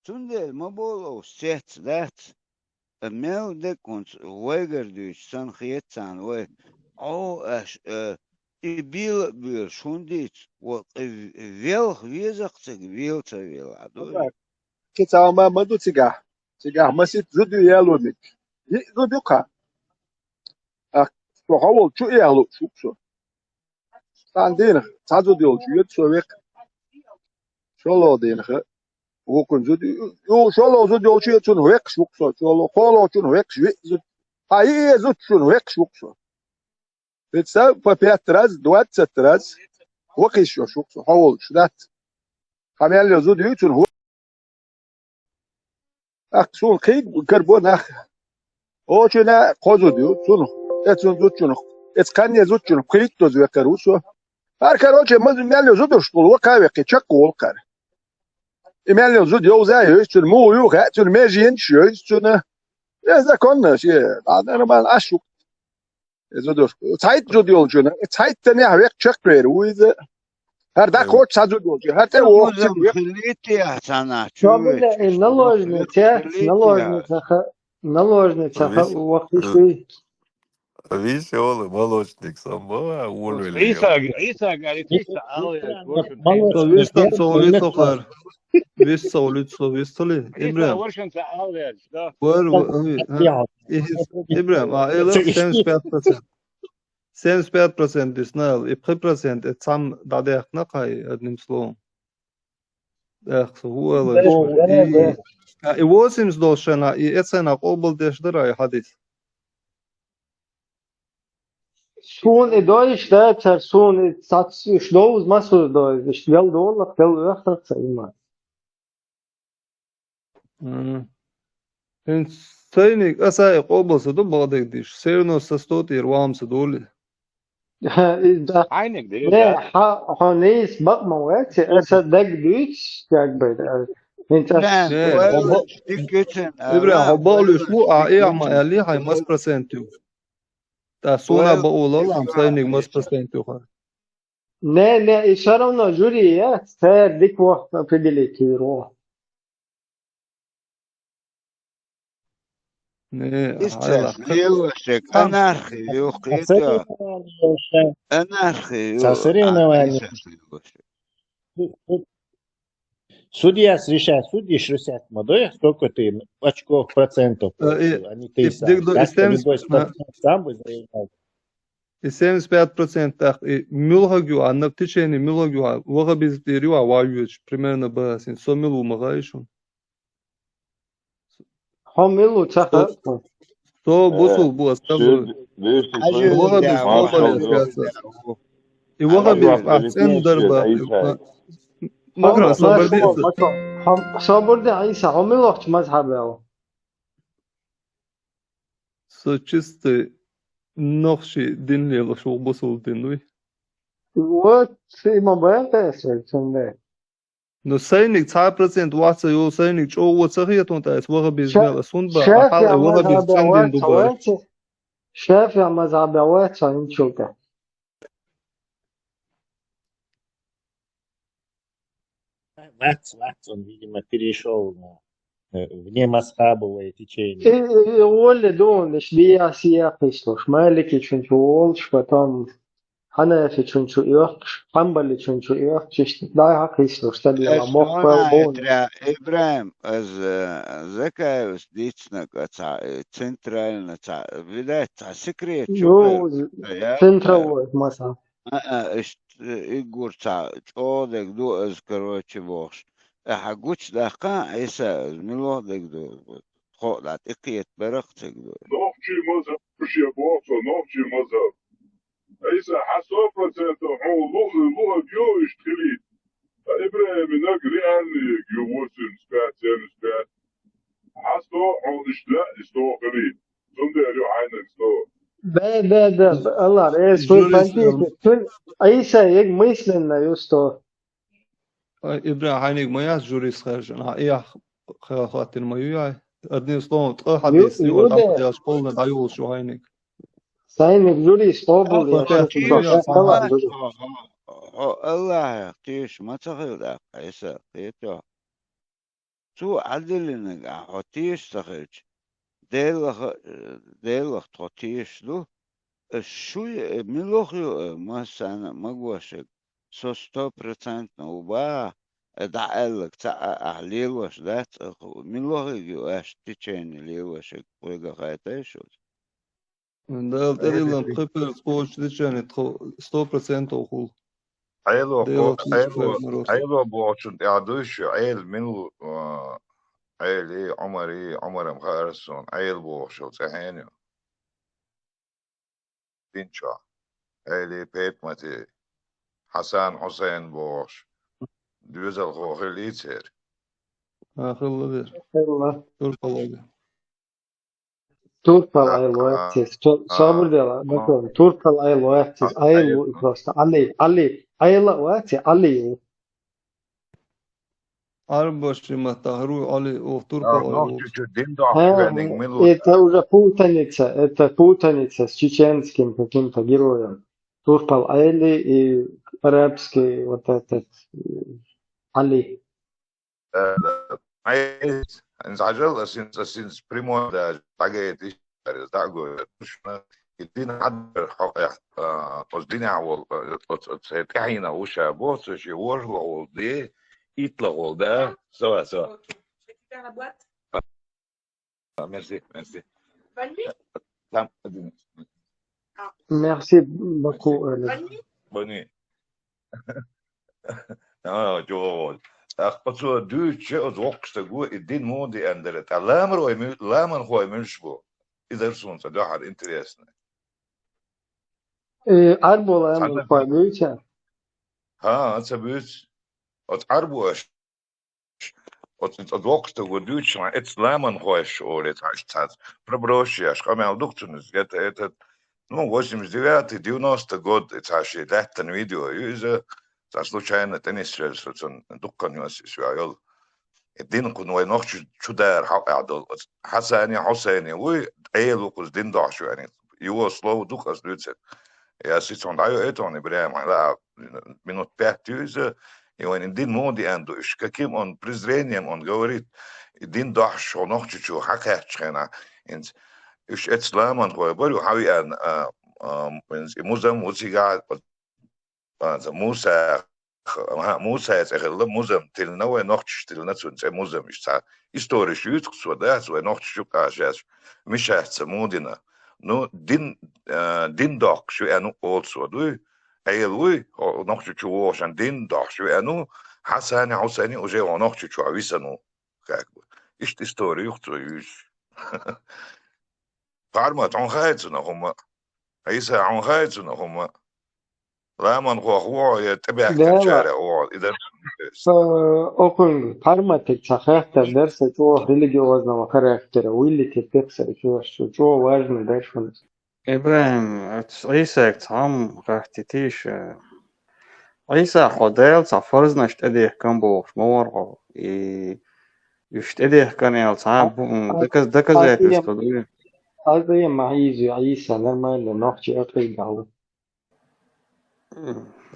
تندل ما بولو سيت ذات الميل ده كنت ويجر دوش سان خيتان و او اش بيل بيل شونديت و ويل ويزقتك بيل تبيل عدو كتا ما مدو تيجا ما سيت زدو يالونك زدو كا وحاول شو يالو شو عندنا تعدو ديول شو يتسويق شو لو دينخ وكن زود يو شلو زود يو شيء شنو هيك شو شلو خالو شنو هيك شو زود هاي زود شنو هيك شو بتساوي بيتراز دوات تراز وقيش شو حول شدات خميل له زود يوتن هو اقصون قيد كربون اخ او شنا قوزو ديو شنو اتسون زود شنو اتكان يزود شنو قيد تو زو كروسو هركروچ مزمل له زود شو وقاوي قيچق وقر إيماني زود يوزع يشتون مو يوخا تون ماجين شوي تون إذا كنا شيء أنا ما أشوف زود تايت زود يولجونا تايت تاني هواك شكر وإذا هذا كوت سازود يولجو هذا هو خليتي أحسن شو بلا نلوجنا نلوجنا وقت شوي Веселый молочник сам. Уволили عيسى قاعد يسأل يا ورشن Молочный Vistam хлеб, so хлеб. visoklar. Vis so litso vistoli. عيسى İbrahim. ورشن سأل يا ده Var Ja, İbrahim. Ela 75%. 75% disnal. I 3% et sam dadekna kay adnim slow. So huwa I wasn't doshana. I etsena qobul deshdara hadis. Sun Deutsch, der Sun Satz Schloss Masul Deutsch, wel dollar, wel achter immer. En saynik asay qobulsa do bagdak dish. Serno sastot irwamsa doli. عينك ده Ne hanis bakma wet, esa deg Deutsch, jag bei. Nicht إبراهيم ولا تكتن İbrahim hobalu şu ama ali hay mas percentu. Ta sona ba olalım saynik mas percentu. ne işaretna juriye, ser dik vakt определить ro. Ne إستاذ ليوشك أنارخي يوقيتا أنارخي соревнования. Судья решает, судьи решают, да, сколько ты очков, процентов получил, а не ты сам. Так что любой спортсмен сам бы заявлял. И 75% так и милхагю аннак течени милхагю вага biz deriu аваюч примерно басин со милу магаишун. Hamilu çakar. То бусул bu asabı. Вага biz мобалес. И вага biz ahsen darba. Макро sabırdı. Sabırdı İsa hamilu mazhabı. So чисто нохши dinleyelim şu busul dinleyi. Вот има баянта şimdi. No saynik 2% varsa yol saynik çoğu vatsahiyat onta es vaga biz mela sunba ahal vaga biz kendin dubar. شافع مذهبوات инчука. Вац, он, видимо, перешел вне масхабовое течение. واللي دون شبيه سياقي شلوش مالكي شنشو ولش потом حنفي شنشو يوخش حنبلي شنشو يوخش لا حق يشلوش تبي مخبر بون إبراهيم از زكاة ديتنا قطع центрально видать секрет يو центровой مثلا يقول تودك دو از كروتشي بوش حقوش دقا عيسى ملو دك دو خودت اقيت برقتك دو نوفشي مذهب بشي بوصو نوفشي مذهب عيسى حسوا برسنتو حو لو جو اشتغليت إبراهيم نقري عني جووسن سبات سن سبات حسوا حو اشتلا استوقري سندر يو عينك استو ده الله رئيس كل بنتي كل عيسى يك مثلنا يستو إبراهيم هينيك ما ياس جوريس خارجن ها خاطر ما يوعي أدني صلون تقول حديث يقول أحد يشقولنا دايول شو هينيك ساينك جوريس قابل الله يقتيش ما تغير عيسى قيتو تو عدل انك حطيش تخرج ديلخ تحطيش له شوي ملوخيو مثلا مقوشك 100% وبا دعالك تاع اهليوش ذات ملوخيو اش تيچين ليوشك ويغا خايتاش ده تقريبا قبل سبوش ديشان 100% أقول عيلو بوشن يعدوش عيل منو عيل عمر مخارسون عيل بوشو تهانيو بنشا عيلي بيت متي حسن حسين بوش دوزل خوخليتر خلص Turpal ayılvayatis. Sabır diyorlar. Bakın Turpal ayılvayatis. Ayıl prosta. Ali. Ayılvayatis. Ali. Arbaşı matahru Ali o Turpal Это уже путаница с чеченским каким-то героем. Турпал Айли и арабский вот этот Али. انزعجل since primo da tagay da go الدين عبر الدين عوض تعينا وشا بوس شي ورغو دي يطلعوا ده سوا ميرسي تمام Merci beaucoup. بني جو أصلا دوتش از وقت جو الدين مودي أندرت لامر هو مشبو إذا رسون صداحة إنتريسنا Arbola emel koymuyor. ها أنت عربو od wokste go Deutschland ets laman hoish or et hashtag пробросишь камел докторнус это ну 89-90 год это вообще леттен видео юза за случайно теннис шельсон дуккан юас швайол الدين كن وين نخش شو دار عدل حساني وي ايل وكز دين داش يعني يو سلو دوك as دوتس يا سيتون ايو ايتون ابراهيم لا минут 5 юза И он один моди андуш, каким он презрением он говорит, один дах шо нох чучу хакачхена, инс уж эцлам он говорю, хави ан музам музига, муса это хелла музам тил новое нох чтил нацун це музам ишца историш ютк суда, свой нох чучу кашаш, мишаца мудина, ну дин дах шо ану also дуй أيلوي نخش شو عشان دين ضح شو أنو حساني وجاي ونخش شو عويسانو كاكبر إيش تستوري يختو يوش فارما عن خايتنا هما عيسى عن خايتنا هما لا من هو يتبع الشارع هو إذا فأقول parmatek цахахта дерса чего религиозного характера, уилите текста чего важно дальше. إبراهيم عيسى عم قاعدتيش عيسى حدال صفرزنا اشتديه كان بوش مورغو يشتديه كان يلصعب دكز زيت استدوي هذا ما عيسى لما نحكي أقل قالوا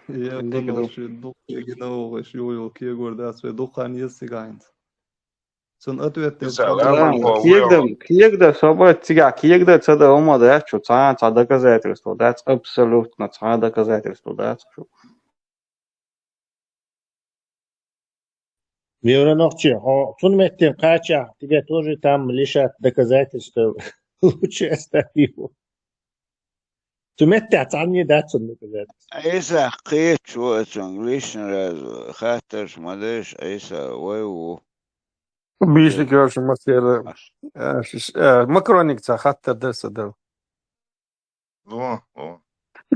يا خلاص الدق يجنو شو كي يقول ده سوى دقان يسيغاين سن أتوت كيقدر صبرت تيجا كيقدر تصدق هم ده شو صار دكز زيت استو that's absolute not صار دكز زيت استو that's شو Мира ночи, тун меттем кача, тебе тоже там лишат доказательства. Лучше оставь его. تمتع عني داتس doказательства. عيسى قيت شو انجليش نرازو خاطرش مدرش عيسى ويو بيجي كراش مسيرة مكرونيك حتى درس دل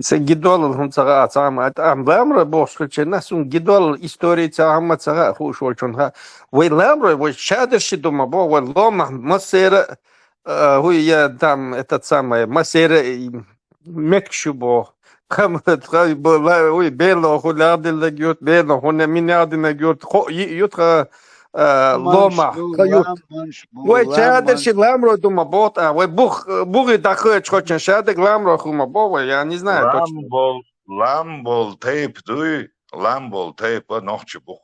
سجدول هم صغار صام لامر بوش الناس جدول истории صام صغار هو شو شونها ولامر وشادر شدو ما بو والله مسيرة هو يا دام этот самый مسيرة مكشبو كم تغيب لا هو بيلو هو لادل جوت بيلو هو من عادنا جوت خو يتخ لوما كيوت وشادر شي لامرو دوما بوت وبوغي داخل شخص شادر لامرو خوما بو я не знаю точно لامبول تيب دوي لامبول تيب نوخش بو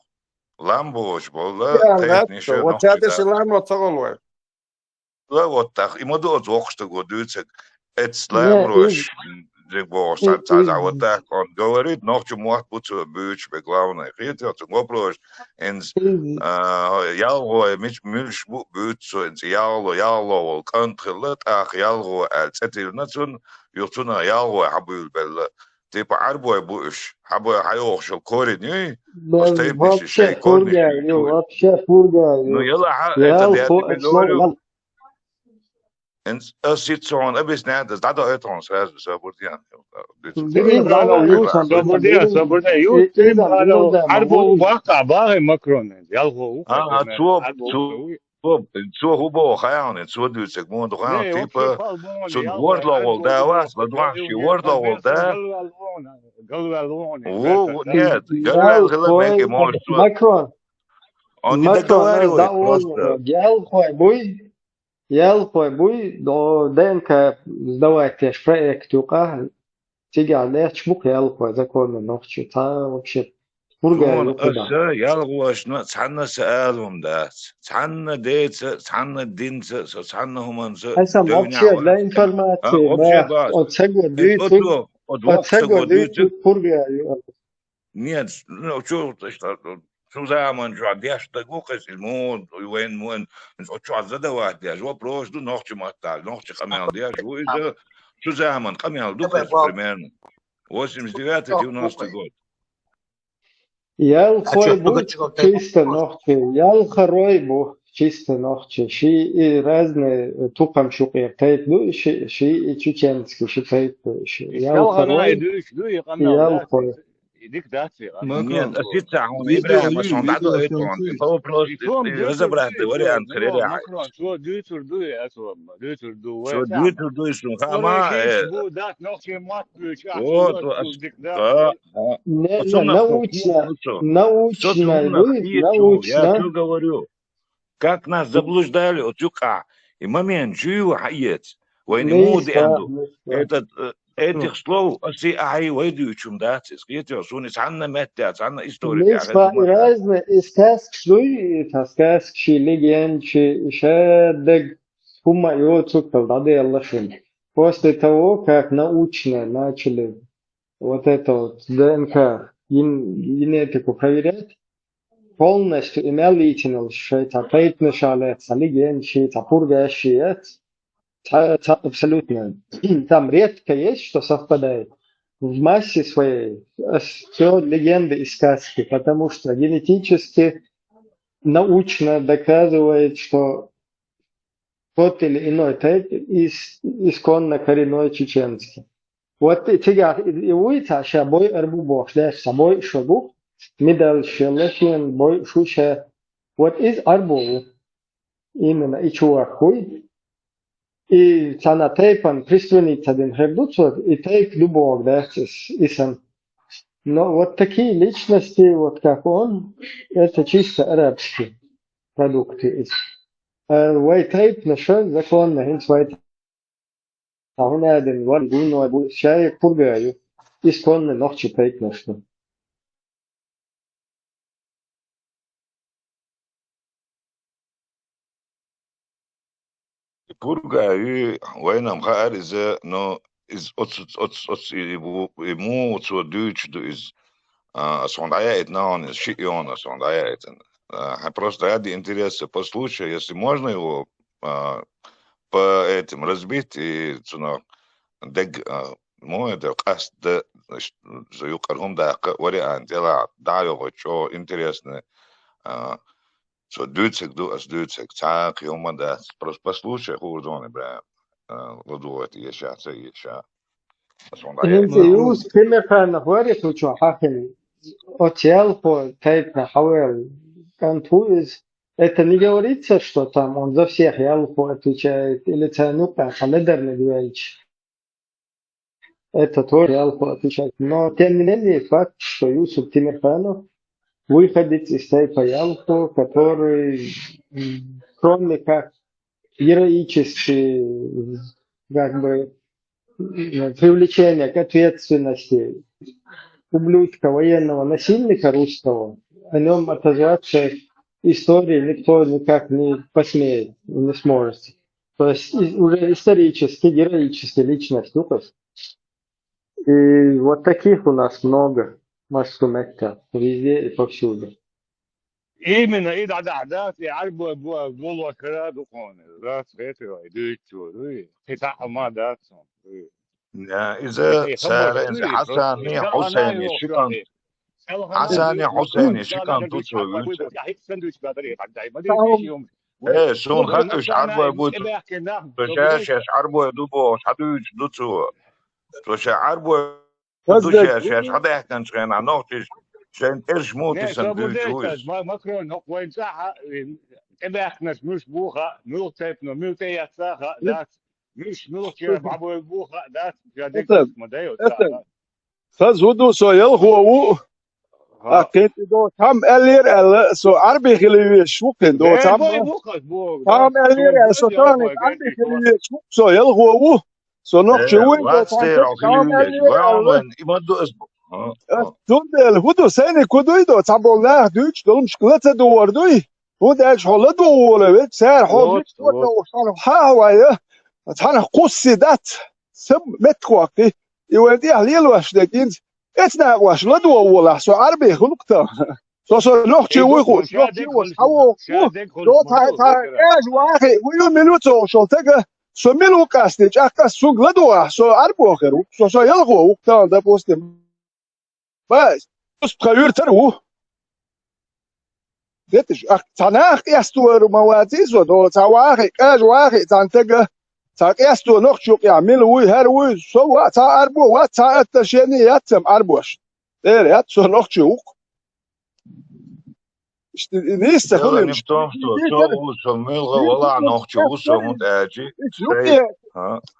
لامبوش بولا تيب نيشو وشادر شي لامرو تغلو لا وتاخ يمدو ازوخش تغو دوتك اتس لامروش Дебо сарцаза вот так он говорит, ночью может быть бюч беглавный. Хотя ты вопрос, инс ялго миш бюч, инс ялго контролет, ах ялго альцетил нацун, юцуна ялго хабул белла. Типа арбой буш, хабой хайох шел корень, вообще фурга, вообще фурга. Ну яла это я тебе говорю. En zit zo'n abis net, dus dat uit ons huis, zo wordt ja. حربوا واقع باغي مكرون يلغوا zo hoe bo gaan en zo doet zich gewoon toch aan type zo'n woordlawol daar was wat was je woordlawol daar oh nee galwel gelijk ik mooi Macron on die يالخوي بوي دو دينك сдавать проект юка тига леч бук يالخوي закон ночью та вообще Purgaya شون yuqida. أسا يلغوشنا تحنا سألهم دات تحنا ديت تحنا دين تحنا هم Esam دنيا opcija dla informacije вообще da да od svega от dvicu, от od svega вокса dvicu purgaya. нет ну شو زمان جو عديش تقوقس المود وين شو عزدا واحد دياش وبروش دو نوختي ماتال نوختي قميال دياش وإذا شو زمان قميال دوكس примерно 89-90 год. Jel koji čiste nohće, jel haroj bu čiste nohće, ši i razne tukam šuqir tejp du, ši i čučenski, ši tejp, jel haroj, jel koji. يديك داتي Нет, официально он Ибрахим Ашон дадо этон. По просто разобрать вариант креля. ماكرون شو ديتر دو اسو ديتر دو Что дитер дуйсун хама بو دات نوخي مات вот ديك دات Научно, я что говорю? Как нас заблуждали от юка. И момент жию хаец. Войны моды этот этих слов оси ай войду чем дать. Скажите, что не санна метта, санна история. Несва разные искаски, что и таскаски, легенды, шедег, хума и отцуктал, да Аллахин. После того, как научно начали вот это вот ДНК, генетику проверять, полностью имелительно, что это пейтнешалец, легенды, пургащиец, абсолютно. Там редко есть, что совпадает. В массе своей все легенды и сказки, потому что генетически научно доказывает, что тот или иной тейп исконно коренной чеченский. Вот тига и уйта шабой арбу бог, да, собой шогу, медал шелефин бой шуша. Вот из арбу именно и чувахуй. И цана тейпан приственница один хердуцов, и тейп любовь, да, исан. Но вот такие личности, вот как он, это чисто арабские продукты. Вай тейп нашел законно, хин свайт. А он один вальгуно, шай пургаю, исконно ногчи тейп нашел. Purga i wainam haar is no is ots ему zu Deutsch du is sondаяет на он shit он sondаяет. Просто ради интереса послушай, если можно его по этим разбить и цуно дег мой это каст за юкаргом да вариант дела да его что интересно Что дюцек ду ас дюцек так ёма да просто послушай хурдоны бра лодует еша це еша Юз кемехан говорит, что хахин отел по тейп на хауэл кантуиз. Это не говорится, что там он за всех ялфу отвечает, или цанука халедерный вещь. Это тоже ялфу отвечает. Но тем не менее факт, что Юсуф Тимирханов выходит из тейпа ялфу, который кроме как героически как бы привлечение к ответственности ублюдка, военного насильника русского, о нем отозваться истории никто никак не посмеет, не сможет. То есть уже исторически, героически личность Лукас. И вот таких у нас много, Массумекка, везде и повсюду. Именно и да, и альбо было краду коны, да, светло, дючу, и так да, إذا سار إذا حساني حسيني شكان حساني حسيني شكان توتو إيه شون خدوش عربو بوتو توشاش عربو دوبو حدوش دوتو توشا عربو توشاش حدا يحكن شغين عنوتش شين إرش موتي سندوش ماكرون وين ساحة إباحناش مش بوخة ملتيبنا ملتيات ساحة دات مش ملتيات عبو البوخة دات جاديك مدايو فاز هدو سو يلغو كنت دو تام الير سو عربي خلي شو كنت دو تام الير سو تاني عربي خلي سو يلغو سو نقشوي واتستير أو خليويش وين يمدو اسبو Tundel hudu seni kuduydu tabollah düç dolum şkılata doğurduy. Bu da şola doğulu ve ser hol düç doğru oşan havaya. Tana qussi dat sab metqwaqi يودي عليه الواش لكن اتنا واش لا دو ولا سو عربي خلقته سو نوختي ويخو نوختي وحو دو تا اج واخي ويو ميلوتو شو تك سو ميلو كاستي اكا سو غلدو سو عربو خيرو سو يلغو وقتا دا بوست بس بس بخير ترو دتش تناخ يستور موازيز ودو تواخي اج واخي تنتك تاقيستو نخشوق يعمل وي هروي سو تا اربو وتا التشيني يتم اربوش يات سو نخشوق نيست يلا خلي نفتح تو ملغا والله نخشوق سو متاجي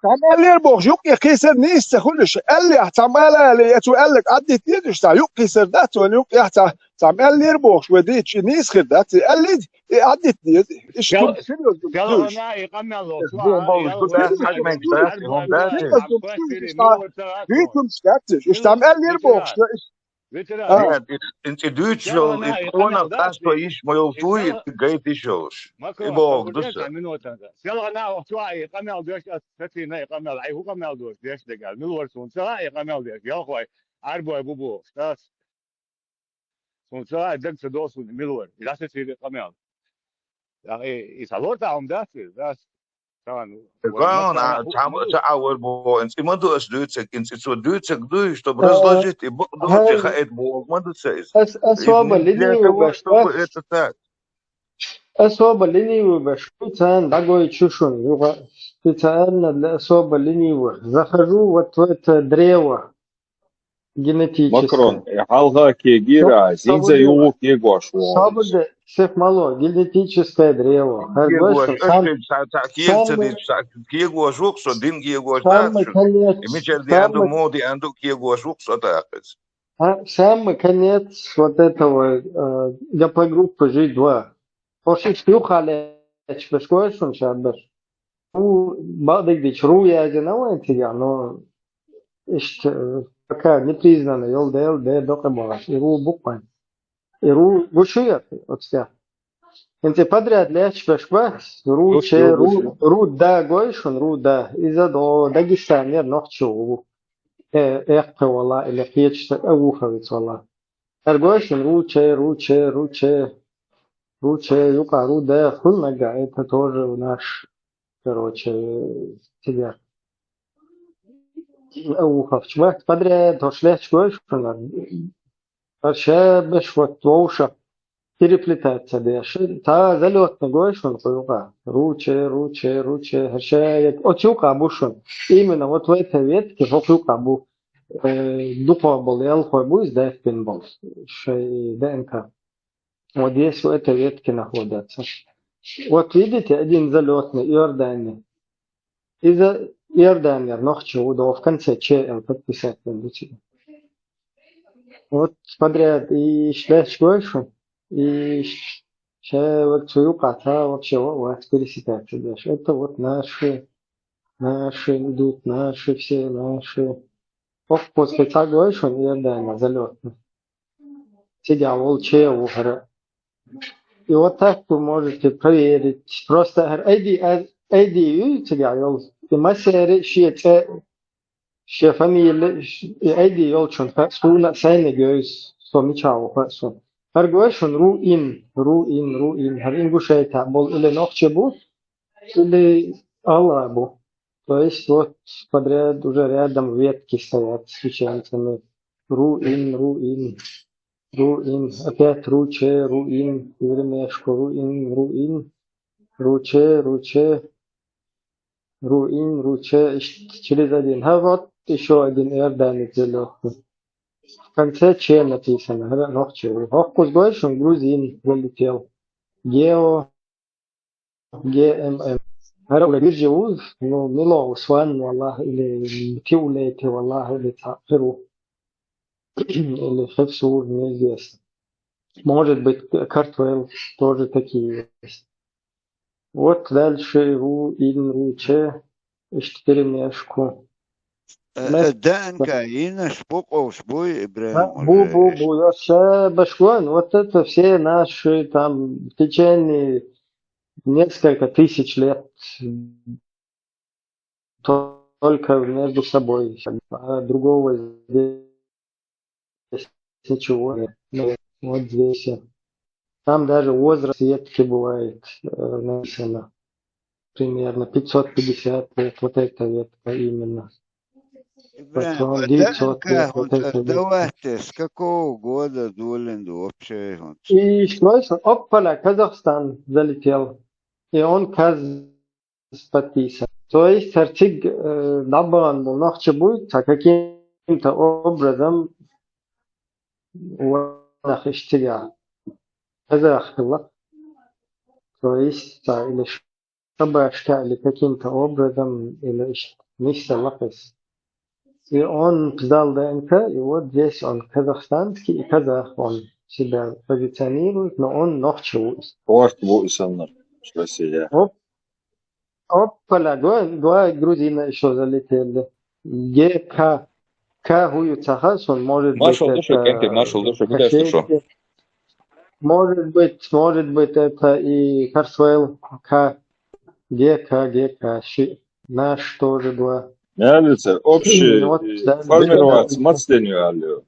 تعمل لي بوخ يا كيسر نيست خلش قال لي تعمل لي قال لك عدي تيدش تاع يوق كيسر دات ولا يحتى تعمل لي بوخ وديتش نيس خدات قال لي عدي ايش كنت يلا انا يقمع له ريتم سكاتش ايش تعمل لي بوخ انت دوتشل اتكون قاستو ايش ما يلتوي جايت ايشوش يبوغ دسا يلا انا وقتها يقمع دوش ستينا يقمع اي هو قمع دوش ديش دقال ملور سون سا يقمع دوش يا خوي اربو ابو تاس سون سا دك تدوس ملور لا تصير قمع يا اخي يصلور تاعهم داس طبعا كان تعاور بو انت ما دوس دوتسك انت سو دوتسك دوش تو برزلاجت دوتي خايت بو ما دوتسايز أصوب اللي وباش أصوب اللي وباش كتان دعوي تشوشون يوغا كتان الأصوب اللي وزخروا وتوت دريوة جينيتيكس ماكرون حالها كيجيرا زينزا يوغو كيغوش صابد شيف مالو جينيتيكسكое древо كيغوش وقصو دين كيغوش داتشو имечер ди анду моди анду كيغوش وقصو тахец Самый конец вот этого гапогруппы G2. Hoši šķuhālēč bez košun šādas. Бадыгдич руя одинаковые, но такая непризнанная ЛДЛ докабалаш. Иру буквально. Иру гушуят от всех. Инте подряд лечь бешбас. Ру да гойшун, ру да. Из-за до Дагестана нохчу. Эхпе вала или хечта аухавиц вала. Аргойшун руче, юка, руда, хуннага, это тоже наш, короче, тебя. Ухов, чувак, подряд, дошлях, чувак, вообще, беш, вот, воуша, переплетается, деш, та залетный гойшун, юка, руче, вообще, от юка абушун, именно вот в этой ветке, вот юка абу, дупа был, ялхой буз, да, в пинбол, шей, ДНК. Вот здесь в этой ветке находятся. Вот видите, один залетный Иордания. Из-за Иордания Нохчеуда в конце ЧЛ подписать надо. Вот подряд и шлешь больше, и вот свою кота вообще вот пересекается дальше. Это вот наши идут, наши все, наши. После так больше Иордания залетный. Сидя волчья ухара. И вот так вы можете проверить. Просто айди тебя йол. И массе ши фамилия айди йол чон суна сайне гөз сомичау фасун. Har гошун руин. Har ингушайта бол или нохчебу или алабу. То есть вот подряд уже рядом ветки стоят с чеченцами. Руин. Опять руче, руин, вермешку, руин, руче, через один. А вот еще один иорданец залетный. В конце Че написано, нохче. Хокус гойшун, грузин вылетел. ГММ. هذا بيرجع وز إنه ملو سوان والله اللي توليته والله اللي تعفروا или хевсур неизвестно. Может быть, картвелл тоже такие есть. Вот дальше руче, перемешку. Данка, Инаш, Попов, Шбуй, Ибраим Бу, я все башкван, вот это все наши там в течение несколько тысяч лет только между собой, а другого здесь ничего нет. Ну, вот здесь. Там даже возраст ветки бывает написано. Примерно 550 лет, вот эта ветка именно. Ибраим, Потом 900 Данка, лет, вот эта ветка. давайте, с какого года Долин вообще? И слышно, опа, Казахстан залетел. И он подписан. То есть Артик Дабан Нахче будет, а каким-то образом Нахиштига. Казахстан. То есть, или Шабашка, или каким-то образом, или Миша Лахис. И он сдал ДНК, и вот здесь он казахстанский и казах, он себя позиционирует, но он нохчевует. Порт Буйсонер, что себе. Опа, два грузина еще залетели. ГК. К Хуюцахас, он может быть это может быть это и Харсвейл К. ГК. Наш тоже два. Мялица, общий формировать мацтению.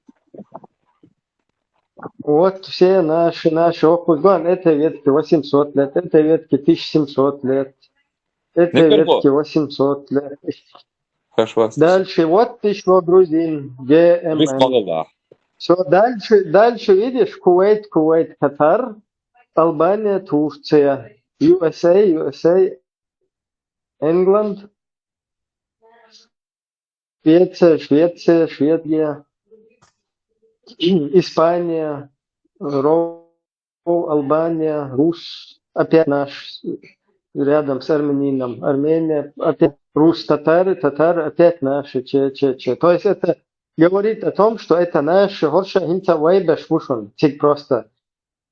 Вот все наши округа, этой ветки 800 лет, этой ветки 1700 лет, этой ветки 800 лет. Дальше вот еще грузин, ГМН. Все, дальше видишь, Кувейт, Катар, Албания, Турция, USA, England, Швеция, Испания, Албания, опять наш, рядом с армянином, Армения, опять татары, опять наши, че. То есть это говорит о том, что это наши, горше хинца вайбаш вушон, тик просто.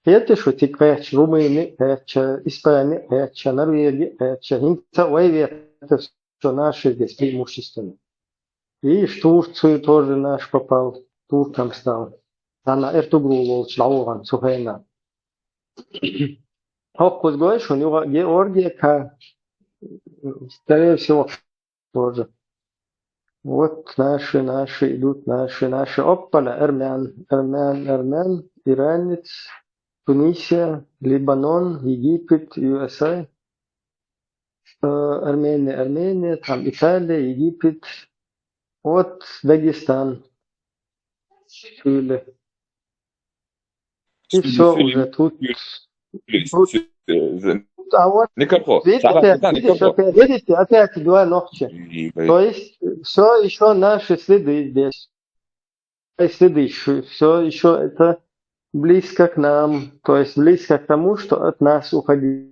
Это что тик пэч, Румыния пэч, Испания пэч, Норвегия пэч, хинца вайбе, это все наши здесь преимущественно. И в Турцию тоже наш попал, турком стал. Она Эртугрул, Члауган, Сухайна. Хоккус говоришь, у него Георгия, скорее всего, тоже. Вот наши идут, наши. Оппала, армян, иранец, Тунисия, Либанон, Египет, USA, Армения, там Италия, Египет, вот Дагестан, Чили. И все уже тут. А вот видите, опять два ногти. То есть все еще наши следы здесь. Все еще это близко к нам. То есть близко к тому, что от нас уходили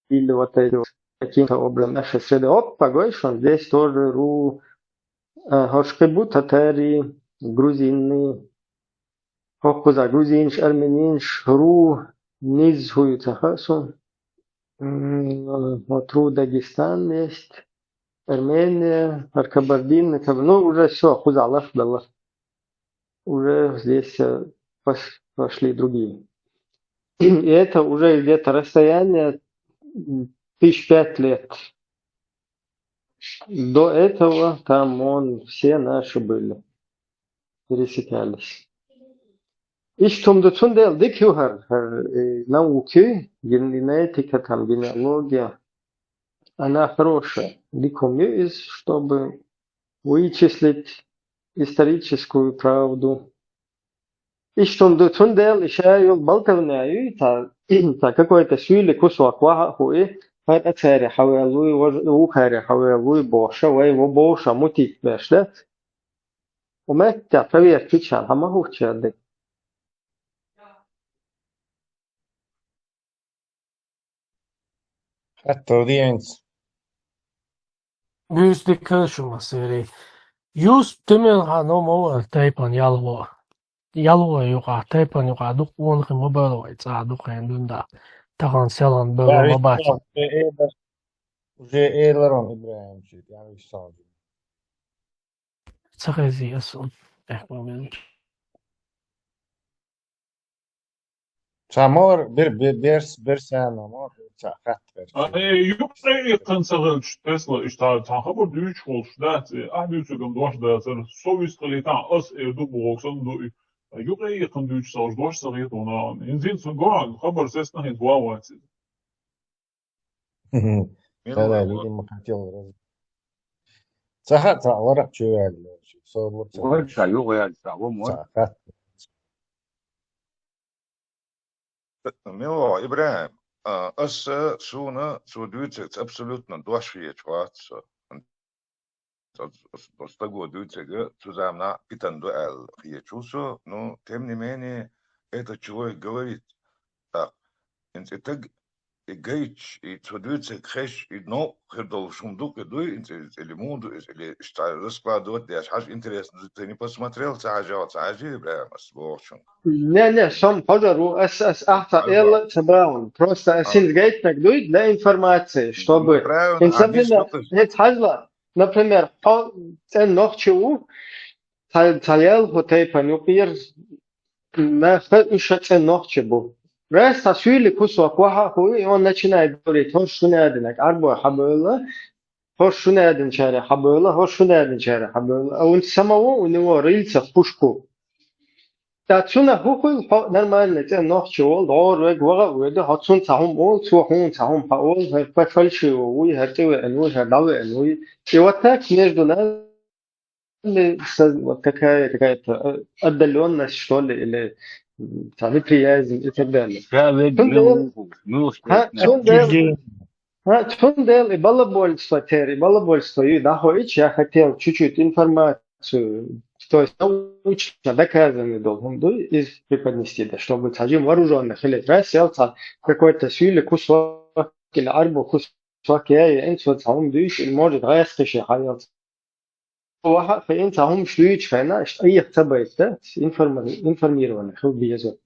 вот эти каким-то образом наши следы. Погойшон, здесь тоже Хошкебу, татари, грузины. Хоккуза, грузинш, армянинш, низ Хуюцахасу. Вот Дагестан есть, Армения, Аркабардин, ну уже все, Хузалах, Даллах. Уже здесь пошли другие. И это уже где-то расстояние 1005 лет. До этого там все наши были, пересекались. Иштумду цундел дикюхар науки, генетика, там генеалогия, она хорошая. Дикумюиз, чтобы вычислить историческую правду. Иштумду цундел ишаю балтавняю, та какой-то сюли кусок вахуи, это царе хавелуи, ухаре хавелуи боша, вейво боша мутик бешлет. Умеття проверь кичан, хамахух чадык. Attordiens. Büyüsü karışmasıyla. Yüz tümün hanım o taypan yalvo. Yalvo yuqa taypan yuqa duk onqı mobile var saduk endunda. Tahan selan böyle mabaç. Уже Эйлерон Ибраимович, я вышел. تغذية أصلا إحنا Çamor bir sene mor çakat يقرأ صغير تسلا اشتغل خبر دوش خالص ده أحد يسوقهم دوش ده سر سويس قليتان أس دو بوكسن دو يقرأ يقن دوش صار دوش صغير هنا إنزين سنقان خبر سيسنا هي دواوات Да, видимо, хотел раз. Сахат ларак чуяли. Собор сахат. Мило, Ибрahim, суна, судуйцек абсолютно дуашвие чватса. С того дуйцега тузамна питанду эл хиечусо, но тем не менее этот человек говорит так. Инцитег и гейч, и судуйцек хеш, и но хердол шумдук, и дуй, или муду, или раскладывать, я аж интересно, ты не посмотрел, цажал, Ибрahim, освобожден. Не, сам подару, ахта элла цабаун. Просто синдгейт нагдует для информации, чтобы... Например, цен нохчу, цаял хотей панюпир, на еще цен нохчебу. Раз тасвили кусу акваха хуй, он начинает говорить, хош шунядинак, арбу хабыла, хош шунядин чаре хабыла, хош шунядин чаре хабыла. А он самого у него рыльца в пушку. Тацуна хухуй нормально, цен нохчу ол, дор вега веде, хатсун цахум ол, цухун цахум хаол, фальши уй, хартеве энуй, хардаве энуй. И вот так между нами вот какая-то отдаленность, что ли, или неприязнь и так далее. Тундел и балабольство, и находить, я хотел чуть-чуть информацию, то есть научно доказанный должен был преподнести, да, чтобы сажим вооруженных или рассел какой-то силы кусок или арбу кусок, я инсот сам дыш, или может растащи хаялся. واحد فأنت هم شويش فأنا أي اختبار ده информированный خو بيزو.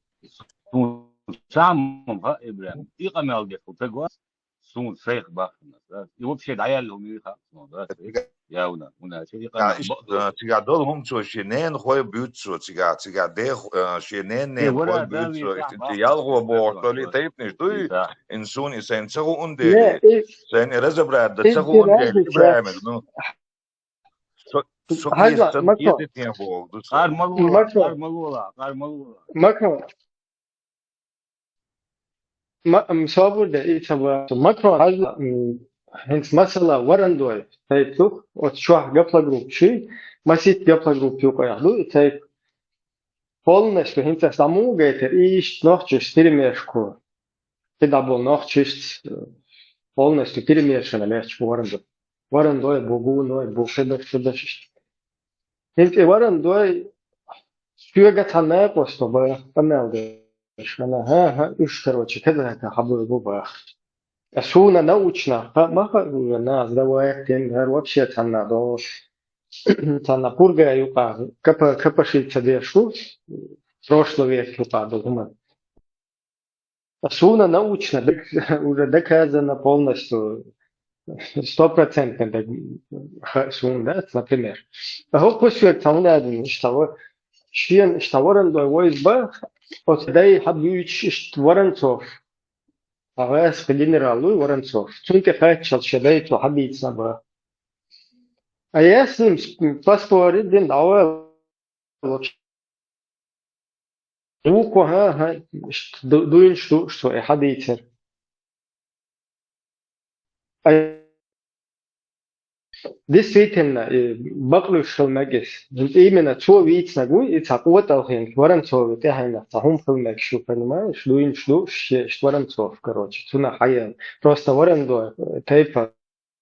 سام إبراهيم يقمل ده فتقوس سون شيخ باخنا يوبشي دعيالهم يخا ياونا هنا شيء يقمل تيجا دول هم شو شينين خوي بيوتشو تيجا ده شينين نه خوي بيوتشو يالغو بوقتلي تيبنش دوي إنسون إنسان سو أندي سين رزبراد ده سو أندي إبراهيم إنه هلا مصابر ده إيه تبغى مكرو هلا هنس مثلا ورندوي تايتو وتشوح قبل جروب شيء مسيت قبل جروب يوكا يحلو تايت полностью هنس سامو جيتر إيش نوختش تريميرشكو كده بول نوختش полностью تريميرشنا ماشي ورندوي بوغونوي بوخدش هنس ورندوي شوية تناق وستوبا تناق أنا ها إيش короче كذا حبوا بوبا أسونا научно ما هو ناس دواء تنهر вообще تنادو تنапурга юка капашиться дешу прошлый век юка думаю Асуна научно уже доказано полностью 100% сун да например а вот после того что اشتورن دو ويز با وتداي حبيش اشتورنتوف أغاس بالجنرالوي ورنتوف تونك فاتشل شدايتو حبيت سبا أياسم باسبوري دين دعوة دوكو ها دوين شتو حبيتر Действительно, баклушал магис. Именно то вид нагу и такого толхин. Воронцов, это хайна. Тахум хилмак шу, понимаешь? Дуин шлу, воронцов, короче. Туна хаян. Просто ворон тайпа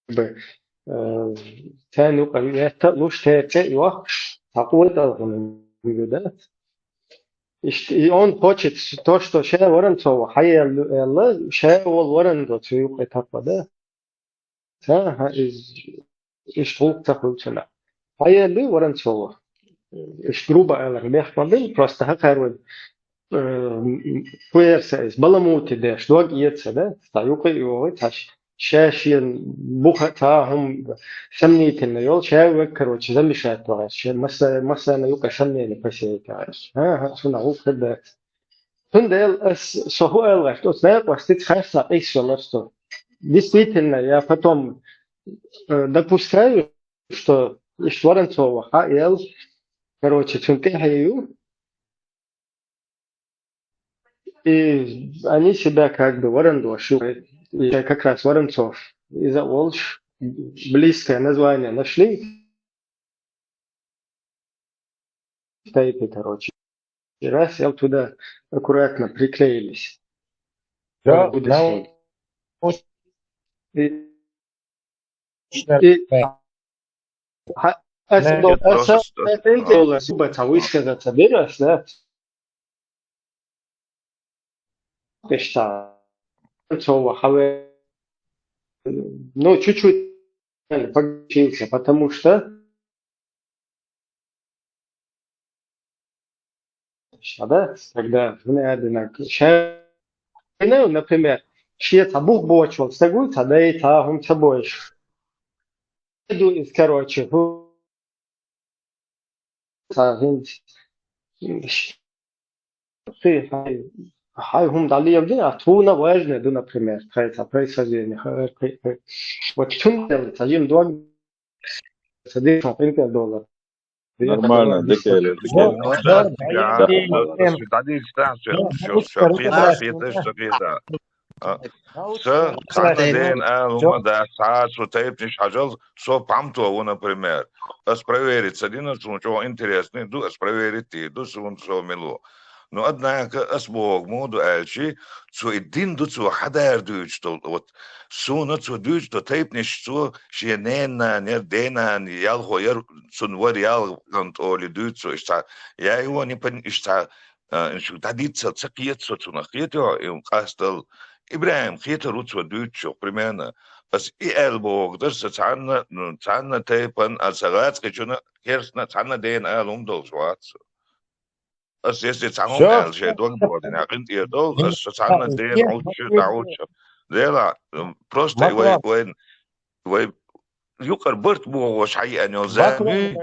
бы. Тану это луч тайпа и вах такого толхин. И он хочет то, что ше воронцов хаян, ше воронцов, цюк это да. Ха из Штук такой цена. А я ли воронцово. Грубо говоря, просто хакарвы. Хуерса из баламути, да, что гиется, да, стаюка его тащ. شاشين بوخ تاهم سمنيت النيول شاوك كروتش زي مشات وغاش مثلا يوكا سمني نفسي كاش ها سنا هو كده تندل اس سهو الغش تو سناق واستيت خاصة ايش شلستو действительно я потом допускаю что Воронцова ел короче Чункехаю и они себя как бы Воронцов и как раз Воронцов из-за Волж близкое название нашли стоит, короче. И раз я туда аккуратно приклеились. Да, Будущее. И высказаться берешь, да? Ну, чуть-чуть погорячился, потому что да, когда например, шесть обух бочвал, стагует, да и тагум табоиш. Иду, короче, ты, хай хум дали явдин, а туна важно, да, например, это происхождение. Вот чун делать, один доллар, садишь на $5. Нормально, декеле. Ден алма да саат что тайпниш хажал со памто например. Ас проверить один что интересный, ду ас проверить и ду что мило. Но однако ас бог моду альчи, что один ду что хадар дуч что вот суна что дуч что тайпниш что шенена не дена не ял хоер сон вар ял кант оли дуч что ista я его не пон ista что дадится цакиет что нахето и кастел إبراهيم خيط روتس ودوتشو примерно بس إلبوغ درس تعنا تيبن السغات كجونا كيرسنا تعنا دين آلهم دول شوات بس يستي تعهم آل شيء دول بودين عقنت يدول بس تعنا دين عوتش ديلا بروستا وين يقر برت بو وش حقيقة نوزامي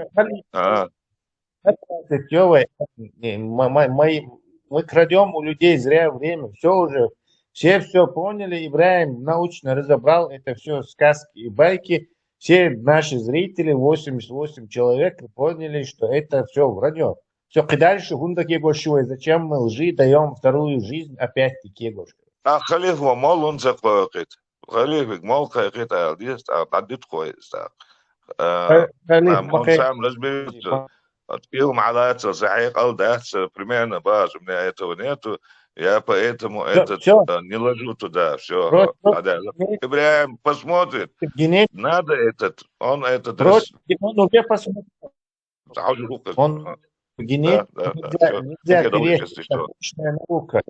мы крадем у людей зря время. Все поняли. Ибраим научно разобрал. Это все сказки и байки. Все наши зрители, 88 человек, поняли, что это все вранье. Все, и дальше гундаки большой. Зачем мы лжи даем вторую жизнь опять-таки гошка? خليه هو مال انزق واقت خليه مال قاقت عديس عديت كويس هم سام لازم يوم على صحيح او ده примерно базу мне этого нету я поэтому этот не ложу туда все Ибраим посмотрит надо этот он этот он уже посмотрит он нельзя перечить точная наука.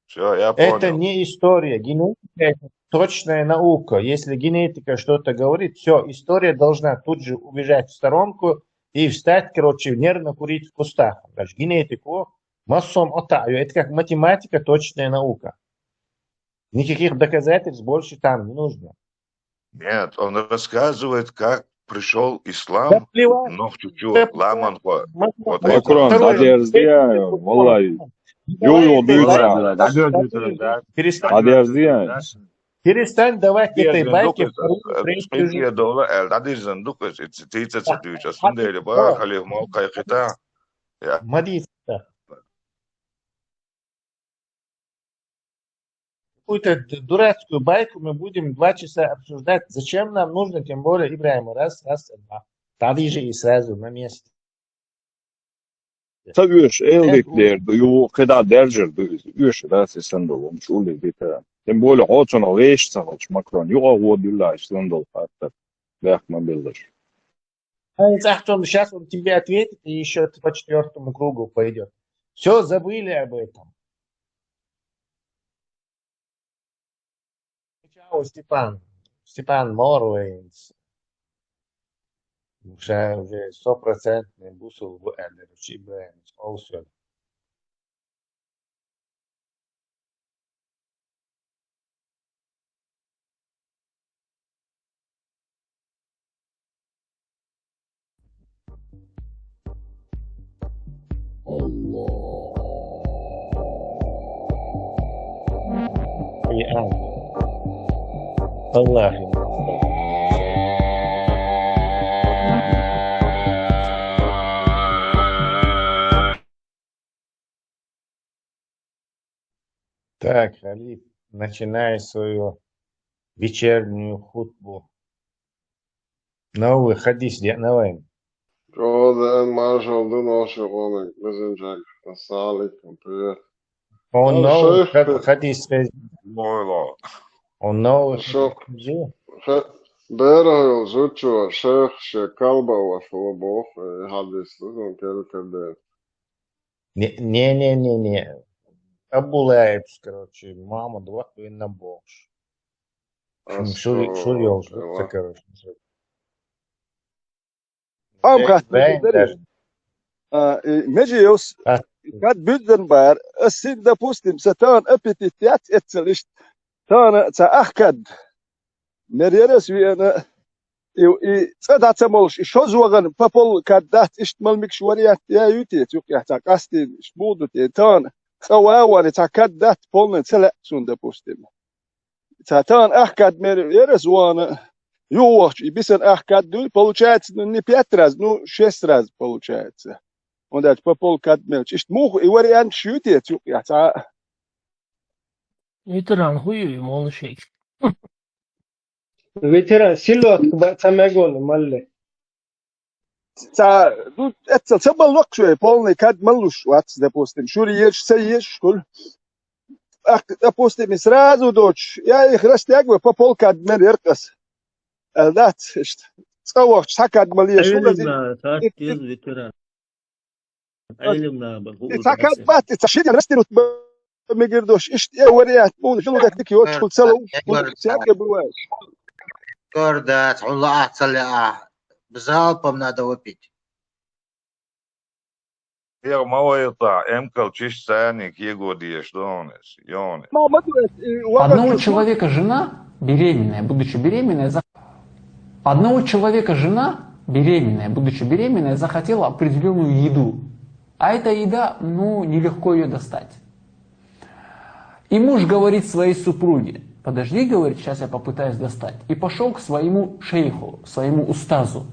Все, я понял. Это не история. Генетика – это точная наука. Если генетика что-то говорит, все, история должна тут же убежать в сторонку и встать, короче, нервно курить в кустах. Значит, генетику массом отаю. Это как математика, точная наука. Никаких доказательств больше там не нужно. Нет, он рассказывает, как пришел ислам, но в чуть-чуть ламан. Макрон, одежда, валай. Перестань давать этой байке. Какую-то дурацкую байку мы будем 2 часа обсуждать. Зачем нам нужно, тем более Ибраима, раз, два. Tady же и сразу на месте. Tabii eldikler du kadar dercer du da sen do mش قول بيتا تنبول عوتون ويش صاحش ماكرون يو دولار стендал حتى لا ما بيلش Ахтом, сейчас он тебе ответит и еще по 4-му кругу пойдет. Все, забыли об этом. Чао, Степан Морвейнс. Уже 100% бусул в Эллер, يا الله يمين. Так, Халиф, начинай свою вечернюю хутбу. Новый хадис, давай. Jordan Marshall do nosso homem, Bezenjak. Assalamu alaikum, привет. Он новый Шейх, хадис, Moilo. он новый шо, хадис. Берахил Зучу, шейх Шекалба Вашулабов, Хадис, ну, Келькаден. Не. Обулаешь, короче, мама, два на бокс. Шурил, короче. قات Вейн даже. مجيوس قد بدن بار السين دا بوستم ستان ابيتيتيات اتسلشت تانا تا اخكد مريرس ويانا صدا تمولش شوز وغن بابول كادات اشتمل مكشوريات يا يوتي توك يحتا قاستي شبودو تان خواوان تا كادات بولن تلا سون دا بوستم تان اخكد مريرس وانا Юлч, и бисен ахкадду, получается, ну, не 5 раз, ну, 6 раз получается. Он дает по полкадмелч. Ишт мух, и вариант шьютит, я та. Ветеран хуй, молодчик. Ветеран, силуат, самогон, малли. Та, ну, это цебал лок шуй, полный кадмелуш, ватс, допустим. Шури ешь, сеешь, школь. Ах, допустим, сразу дочь. Я их растягиваю по полкадмел еркас. Да, صوّح سكت مليش علمنا تركز ветеран. علمنا بقول سكت بات تشيد رستي مقردوش إيش وريات مو شنو ذاك ديك يوش كل سلو سياق بواش كوردات علات صلي بزالبم надо выпить. Ja, малоета, Эмкал чист ценник, iegodījies Donis, Jonis. Одного человека жена беременная, будучи беременная, одного человека жена беременная, будучи беременная, захотела определенную еду. А эта еда, ну, нелегко ее достать. И муж говорит своей супруге: подожди, говорит, сейчас я попытаюсь достать. И пошел к своему шейху, своему устазу.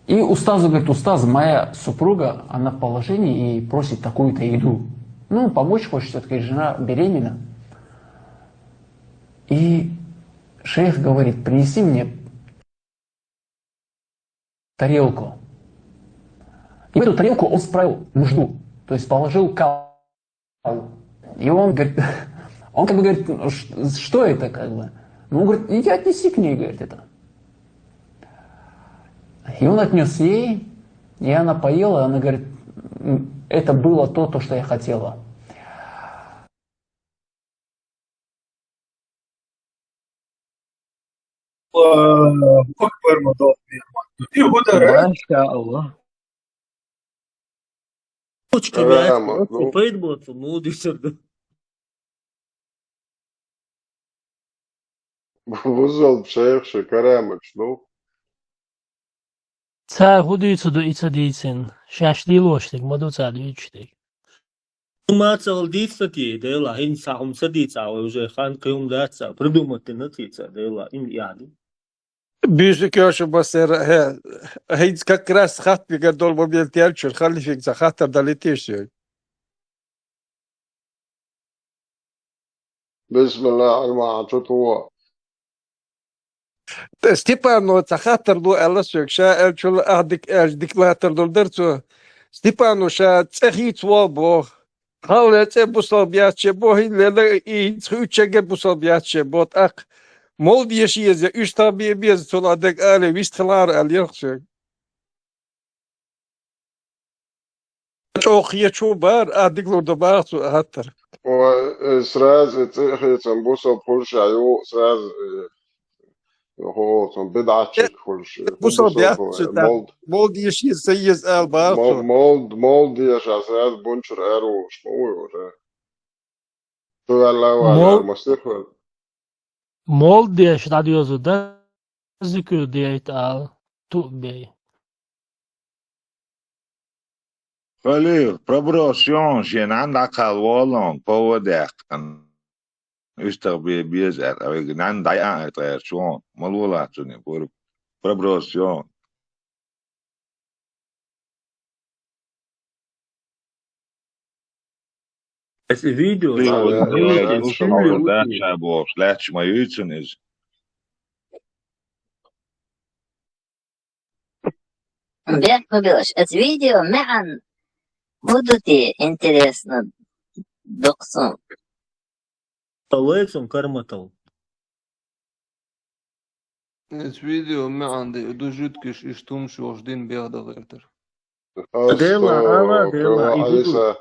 И устазу говорит: устаз, моя супруга, она в положении и просит такую-то еду. Ну, помочь хочет, все-таки жена беременна. И шейх говорит: принеси мне тарелку. И в эту тарелку он справил нужду, то есть положил кал. И он говорит, он как бы говорит: что это как бы? Ну, он говорит: иди отнеси к ней, говорит, это. И он отнес ей, и она поела, и она говорит: это было то, что я хотела. أكبر مضاف ما شاء الله. Точка Карама, мясо, поедботу, ну, десерт. Вузол шейх Шекарама, ну. Ца худуется до ица дейцен. Шашли лоштик, маду ца двичтик. ما цел дисати, дела, ин саум садица, уже хан кюм даца, придумать натица, дела, им яды. بيجيك يا شو بصير هي كراس خط بقدر موبيل تيالشر خلي فيك خاطر داليتيش بسم الله الرحمن الرحيم. Степану خاطر دو ألسوك شا ألشل أهدك ديكلاتر دول درتو Степану شا تخيت وابو خالت بوصل بياتش بو هي لا يتخوتشك بوصل بياتش بوت أق مول ديشيز üç tabiye biz toladık öyle vistlar el yoksa. Çok iyi çok var adik orada bağırtı hatta. وسراز تخيتن بوصل كل شيء سراز هو بدعة كل شيء بوصل بياتش مول ديشيز سيز el bağırtı. مول ديش سراز بنشر أرو شموي تولى ولا مستقبل Mol diye radyozu da zikir diye al tu bey. خليل بروبروسيون شين عندك الوالون بودك اشتغل بيزعل او نان ضيقة غير شون ملولا توني بروبروسيون Es ist Video, ليه so ود Video, نوش Spiele, ما ودات Uti. شابوش لاتش ما يتسنز Бег это видео معا будут интересно доксун. طويتهم كرمتهم. Es video معا دي دو جوتكش اشتم شوشدين بيغدا غيرتر. ديلا أنا ديلا يقولوا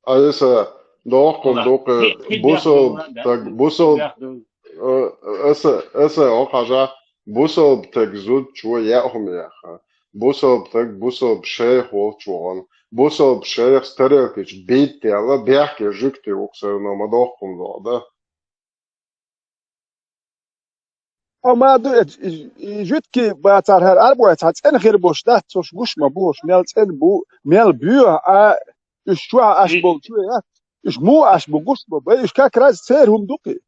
Aysa doqum والله doq كيف busol بياخدوا tag كيف busol بياخدوا asa oqaja busol tag zud شوية هم يا أخي busol tag busol بشيخ والشوان busol بشيخ ستريكش بيت يلا بيحكي جكتي وقصرنا ما doqum ده ما دو جوت كي باتار هر أربعة تاعت إن غير بوش ده توش بوش ما بوش ميل إن بو ميل بيو إيش شو أشبول شو يا إيش مو أشبول بوش بو إيش كاكراز سير هم دوكي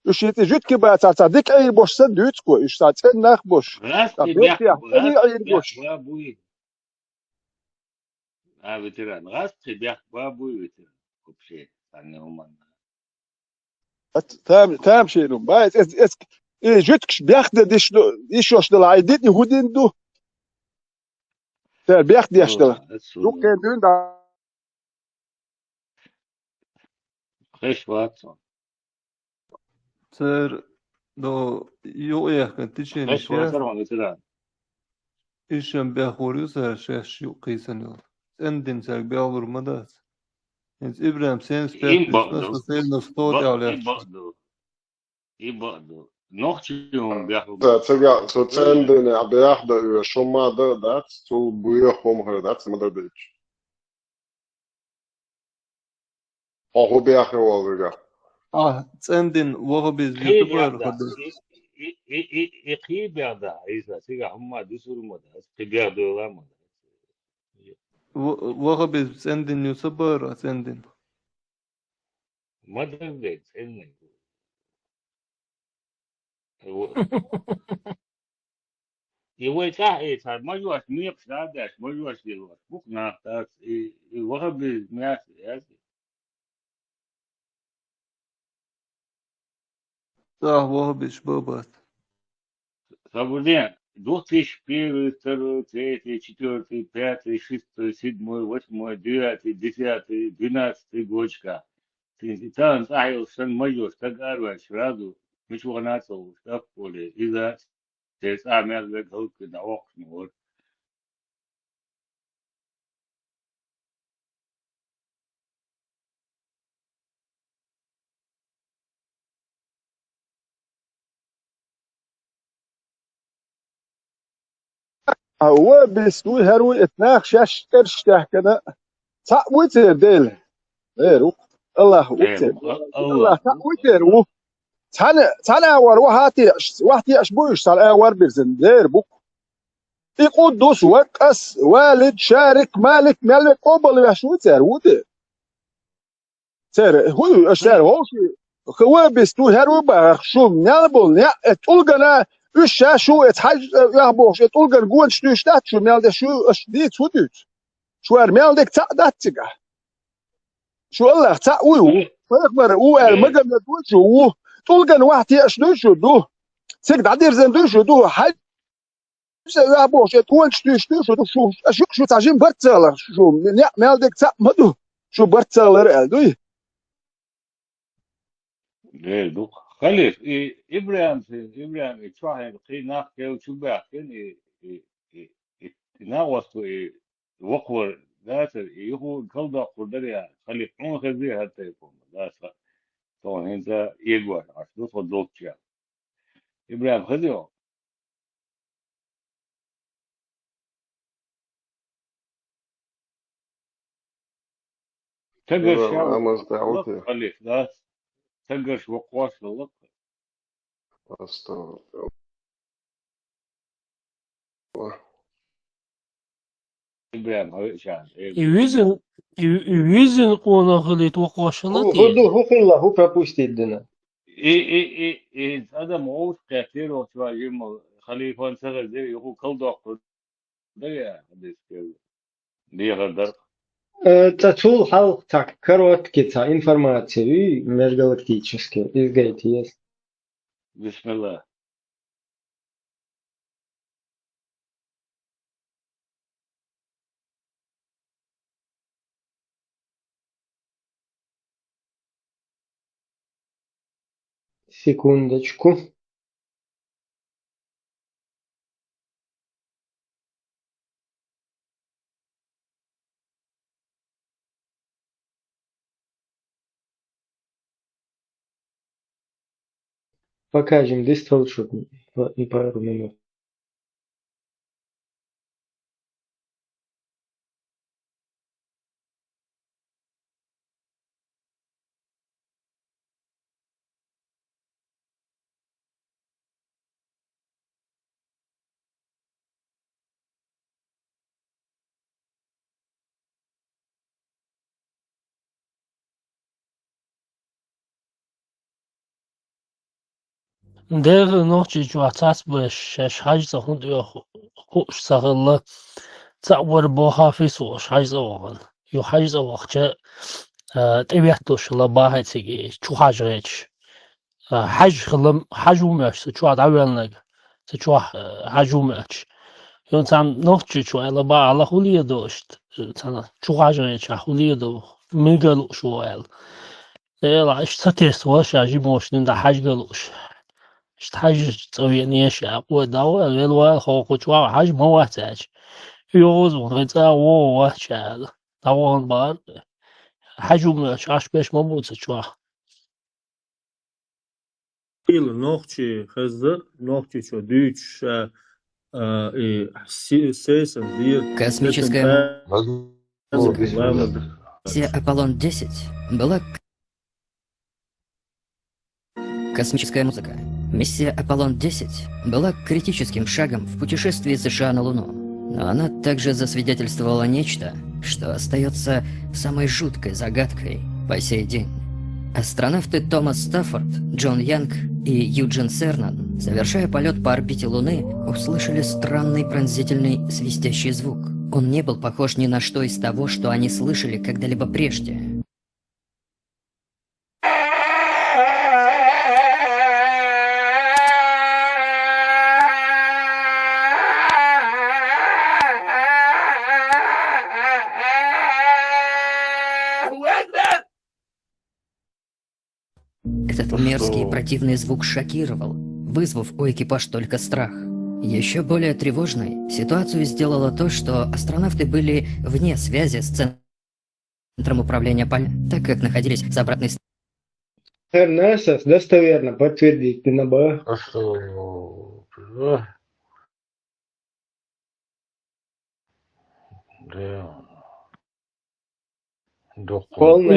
إيش جوت كي باتار تاديك أي بوش سن دوتكو إيش تاعت إن ناخ بوش غاستي تابيت يا أي أي بوش بياخدوا أبوي فيتران غاستي بياخدوا أبوي فيتران كل شيء يعني هم تام شيء نو بايت إس إيه جوتكش بياخد ديش وش دل عيدتني هودين دو تال بياخد يشتغل والله دو كان دون دا خش واتسون سر دو يو كان تشين خش شيخ واتسون فيتران إيشان بيخوريو سر شيخ شيو قيسن يول. سندين سر بيالور مداس. إنس إبراهيم سينس إيه بيرتش ناس بقدو وسيل نصطوت على إيه بقدو نوختيهم بياخدوا تسجع تسندن بيحضر شو ما ده تو بيخهم هر ده ما ده بيج هو بيحكي والله سندين وغبيز خيب يوتيوبر يعدا خد خيب يعدا إذا سيجا هم دوسر مدرس خيب يعدا لا مدرس وغبيز سندين يوتيوبر سندين مدرس إنه يويتا إيه صار ما يواش مية بسادة ما يواش يواش بكنا تاس وغبي مياس ياسي صح وغبيز بابات Свободен. 2001, 2, 3, 4, 5, 6, 7, 8, 9, 10, 12 годчика. Ты там занял сын мою, стагарва, сразу, ничего не целый, в поле. Из-за здесь амел векалки на окна. Вот. هو بيستوي هرو اتناخ شاش قرش تحكنا تا ويتر ديل غيرو الله ويتر الله الله تا ويتر و تانا ور وحتي اشبوش تاع ور بيرزن دير بوك يقدس وقس والد شارك مالك مالك قبل يا شو تر ودي تر هو اشتر هو هو بيستوي هرو بخشو نالبل نيا تلقنا üç ya şu et hac ya boş et ulgar guanç düştat şu melde şu di tudut şu er meldek ta dattiga şu Allah ta uyu fakbar u el magam du şu tulgan wahti ashdu şu du sek dadir zen du şu du hac ya boş et guanç düştü şu du şu şu tajin bartsalar şu meldek ta madu şu bartsalar el du دوق خليف إبراهيم إتراهيم قي ناقة وشبه كن ناقص وقور ذات يهو كلدا قدريا خليف عون خزي حتى يكون ذات طبعا أنت يقوى عشان تفضل كيا إبراهيم خزيو تقر شاو أمس دعوتي خليف ذات تقر وقواش للق أستغفر الله إبراهيم هو شان Визин он говорит, وقوشنا تي. هو خلا هو пропустит дина. إيه هذا موت كثير وشوى يوم خليفة سغل زي يقول كل دكتور ده يا حديث كده دي غدر Цацул хал так короткица информации межгалактические изгайти есть. بسم الله Секундочку. Покажем дистолшут и пару минут. Дэр ночи жуацас бэш шаш захунд ё хуш сагылла цауэр бо хафис ош хаж заваган. Ё хаж завагча тэвяттош ла бахатиги чухажрэч. Хаж хылым хажумэш се чуад авэлнэг. Се чуа хажумэч. Ё цам ночи чуа ла ба ала хулия дошт. Цана чухажрэч хулия до мигал шуэл. Эла штатес вош ажимош нинда хажгалуш. حاج صوينيش أقوى دوا الوال خوك شوا حاج ما واتش يوز ونتا وو واتشال دوا بار حاجم شاش بيش ما بوت شوا إلى نوختي خزر نوختي شو ديش سيسن دير Космическая миссия Аполлон-10 была космическая музыка. Миссия Аполлон-10 была критическим шагом в путешествии США на Луну, но она также засвидетельствовала нечто, что остается самой жуткой загадкой по сей день. Астронавты Томас Стаффорд, Джон Янг и Юджин Сернан, совершая полет по орбите Луны, услышали странный пронзительный свистящий звук. Он не был похож ни на что из того, что они слышали когда-либо прежде. Этот мерзкий и противный звук шокировал, вызвав у экипажа только страх. Еще более тревожной ситуацию сделало то, что астронавты были вне связи с центром управления полетом, так как находились с обратной стороны. НАСА достоверно подтвердить ПНБ.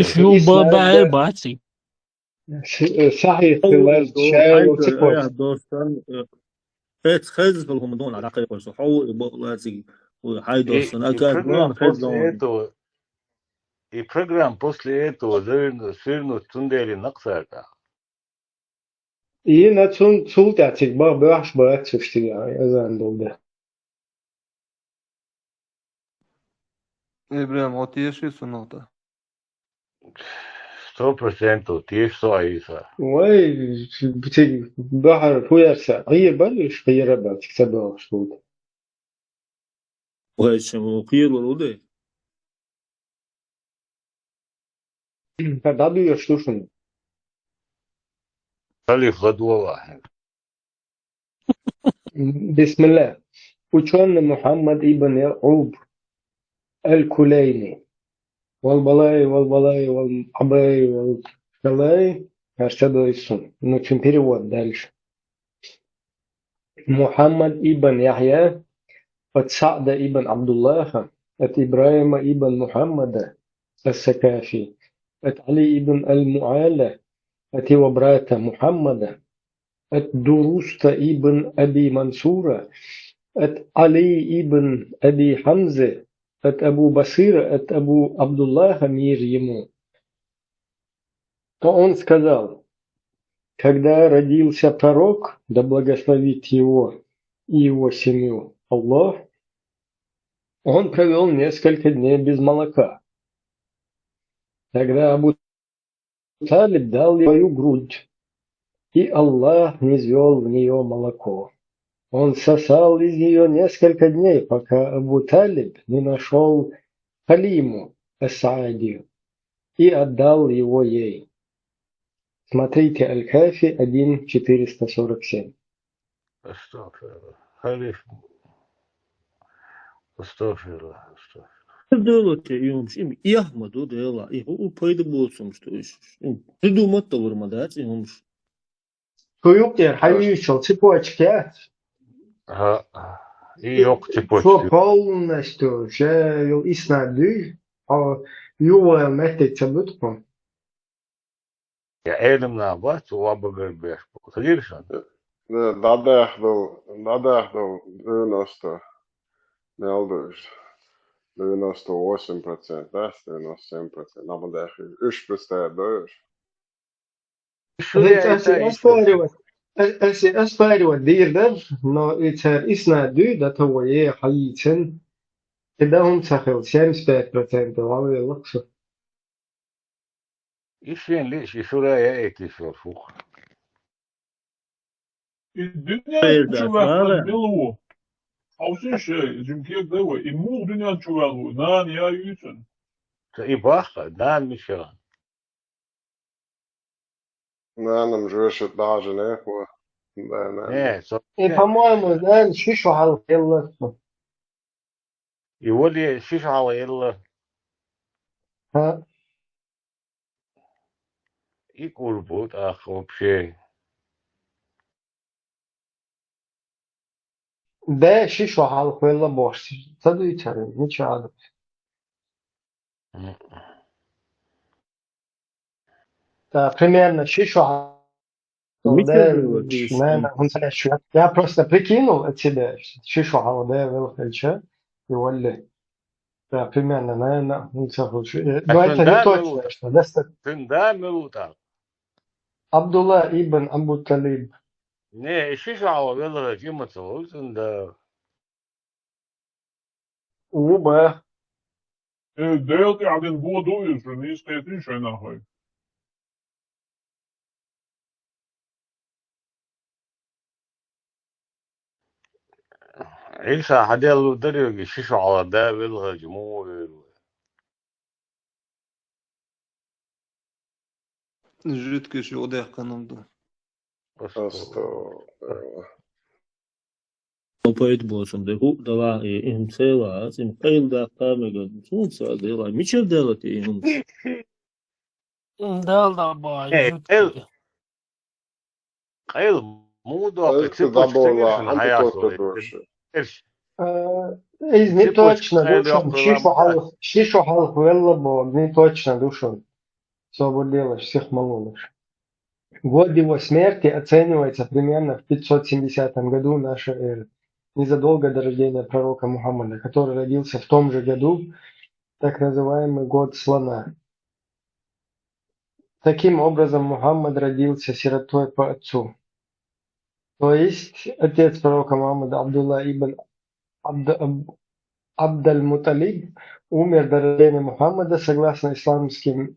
شو بابا باتي صحيح خلال شهر وتكوز دوستان خزهم دون على قيقل صحو لازم وحي دوستان أكاد ما خزهم И программ после этого свернуть туннели Наксарка. И на цултятик бабаш бацушти я зандолда. Ибраим, вот еши сунота. 100% тиеш соаиса. Ой, бахар хуярса. غير بالش غير باتك تبع شو. وهيش مقيل ولودي Когда дуешь слушай. Халиф Ладуала. بسم الله. Ученый Мухаммад ибн Яуб الكليني والبلاي والعباي والشلاي هرشدوا السن. Ну, чем перевод дальше. Мухаммад ибн Яхья от Са'да ибн Абдуллаха от Ибраима ибн Мухаммада السكافي от علي ибн المعالى от его брата Мухаммада от Дуруста ибн Аби Мансура от Али ибн Аби Хамзы от Абу Басира, от Абу Абдуллаха, мир ему, то он сказал: когда родился пророк, да благословит его и его семью Аллах, он провел несколько дней без молока. Тогда Абу Талиб дал свою грудь, и Аллах низвел в нее молоко. Он сосал из нее несколько дней, пока Абу Талиб не нашел Халиму Ас-Саадию и отдал его ей. Смотрите Аль-Кафи 1.447. Астафирулlah. Халиф. Астафирулlah. Делать им им Ахмаду дела, и у пайдаболсом, что придумать то дать им. Kuyuqter hayışıl цепочки. И yok Что цепочки. полностью же иснады, а ювал мехтеца бутку. Я элем на вас, у абагар беш. Слышишь? Надо 90 neldus. 98%, да, 97%. Надо даже 1% дойш. أسفاري دير ده no إتر إسنادو ده تويه حييتن كده هم سخل 75% والله لقصة. İşin leş, şuraya ekliyor fuk. الدنيا تشوفها بلو أوسن شيء جمكير دوا إمور دنيا تشوفها نان يا يوتن İbaka, nan mişan. Нам же еще даже не было. Да, Ne, И по-моему, да, шишу халхилла. يولي شيش على يلا ها يقول بود أخو بشي. ده شيشو халхилла бош. Садуйте, ничего. Да, примерно шишу Я просто прикинул от себя, шишу халде велхельча, и валли. Да, примерно, наверное, но это не точно, что да, Тындамил так. Абдулла ибн Абу Талиб. Не, شيش على يلا جيمة الوزن ده. Уба. deelt ja den bodo is er niet steeds in zijn nacht. عيسى حديل دريق شيش على ده بالغ جمهور. Жидкий ще одех канамду. Пайдаболсом, да ху дала им цела, им пайл да камега, сунца дела. Мичер делать им. Да, бай, жутко. قيل مو دوق تسيبوش تنشن حياته. Из не точно душон, шишу халхвелла бог, не точно душон. Освободилась, всех мололишь. Год его смерти оценивается примерно в 570 году нашей эры, незадолго до рождения пророка Мухаммада, который родился в том же году, так называемый год слона. Таким образом, Мухаммад родился сиротой по отцу. То есть, отец пророка Мухаммада, Абдулла ибн Абд-аль-Муталиб, умер до рождения Мухаммада, согласно исламским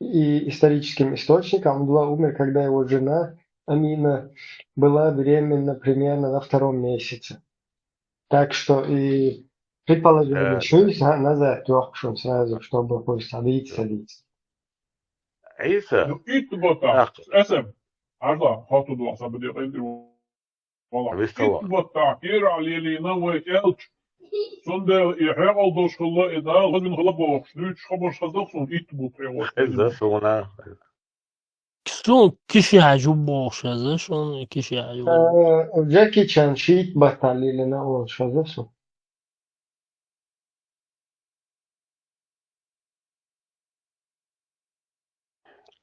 и историческим источникам. Абдулла умер, когда его жена Амина была беременна примерно на 2-м месяце. Так что и предположение, что назад трёхшим сразу, чтобы пусть садиться. عيسى إيت بطاق اسم عرضا خاطو دو عصب دي قيد والله إيت بطاق يرع لي نوي كالش سند يحيق الدوش خلا إذا غزن خلا بوخش نيش خبر صدق سن إيت بطاق إذا سونا شون كيش يعجب بوش هذا شون كيش يعجب جاكي چان شيت بطالي لنا أول شازسو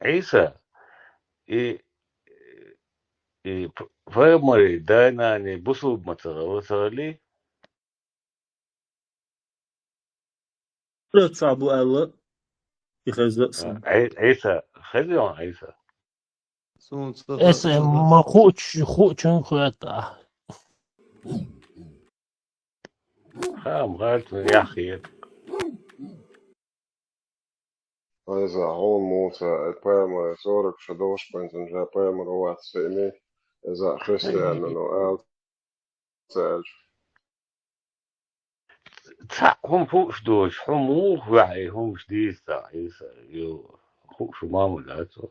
عيسى فمري دانا ني بوسو متغوصلي رتسع أبو ألا يخزق سن عيسى خذوا عيسى سون اس ما خوچن خوتا خام غلط يا أخي إذا هون موسى بام سورك شدوش بنتن جا بام روات سيني إذا خريستيان إنه قال سأل هم فوش دوش هم مو وعي هم شديد عيسى يو فوش ما ملاتو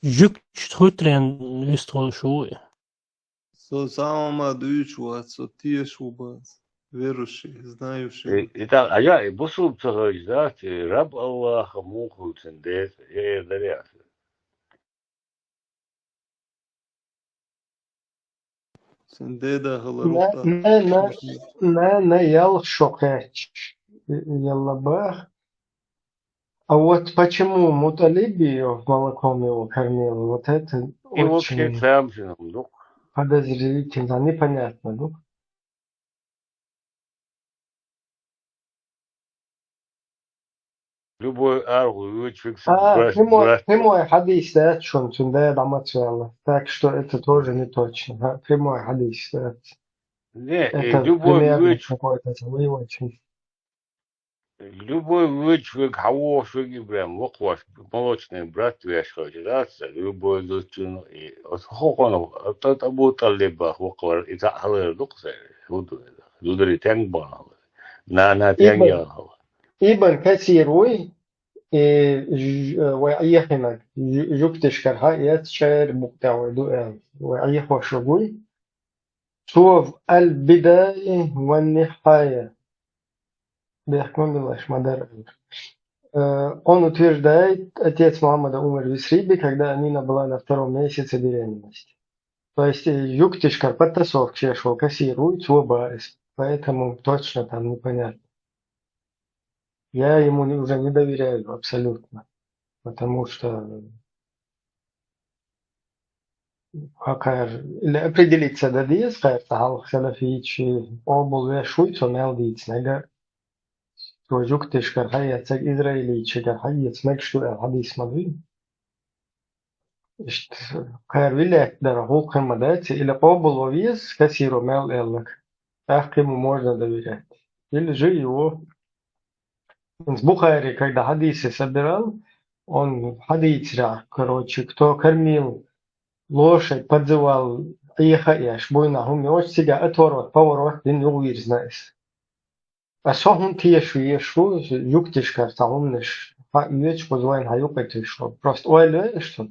جوك شتخوترين يستغل شوي So sama duyučuvat, so tiješu baz. Veruši, znajuši. إذا عجائب بصوا بتغيرات رب الله خموخ وتنديت إيه ذريعة Sendeda Ne, halaruta. ne ел шокеч. Елабах. А вот почему Муталиби ее молоком его кормил, вот это И вообще очень сам же нам подозрительно, непонятно, ну? любой аргу вычвикс Прямой хадис, да, что Сендея Дамацуэла. Так что это тоже не точно. Прямой хадис, да. Не, Это любой примерно вычвик какой-то очень. любой вычвик хавошвик прям вокваш молочный брат вешхождаться любой лучший и от хохоно от абута леба воквар ита халер дуксе худу дудри тангбан на тангял Ибн كثيروي وعيخنك جبتش كرهايات شعر مقطع وعيخ وشغوي شوف البداية والنهاية بيحكون بالله مدار. Он утверждает, отец Мухаммада умер в Исрибе, когда Амина была на 2-м месяце беременности. То есть Юктишкар подтасовок чешел кассирует оба, поэтому точно там непонятно. Я ему уже не доверяю абсолютно, потому что или определиться дадис, как салафичи, обул вешуйцо мелдиц, нега, то Юктишкар хайяцек израиличи, хайяц мекшту хадис мадвин. Кайр вилек дара хулкам мадати, или обул вовиз, кассиру мел эллак. Так ему можно доверять. Или же его с Бухари, когда хадисы собирал, он хадисра, короче, кто кормил лошадь, подзывал Ихаяш, буйнахум, и очень себя отворот, поворот, дин ювир, знаешь. А сохун тиешу, юктишка, сахумнеш, юеч позвоин хаюкатишу. Просто ойле, что?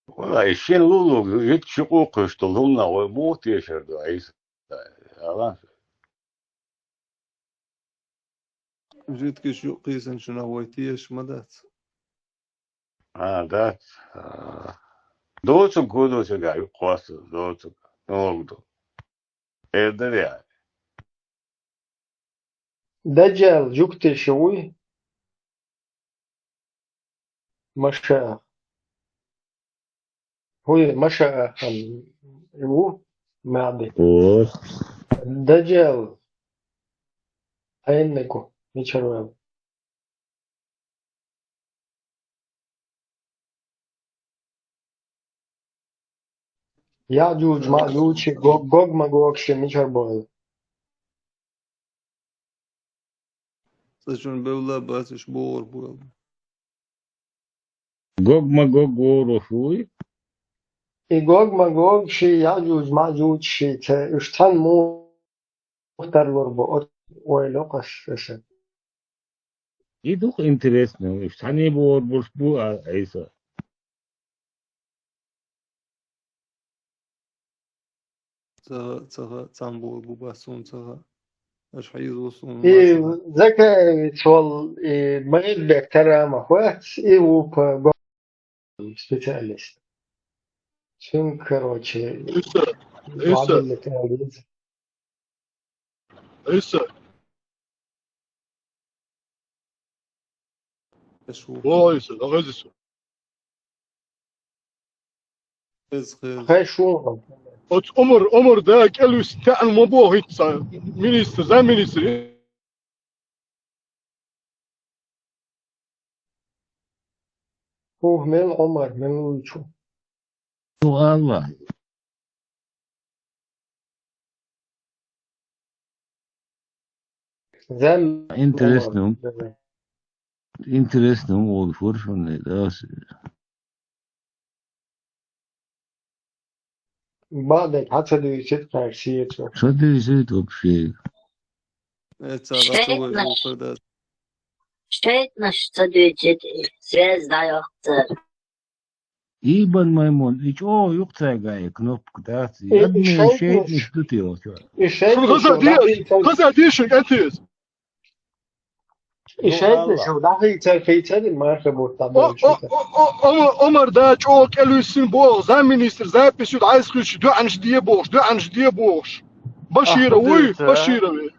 والله الشين لولو يتشقوا قشطلهم ويموت يشردوا عيسى Žitki šuqīsanšana vai tieši madāts. ده دوتو كودو تجاي قاس دوتو نوغدو إدري دجال يكتشوي مشاء هو مشاء هو معدي دجال عينكو نشروه يعجوج معجوج جوج ماجوج نشربه Sačun bevla basiš bor bol. جوج ماجوج وروشوي и جوج ماجوج شي يعجوج معجوج شي اشتان مختار لربو ويلوقس اسد يدوخ интересно اشتاني بور بو عيسى Цам бol bu basun caga. Aš hayzosun. и زكا تول مغير بكتر ما خوات и وب специалист شن короче معادلة الإنجليزي عيسى عيسى غازسو خشوع عمر داك قالوا استعن مبوغ مينيستر زي مينيستر من عمر من لويتشو. سؤال واحد زم interesting عمر interesting والفرشة das بعدك حتى دو يشت كارسيتو. что ты здесь вообще Что что дойдет связь дает. Ибн Маймон, и чё, юктагай, кнопка, да, одни шейт не ждут его, чё. غزاديش أنتيز إشهد شو داخل تلفيتة الماركة مرتبط شو. عمر دا چوك الوسين بوغ زا مينيستر زا بيسود عايز خش دو عن جديه بوغش بشيره وي بشيره وي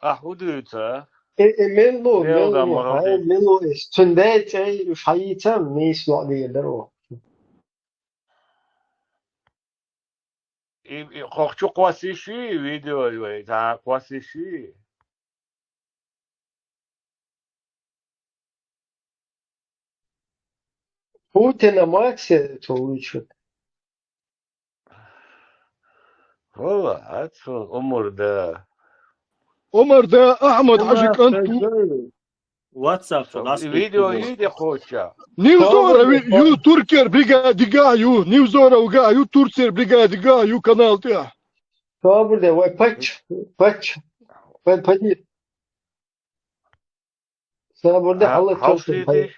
أحوديتا ملو يلا ملو هاي مرابي ملو إيش تندات أي شيء ميس نوعي درو. خو قواسيشي فيديو تا قواسيشي Путин Макс تويتشو. والله عطفو أمور دا عمر دا أحمد حجك أنتو واتساب فيديو يدي خوشا Нивзора ю Туркер бригадига ю Нивзора уга ю Турцер бригадига ю канал тя. Добре, давай пач. Пойди. Sabırda halı çalışın.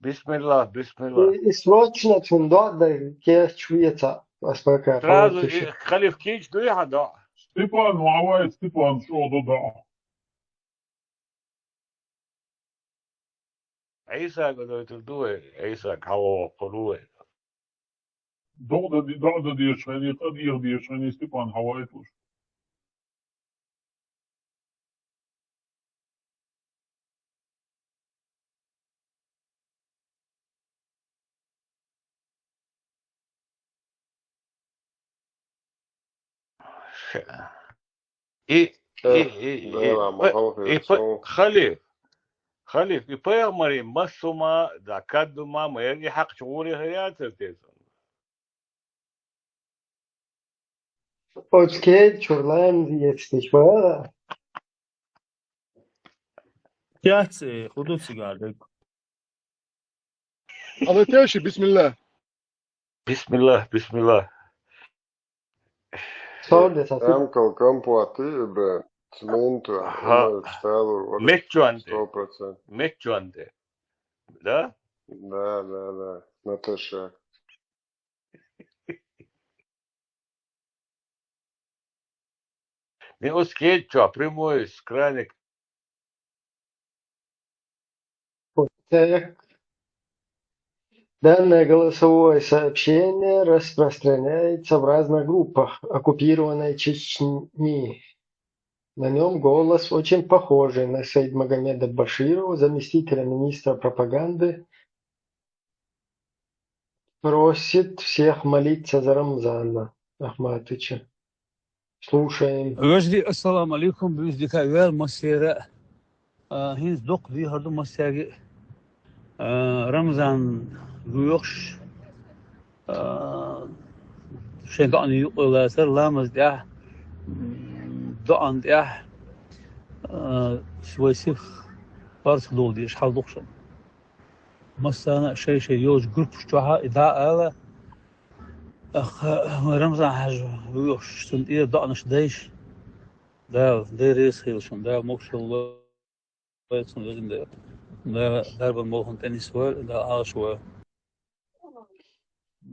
بسم الله بسم الله Срочно тунда да кешвица. Аспака. сразу خليف كيج دو يحدا ستيفان وعوايد ستيفان شو ضد عيسى قدو تردوه عيسى كاو قلوه ضد دي شغني قدير دي شغني ستيفان حوايد وش خليف يبقى مري مسوما دا كدما ما يجي حق شغوري هيات تيزن Окей, чурлаем yetiştik bana. ياتي خذوا سيجار. الله تاشي بسم الله بسم الله بسم الله Sor de sasın. Amkal kampu atıyor Smonto, ها Stalo, ميتشو عندي 100%. ميتشو عندي да Да, Наташа. не ускетчо прямой с краник Так. Данное голосовое сообщение распространяется в разных группах оккупированной Чечни. На нем голос очень похожий на Саидмагомеда Баширова, заместителя министра пропаганды, просит всех молиться за Рамзана Ахматовича. Слушаем. Röjdi assalamu alaikum büzdika vel masira hins dok di hardu masagi Ramazan ruyox şeydan yuqla sar lamaz dia doan dia شويسيف بارس دولدي شحال دوقشن مسانا شي يوز جروب شتوها إذا ألا أخ رمزان حاجة يوش تن إيه دعنش دايش دا ريس هيلشن دا موكش الله يتسن لازم دا درب الموهن تاني سوال دا عاشوا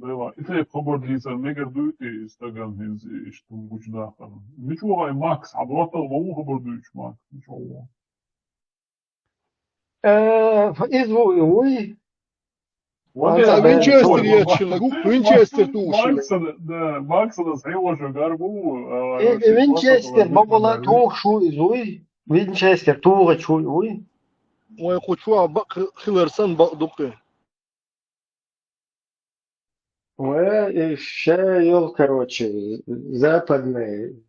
Bela, ite خبر ديزا ميجر دوتي استغل هنز اشتم وجدا خلنا مش هو ماكس عبرته مو خبر دوتش ماكس مش هو Извой, ой. Винчестер ياتشلك وينشستر توشلك ماكس ده صحيح وشو قاربو Винчестер, бабула тух шу изой. Винчестер туга шу ой. ويقول شو بق خلرسان بق دقي Шейл, короче, западный.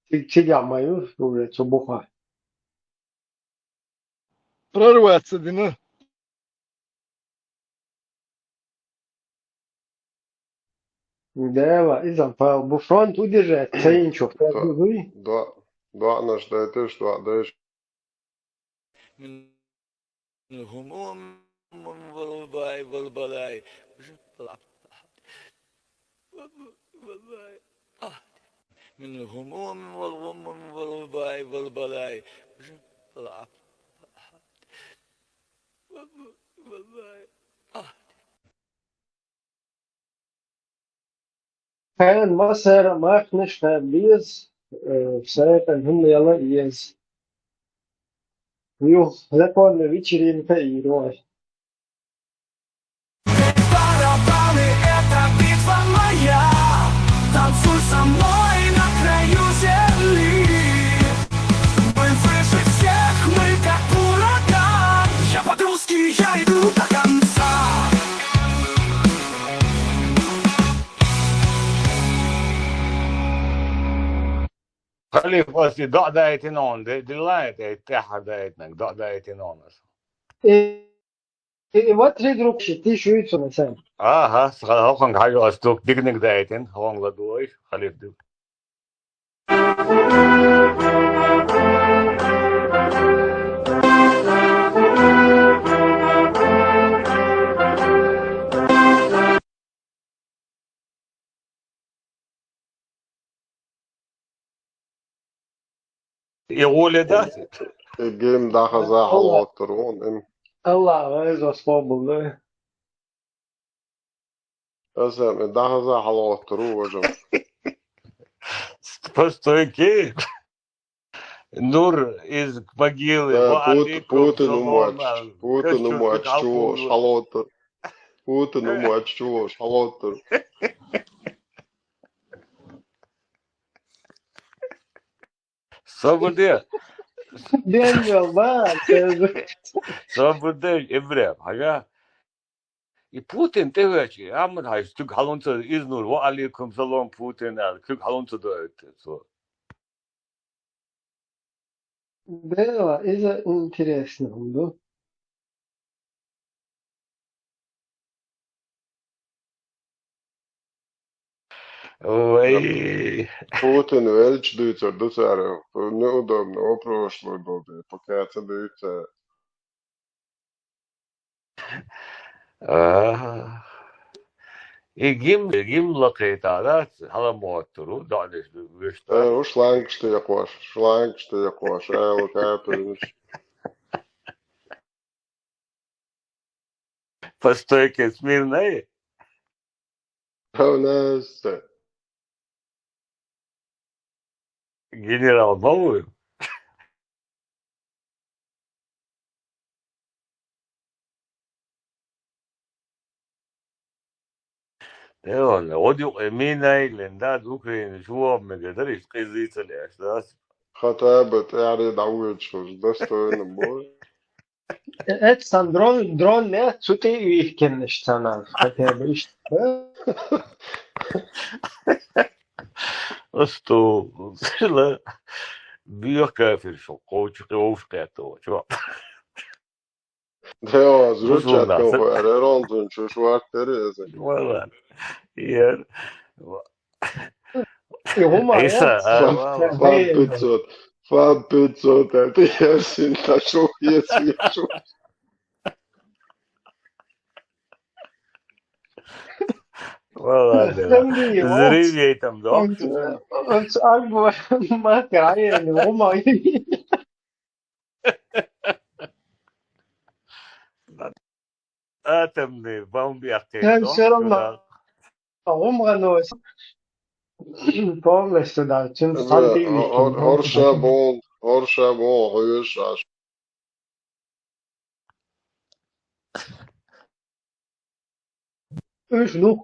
Тебя мою улицу Буха. прорваться дина Да, изам по буфронт удержать, царинчук, ты Два наш даешь, два даешь. منهم والباي والبلاي منهم والباي والبلاي كان مصر ما خنش بيز в Советом Гимнала из Юг, законная вечеринка и рой. Барабаны, это битва моя. Танцуй со мной на краю земли. Мы выше всех, мы как ураган. Я по-русски, я иду до конца. خلي فاسي ضع دايتي نون دي لايت تحت دايتنا ضع دايتي نون. What three groups ты шуйцу на сам? ها هوخن حاجة أستوك ديكنك دايتين هون لدوي خلي بدو. يقول داسي. الجيم ده خزاح على الطرون الله عايز أصحاب أسم ده خزاح على الطرون وجم. Просто окей. Нур из могилы. Путин умач чего шалотер. Путин умач чего шалотер. Собуде. Daniel, Собуде Ибрем. Ага. И Путин 대회지 아무나 할 수 갈론서 이znur 와 알리kum 살롬 Путин 그 갈론서 도 Да, это интересно, да? Ой. Путин велич дыцер дыцер. Неудобно, прошлое добре. Пока это дыцер. И гим лакейтарат hala motoru danish вишта. Шлангшты якош. Лакапель. По стойке смирной. Нас. Генерал Баулин. ايوه اوديو ميناي لنداد اوكرين شو مقدر يسقي الاحساس خطابة يعني دعوة شو دستون بوي Это сам дрон не цути их кеннеш цанал, хотя бы ишь. Что сила бирка фишо коуч коушкато чё. Да, звучат как Ронзон, что Тереза. Voilà. Hier. Фан 500, это я всегда нашел, если я шел. Voilà. Зрение там, да? Он альбо макрая, не Рома. Атомный бомберки. Все равно. Рома нос. Полностью, да. Оршабон, хуешаш. Ну,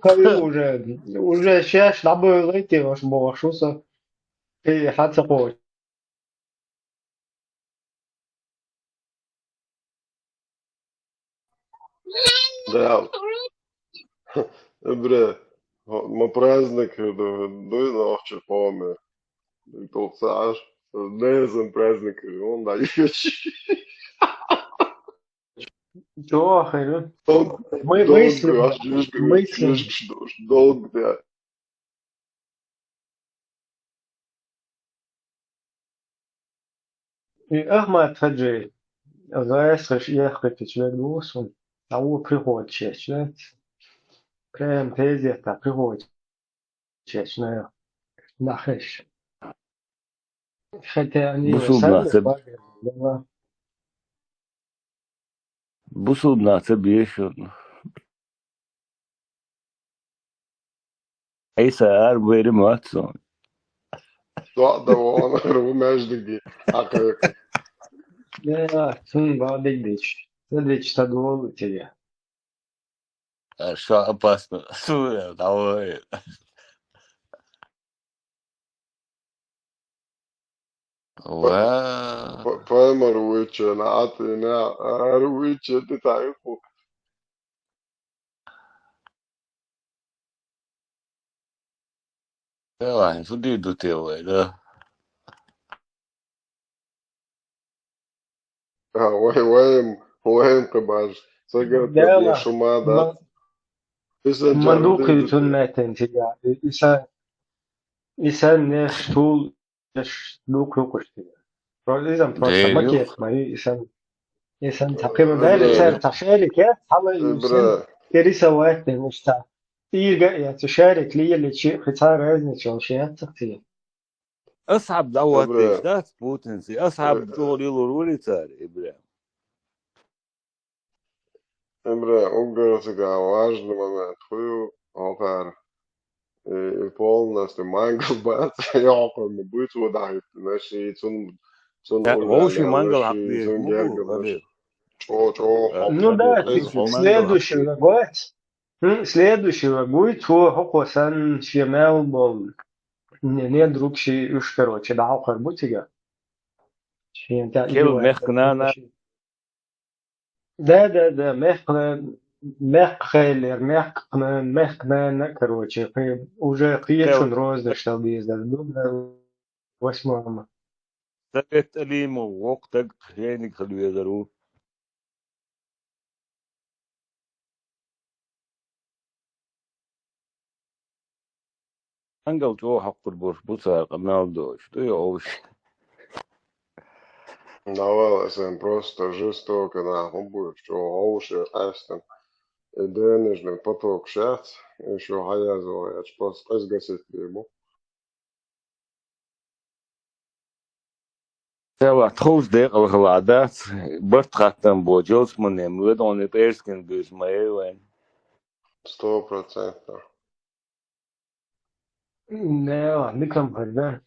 уже сейчас набыл эти ваш бошуса. И хацапо. Да. Бре, мы праздник, дуй ночи помню. Ты знаешь, днезен праздник, он даёт. Чё, мы мыслим. Долго, да. И Ахмад Хаджи, знаешь, ехать человек двусом, а у приходит честь, прям тези, та приходит честь, нахеш. Хотя они Busubna сами se баги, да. busubna se bieshun. Eisa ar veri matson. ده وانا مجدي حقيقي. Да, сын балдыгдыч. Следующий стадо тебе. Что опасно. Суя, давай. Wow. فاهم رويتش انا عطينا رويتش انت تعرفه. Cái này số đi được tiêu vậy đó. وين قباج سجلت بدي Да, شو ما ده إذا مندوق جربتي يتون تنتيجا. إنسان نش طول نش دوك يقشتي. إذا просто Değil макет yok. ماي إنسان تقريبا ده إنسان تشارك يا حلا إنسان برا كريسة واحد مش تا تيجا يا تشارك لي اللي شيء ختار عزني شو شيء تختي. أصعب دعوة برا ده بوتنسي أصعب شغل يلورولي صار إبراهيم. برا угрозы важный момент хую алгар и полностью мангл бат яқым будет водает наши цун Вообще улляля мангал наши حقيقي цун مو гергал наши غريب. чо Ну حق да, إذا вообще мангал следующего حقيقي. будет. Следующего будет хокосан шемел бол. Не друг ши уж короче, да, охар бутига. Ши та كيف идиот. مخنانا Да, мехклер, короче, уже كيف приечен розда, что безда, думаю, восьмому. سكت أليم ووقتك يعني خلوه ضرور. مانجل جو حق البوش بوصار قمال دوش تو يوش. давал SM просто жестоко нахуй будет что уши астен и денежный поток шат еще хаязывал я просто изгасить ему. سوا تخوز ديق الغلادات برت خاتم بوجوز من يمود on it erskin goes my way. 100%. Не, никам херда.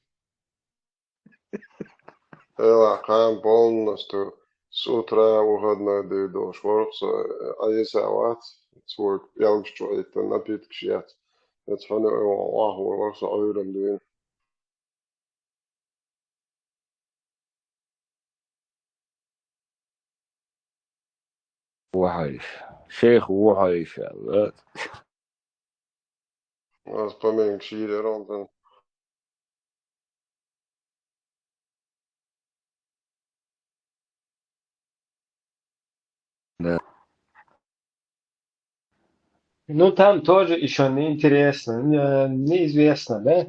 Ela kan полностью с утра выходной день до шворца, а если ават, свой ялгчу это напиток шьят. Это фаны ваху ворса ойрам дуин. وحيش شيخ وحيش Аз поменьше шире ронтан. да. Ну, там тоже еще неинтересно, неизвестно, да?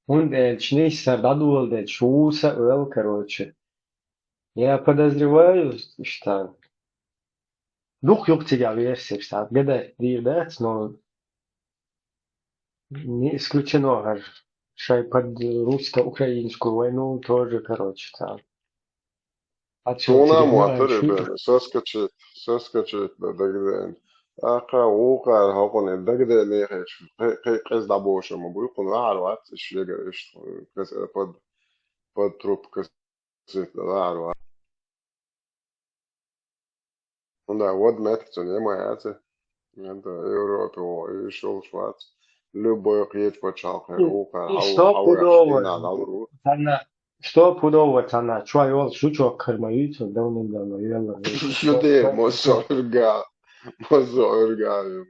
Он чнейся дадул, чуса, короче. Я подозреваю, что дух юктига версия, что отгадать да, но не исключено, что и под русско-украинскую войну тоже, короче, там. Отсюда Туна тюрьма, муатыр шутер. бен, соскочит да дагден. Ака ука хакон дагден нехеш. Кез дабоша му буйкун лаарват, шлега иш, кез под труп кез лаарват. Да, вот метцу не маятся. Это Европа, и шел швац. Любой клетч почал, ука, Стопудово, надавру. стопудово, она чуял, шучок, кармаюцу, давным-давно, верно. Юде, мозорга, мозорга.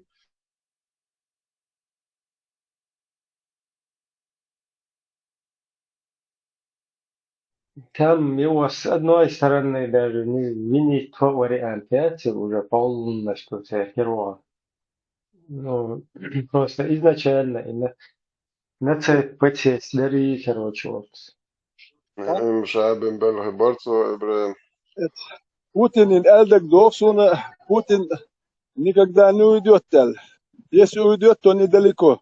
Там его с одной стороны даже не тот вариант, уже полностью героя. Ну, просто изначально на цепь потесть, короче, вот. مش عارف امبارح برضه إبراهيم. Putin in elдэг довсуна Putin никогда не уйдет. Если уйдет, то недалеко.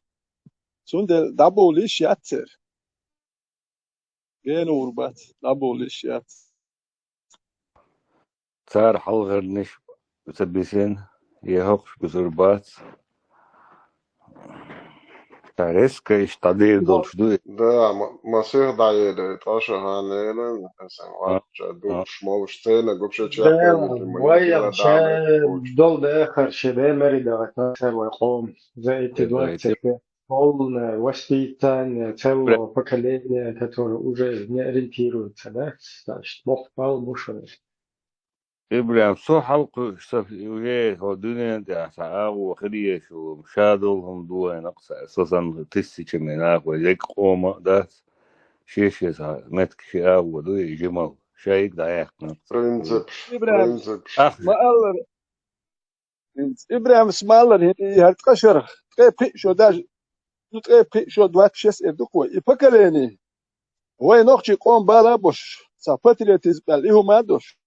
Сунде дабл лишь яцер. Ген урбат дабл лишь яцер. صار حلغر نش بسبسين يهوش بزربات تعرف إيش تعديل دول شدو ده مسيح دعيلة اتعشى هانيلا اسم وقت دول شمال شتينا قبشة ده شاكا مثل ما ويا يجينا مشى دعمة دول بآخر شبه مريدة وتنسر ويقوم زي تدوات سكة قول وستيتان تلو بكالين تطور وجه نأرنتيرو تسدات تاشت مخبال مشوش إبراهيم سو حلقة شوف وجه هو الدنيا ده ساعة وخريش ومشادلهم دوا نقص أساسا تسي كميناك ويجيك قومة ده شيء سا متك شيء ودو يجمل شيء ده يحنا إبراهيم أخ ما الله إبراهيم اسم الله هرتقشر تقي شو داج تقي شو دوات شس إردوكو يبكاليني هو ينوخشي قوم بالا بوش سابتري تزبال إيهو ما دوش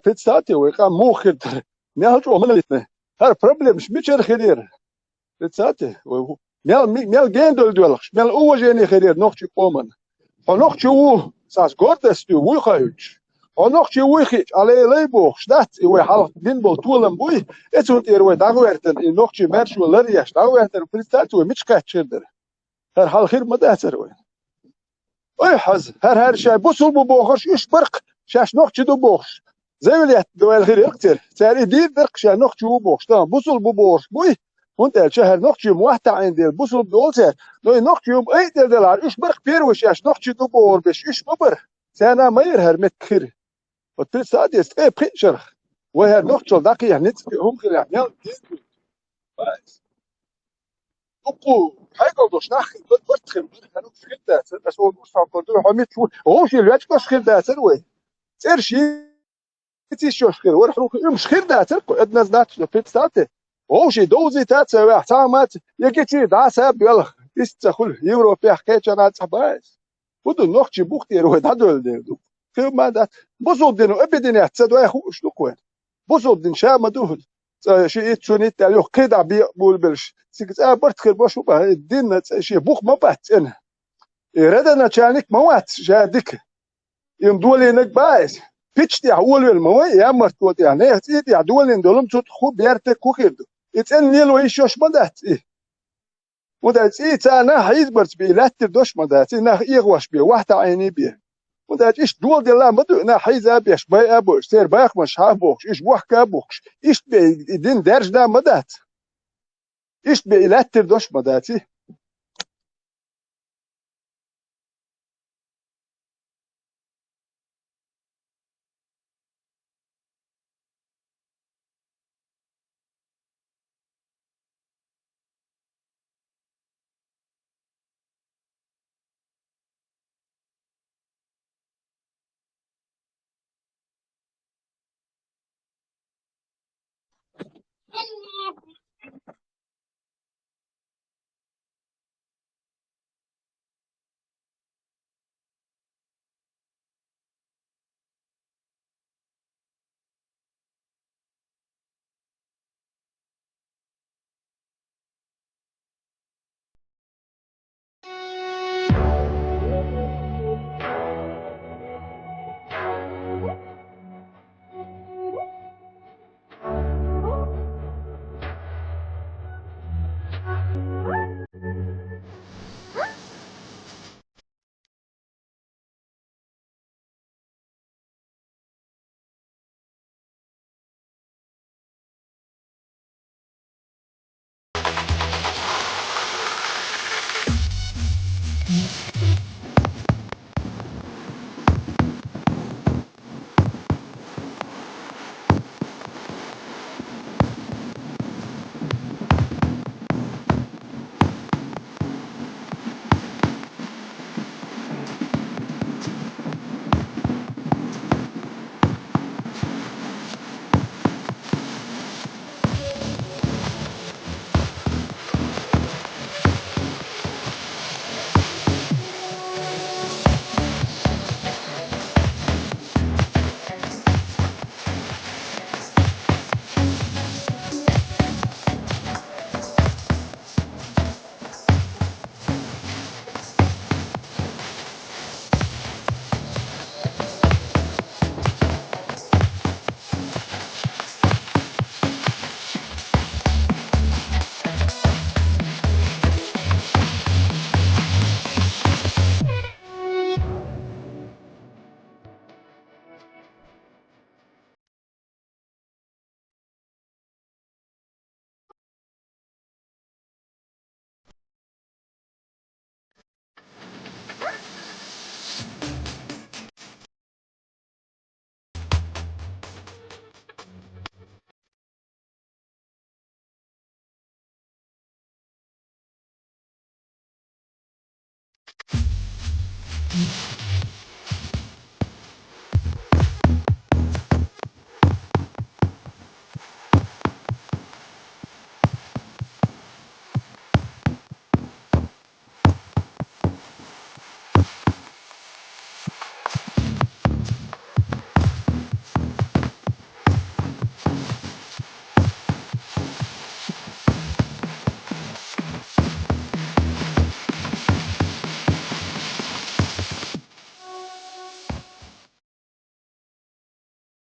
بيت ساتي ويقام موخر ميال من الاثنين هر بروبلم مش ميشر خير بيت ساتي ميال جين دولخش ميال أول جيني خير نوخشي قومن هنوخشي وو ساس غورتستو وو خايوش هنوخشي وو خيش على ليبوخ شدات وي حال دين بول تولم بوي اتونت وي داغويرتن نوخشي ميرش ولرياش داغويرتن بيت ساتي مش كاتشردر هر حال خير ما داتر وي اي حز هر شي بوسل بوخش ايش برق شاش نوخشي دو بوخش زي اللي دوال غير اكتر تاري دير درق شا نوخشي وبوخش تمام بوسل بوخش بوي وانت شهر نوخشي موحتا عندي بوسل دولتر نو نوخشي اي دلار ايش برق بيروش ايش نوخشي دو بور بش ايش ببر سانا ما يرهر متخير وتل سادي استقي بيشر وهر نوخشل داقي يعني هم خير يعني بس اوكو حاجه دوش ناخي بتخير انا فهمت بس هو مش فاهم كنت حميت شو هو شي الوقت مش خير ده سوي سير شي شو خير ورح مش خير ده تركو ادنا زنات في ساعته هو شي دوزي تات سوا سامات يجي دا ساب يلا استخل يورو في حكايه انا صبايس ودو نوختي بوختي روح دادول دو في ما ده بوزو دينو ابدين يحتسدوا يا اخو شنو كوين بوزو دين شا ما دوهل شي تشوني تالو قيدا بيقول بلش سيكت برت خير بوشو با الدين شي بوخ ما بات انا ردنا تشانك موات جادك يوم دولي نك بايس بيتشتي اول الموي يا مرتوت يعني تيت يا دولي دولم تشوت خو بيرت كوخيد اتن نيلو ايشوش مدات ودات انا حيز برت بيلات دوش مدات انا يغوش بي واحد عيني بي ودات ايش دول دي لا مدو انا حيز ابيش باي ابو سير بايخ مش هابوش ايش بوخ كابوش ايش بي دين درج دا مدات ايش بيلات دوش مداتي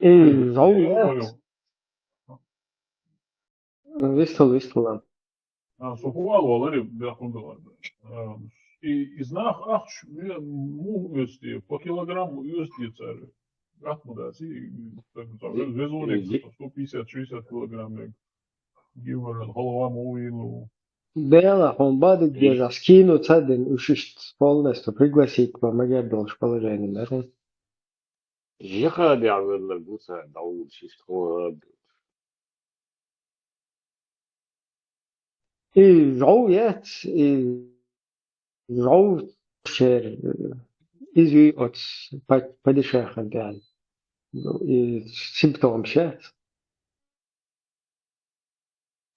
И зауят. Говорю, Вистал. Sokuval oları bir akılda var. Iznах ахч му üstü, по килограмму üstü царь. Atmodasi, везунек 150-60 килограмм. Гивер, голова муилу. Бела, он бадит где скину цадин ушишт полностью пригласить помогать должен положение, да? يخاد يعمل البوسة داوود شيشتخو И зауят, и зау шер, изви от падишаха gal. И симптом шер.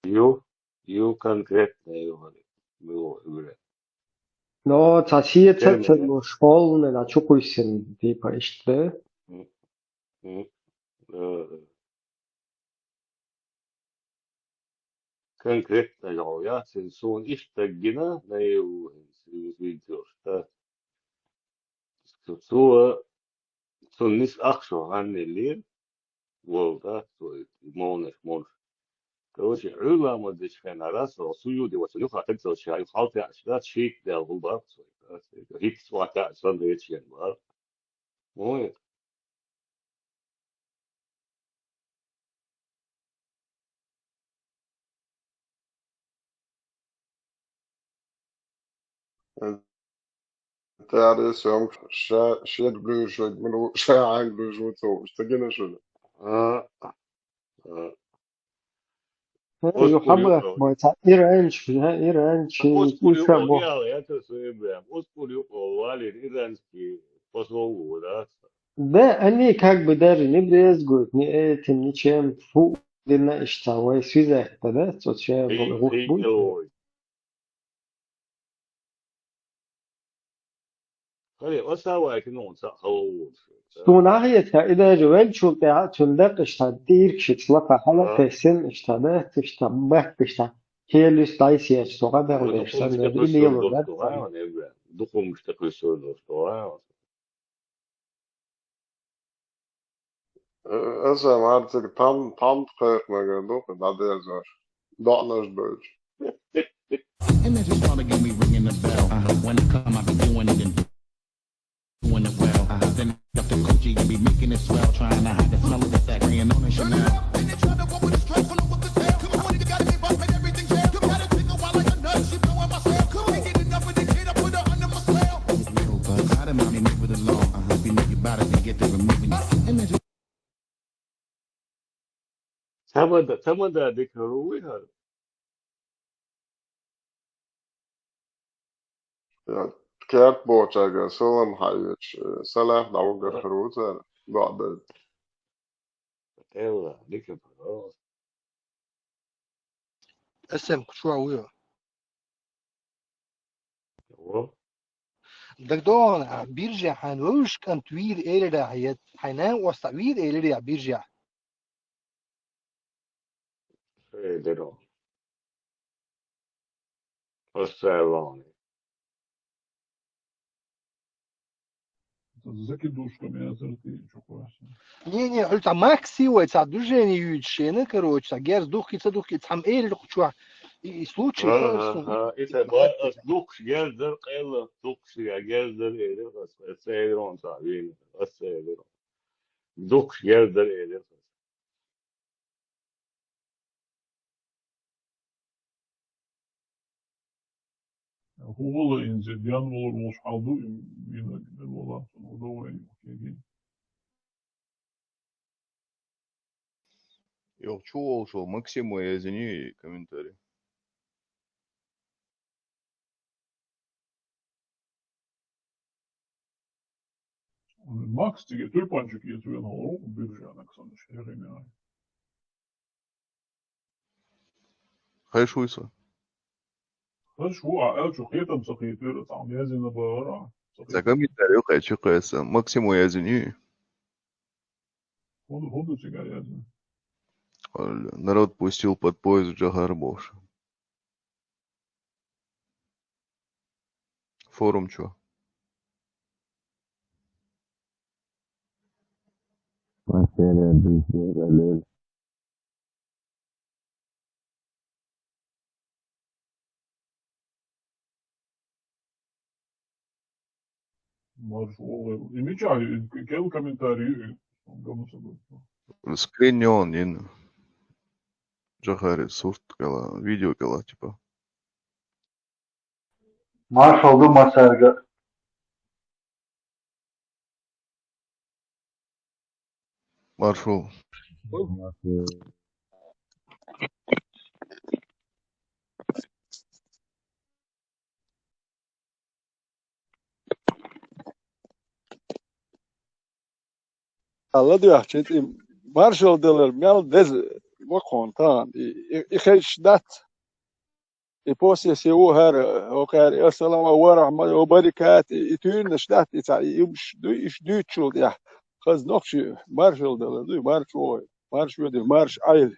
يو конкретно его говорят. Но цасия цацен во школу на чукуйсен типа иште. Конкретно я сон иштагина на его видеош. сон нис ахшо ганнелир волда мон. Короче, علا ما دش كان راس رسولي دي وسلوك هتكسر شيء خالتي عشان شيك ده غلبة هيك سواء عشان ده يشين بقى مو تعرف يوم شاد بلوجود منو شاعر بلوجود تو اشتقينا شو آه يخبرك موتا إيران شيء أسكول كيسا يقول بو. يا تسوي إبراهيم أسكول يقول والد إيرانسكي посол да Да, они как бы даже не брезгуют ни этим, ничем. Фу, дина иштавай свизах, да? Вот сейчас рух هي будет. كيلوي خلي أساوي كنون سأخوض تو ناحية إذا جوال شو بتاع تندق اشتا دير كشت لقى حلا تحسن اشتا ده اشتا بحك اشتا كيلوس دايسي اشتا غدا ولا اشتا ودخول نبي مشتقل اللي سور يلو ده دوستوها أنا إبراهيم دخول مشتقل سور دوستوها أسا مارتك tam خير ما قالوك بعد يزار ضعناش بوج And they're just trying to get me ringing the bell. When I come, I be doing it and doing it well. Then up the coochie and be making it swell, trying to hide the smell of the sack laying on Chanel. I done mommy move it along. I hope you know your body can get to removing it. And they're just تمدا ذكروي هذا كات بوچاگا سلام حيش سلاح دعوة خروزة بعد ايوه ذكر اسم شو هو هو دكتور بيرجع حنوش كان توير إلى راحية حنا وستوير إلى بيرجع ايه ده السلام Закидушками озерты, что классно. не قلت ماكسي ويتسع دوجيني يوتشينا كروتش جاز دوخي تصدوخي تحم إيه لقشوا يسلوتشي خالص إذا بقى دوكش جزر قيل دوكش يا جزر إيه بس السيرون صعبين السيرون دوكش جزر إيه هو إنزل ديان والله مش حاضو من الوضع الموضوع يعني Я чувствовал, что Максиму я извини комментарий. Макс тебе тюльпанчик есть вен голову биржа на ксаныш время. Хайшуйса. Хорошо, а что хетом сахитыр там язи на бара. За комментарий хочу каяться. Максиму я извини. Ходу тебя язи. Народ пустил под поезд Джагарбош. Форум чё? Маршал. И мечай, какие комментарии? Скриньон, ин. Жахари, сурт, кала, видео, кала, типа. Marshall do Masarga. Маршал. الله دي أحكي مارشال دلر مال دز وقونتان إخش دات يبوسي سيو هر وكار السلام ورحمة وبركاته يتون شدات يمش دو تشول يا خز نقشي مارشال دلر دو مارش ودي مارش عيل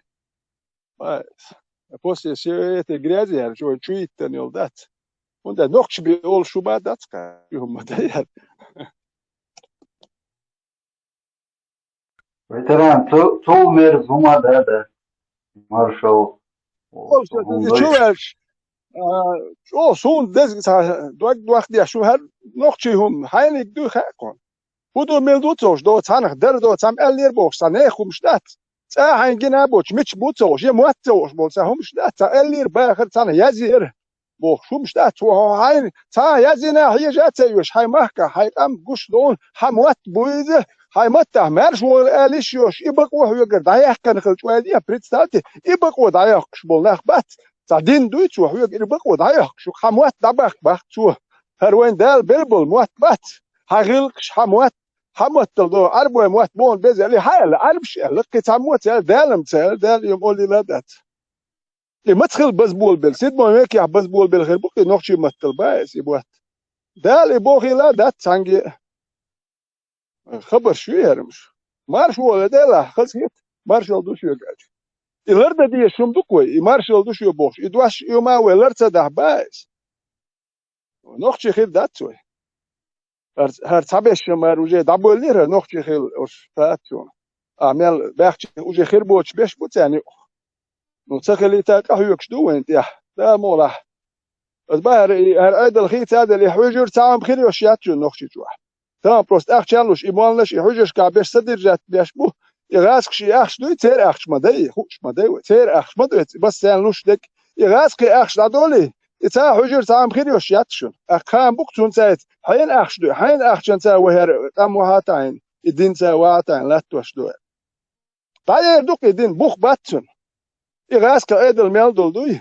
بس يبوسي سيو تجرازي هر شو تشويت تنيل دات وده نقش بيقول شو بعد دات يوم مدير Veteran, tu mergi zuma da Marshall. شو هالش شو سون دز دوك دي شو هال نقشي هم حين يدو خاكون بدو ميلدو توش دو تانخ در دو تام الير بوش سنه خومش دات تا حين جنا بوش مش بوتوش يموت توش بوش همش دات تا الير باخر تانه يزير بوش همش دات و حين تا يزينا هي جات يوش حي مهكا حي ام قش دون حموت بويده هاي متى مارش والاليش يوش يبقوا يقدر دايح كان خلت وادي بريتستاتي يبقوا دايح شبول نخبت تعدين دويت وهو يبقوا دايح شو حموت دبخ بخ شو هروين دال بلبل موت بات هغلقش حموت تلدو أربعة موت بون بزلي هاي الأربش لقيت حموت دالم تال دال يقول لي لا دات لما تخل بزبول بل سيد ما يك يا بزبول بل غير بقي نقشي متل بايس يبوت دال يبوخي لا دات سانجي خبر شو يرمش مارش ولا دلا خلصت مارشال دوش يقعد الارض دي شوم دكوي مارشال دوش يبوش يدواش يوما ولرت ده بايس نوخشي خيل داتوي هر تابش ماروجي دابول ليره نوخشي خيل اوش فاتون اعمل باخشي وجي خير بوش بيش بوت يعني نو تخلي تاقه يكش دو انت يا لا مولا الظاهر هر ايدل خيت هذا اللي حوجر تاعم خير يوشياتو نوخشي جوا تمام بروست اخشالوش ايمانلش يحوجش كابش صدرجات بيشبو يغاسك اخش دوي تير اخش مدي خوش مدي تير اخش مدي بس سانلوش دك يغاسك اخش دولي تا حجر تاعم خير يوشياتشون اخام بوكتون تايت حين اخش دوي حين اخشن تا وهر قام وهاتين الدين تا وهاتين لا توش دوي طاير دوك الدين بوخ باتون يغاسك ايدل ميلدول دوي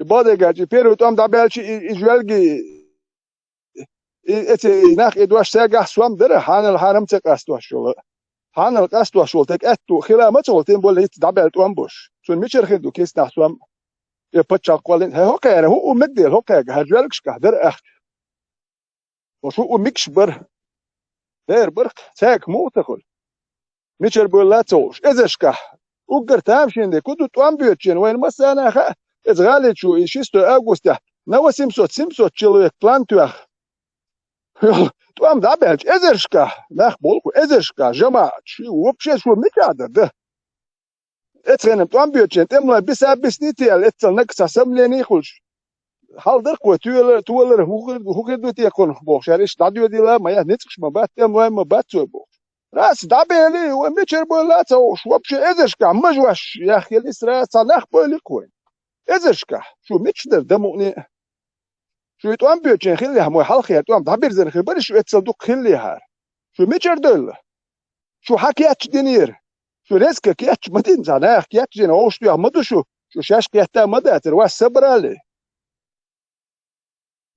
يبادي جاجي بيرو تام دابلشي يجوالجي اتي ناخ ادواش ساقح سوام دره حان الحرم تقاستوا شغل حان القاستوا شغل تك اتو خلا ما تقولتين بول هيت دبلت وامبوش شو ميشر خدو كيس ناخ سوام يبتشا قولين هو كان هو مديل هو كان هرجلكش كهدر اخ وشو ميكش بر دير برك ساك مو تقول ميشر بول لا توش ازشكا وقر تامشين دي كدو توام بيوتشين وين مسانا خا ازغالي شو شيستو اغوستا نو سيمسوت человек плантуах توام دابلش ازرشكا ناخ بولكو ازرشكا جماعة شو вообще شو ميكادر ده اتغنم توام بيوتشين تملا بس نيتيال اتل نكسا سمليني خلش حال دركو تولر هو دوتي يكون بوخ شاريش داديو دي لا ما نتكش ما بات تم ما بات بوخ راس دابلي وميتشر بولا تو شو вообще ازرشكا مجوش يا اخي الاسرا صلاح بولكوين ازرشكا شو ميتشدر دموني شو توام بيوتشين خليها مو حلقه توام دابير زين خبر شو اتصدق خليها شو ميتشر دول شو حكياتش دينير شو ريسك كياتش مدين زناخ كياتش جن اوش تو مدو شو شاش كياتا مداتر واس صبرالي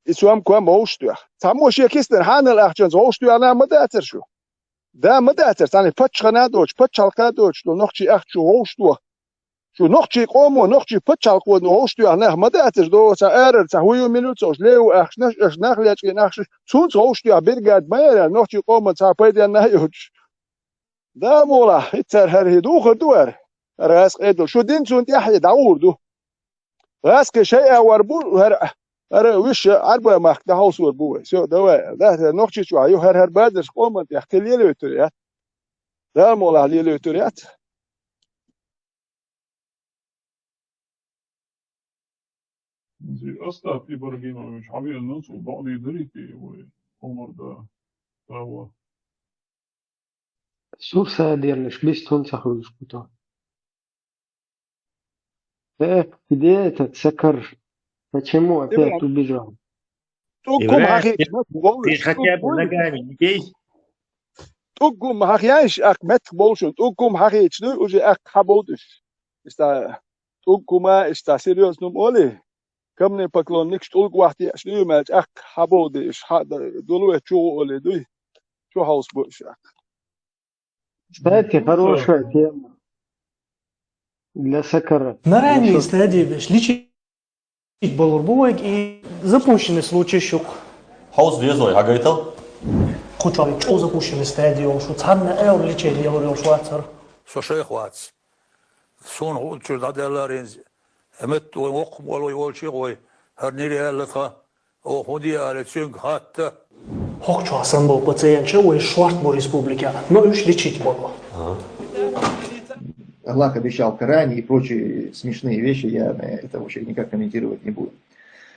يسوام كوام اوش تو تامو شي كيستر حانل اخجن اوش تو انا مداتر شو دا مداتر ثاني فتش خنادوش فتش حلقادوش لو نوخشي اخ شو اوش تو شو نوخشي قومو نوخشي فتش حلقو اوش تو انا مداتر دو تا ارر تا هويو مينوتوش ليو اخنش نخلياتش نخش سونس اوش تو بيرغاد ماير نوخشي قومو تا بايدي نايوش دا مولا يتر هرهدو خدوار راس قيدل شو دين سونت يحيى داور دو راس كشيء وربول هر وش أربعة مخده هاوس وربوه سو دوا ده نقطة شو هيو هر بادرش قومت يحكي لي تريات ده مولا عليه لوتوريات زي أصلا في برجينا مش عبير الناس وبعض يدريتي وعمر ده هو Sursa diyerleş biz ton saklıç kutu. Где تتذكر почему опять إبراهيم убежал? تقوم إبراهيم هاخي ما في تقولش ختام تقول لقاني كيس تقوم هاخيانش أك ما تقولش تقوم هاخي تشنو وجي أك حبودش استا تقوم استا سيريوس نوم أولي كم نه بكلون نيكش تقول وقتي شنو ما أك حبودش دولو شو أولي دوي شو هاوس بوش Кстати, хорошая тема для Сакара. На ранней Насчет стадии лечить болорбуек и запущенный случай щук. Хаус везой, а говорит, Куча чего запущенный стадии, он что царна эор лечить делал шварцер. شيخ واتس شون هو شو هذا لارينز امت وقم ولا يقول شيء وي هرنيري هلقا او خدي على تشنك حتى Хокчу асан был пациент, что Швартму республика, но уж лечить было. Аллах обещал в Коране и прочие смешные вещи, я это вообще никак комментировать не буду.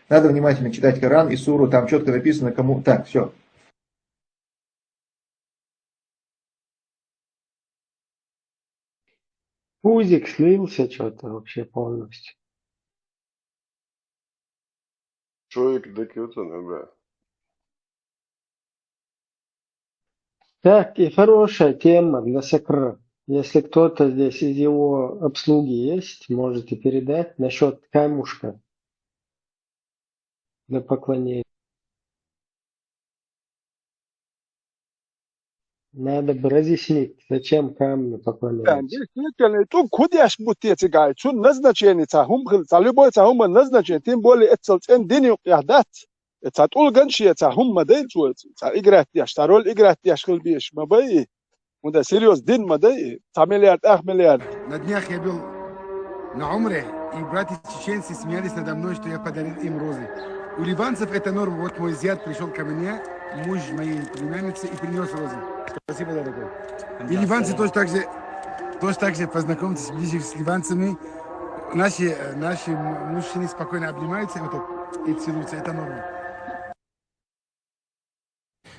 Надо внимательно читать Коран и суру, там четко написано, кому... Так, все. Пузик слился что-то вообще полностью. Человек докютан, бля. Так, и хорошая тема для Сакара. Если кто-то здесь из его обслуги есть, можете передать насчет камушка для поклонения. Надо бы разъяснить, зачем камню Yani поклоняются. действительно, tu kudjaš butjeci gaj, tu назначение ca humkhil, ca любой ca humma назначение, тем более это цен день яхдат. Это тулган шия ca humma дей чу, ca играть яш, ca роль играть яш хил биш, ma бай. وده سيريوس دين ما ده 9 миллиард, 8 миллиард. На днях я был на Умре, и братья чеченцы смеялись надо мной, что я подарил им розы. У ливанцев это норма. Вот мой зять пришел ко мне, муж моей племянницы, и принес розы. Спасибо, дорогой. И ливанцы тоже так же познакомьтесь ближе с ливанцами. Наши мужчины спокойно обнимаются вот так, и целуются. Это норма.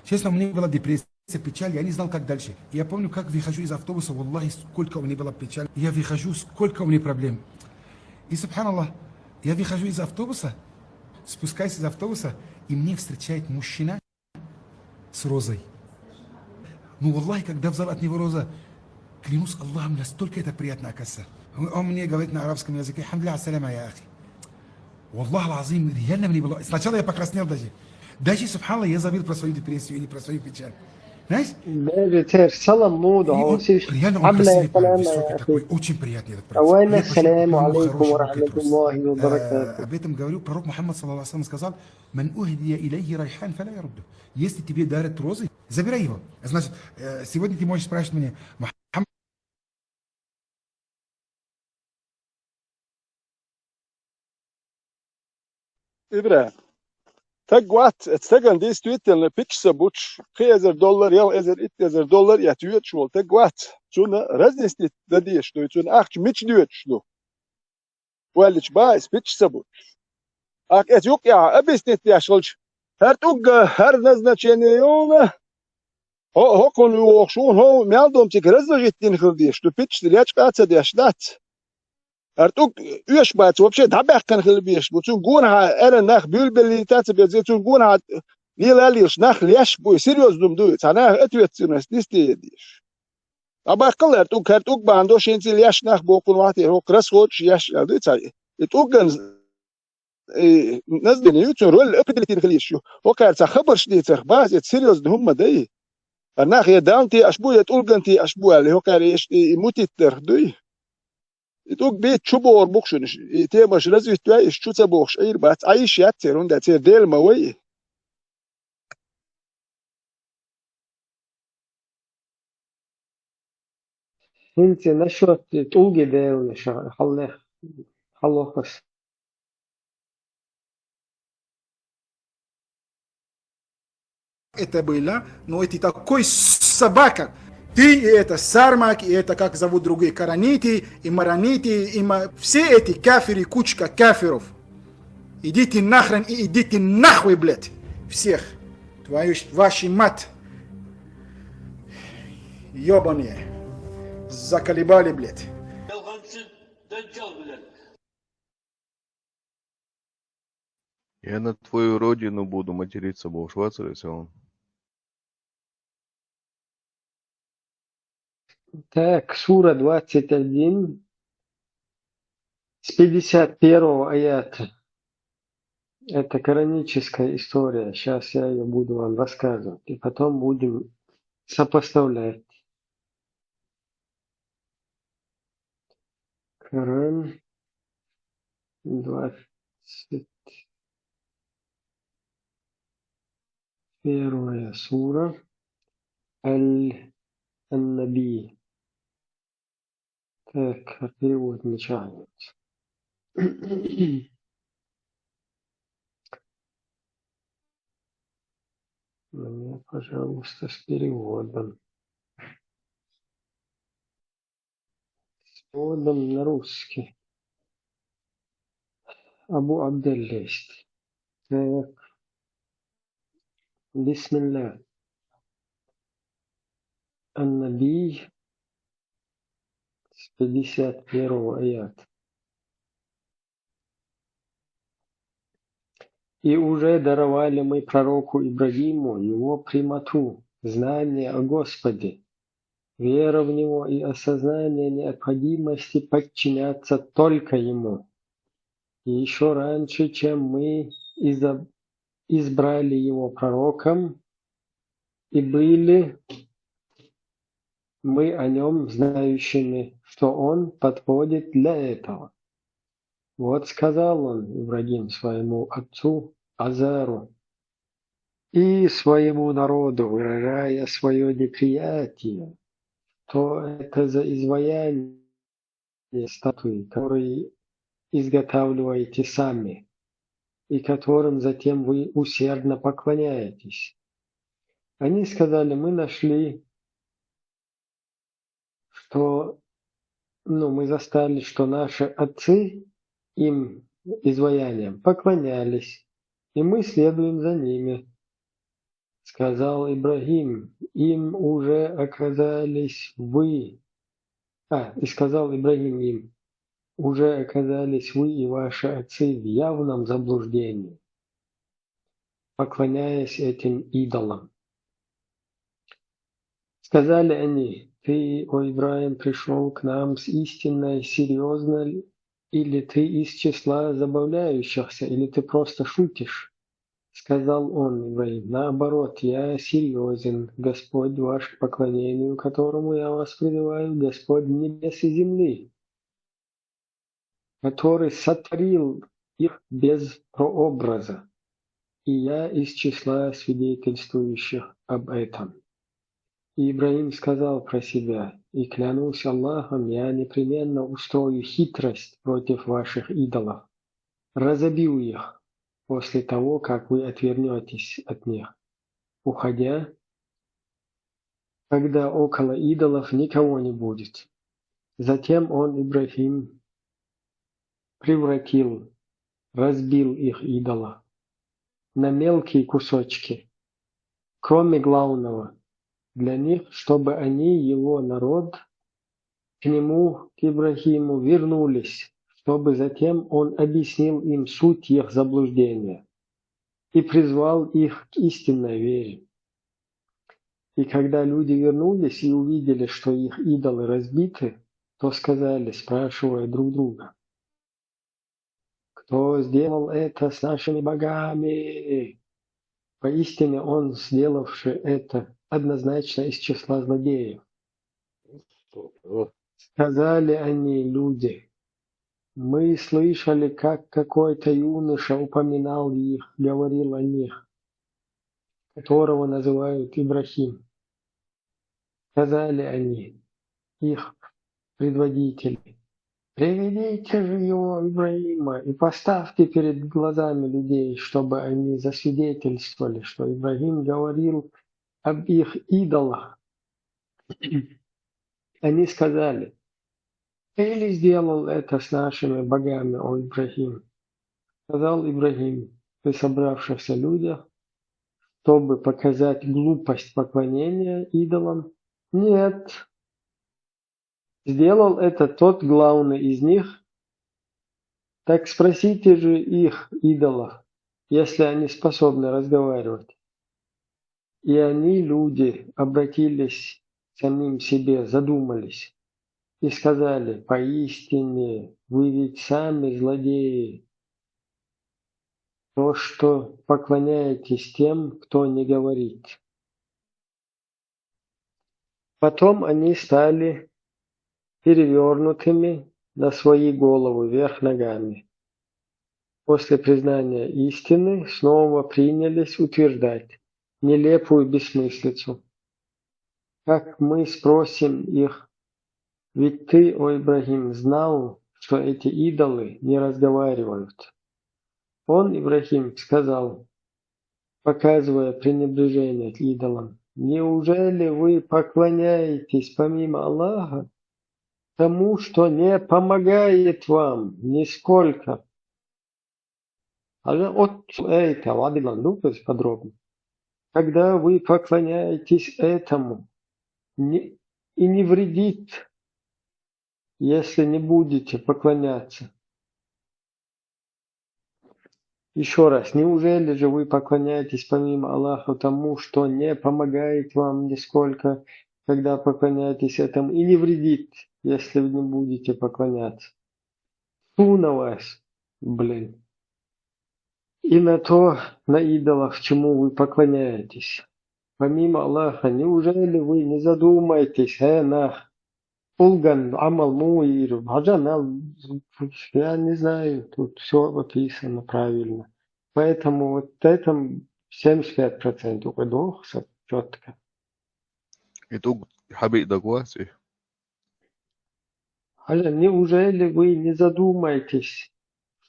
Честно, у меня была депрессия, печаль, я не знал, как дальше. Я помню, как выхожу из автобуса, валлахи, сколько у меня была печаль. Я выхожу, сколько у меня проблем. И, субханаллах, я выхожу из автобуса, спускаюсь из автобуса, и мне встречает мужчина с розой. Ну, валлахи, когда взял от него роза, клянусь Аллахом, настолько это приятно, оказывается. Он мне говорит на арабском языке: «Хамдля ассаляма, я ахи». Валлах алазим, реально мне было... Сначала я покраснел даже. Даже, субханаллах, я забыл про свою депрессию или про свою печаль. Знаешь? Даже салам муду, реально он красивый парень, высокий такой, очень приятный этот Ауайна саляму алейкум ва рахматуллахи ва баракатух. Об этом говорю пророк Мухаммад саллаллаху алейхи сказал: «Ман ухдия илейхи райхан фаля ярудду». Если тебе дарят розы, забирай его. Значит, сегодня ты можешь спрашивать меня: Мухаммад, Ибра, tak wat, het zeggen deze tweeten een pitch buch, $1000, ja, $1000, ja, tuurt schwol, tak wat. Zo'n raznis niet dat die is, zo'n 8 mitch duurt schlo. Wel, het baas pitch buch. Ак, het ook ja, объяснить я шолч. Her ook her назначение jongen. Ho kon u ook schon ho meldom zich разложить хилди, что pitch ряч каца де штат. Артук уешбац вообще дабах kan хилбиш, бутун гунха эра нах бюлбели тац безетун гунха лилалиш нах ляш бу серьезно дует. Она ответственность не стедиш. Абакал артук бандо шенци ляш нах бокун вати ho красхоч яш дует. Итук ган نزل يوتيوب رول ابدلتين خليشو وكان خبر شديد باز سيريوس هم داي الناحيه داونتي اشبويه تولغنتي اشبوه اللي هو كان يموت تردوي يتوك بيت شبور بوكشن تيمش لازم تواي شو تبوخش اير بات عايش ياتر وند تير ديل موي انت насчет تولغي ديل حلوخس. Это было, но это такой собака. Ты и это Сармак, и это как зовут другие, Караниты, и Мараниты, и все эти кафиры, кучка кафиров. Идите нахрен и идите нахуй, блядь, всех. Ваши мать. Ёбаные. Заколебали, блядь. Я на твою родину буду материться, был в Швейцарии, он. Так, сура 21, с 51 аята. Это кораническая история. Сейчас я ее буду вам рассказывать. И потом будем сопоставлять. Коран 21 сура. Аль-Наби. Так, перевод начинается. Мне, пожалуйста, с переводом. С переводом на русский. Абу Абдель есть. Так. Бисмилля. Ан-Наби. С 51 аят. И уже даровали мы пророку Ибрагиму его прямоту, знание о Господе, вера в него и осознание необходимости подчиняться только ему. И еще раньше, чем мы избрали его пророком, и были мы о нем знающими, что он подходит для этого. Вот сказал он, Ибрагим, своему отцу Азару и своему народу, выражая свое неприятие, то это за изваяние статуи, которые изготавливаете сами, и которым затем вы усердно поклоняетесь. Они сказали, мы нашли, что, мы застали, что наши отцы им, изваяниям, поклонялись, и мы следуем за ними. Сказал Ибрагим, им уже оказались вы. И сказал Ибрагим им, уже оказались вы и ваши отцы в явном заблуждении, поклоняясь этим идолам. Сказали они, ты, о Ибрагим, пришел к нам с истинной, серьезно, или ты из числа забавляющихся, или ты просто шутишь? Сказал он, Ибрагим, наоборот, я серьезен, Господь ваш, к поклонению которому я вас призываю, Господь небес и земли, который сотворил их без прообраза, и я из числа свидетельствующих об этом. И Ибрагим сказал про себя, и клянусь Аллахом, я непременно устрою хитрость против ваших идолов, разобью их после того, как вы отвернетесь от них, уходя, когда около идолов никого не будет. Затем он, Ибрагим, разбил их идолов на мелкие кусочки, кроме главного, для них, чтобы они, его народ, к нему, к Ибрагиму, вернулись, чтобы затем он объяснил им суть их заблуждения и призвал их к истинной вере. И когда люди вернулись и увидели, что их идолы разбиты, то сказали, спрашивая друг друга, кто сделал это с нашими богами? Поистине он, сделавший это, однозначно из числа злодеев. Сказали они, люди, мы слышали, как какой-то юноша упоминал их, говорил о них, которого называют Ибрахим. Сказали они, их предводители, приведите же его, Ибрагима, и поставьте перед глазами людей, чтобы они засвидетельствовали, что Ибрагим говорил об их идолах. Они сказали: «Ты ли сделал это с нашими богами, о Ибрагим?» Сказал Ибрагим при собравшихся людях, чтобы показать глупость поклонения идолам: «Нет, сделал это тот главный из них. Так спросите же их, идолов, если они способны разговаривать». И они, люди, обратились к самим себе, задумались и сказали: «Поистине, вы ведь сами злодеи, то, что поклоняетесь тем, кто не говорит». Потом они стали перевернутыми на свои головы вверх ногами. После признания истины снова принялись утверждать нелепую бессмыслицу. Как мы спросим их: «Ведь ты, о Ибрагим, знал, что эти идолы не разговаривают?» Он, Ибрагим, сказал, показывая пренебрежение к идолам: «Неужели вы поклоняетесь помимо Аллаха тому, что не помогает вам нисколько?» Это подробно. Когда вы поклоняетесь этому, и не вредит, если не будете поклоняться. Еще раз, неужели же вы поклоняетесь помимо Аллаха тому, что не помогает вам нисколько, когда поклоняетесь этому, и не вредит, если вы не будете поклоняться? Фу на вас, блин. И на то, на идолов, чему вы поклоняетесь. Помимо Аллаха, неужели вы не задумаетесь, Улган, Амал, Муир, я не знаю, тут все описано правильно. Поэтому вот этом 75% удохся четко. Итог حبيب دقواسي. Неужели вы не задумаетесь,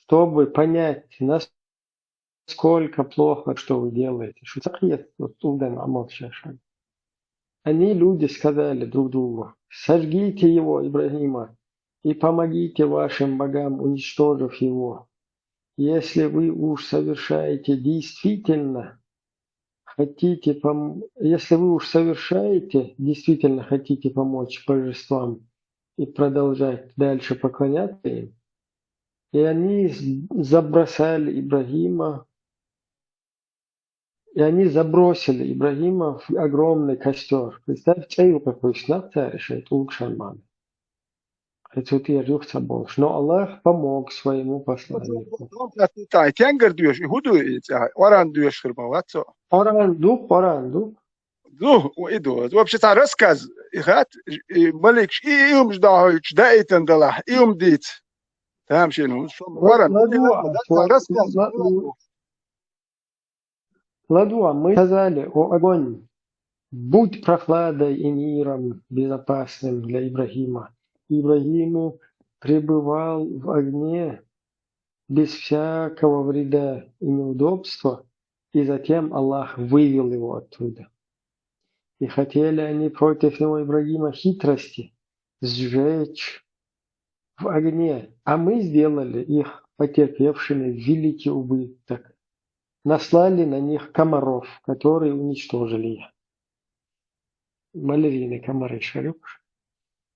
чтобы понять, насколько плохо, что вы делаете? Они, люди, сказали друг другу: «Сожгите его, Ибрагима, и помогите вашим богам, уничтожив его. Если вы уж действительно хотите помочь божествам и продолжать дальше поклоняться им». И они забросили Ибрагима в огромный костер. Представьте, какой снарта решает Улшанман. Но Аллах помог своему посланнику. Оран. Вообще-то рассказ, Малик, им ждать, да это дала, им дит. Там что, Ладуа, мы сказали: «О огонь, будь прохладой и миром безопасным для Ибрагима». Ибрагиму пребывал в огне без всякого вреда и неудобства, и затем Аллах вывел его оттуда. И хотели они против него, Ибрагима, хитрости сжечь в огне, а мы сделали их потерпевшими великий убыток. Наслали на них комаров, которые уничтожили их. Малярийные комары, шарюш.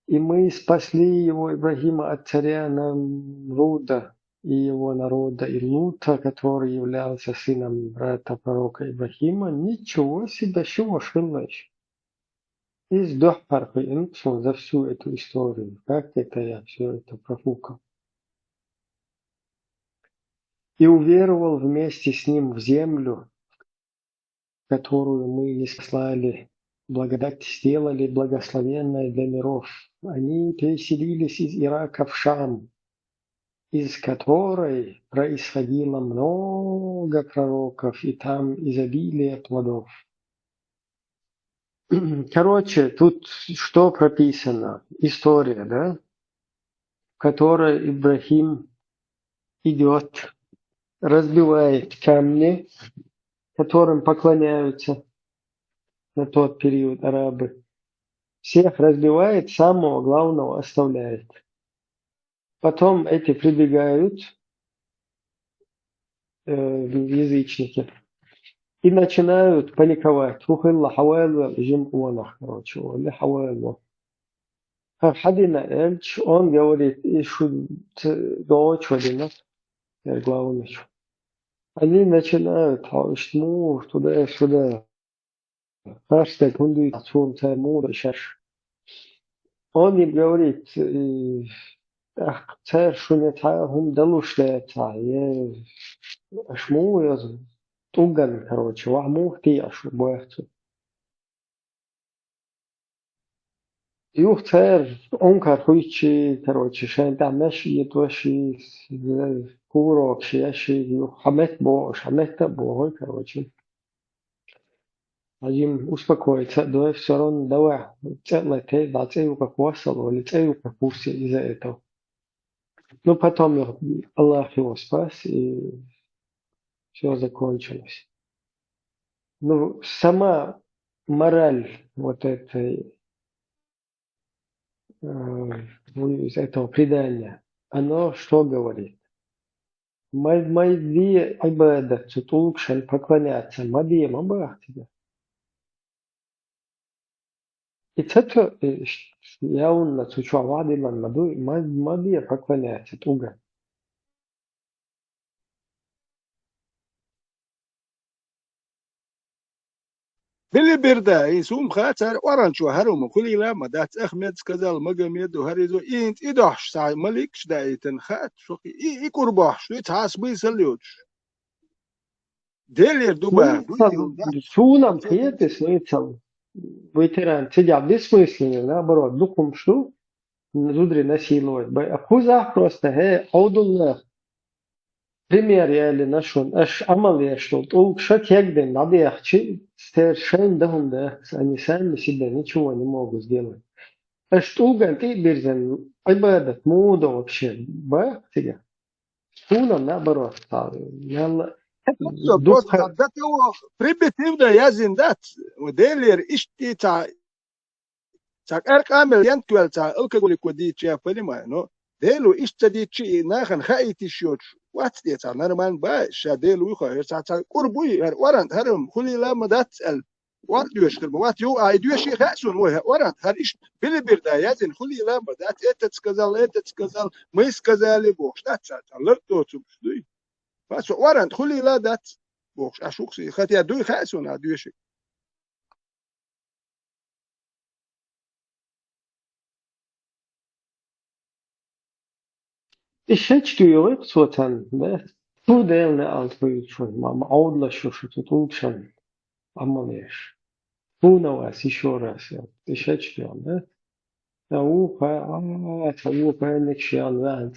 И мы спасли его, Ибрагима, от царя Намруда и его народа, и Лута, который являлся сыном брата пророка Ибрагима. Ничего себе, чего шилось. И сдох парфюм за всю эту историю. Как это я все это профукал. И уверовал вместе с ним в землю, которую мы не слали, благодать сделали благословенной для миров. Они переселились из Ирака в Шам, из которой происходило много пророков, и там изобилие плодов. Короче, тут что прописано? История, да? В которой Ибрагим идет, разбивает камни, которым поклоняются на тот период арабы, Всех разбивает, самого главного оставляет. Потом эти прибегают, язычники, и начинают паниковать. Хухилла хавайлу жим уанах, короче, или хавайлу. Хадина Эльч, он говорит, и дочь Вадина, главный. Они начинают шмур туда-сюда. Каждый кунди цун цаймур шаш. Он им говорит, царь шунета хум далушлета, шмур туган, короче, вахмур ти ашу бояхцу. Юх царь онкар хуичи, короче, шайн там наши едваши, курок шияши, юх хамет бош, хамета бой, короче. Один успокоиться, да, все равно давай, целый да, целый как вассал, или целый как пусть из-за этого. Но потом Аллах его спас, и все закончилось. Ну, сама мораль вот этой, из этого предания, оно что говорит? Майди айбада, цутулкшан поклоняться, мади мабах тебя. И это явно сучувады маду мади поклоняется туга. Билиберда, инсум хатар оранчу харум кулила мадат Ахмед сказал Магомед Харизо инт идаш сай малик шдаитен хат шоки и курбах что тас бисалют. Делер дуба. Сунам приятно смысл. Ветеран сидят бессмысленно, наоборот, духом что? Зудри насиловать. А кузах просто, аудуллах. Пример я или нашел, аж амал я что, толк шак ягден, надо я совершенно да, они сами себе ничего не могут сделать. Аж толган ты берзен, айбадат, мода вообще, ба, тебя. Сунам наоборот, Просто до того примитивно я зиндат. Делер ишти та так аркамел янтвел та алкоголь кодит я понимаю, но делу ишти чи нахан хаити шот. What's this? Normal ba shadelu يخير ساعة قربوي ورند هرم خلي لا مدات ال وات دوش كلمة وات يو اي دوش خاسون ورند هريش بلي بدايات خلي لا مدات انت تسكزال ما يسكزالي بوش لا ساعة لرتو تبشدي بس ورند خلي لا دات بوش اشوكسي خاتي دوي خاسون دوش İşe çıkıyor zaten ve bu değerli altı için ama ağırlaşıyor şu tutuluşan ama ne iş? Bu ne var? Sişorası. İşe çıkıyor ne? Ya o kadar ne şey anlayan.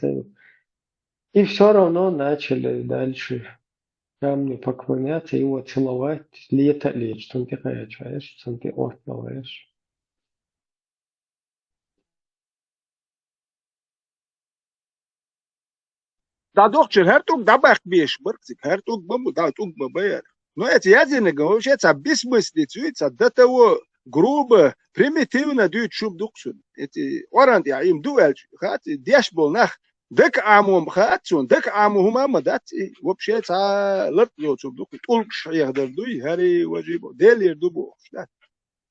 И все равно начали дальше камни поклоняться, его целовать, лето лечь, что ты хочешь, что ты отдаваешь. دا دكتور هرتوك دبخ بيش بركتك هرتوك بمو دا توك ببير но эти ядерные вообще это бессмыслица это до того грубо примитивно дают шуб дуксун эти оранди им дуэль хат деш был нах дек амум хатун дек амум мадат вообще это лерт шуб дук толк يقدر دوي هري وجيبو ديلير دوبو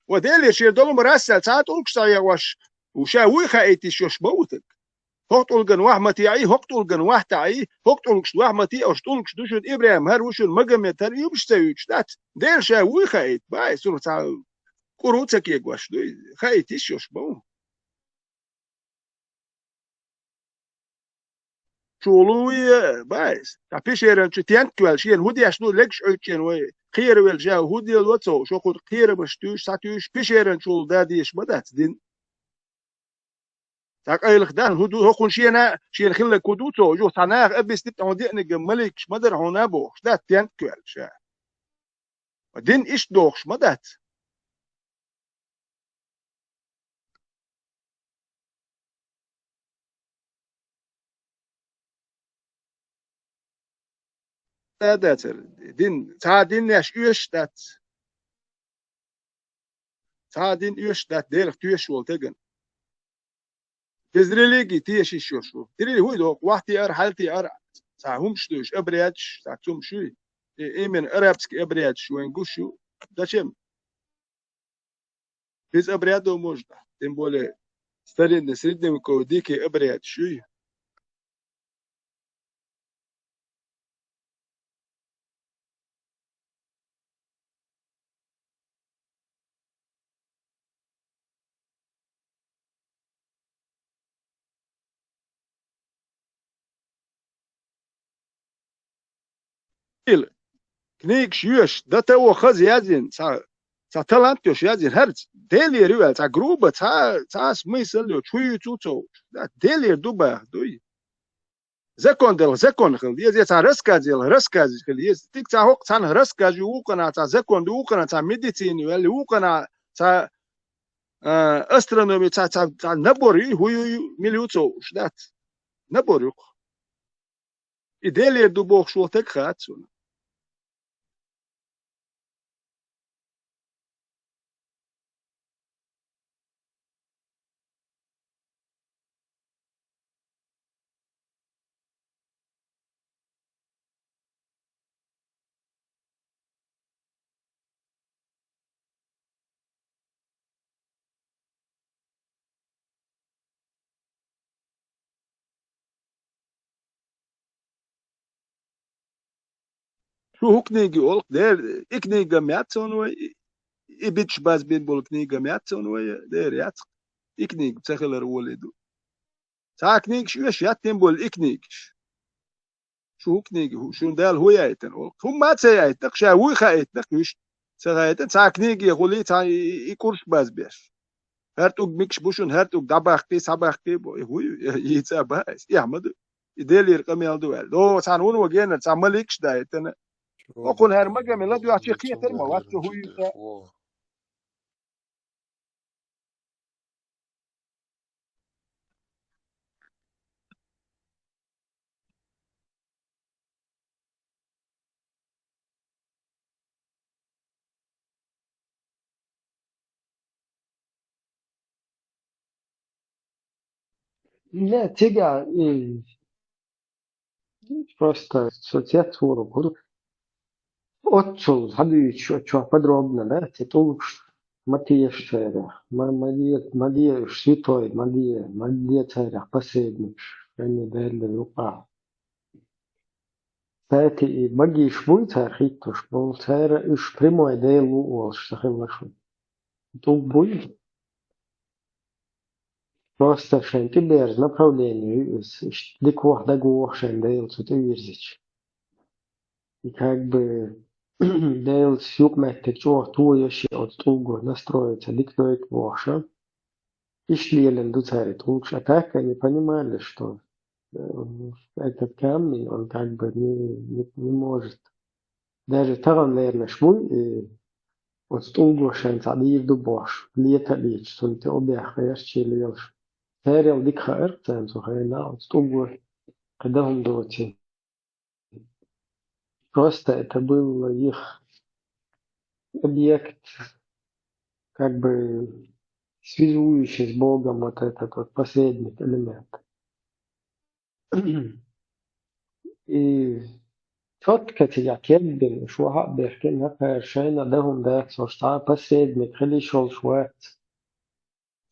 وديلير شير دولم راسل ساعات толк يواش وشاوي خايتي شوش موتك هقتل جن وحمتي عي هقتل جن وحت عي هقتل كش وحمتي أو شتول كش دوشون إبراهيم هر وشون مجمع تاني يومش تيجي ده دير شاوي خايت باي سورة تاع كروتك يجواش دوي خايت يشوش بو شولوي بايس تعرفش يرن شتيان كوال شين هودي عشنو لكش أيتين وي خير والجاو هودي الوتو شو خد خير مشتوش ساتوش بيش يرن شول داديش بدات دين تاك اي لخدان هدو هو شينا شي خل كودوتو جو تناغ ابس نت عندي نجملك مدر هنا بو ده تيان كوال شا ودين ايش دوخش مدات داتر دين تا دين ياش يش دات ساعدين يوش دات ديرك تيوش والتجن تزريليجي تيش يشوشو تري هو دو وقتي حالتي ساهم شتوش ابرياتش ساعتهم شوي ايه من ارابسك ابرياتش وين قشو ده شم بيز ابرياتو موجدا تنبولي ستارين نسردني مكوديكي ابريات شوي كنيك شيوش ده تو خز يازين سا تلانتيوش يازين هرز ديلي ريوال سا جروبة سا سميسل يو شوي توتو ديلي دوبا دوي زكون خل يز سا رسكاز خل يز تيك سا هوك سان رسكاز يوقنا سا زكون يوقنا سا ميديسين يوال يوقنا سا استرونومي سا نبوري هو مليوتو شدات نبوري ديلي دوبوخ شو تك خاتسون شو هو كنيجي أولك دير إكنيجا مياتون وي إبيتش باز بين بول كنيجا مياتون وي دير يات إكنيج بتخيل الولدو سا كنيج شو يش ياتين بول إكنيجش شو هو كنيجي هو شو دال هو يايتن أولك هم ما تسيايتك شاوي خايتك يش سايتن سا كنيجي يقولي سا يكورش باز بيش هرتوك ميكش بوشون هرتوك دباختي سباختي بو هو يتساباس يحمد يدير يرقم يالدو دو سانون وجينا سامليكش دايتن وكل هرمجة من لدو يعطي خير ما واتشو هو لا تيجا просто соцсеть говорю отцу хады чё подробно да ты Матия Штера, Мадия Святой, Мадия Царя, посредник, они дали рука. Кстати, и боги швуйца хитуш, был царя уж прямой дейл уол, что хевашу. Тут будет просто шен тебе направление, диквах дагуах шен дейл цутуирзич. И как бы дейл сюкметтик чуах туящий от тугу настроиться, дикноет воша. И шли до царя, лучше так они понимали, что этот камень, он как бы не может. Даже там, наверное, швуй, от стулгу шен цадир до бош, лето лич, сон те обех, чили елш. Царел дикха эрцем, сухайна, от стулгу, когда он доти. Просто это был их объект, как бы связующий с Богом вот этот вот посредник элемент. И четко тебя кеббин, шуа бехкен, например, дахум да, что посредник, или шел шуэц.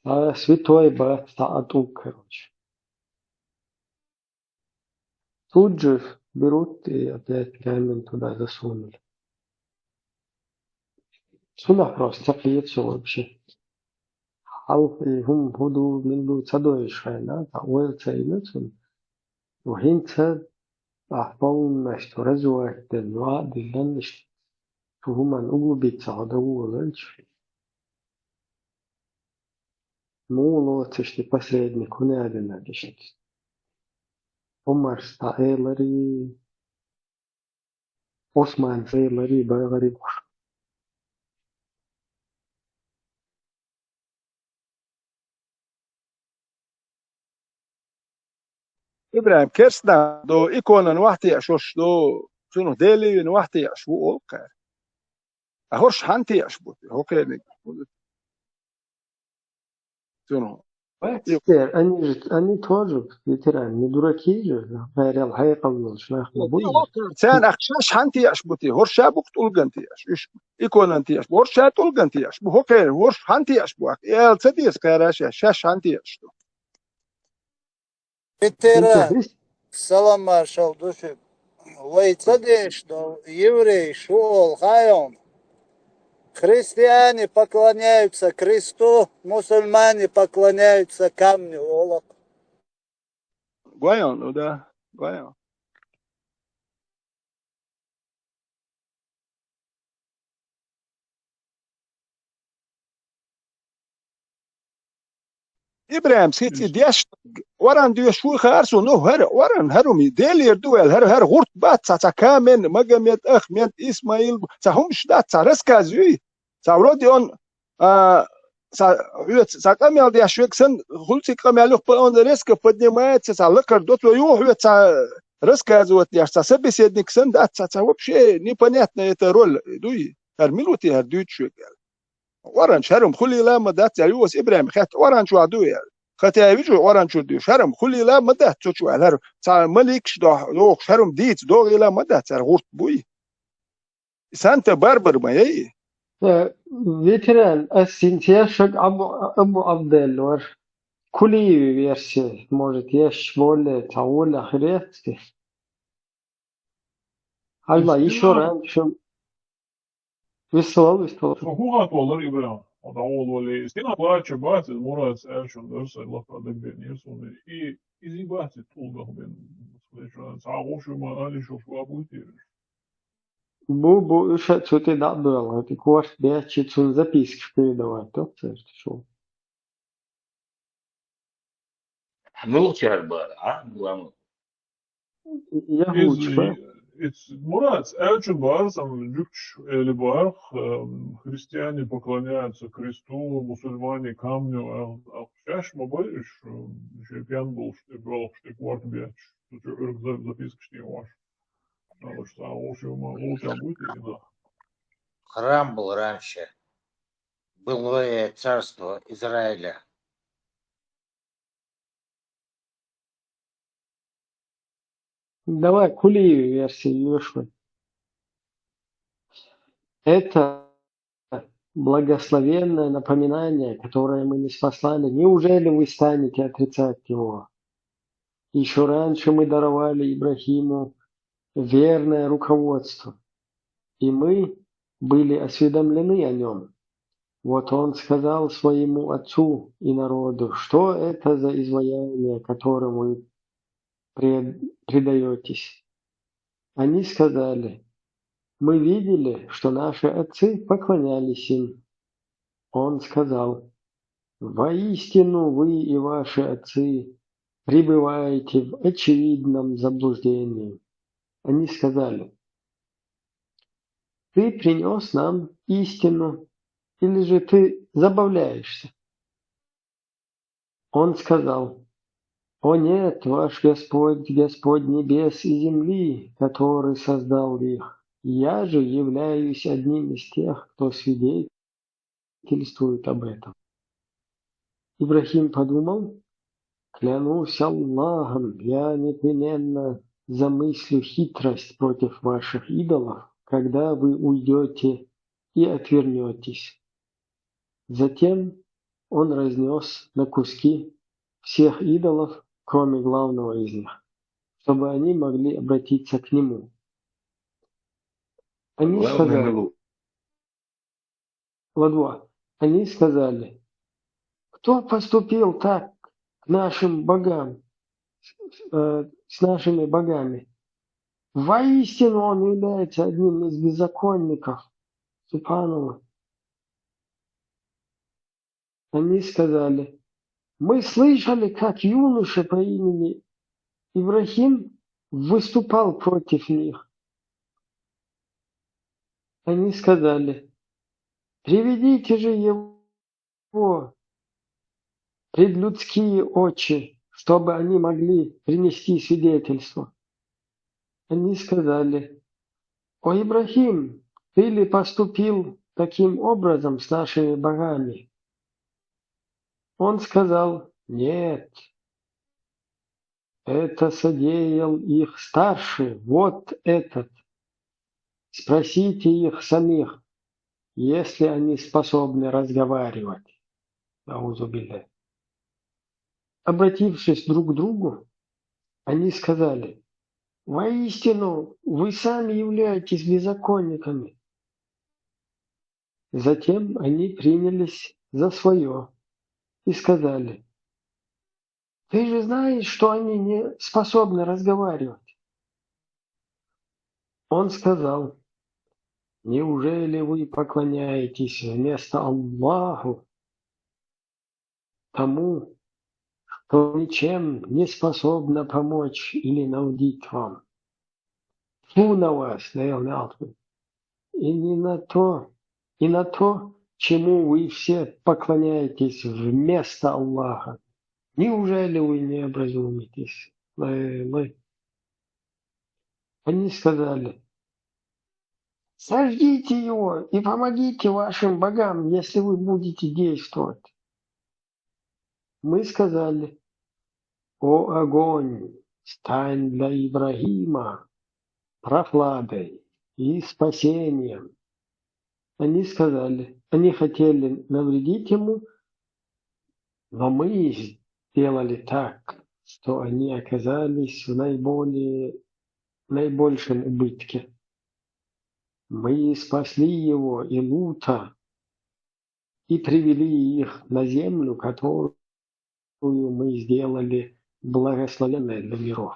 А святой брат таатук, короче. Тут же берут и опять камень туда засунули. Сюда просто плечо вообще. هم هدو من صدوي شوينا تعويل تايلتون وهنتا أحبون مشترزوا دلوا دلنش فهم أن أقول بيتصعدوا ولنش مو لو تشتي посредник هنا لنا دشت عمر ستايلري عثمان ستايلري بغري بوش إبراهيم كرسنا دو إيكونا نوحتي أشوش دو شنو ديلي نوحتي أشوو أوكا أهورش حانتي أشبوتي هوكا Они тоже ветераны, не дураки же. Говорил, хайкал, шнах, бабуй. سان أخشاش حنتياش بوتي هرشا بوقت أولجنتياش إيش يكون أنتياش هرشا أولجنتياش بو هكير هرش حنتياش بوك يا تديس كراش شاش حنتياش Ветеран, салам маршал души. Войцадеш, еврей, шел, хайон. Христиане поклоняются кресту, мусульмане поклоняются камню, олок. Гуайон, да, гуайон. إبراهيم سيتي دياش وران دياش شو خارسو نو هر وران هرومي ديلير دوال هر غورت بات سا كامن مجميت أخ ميت إسماعيل سهم شدات سا رسكازوي سا روديون سا كامل دياش ويكسن خلصي كامل يخبرون رسك بدنيمات سا لكر دوتو يوح سا رسكازوت دياش سا سبيسيد نكسن دات سا وبشي نيبانياتنا يترول دوي هرميلوتي هردوت شو وران شرم خلي لا مدات يوس إبراهيم خات وران شو عدوية خاتي بيجو وران شو ديو شرم خلي لا مدات شو على تاع ملكش دو شرم ديت دو لا مدات غورت بوي سانت بربر ما هي ветеран Синтияшек Абу Абделлор кули версия может есть более того хрести. Альба еще раньше весело. Hoe gaat wel er Ibrahim? Want dan wil je stina plaatje buiten, morads action dus Allah dat ben je zo nee. Is buiten tool ben. Слышно, саошо мали шо фабути. Бу еще что-то да было. Ты кварт бячит записки передавать, то что? Milcher bar, Guam. Я лучше. Мурат, очень важно, или бар, христиане поклоняются кресту, мусульмане камню, а сейчас мы боишь, что пьян был, что брал, что кварт бьет, что записка что не ваш. Надо что, лучше будет или Храм был раньше. Былое царство Израиля. Давай кули версии Йошуа. Это благословенное напоминание, которое мы не спаслали. Неужели вы станете отрицать его? Еще раньше мы даровали Ибрахиму верное руководство, и мы были осведомлены о нем. Вот он сказал своему отцу и народу, что это за изваяние, которому вы предаетесь. Они сказали: мы видели, что наши отцы поклонялись им. Он сказал: воистину вы и ваши отцы пребываете в очевидном заблуждении. Они сказали: ты принес нам истину, или же ты забавляешься? Он сказал: о нет, ваш Господь, Господь небес и земли, который создал их. Я же являюсь одним из тех, кто свидетельствует об этом. Ибрахим подумал: клянусь Аллахом, я непременно замыслю хитрость против ваших идолов, когда вы уйдете и отвернетесь. Затем он разнес на куски всех идолов, кроме главного из них, чтобы они могли обратиться к нему. Они сказали: кто поступил так к нашим богам, с нашими богами? Воистину он является одним из беззаконников. Субханаллах. Они сказали: мы слышали, как юноша по имени Ибрахим выступал против них. Они сказали: приведите же его пред людские очи, чтобы они могли принести свидетельство. Они сказали: о Ибрахим, ты ли поступил таким образом с нашими богами? Он сказал: нет, это содеял их старший, вот этот. Спросите их самих, если они способны разговаривать. Аузу-билля. Обратившись друг к другу, они сказали: воистину, вы сами являетесь беззаконниками. Затем они принялись за свое и сказали: ты же знаешь, что они не способны разговаривать. Он сказал: неужели вы поклоняетесь вместо Аллаху тому, что ничем не способно помочь или навредить вам? Тьфу на вас, и на то, чему вы все поклоняетесь вместо Аллаха. Неужели вы не образумитесь? Они сказали: сожгите его и помогите вашим богам, если вы будете действовать. Мы сказали: о огонь, стань для Ибрагима прохладой и спасением. Они хотели навредить ему, но мы сделали так, что они оказались в наибольшем убытке. Мы спасли его и Лута и привели их на землю, которую мы сделали благословенной для миров.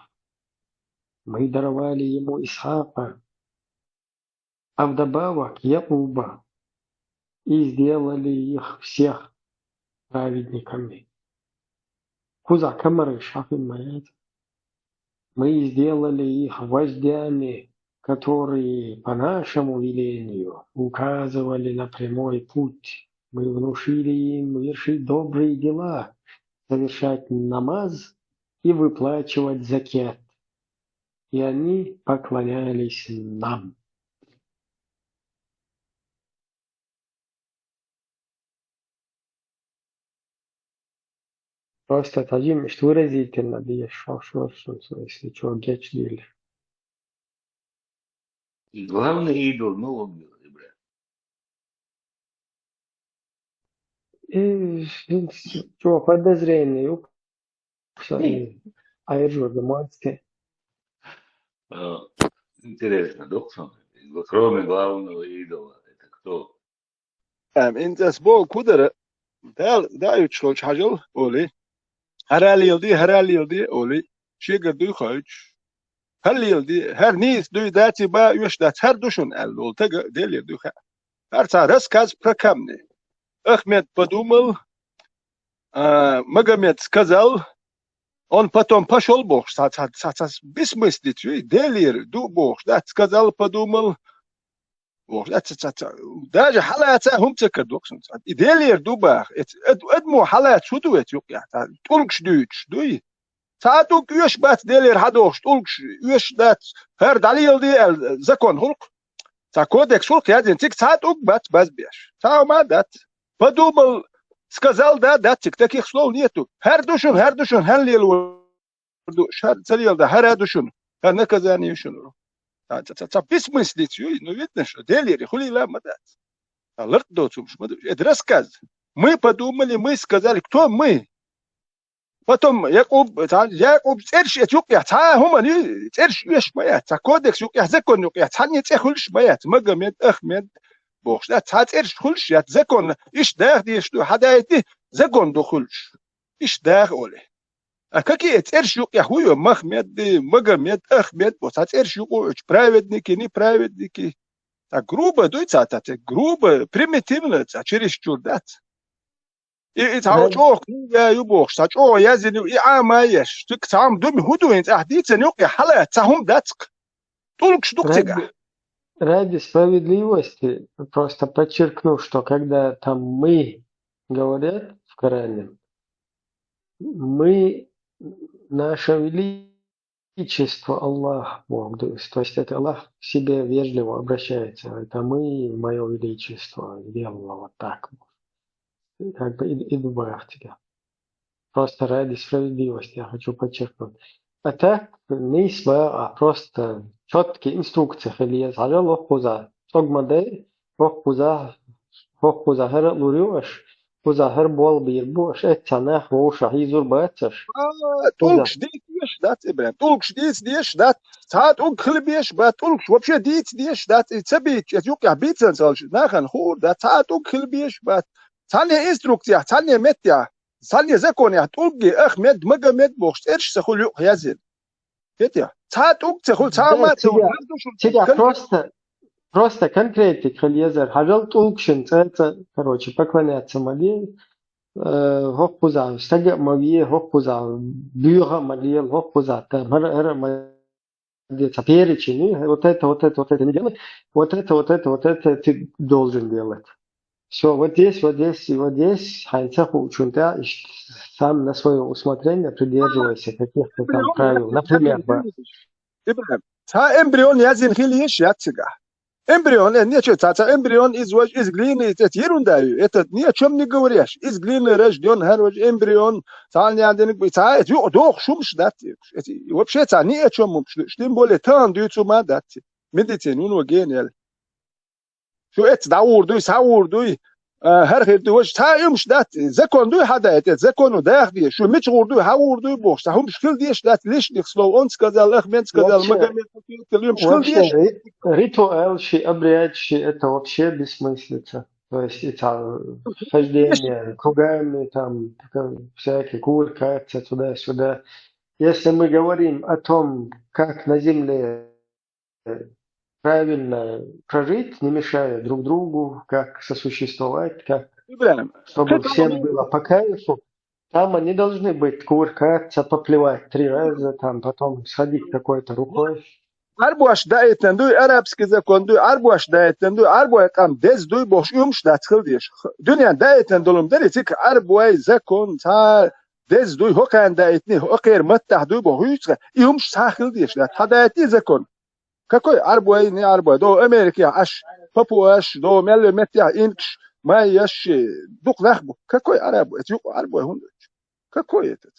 Мы даровали ему Исхака, а вдобавок Якуба, и сделали их всех праведниками. Мы сделали их вождями, которые по нашему велению указывали на прямой путь. Мы внушили им вершить добрые дела, совершать намаз и выплачивать закят. И они поклонялись нам. Просто Таджим, что выразительно, если что, гечдили. Главный идол, ну он был, И что, подозрение, Айржур, демонстрация. Интересно, доктор, кроме главного идола, это кто? انت اسبوع كودر دا يتشلوش حاجل اولي هرال يلدي اولي شي قدو خوش هل يلدي هر نيس دوي داتي با يوش دات هر دوشن اللول تغ ديل يلدو خا هر تارس كاز بركامني احمد подумал Магомед сказал, он потом пошел Бог, бессмыслить, делир, ду Бог, сказал, подумал, даже حالات هم تكدوك إدلير دوباخ أدمو حالات شو دوت يقيا تولكش دوتش دوي ساعتوك يوش بات دلير حدوش تولكش يوش دات هرد عليه دي زكون هلق ساكودك هلق يادين تيك ساعتوك بات باز بيش ساعو ما دات подумал сказал да датик таких слов нету هردوشن هل دوش هر царил да هردوشن هر наказание يشنو бессмыслить, ну видно, что делили, хули лама дать. Алерт доцум, это рассказ. Мы подумали, мы сказали, кто мы? Потом Якуб, церш, Этиопия, хумани, церш, моя, кодекс, закон, не цехульш, моя, Магомед, Ахмед, Бог, церш, хульш, закон, иш дах, что хадайти, закон дохульш, иш дах, оли. А какие цершюк я хую, Махмед, Магомед, Ахмед, вот а цершюк праведники, неправедники. Так грубо, дуется, так грубо, примитивно, чересчур дать. И того, я юбок, что я зиню, и амаешь, ты сам думи худуинц, а дитя нюк я халя, цахум дацк. Только штук тебя. Ради справедливости просто подчеркну, что когда там мы говорят в Коране, мы наше величество Аллах Бог, то есть это Аллах к себе вежливо обращается, это мы, мое величество, делало вот так, как бы и добавь тебя. просто ради справедливости, я хочу подчеркнуть. А так, не а просто четкие инструкции خليه على لوحة أجمل وحوزة هر لوريوش وحوزة هر بول بيربوش اتناح وش هيزور باتش تولكش ديش دات إبراهيم تولكش ديش دات ساعات خلي بيش بات تولكش وبشي ديش دات تبيت يوقع بيتزن سالش ناخن خور دات ساعات خلي بيش بات ثانية إنستركتيا ثانية متيا ثانية زكونيا تولجي أحمد مجمد بوش إيش سخول يوق يزيد كتيا ساعات سخول ساعات تيجي просто конкретик خليزر حاجة تولكشن это короче поклоняться моле هوكوزا стага моле هوكوزا бюра моле هوكوزа там где-то перечень вот это не делай вот это ты должен делать. Все, вот здесь, Хайнцах учунта, сам на свое усмотрение придерживайся каких-то там правил. Например, إبراهيم تا إمبريون يزين خليش ياتسجا إمبريون نية شو تا إمبريون إز غلين تيرون دايو نية شو مني قوريش إز غلين رجدون هروج إمبريون تاني عندك بتاع يو دوخ شو مش داتي وبشيء تا نية شو مش شتين بولي تان ديوتو ما داتي مدتين ونوجين يلا شو داور دوي ساور دوي هر خير دوش تا يمش دات زكون دوي حدا زكون داخ دي شو مش دوي هاور دوي بوش تا هم مشكل ديش دات ليش نخسلو أنت كذا الأخمنت كذا المجمع كل مشكل ديش ритуал обряд это вообще бессмыслица. То есть это хождение кругами, там всякие куркаться туда-сюда. Если мы говорим о том, как на земле правильно прожить, не мешая друг другу, как сосуществовать, как чтобы всем было по кайфу, там они должны быть кувыркаться, поплевать 3 раза, там потом сходить какой-то рукой. Арбуаш дайтен дуй арабский закон дуй арбуаш дайтен дуй арбуай там дез дуй бош юмш датхил деш. Dünya дайтен долум дери тик арбуай закон та дез дуй хокан дайтни хокер маттах дуй бо хуйцга юмш сахил деш. Хадайти закон. Какой арбуай не арбуай до Америки аш папуаш до мелле метя инкш ما يش دوق ذخبه كوي عرب يو عرب هون كوي это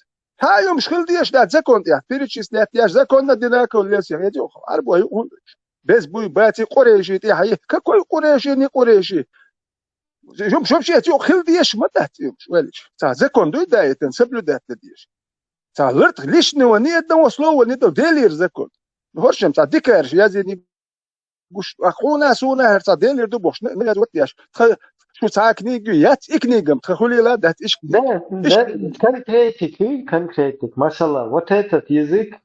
ها يوم مشكل ديش ده زكون يا فيرتشيس ده يا زكون ده كل ليس يجو عرب هون بس بوي باتي قريشي تي هي كوي قريشي ني قريشي يوم شوف شي يو خل ديش مدات يوم ولش تا زكون ده يتن سبلو ده ديش تا لرت ليش نوني ده وصلوا وني ده ديلير زكون هورشم تا ديكرش يازني بوش اخونا سونا هرتا ديلير دو بوش ما دوتياش شو ساكني جيات إكنيجم تخولي لا ده إيش да конкретик масалла вот этот язык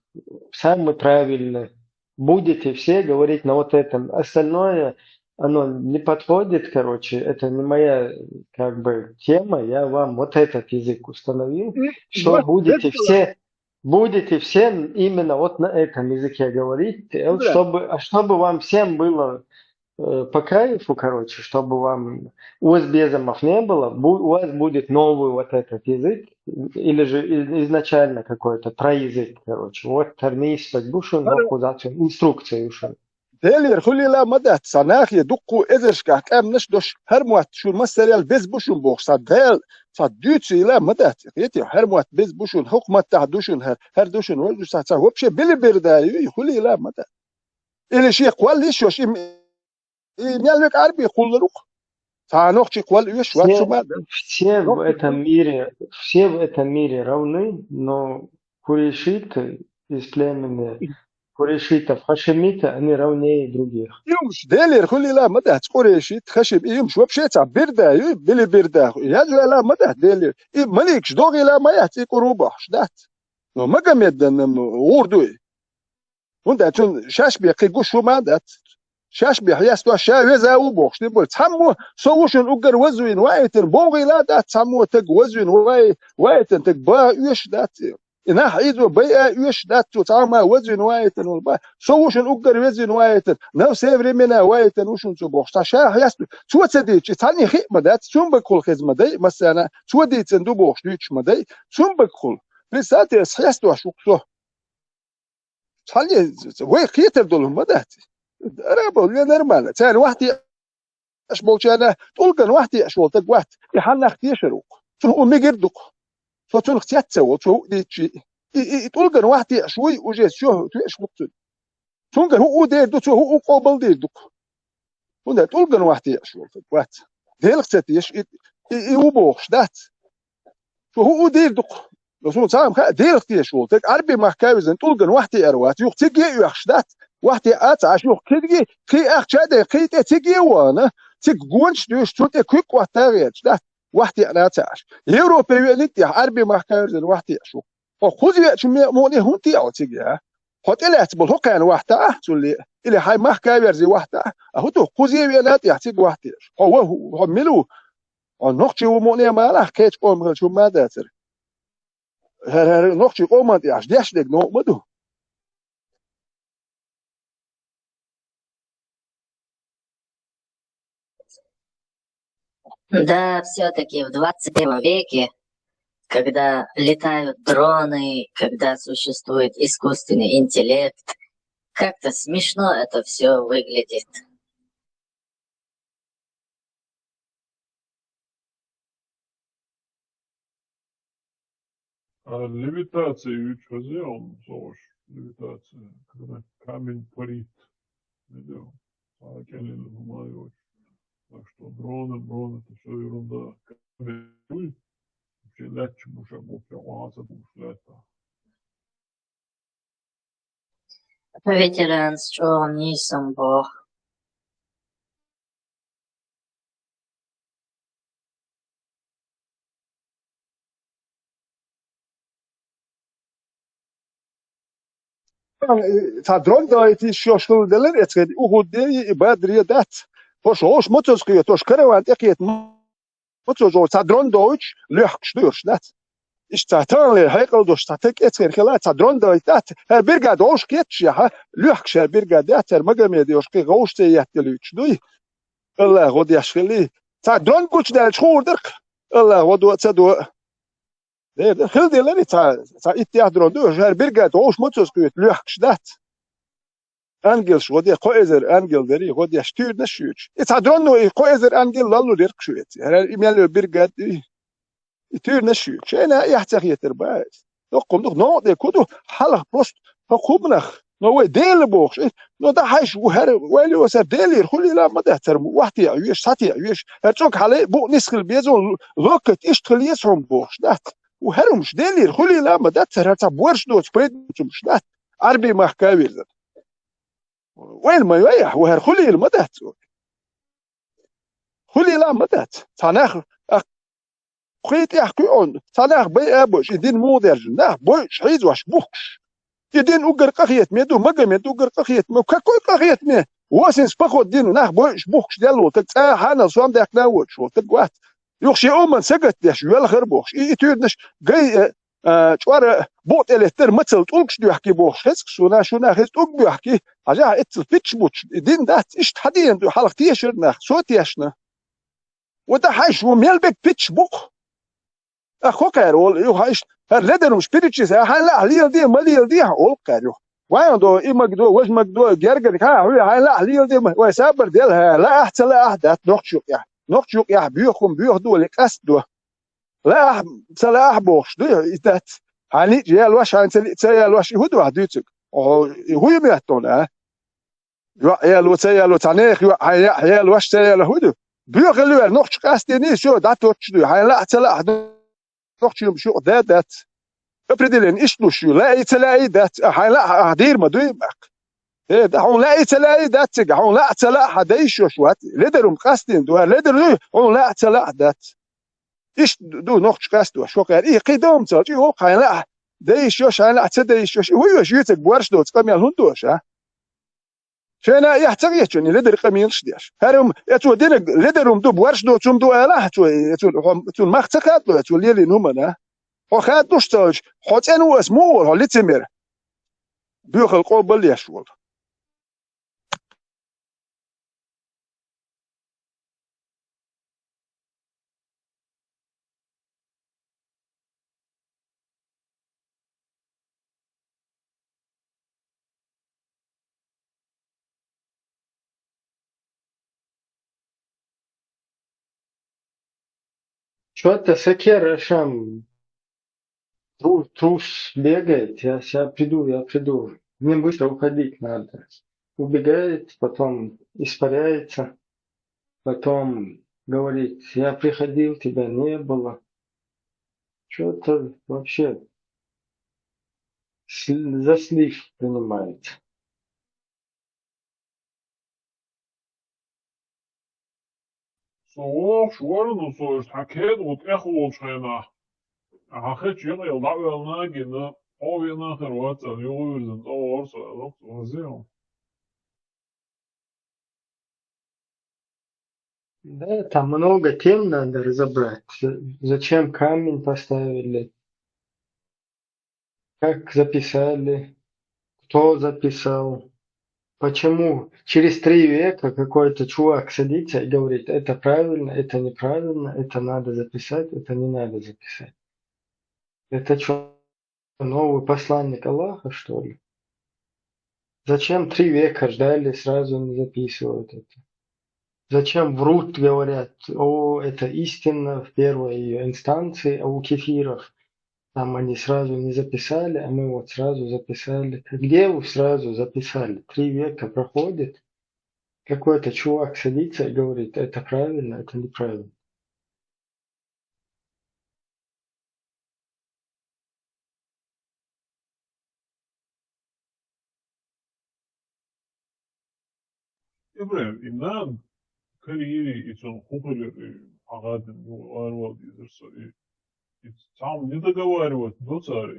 самый правильный будете все говорить на вот этом остальное оно не подходит короче это не моя как бы тема я вам вот этот язык установил что будете все именно вот на этом языке говорить чтобы вам всем было по кайфу, короче, чтобы вам у вас безумов не было, у вас будет новый вот этот язык, или же изначально какой-то проязык, короче. Вот термис подбушен, инструкция ушен. Делир хули ла мадат санах يدقوا إذرش كأم نشدش هرموات شو مسريال بز بوشون بوخ صدال صديتي لا مدات يتي هرموات بز بوشون حكمة تعدوشون هر دوشون ولدوش صار هو بشي بلي برداي خلي لا مدات إلى شيء قوال ليش وش نيالك عربي يقول روح تانوخ قوال يش واتشو ما все в этом мире равны, но курешиты из племени курешитов хашемита они равнее других. يمش دلير خلي لا مدات قريشيت خشب يمش وبشي تاع بردا بلي بردا يا لا مدات دلير مليكش دوغي لا ما ياتي قروبه شدات لو ما قام يدن وردوي وانت تون شاش بيقي قشو ما دات شاش بيحياستو شاوي زاو بوخش نقول تسمو سووشن اوغر وزوين وايتن بوغي لا دات تسمو تق وزوين وايتن تق با يش دات انا حيدو بيا يش دات تسمو وزوين وايتن والبا سووشن اوغر وزوين وايتن نو سيفري منا وايتن وشن تو بوخش شا حياستو تو تديچ تاني خيمه دات ثم بكل خدمه دي مثلا تو ديتن دو بوخش ديچ مدي ثم بكل بسات حياستو شوكسو تاني وي خيتر دول مدات رابو اللي نرمال تاني واحد اشبول انا تقول كان واحد اشبول تق واحد يحنا اختي شروق شنو ميقردق فتون اختياتسا وتو دي شيء تقول كان واحد شوي وجه شو تيش وقت تون كان هو دير دو تو هو قابل دير دو هنا تقول كان واحد شو وات دير ختيش هو بوخش دات هو دير دو لو سو سام دير ختيش وقت عربي ما كاوزن تقول كان واحد اروات يختي يخش دات واحد اتعش يخ كدي كي اخشاد كي تيجي وانا تيجونش دوش توت كويك واتاغيش دات واحد اتعش يوروبي نتي عربي ما كاوزن واحد شو خذي موني هونتي او تيجي هوتيلات بل هو كان واحدة تقولي اللي هاي ما كايرزي واحدة أهو تو خذي ويلات يحتاج واحدة هو ملو نقطي وموني ما له كيت قوم شو ما داتر نقطي قوم يعش ديش دك نو بدو Да, все-таки в 21 веке, когда летают дроны, когда существует искусственный интеллект, как-то смешно это все выглядит. Левитация ведь возьмем, зож, левитация, когда камень парит, идем, а келин гумаешь. Так что дроны, это все ерунда. Камень, вообще лячи муша, муфя, уаза, мушлета. Ветеранство, не сам Бог. تدرون دايتي شوشل دلر اتكد وهدي بدري دات فشوش متسقي توش كروان تقيت متسجو تدرون دوتش لحقش دورش دات اشتاتان لي هيقل دوش تاتك اتكر كلا تدرون دايتات هر بيرغا دوش كيتش يا لحقش هر بيرغا دات هر مغمي دوش كي غوش تياتلوش دوي الله غود يشخلي تدرون كوش دال شوردرق الله غود تدو ده خل دلني تا اتيادرون دوش هر بيرغا دوش متسقي لحقش دات انجلش ودي قويزر انجل دري ودي شتير نشوش اتادرونو قويزر انجل لالو ديرك شويت هر يملو بيرغاد يتير نشوش انا يحتاجيتر باس نقوم نو دي كودو حلق بوست فقومنخ نو ديل بوخش نو ده حيش وهر ويلي وسر ديلير خلي لا ما تحترم واحد يعيش ساتي يعيش هرجوك عليه بو نسخل بيزون لوكت اشتغل يسهم بوخش ده وهرمش ديلير خلي لا ما تحتر هتا بورش دوت بريد مش ده عربي ما حكاوي وين ما يريح وهر خلي المدات خلي لا مدات تناخ قيت يحكي عن تناخ بي ابوش يدين مودرج ناخ بوش حيز واش بوكش يدين اوغر قخيت ميدو مغمد اوغر قخيت مو كاكوي قخيت مي واسن سبخو دين ناخ بوش بوكش ديالو تتا حنا صوم داك ناوش وتقوات يخشي اومن سقت داش ولا خربوش يتيرنش جاي شوار بوت الكتر مثل تقولش دو يحكي بوخ خسك شونا خس تقول دو يحكي حاجة اتل بيتش بوتش دين دات ايش حدين دو حلق تيشر ناخ صوت يشنا وده حاش وميلبك بيتش بوخ اخو كارول يو هايش هر مش بيتشيس هلا هليل دي مليل دي هقول كارو وين دو مقدو وش مقدو جرجر هلا هليل دي وسابر ديلها لا احسن لا احدث نقشوك يا بيوخ دو لك اسدو لا سلاح بوش دو إتات هني جيال واش تيال واش يهودو هديتك هو يميتون يالو تيالو تانيخ يال واش تيال هودو بيغلو نقش قاستني شو داتوش دو هاي لا تلا نقش يوم شو دات ابردلن ايش شو لا يتلاقي دات هاي لا هدير ما دوي ماك ده هون لا يتلاقي دات هون لا تلا هديش شو لدرهم قاستين دو لدر هون لا تلا دات إيش دو نقش قاستو شو قال إيه قدام تاجي هو قال لا دايش يوش لا تدايش يوش هو يوش يتك بورش دوت قام يالهندوش ها شنا يحتاج يشني لدر قميلش ديش هرم يتو دين لدرهم دو بورش دوت دو لا تو ما اختكات له تو ليلي نومنا هو خاد دوش تاج حط انو اسمو هو لتمر بيخل قبل يشول Что-то сакер шам Трус бегает, я сейчас приду. Мне быстро уходить надо. Убегает, потом испаряется, потом говорит, я приходил, тебя не было. Что-то вообще за слив принимается. صوف شوارنا صوش حكيت وتأخو شينا حكيت شينا يلعب الناجي أو يناخر واتسا يقول زن أو أرسل ألوك وزيهم. Да, там много тем надо разобрать. Зачем камень поставили, как записали, кто записал, почему через 3 века какой-то чувак садится и говорит, это правильно, это неправильно, это надо записать, это не надо записать. Это что, новый посланник Аллаха, что ли? Зачем 3 века ждали, сразу не записывают это? Зачем врут, говорят, это истина в первой ее инстанции, а у кефиров там они сразу не записали, а мы вот сразу записали. Где вы сразу записали? 3 века проходит, какой-то чувак садится и говорит, это правильно, это неправильно. إبراهيم إنان كليري إتون خوكل عقاد واروا ديزرسو تعم ندقواروا دوتار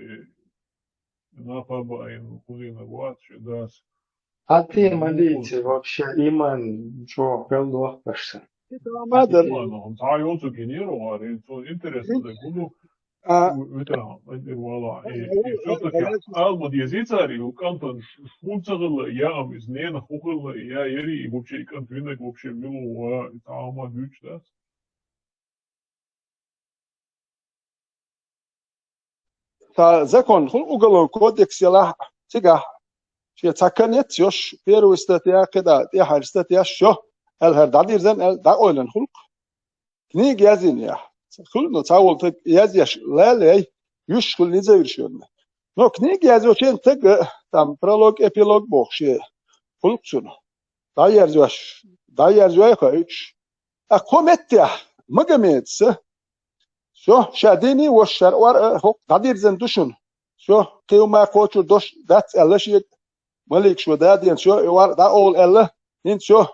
نافابا إن خذينا بوات شداس. А ты молите вообще, иман, что, голова пошла. إيمان تعالوا تجنيرو عارين تو إنترست ده كله وتها والله شوفك المديزيتاري وكانت شفونتغل يا أم إزنين خوكل يا يري вообще كانت винك вообще мило تعامل بيوش ده. Закон уголовный кодекс ела сега شيء تكنت يش بيرو استطيع كده تيحر استطيع شو الهر دادير زن ال دا أولن خلق نيج يزين يا خلنا تعول تك يزيش لا لا يش خل نزير شون نو كنيج يزو شين تك تام برولوج إبيلوج بوخشة خلق شنو داير جواي خايش أقومت يا مجمد شو شاديني والشرور هو دادير زن دوشون شو كيوما كوتشو دوش دات الله ملك شو دادين شو يوار دا أول الله نين شو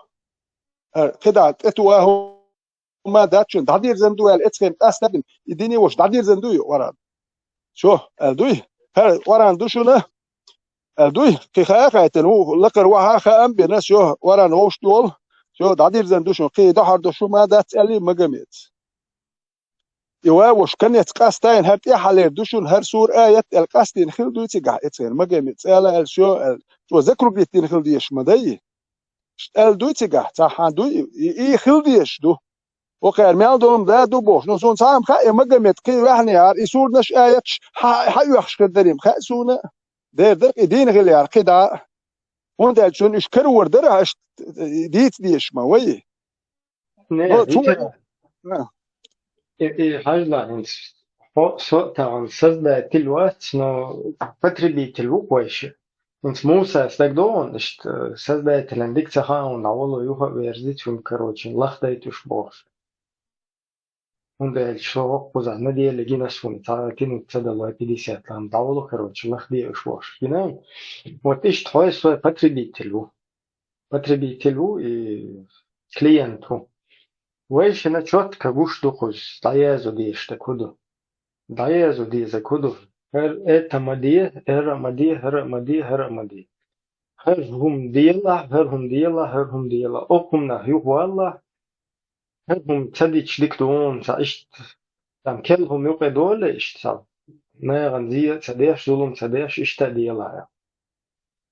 كده اتواه ما داتشون دادير زندو الاتخم أستبن يديني وش دادير زندو وران شو الدوي هل وران دوشونه الدوي كي خاقة هو لقر وها خام بناس شو وران وش دول شو دادير زندوشون كي دحر دوشو ما دات اللي مجمد يواوش كان يتقاستين هرت يحلر دوشون هر سور آيات القاستين خلدو يتقع اتسين مجمد سألا شو ذكروا بيتين خلديش مداي الدو يتقع تاحان دو خلديش دو وقير ميال دولم دا دو بوش نصون سام خاية مجمد كي وحني عار يسور نش آيات حيو يخش كدريم خايسونا دير درق دين غلي عار قدا وانت شون اشكروا وردرها ديش ما وي حاجة там создать тельвац, но потребитель уквайши. Инс Муса стагдон, что создатель андикцаха он наволо юха верзить он короче лахдает уж бож. Он говорит, что поза надеяли гинасун, тину цадало 50 там наволо короче лахдает уж бож. Гинай, вот ищ твой свой потребителю и клиенту. Вайши на четко гуш духус, даязу дишта куду. Даязу диза куду. Это мадия, эра мадия, хера мадия, хера мадия. Херхум дила. Окумна юхвалла. Херхум цадич диктуон, саишт. Там келхум юкедоле ишт сал. Наган зия цадеш, зулум цадеш, ишта дила.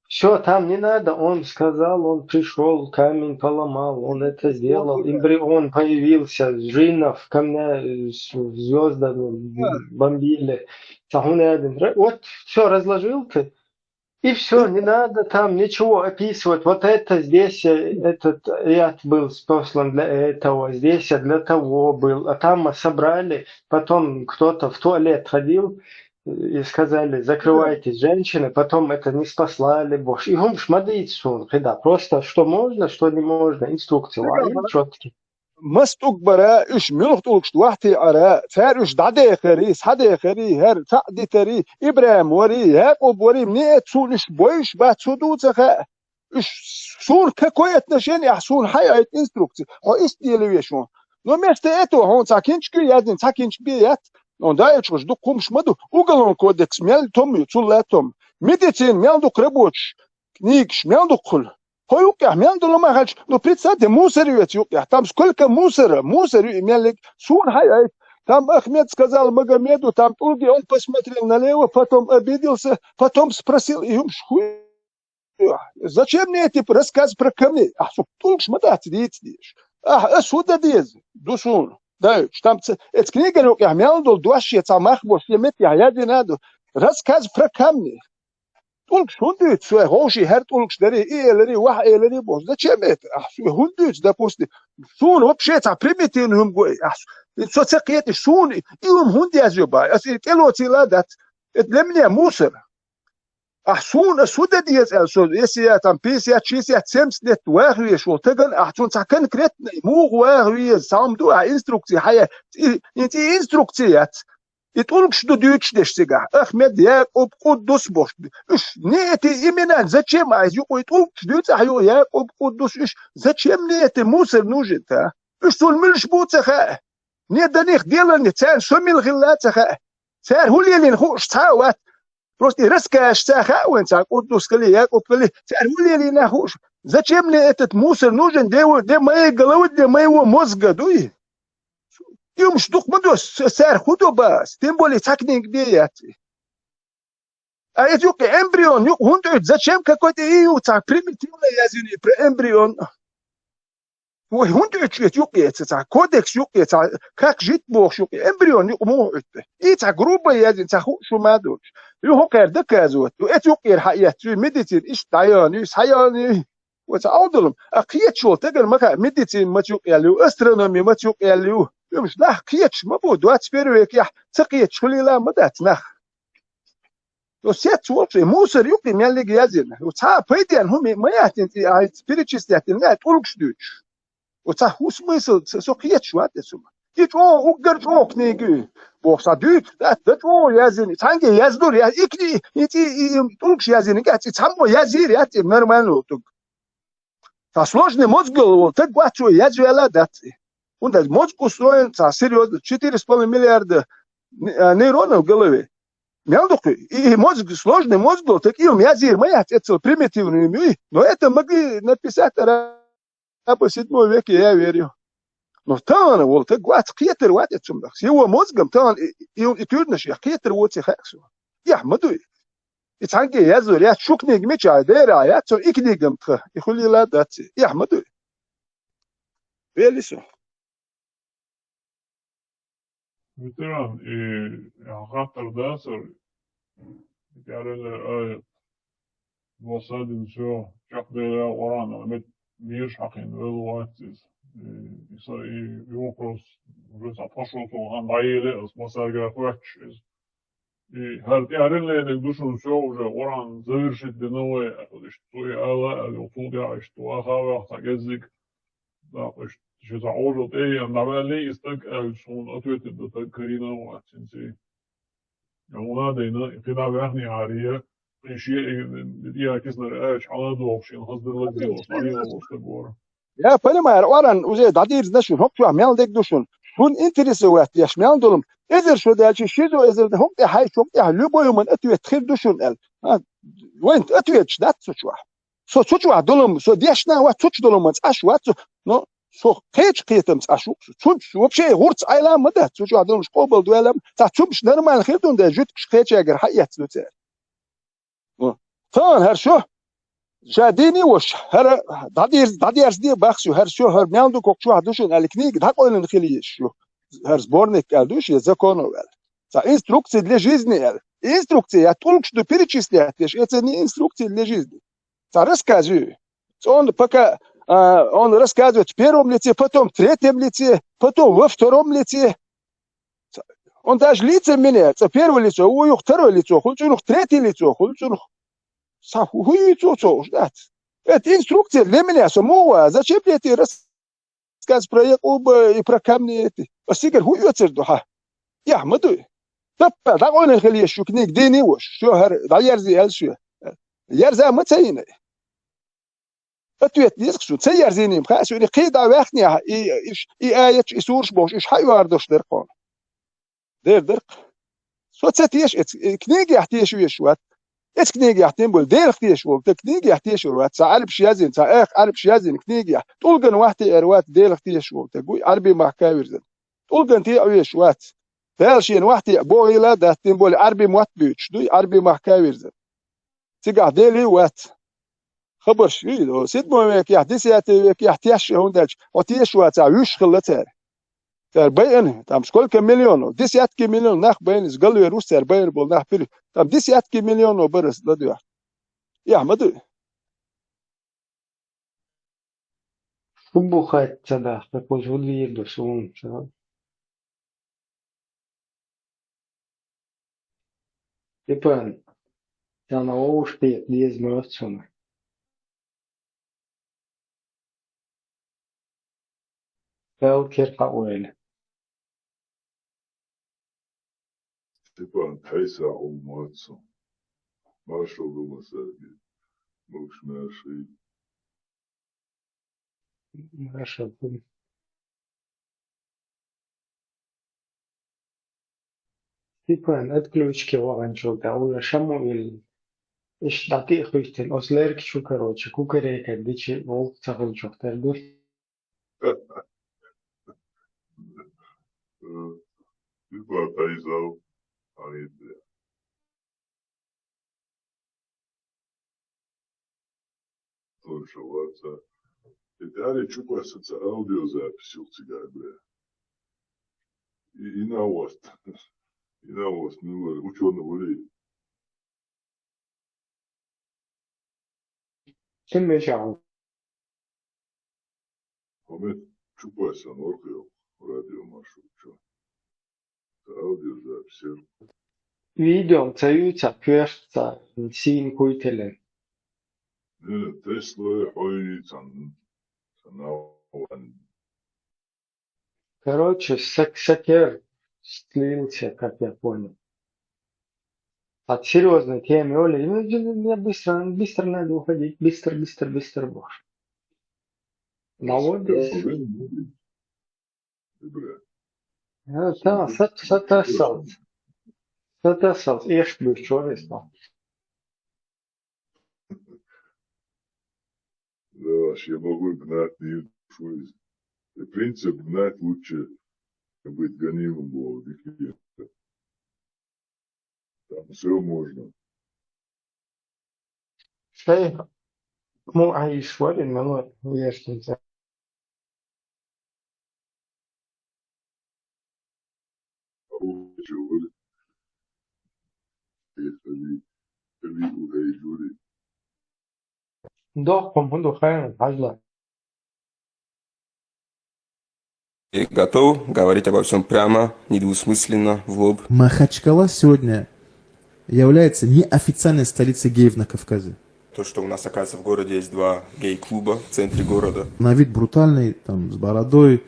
Все, там не надо, он сказал, он пришел, камень поломал, он это сделал, эмбрион появился, джиннов, камня, звездами бомбили. Вот, все, разложил ты, и все, не надо там ничего описывать. Вот это здесь, этот ряд был послан для этого, здесь для того был, а там собрали, потом кто-то в туалет ходил, и сказали, закрывайтесь, женщины, потом это не спаслали больше. И он шмадит сон, когда просто что можно, что не можно, инструкции четкие. مستوك برا إيش ملوك توحتي عرا فارش دعدي خري صدي خري هر تعدي تري إبراهيم وري يعقوب وري مني تسونش بويش بعد سودو تخا إيش سون كويت نشين يحسون حياة إنستروكتي أو إستيلويشون نو مستيتو هون ساكينش كي يازن ساكينش بيات نو دايتش دو كومش مدو уголовный кодекс ميل توم يتسولاتهم медицин ميل دو крабоч книгш ميل دو كل Хуюк я мян долма хач, но представьте, мусоревец юк я, там сколько мусора имели, сур хай, там Ахмед сказал Магомеду, там Туги, он посмотрел налево, потом обиделся, потом спросил, зачем мне эти рассказы про камни? А что, тут шматать, видишь? А сюда дез, дусун, да, там, эта книга юк я мян дол дуаши, это махбос, лемет я динадо, рассказ про камни. Tulk hundut så hoši her tulk dari eleri wah eleri boz da çemet su hundut da posti sun вообще ta primitivnim go so цекет sun ium hund yazıyor ba as elotila dat et lemne musor sun suda dies el so esia tam pisia chisia tsems net wahri sho tagan sun sakan kret mu wahri sam du instruktie haya instruktiert يتقولك شدو ديوتش دشتيجا أحمد يعقوب قدوس بوش إيش نيتي إيمانان زاتشيم عايز يقول يتقولك شدو تحيو يعقوب قدوس إيش زاتشيم نيتي موسر نوجد ها إيش تقول ملش بوت خا نيت دنيخ ديلا نتسان سمي الغلات خا سار هو اللي نخوش تاوات بروستي رسكاش تاخا وين تاع قدوس كلي يعقوب كلي سار هو اللي نخوش زاتشيم نيتي موسر نوجد دي ما يقلود دي ما هو مزقة دوي يوم شدوق مدوس سار خدو باس تنبولي تاكنينج بياتي ايت يوك امبريون يوك هوندو زاتشيم كاكوتي ايو تا بريميتيونا يازيني بري امبريون هو هوندو يوك تا كودكس يوك تا كاك جيت بوخ يوك امبريون يوك مو اي تا جروبا يازين تا خو شو مادوش يو هو كير دكازوت ايت يوك الحقيقه ميديتين ايش تاياني ساياني وتعودلهم اقيت شو تقل مكا ميديتين ما تيوك ياليو استرونومي ما تيوك ياليو مش لا قيتش ما بود وات سبيرويك يا تقيت شولي لا مدات نخ وسيت وقت موسر يقي مالك يازين وتا بيدين هم ما ياتين اي سبيريتشست ياتين لا تقولكش دوتش وتا هو سميسل سو قيتش وات اسما يت او وقر او كنيغي بوسا دوت دات او يازين تانجي يازدور يا اكني يتي تقولكش يازين قاعد تسمو يازير ياتي نورمالو تا сложный мозг так гвачу язуела дат Он даже мозг устроен серьезно, 4,5 миллиарда нейронов в голове. И мозг, сложный мозг был, такие у меня зирмаят, это примитивные, но это могли написать арабы в 7 веке, я верю. Но там он, так вот, хитр вот это, с его мозгом, там и трудно, что хитр вот их эксу. Я мадуй. И танки язур, я шукник меча, дера, я то и книгам, и хулила дати. Я мадуй. Велисо. ветеран и хатар дасар كارل وصادم شو شقدر ورانا مت ميش حقين الواتس يصير يوكروس بس أفشل تو عن عيلة اسمه سارجا خواتش هل تعرف لأن دوشون شو وران زيرشت بنوع أقولش توي على الوطن يعيش تو أخاوة تجزك لا قش شو تعوض إيه أنا بعلي استك شون أتويت التكرينا واتنسي يوم هذا كنا بإحنا عارية شيء دي كسر إيش على دوبشين خصدر لك دي وصاري وستبور Ja, понимаю, оран уже дадир значит, хоп чуа мел дек душун. Шун интересует, я шмел долом. Эзер что дальше шизо эзер хоп я хай шоп я любой ман ответ тхир душун эл. Вен ответ дат сучуа. Со сучуа долом, со дешна ва суч долом аш ва но со кеч кетем ашу. Суч вообще гурц айла мада сучуа долом шкобал дуэлам. Та чумш нормал хирдун да жут кеч ягер хаят луцер. Тан хорошо. جاديني وش هر دادير دي بخشو هر شو هر مياندو كوكشو هدوشون الكنيك ده قولن خليش شو هر سبورنيك قالوش يزكونو ول за инструкции для жизни инструкции я только что перечисляю это не инструкции для жизни за расскажу он пока он рассказывает в первом лице потом в третьем лице потом во втором лице Он даже лица меняется. Первое лицо, второе лицо, третье лицо, это инструкция для меня самого. Зачем мне эти рассказ про Якуба и про камни эти? Посигар хуйется духа. Я мадуй. Тапа, так он их лишь книг дини уж. Что да ярзи эльшу. Ярза мацайны. Ответ есть, что це ярзиним. Хас у них кида вахня и аят и сурш бош и хайвар дош деркон. Дерк. Соцетиеш книги яhtiesh вешват. Эти книги яhtien бол дерхтiesh бол. Те книги яhtiesh ват. Саалб шязин, саах арб шязин книги. Толган вахти эрват дерхтiesh бол. Те гуй арби махкавирзен. Толган ти вешват. Фелшин вахти боила датин бол арби матбüç. Дуй арби махкавирзен. Тига дели ват. خبر شويد سيد مومك يحدثيات يحتيش هوندج وتيش وات عيش خلتها تر بين تام سكول كمليون ديسيات كي مليون ناخ بين قالوا يروس تر بين بول ناخ بيل تام ديسيات كي مليون وبرس لدوا يا احمد Убухать тогда, такой вот виду сум. Типа, я на уште без мрачуна. Фелкер кауэль. Степан, тайса умацу. Маршал думасаги. Муж наши. Хорошо. Степан, отключки ланчо, да уже шамуэль. إيش دقيق خويتين أصليرك شو كروتش كوكريكا ديتشي волк تاخد شوختار دوش Степан, тайса. Аиде. Слушай, ватса. Это али чупасится аудиозапись у тебя, бля. И на ост. И на ост. Ну, ученого ли. كم شعو Хамед чупаса норкел. Радио машу. Чё? Аудиозапись. видео цаюца пёрца син куйтелен Не, Тесла хойцан. Санауан. короче сакер слился как я понял от серьезной темы Оля я быстро надо уходить быстро боже молодец да сатасал ешь бы чёрный Да, я могу гнать не шуиз. Принцип гнать лучше быть гонимым было. Там все можно. شيء مو عايش ولا المواد ويش نزل дохом буду хайм хазла И готов говорить обо всем прямо, недвусмысленно, в лоб. Махачкала сегодня является неофициальной столицей геев на Кавказе. То, что у нас, оказывается, в городе есть 2 гей-клуба в центре города. На вид брутальный, там, с бородой,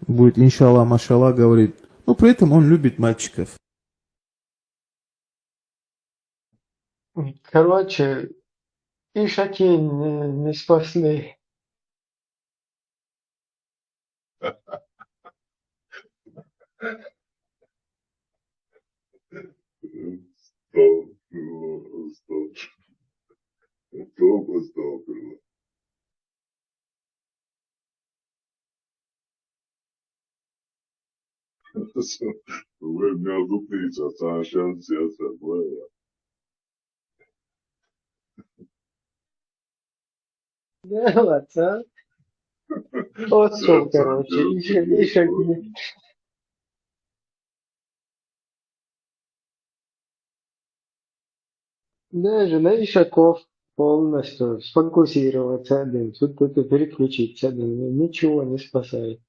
будет иншалла, машалла говорить. Но при этом он любит мальчиков. короче ишаки не спасли Стоп. Вы меня дупница, совершенно сердце, было. да отца отцом короче ишаки даже на ишаков полностью сфокусироваться один тут это переключиться один ничего не спасает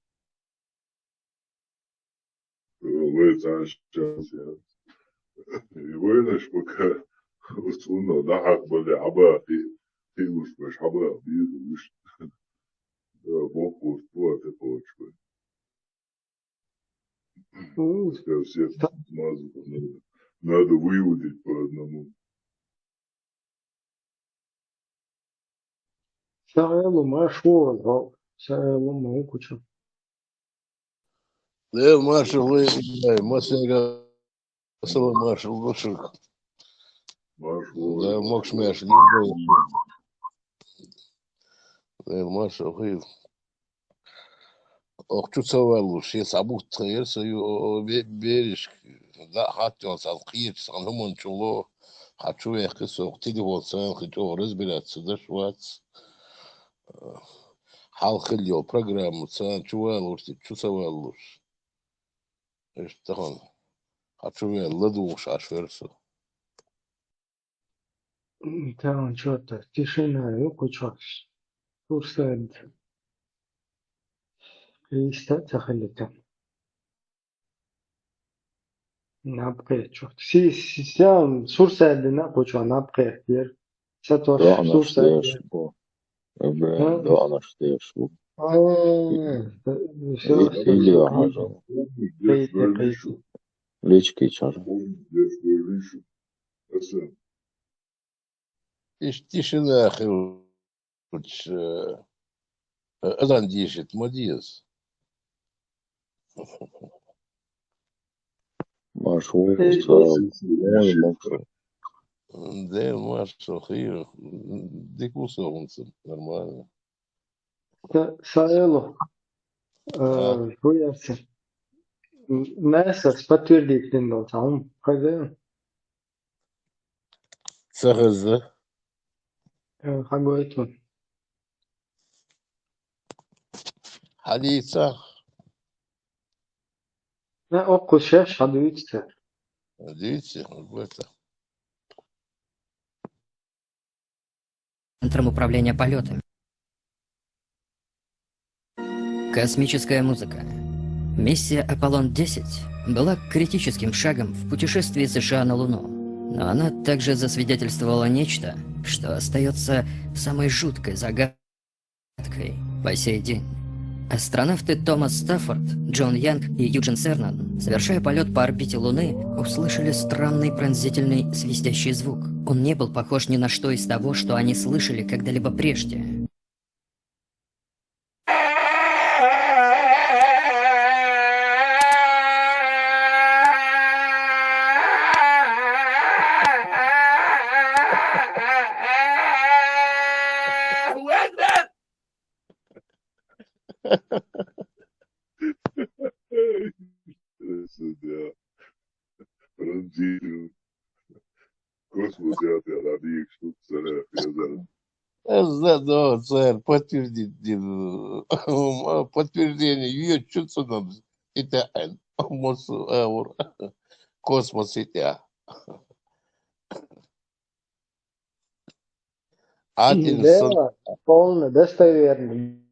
Вы بويت عن الشمس يعني وينش بكا وصلنا ضحك بلي عبا في مش عبا بيد ومش بوكو سبوع تقول شوي بس كان سيف مازو نادو ويودي بلد نمو سألوا ما شو الغو سألوا ما هو كتشو ليه مارشال ما سيجا سوى مارشال وشك لا موكش ماشي ليه مارشال خير أختو سوى له شيء صعبو تغير سيو بيرش لا حتى وصل خير صار هم إن شاء الله حتشو يخص أختي وصل خيتو رزبلات سدش واتس حال خليو برنامج سان شو له شو سوى له إيش تهون حتشو يلدوش عشفرسو تاون شوتا تيشينا يوكو تشوش فرصاد ليستا تخلتا نابقيت شوت سام سورساد ناقو شو نابقيت دير ساتوش دعنا سورساد شتيش بو إبراهيم دعنا شتيش بو إلي حاجة قيتي ليش كي شر إيش تيشنا آخر وش أذن ديشت مديز ما شوي خسارة موي مكسر ده مارشال خير ديك وصلت نورمально سألوا شو يرسل ناسا подтвердить линдо там хозяин سغزة حقويتون حديثة لا أوكو شاش حدويتها ديتي قلتها Центром управления полетами. Космическая музыка. Миссия Аполлон-10 была критическим шагом в путешествии США на Луну, но она также засвидетельствовала нечто, что остается самой жуткой загадкой по сей день. Астронавты Томас Стаффорд, Джон Янг и Юджин Сернан, совершая полет по орбите Луны, услышали странный пронзительный свистящий звук. Он не был похож ни на что из того, что они слышали когда-либо прежде. Космос я ради что царя я Да, царь, подтверждение, ее чувство нам, это космос, это. Атинсон, Да, полно достоверно.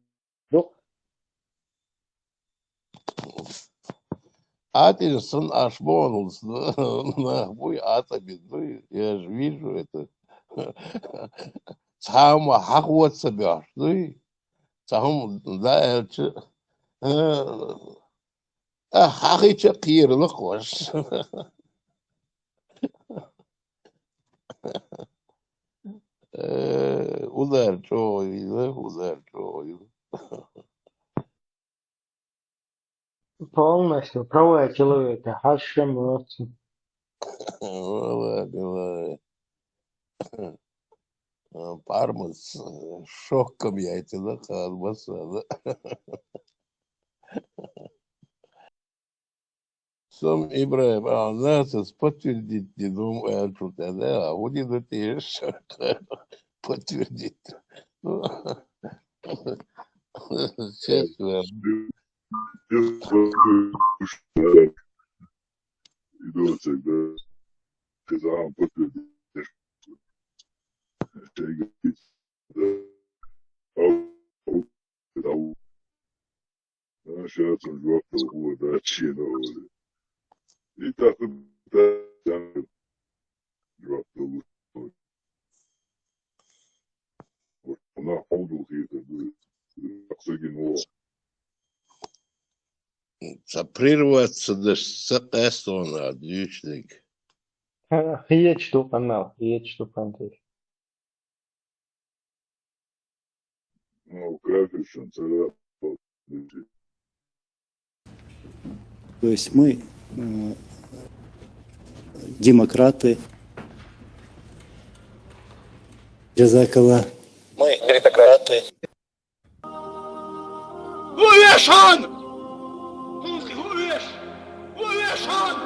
Атинсон Ашмонулс, мой атомит, ну, я же вижу это. Сам хахвот себя, ну, сам, да, это, хахича кир, лохваш. Удар чой, да, удар чой. Полностью правая человека, хашем молодцы. Ладно. Пармас шоком я эти да, колбаса, да. Сам Ибраим, нас подтвердить, не думаю, что да, а будет это еще подтвердить. Сейчас, иду всегда сказал подтвердить. Сейчас он жопу вода чиновали. И так и она ходил это Аксагин Прерваться до Эстона, отличник. Hiç dokunma, hiç dokunma. Ну, Крафишин, царя. То есть мы демократы. Джазакова. Мы меритократы. Вывешен! Вывешен!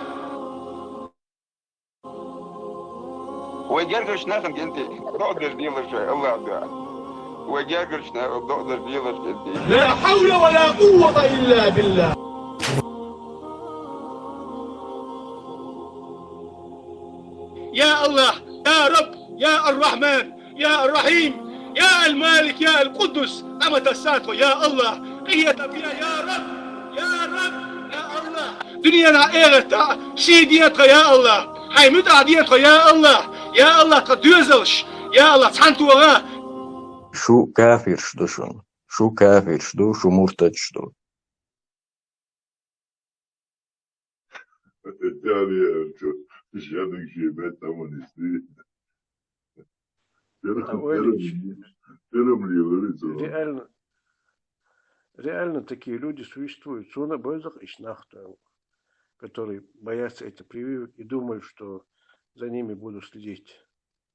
وجرجش ناخد انت تقدر ديلر شيء الله ده وجرجش تقدر ديلر انت لا حول ولا قوة إلا بالله. يا الله يا رب يا الرحمن يا الرحيم يا المالك يا القدس أمة الساتو يا الله هي تبيا يا رب يا رب يا الله دنيانا إيغتا سيديتها يا الله هاي متعديتها يا الله يا الله تدوزلش يا الله تحنتوها Şu kafir şduşun. Şu kafir şdu, şu murtaç şdu. Италия, что, песчаных щебет там они стоят. Реально такие люди существуют. Суна Бойзах и Шнахта, которые боятся это прививок и думают, что за ними будут следить.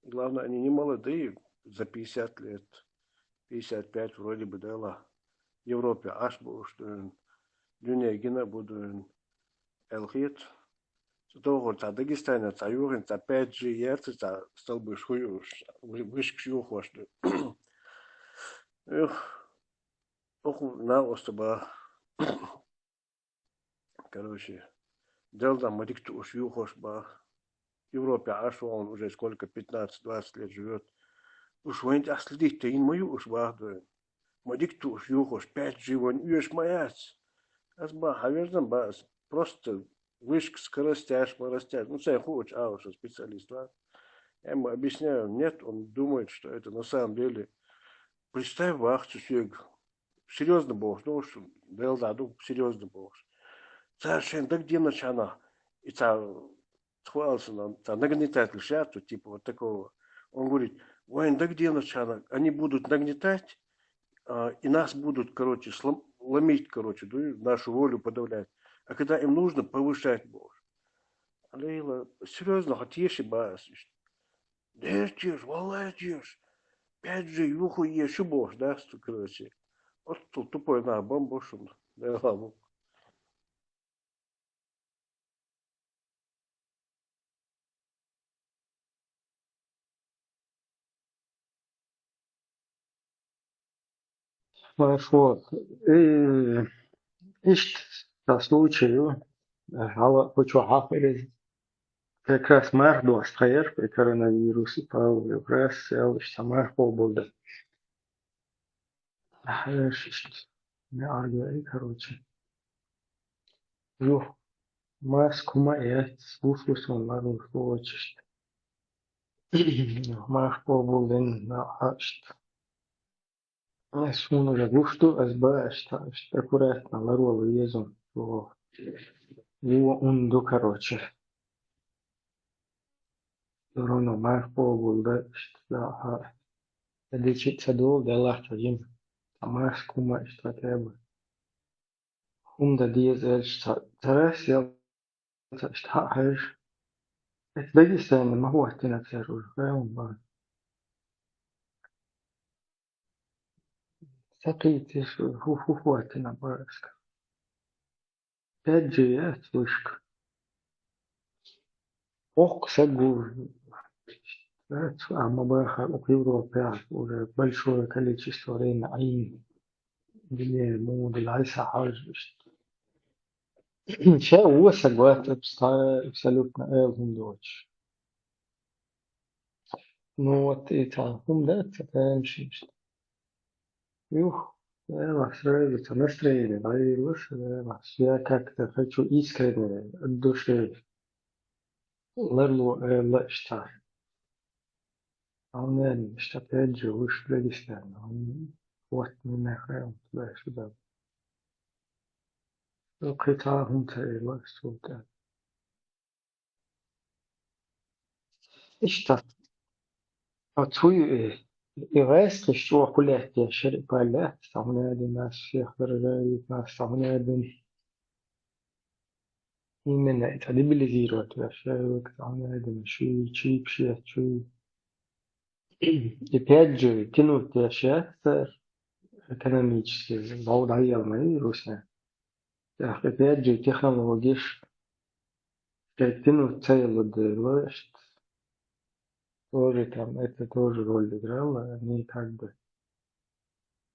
Главное, они не молодые, за 50 лет, 55 вроде бы дала. Европе аш был, что дюня гина буду элхит. Того, за Дагестане, за Юрин, за 5G ярцы, за столбы шую, вышк юхош. Ох, на остаба. Короче, дел там мадикту уж юхош ба. Европе аш он уже сколько, 15-20 лет живет. Уж войн следить, ты мою уж вахдуем. Мадикту уж юхош, 5G вон юж маяц. Азба, хаверзам бас, просто вышка скоростяж, поростяж. Ну, saya хочешь, что специалист, да? Я ему объясняю, нет, он думает, что это на самом деле. Представь, вахту, серьезно бог, ну, что, дел заду, серьезно бог. Совершенно, да где начана? И хвалился нам, нагнетатель шату, типа вот такого. Он говорит, ой, да где начана? Они будут нагнетать, и нас будут, короче, ломить, короче, нашу волю подавлять. А когда им нужно, повышать Бог. Алейла, серьезно, хотишь и бас. Дерчишь, валачишь. 5G, юху ешь, Бог, да, короче. Вот тут тупой на бомбошун. Да, ладно. Вот. И по случаю, хочу ахарить, как раз мэр стоял, при коронавирусе, Павел, как раз сел, что мэр побыл. Не аргумент, короче. Юх, маску моя, слушаю, он народ хочет. Мэр побыл, на ачт. Sun уже гушту, азбашта, аккуратно, народ лезун. Его унду, короче. Ровно мэр побыл, да, лечиться долго, лахта, Jim. Тамаш кума, что треба. Унда диезель, что тарасил, что хаш. Это Дагестан, не могу оттянуть уже, правильно? Саките, что ху-ху-ху оттянуть, барашка. 5G, я слышка. Ох, сагу. А мабаха у Европе уже большое количество времени, они были муды, лайса хажишь. Сейчас у согласен, абсолютно эльфин дочь. Ну вот и там, да, это раньше. Юх, Сразу настроение появилось, я как-то хочу искренне от души лерлу штар. Он что опять же выше Дагестана. Он вот меня храм туда-сюда. قطعهم تقريبا السلطان اشتر أطوي إغاثة شو كلها شرق بالله استعملنا لنا الشيخ درجات ما استعملنا إننا إتعلم بالزيرات وأشياء استعملنا لنا شوي تشيب شوي إبياج تنو تأشياء экономически валдая мои руся. Опять же технологиш тяну целую делаешь. Тоже там это тоже роль играло, они как бы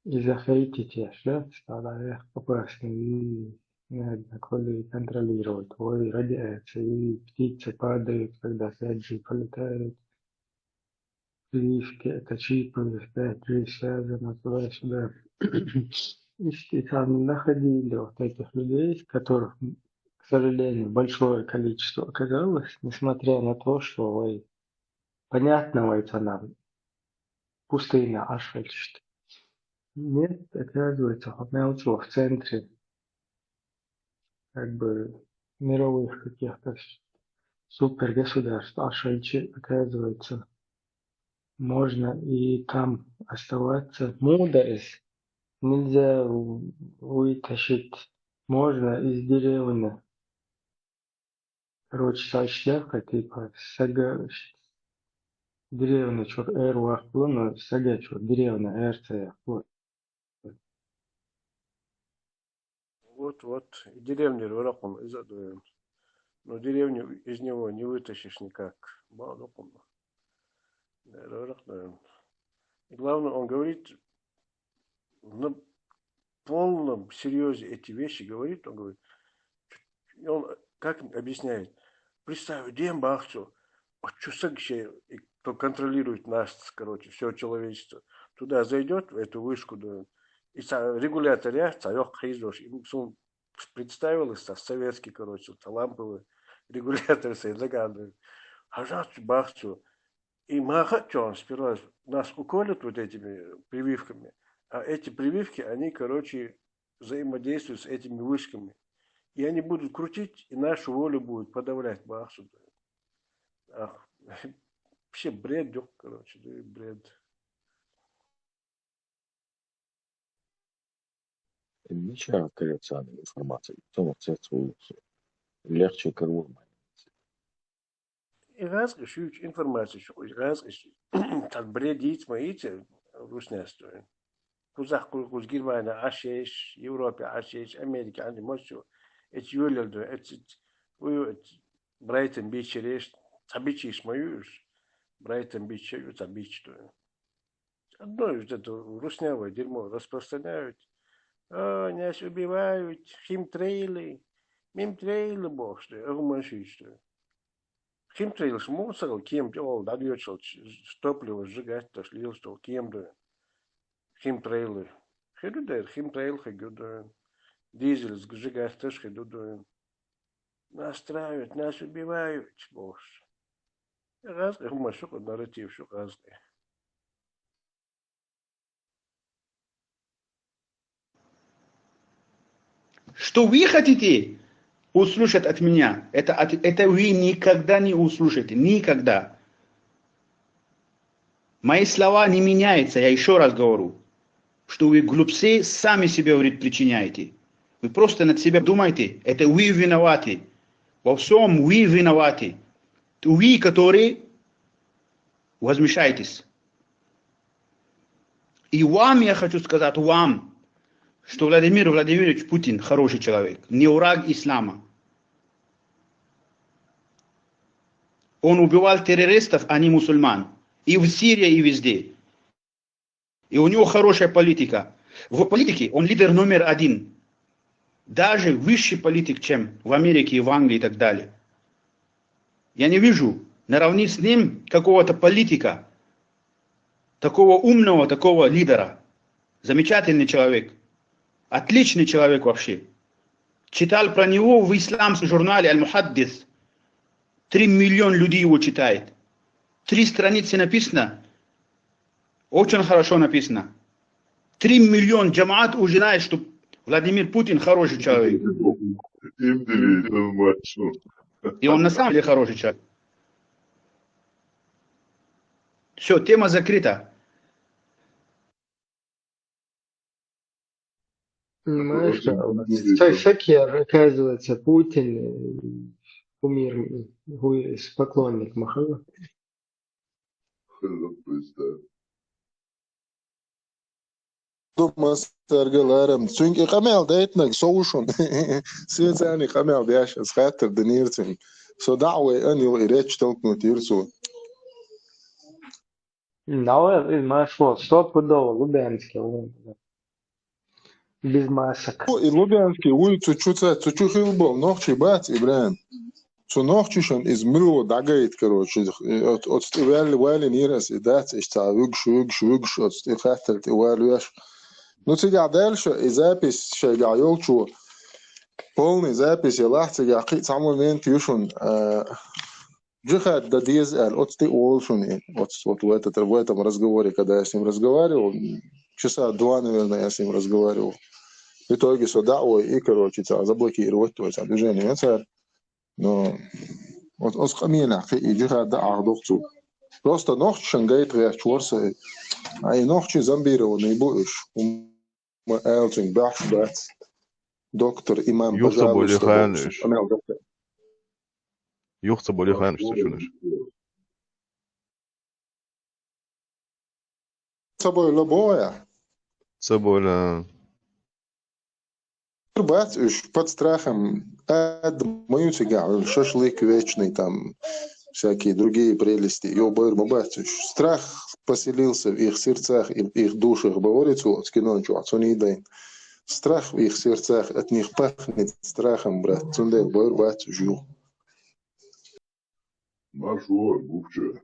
из-за хейтите, да, стали опасны и коли контролировать твои радиации, птицы падают, когда 5G полетают. Прививки, это чипы, 5G связано туда-сюда. И там находили вот этих людей, которых, к сожалению, большое количество оказалось, несмотря на то, что понятно, это нам пустыня Ашфальд. Нет, оказывается, в центре как бы мировых каких-то супергосударств Ашфальд, оказывается, можно и там оставаться. Мудрость нельзя вытащить. Можно из деревни. Короче, сочляка, типа, сага, деревня, чур, эруах, но сага, чур, деревня, эрция, вот. Вот, деревню раком изадуем. Но деревню из него не вытащишь никак. И главное, он говорит на полном серьезе эти вещи говорит, он говорит, и он как объясняет, представь, дем бахчу, кто контролирует нас, короче, все человечество, туда зайдет, в эту вышку, да, и регулятор царек хайзош, им представилось, советский, короче, ламповый регулятор, загадывает, хажат бахчу, и махачон сперва нас уколят вот этими прививками, а эти прививки, они, короче, взаимодействуют с этими вышками. И они будут крутить, и нашу волю будут подавлять. Вообще бред, короче, да, бред. Ничего, коррекционной информации. Кто легче корвурма. И раз ищут информацию, раз ищут. Так бредить моите русняствуем. Кузах кулкуз Германия, Ашеш, Европе, Ашеш, Америка, они можете эти юлерды, эти Брайтон Бич реш, табичишь мою, Брайтон Бич, табичтую. Одно из этого руснявое дерьмо распространяют. О, нас убивают, химтрейлы, бог, что, руманши, что. Химтрейлы, мусор, кем, дает, что топливо сжигать, то шлил, что кем, да. Химтрейлы. Хедудер, химтрейл, хедудер. Дизель сжигать, тоже хедудер. Нас травят, нас убивают, бог. Разные, руманши, нарратив, что разные. Что вы хотите услышать от меня, это вы никогда не услышите. Никогда. Мои слова не меняются, я еще раз говорю. Что вы глупцы сами себе вред причиняете. Вы просто над себя думаете, это вы виноваты. Во всем вы виноваты. Вы, которые возмущаетесь. И вам я хочу сказать, вам, что Владимир Владимирович Путин хороший человек, не враг ислама. Он убивал террористов, а не мусульман. И в Сирии, и везде. И у него хорошая политика. В политике он лидер номер один. Даже высший политик, чем в Америке, и в Англии и так далее. Я не вижу наравне с ним какого-то политика, такого умного, такого лидера. Замечательный человек. Отличный человек вообще. Читал про него в исламском журнале «Аль-Мухаддис». 3 миллиона людей его читает. 3 страницы написано. Очень хорошо написано. 3 миллиона джамаат уже знает, что Владимир Путин хороший человек. И он на самом деле хороший человек. Все, тема закрыта. Маша, всякие, оказывается, Путин, кумир, поклонник Махала. Mastargalarım. Çünkü kamelde etmek soğuşun. Siyasani kamelde yaşas hatır denirsin. So da'we anil ireç tolknu tirsu. Ну, Маша, стопудово, Лубянский, без масок. И Лубянский уй цучу хилбол, нохчи бац, Ибраим. Цу нохчишон из мру дагает, короче. От вали нирас и дац, ишта вюгш, от стихатер ты валюш. Ну, тига дальше, и запись шагайол чу. Полный запись, и лахти гақи цаму мен тюшун. Джихад да дизель, от ты олшун. Вот в этом разговоре, когда я с ним разговаривал, часа 2, наверное, я с ним разговаривал. В итоге сюда, и, короче, заблокировать твое движение. Но вот скамина, и джихад да ахдохцу. Просто ночь шангайт реакчорса, а и ночь зомбированный будешь. Элчин, баш, доктор, имам, пожалуйста. Юхца болехан, что чунешь? Собой лобоя. Собой la... Бац, под страхом мою тягал, шашлык вечный, там всякие другие прелести. Страх поселился в их сердцах и в их душах. Говорится, страх в их сердцах, от них пахнет страхом, брат. Цундел, бор, бац, жил. Маршор, бухча.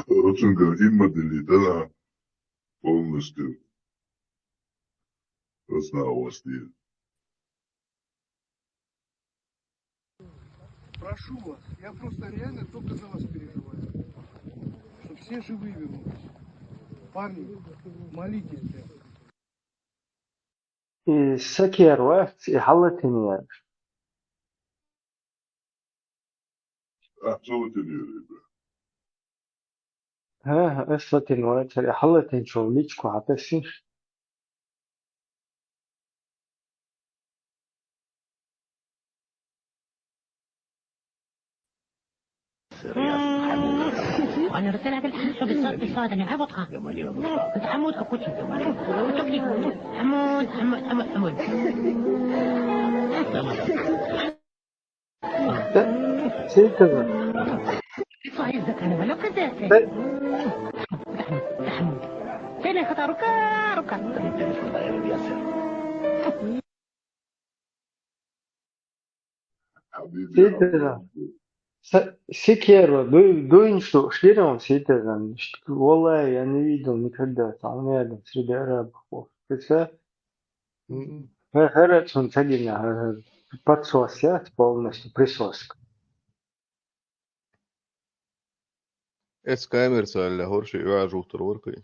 Очень картина долетала полностью. Красноости. Прошу вас, я просто реально только за вас переживаю. Чтобы все живые вернулись. Парни, молитесь, блядь. И всякие руэфт, и халатинья. Absolutely, ребят. أصلتين واتر حلتين شغليتكو عطسيش. أنا رسالة بالصوت أنا أبطها أنت حمود أكوتي حمود سيكذا صحيح أنا ولا كذا حمود سيلي خطأ ركا سيكذا Секеру, дуин что шлиром ситезан, والله я не видел никогда там рядом среди арабов. Это он цадина подсосят полностью присоска. Es kamersa alla horsi yäsuhtar orkai.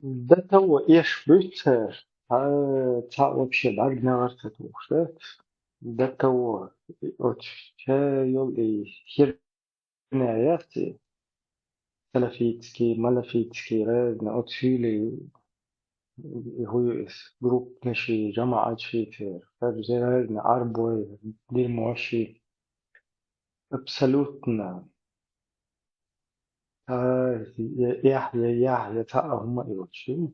Да того ешь бюцер, а та вообще багнарта тухшет. До того от чайол и херняяти салафитские, малафитские разные от силы هو جروب نشي جماعة شيء فبزرنا عربوي دير موشي absolutna يحيى تاهم ايوتشي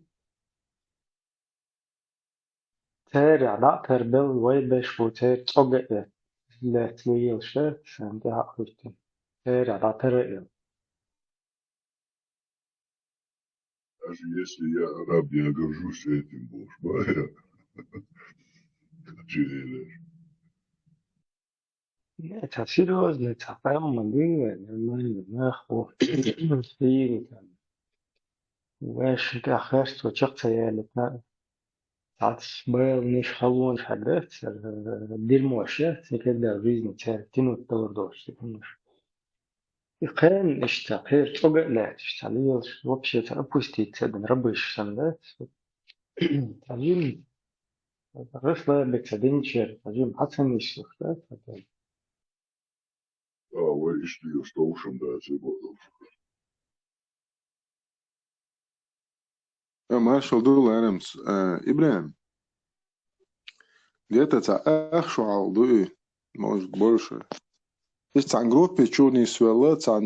تر على تربل ويبش وتر توجع لا تلويل شات عندها أخوتي تر على ترقل Даже если я араб, я горжусь этим, боже мой. Это серьезно, это прямо мы, нормально, нахуй, واش كا خاص وشق سيالتنا تعطش بيل نيش حلوان حدث دير مواشات كده ريزن تارتين والدور دوش يقان اشتاقير طبق لا تشتغليش وبشي تأبوستي تسدن ربش سنلات تعليم رفضة بتسدنشر تعليم حسن الشخصات وإيش دي يستوشن ده سيبو Marshall Dul Adams, Ibrahim, где-то шуал дуи, может больше. Есть цан группе чуни свела, цан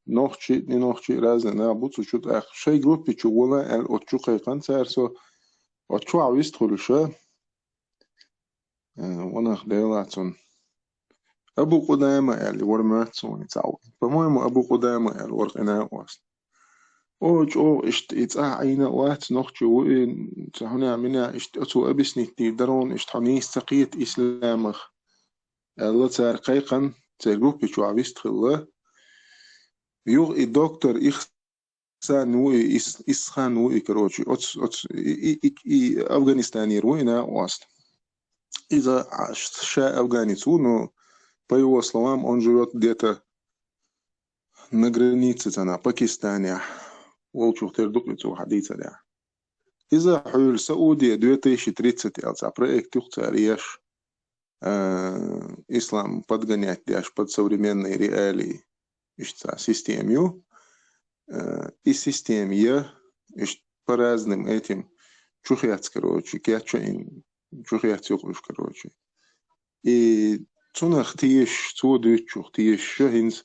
нохчи, не нохчи разные, на буцу чут ах. Шей группе чугуна, эл отчу хайкан царсо, отчу авист хулиша, ونخ ديلاتون أبو قدامة اللي ورماتون يتعود. По-моему, أبو قدامة اللي ورقنا واصل. أو إشت عينا وات نخشى وين هنا منا إشت أتو أبسني تدرون إشت حني سقيت إسلامخ الله تار قيقا تجرب بتوعبست خلا يوغ الدكتور إخسان وي إسخان وي كروشي أتس أفغانستاني روينا واصل إذا شاء أفغانستان по его словам он живет где-то на границе Пакистана. Волчух тердуклицу حديثة ده. إذا حول سعودية 2030 يلعب проект يختاريش إسلام подгонять дяш под современные реалии системью и системья по разным этим чухяц, короче, кячаин чухяц юклюш, короче. И цунах тиеш цудучух тиеш шахинс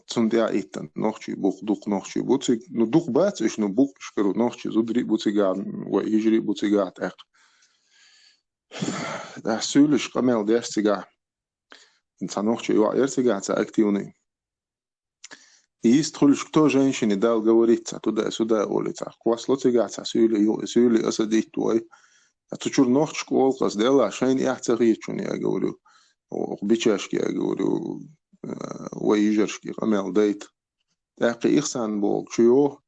цундя итан нохчи бук дук нохчи буциг ну дук бац иш ну бук шкару нохчи зудри буцигат ва ижри буцигат ак да сулиш камел дерсига инсан нохчи ва ерсигат активный и струльш кто женщине дал говориться туда-сюда улица кваслоцигат сюли осадить твой а то чур нохч колка сделала шайн яхцаричун я говорю бичашки я говорю ويجرشكي قمال ديت تاقي إخسان بوغ شيوه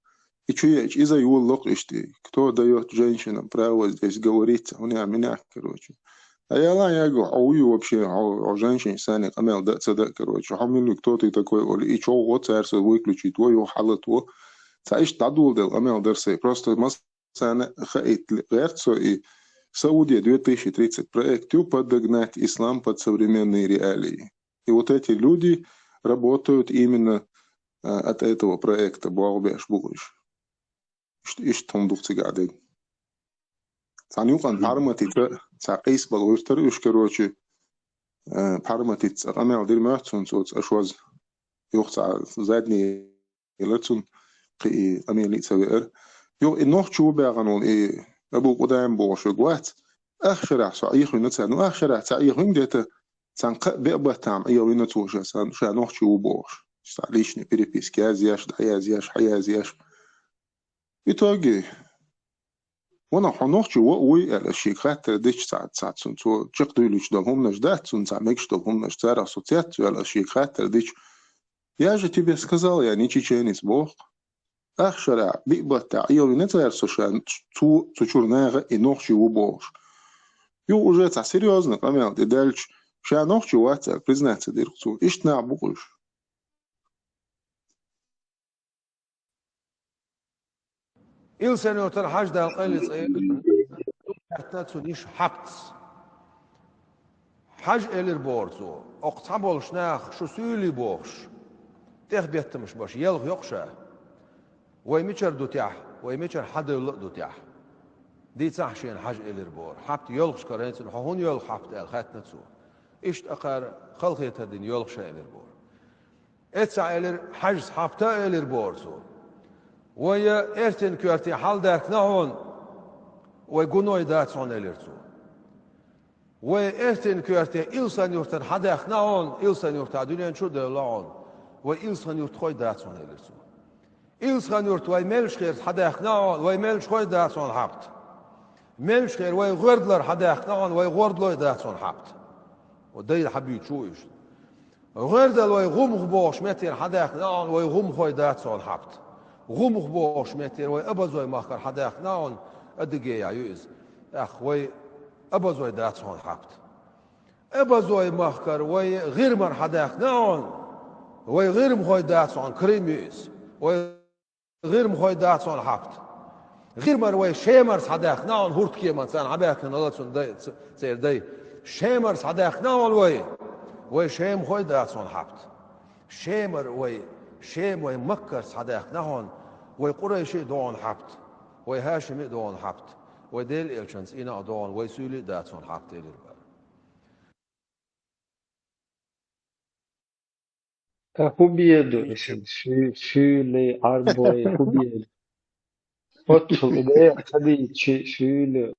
إيش إذا يولق إشتي كتو دايوت جينشنا براوز ديس قوريت هنا مناك كروشي أيالا ياقو عويو وبشي عو جينشن ساني قمال دات صدق كروشي حملو كتو تيتاكوي أولي إيش عو غوتسارس ويكلوشي توي وحالتو سايش تعدول ديل قمال درسي просто مثلا خايت غيرتسو и Саудия 2030 проекту подогнать ислам под современные реалии. И вот эти люди работают именно от этого проекта Буалбеш Бугуш. Ишь там дуфцигады. Санюкан парматит цакис балуштер уж короче парматит цамел дирматун соц ашваз юхца задний лецун قي أميلي سوير يو إنه شو بيعنون إيه أبو قدام بوش وقوات أخشرع صعيح ونتسانو أخشرع صعيح ومديته سانق بيبه تام أيوة نتوش سان شانوه شو بوش استعليشني بريبيس كازياش دحيازياش حيازياش يتوجه وانا حنوه شو وي على الشيء خاطر ديش ساعات سنتو تشقدوليش دهم نجدات سنتعمكش دهم نجتار أسوسيات على الشيء خاطر ديش я же тебе сказал, я не чеченец бог. أخشرع بيبه أيوة نتسارسو شان تشورناغ إنوه شو بوش يو уже تا серьезно камел ты дальше شان نوع شوات признаться директу إيش نعبوش إل سنة ترحج ده القلص تاتسونيش حبت حج إلر بورتو أقطعبول شناخ شو سولي بوش تخبيت مش باش يلغ يقشا ويميشر دوتيح ويميشر حد يلق دوتيح دي تحشين حج إلر بور حبت يلغش كرينسن هون يلغ حبت الخات نتسو إيش أقار خلقية هدين يلغ شا إلر بور إتسع إلر حجز حبتا إلر بورتو ويا إرتن كورتي حال دارك نهون ويقونوي داتسون إلرتو ويا إرتن كورتي إلسان يورتن حداخ نهون إلسان يورتا دنيا شو دلعون وإلسان يورت خوي داتسون إلرتو إلسان يورت وي ملش خير حداخ نهون وي ملش خوي داتسون حبت ملش خير وي غردلر حداخ نهون وي غردلوي داتسون حبت ودايل حبيت شو إيش غردل وي غم غبوش متر حداخ نهون وي غم خوي داتسون حبت غمخ بوش متر وي أبزوي مخر حداك ناون أدقي يا يوز أخ وي أبزوي داتسون حبت أبزوي مخر وي غير من حداك ناون وي غير مخوي داتسون كريم يوز وي غير مخوي داتسون حبت غير من وي شيمرز حداك ناون هورت كيمان سان عباك نلاتسون داي سير داي شيمرز حداك ناون وي شيم خوي داتسون حبت شيمر وي شيم وي مكرس حداك ناون وي قريشي دون حبت وي هاشمي دون حبت وي ديل إلشنس إنا دون وي سولي داتسون حبت إلي Hubiedo, Schüle, Arbeit, Hubiedo. Otto, der Kadici, Schüle.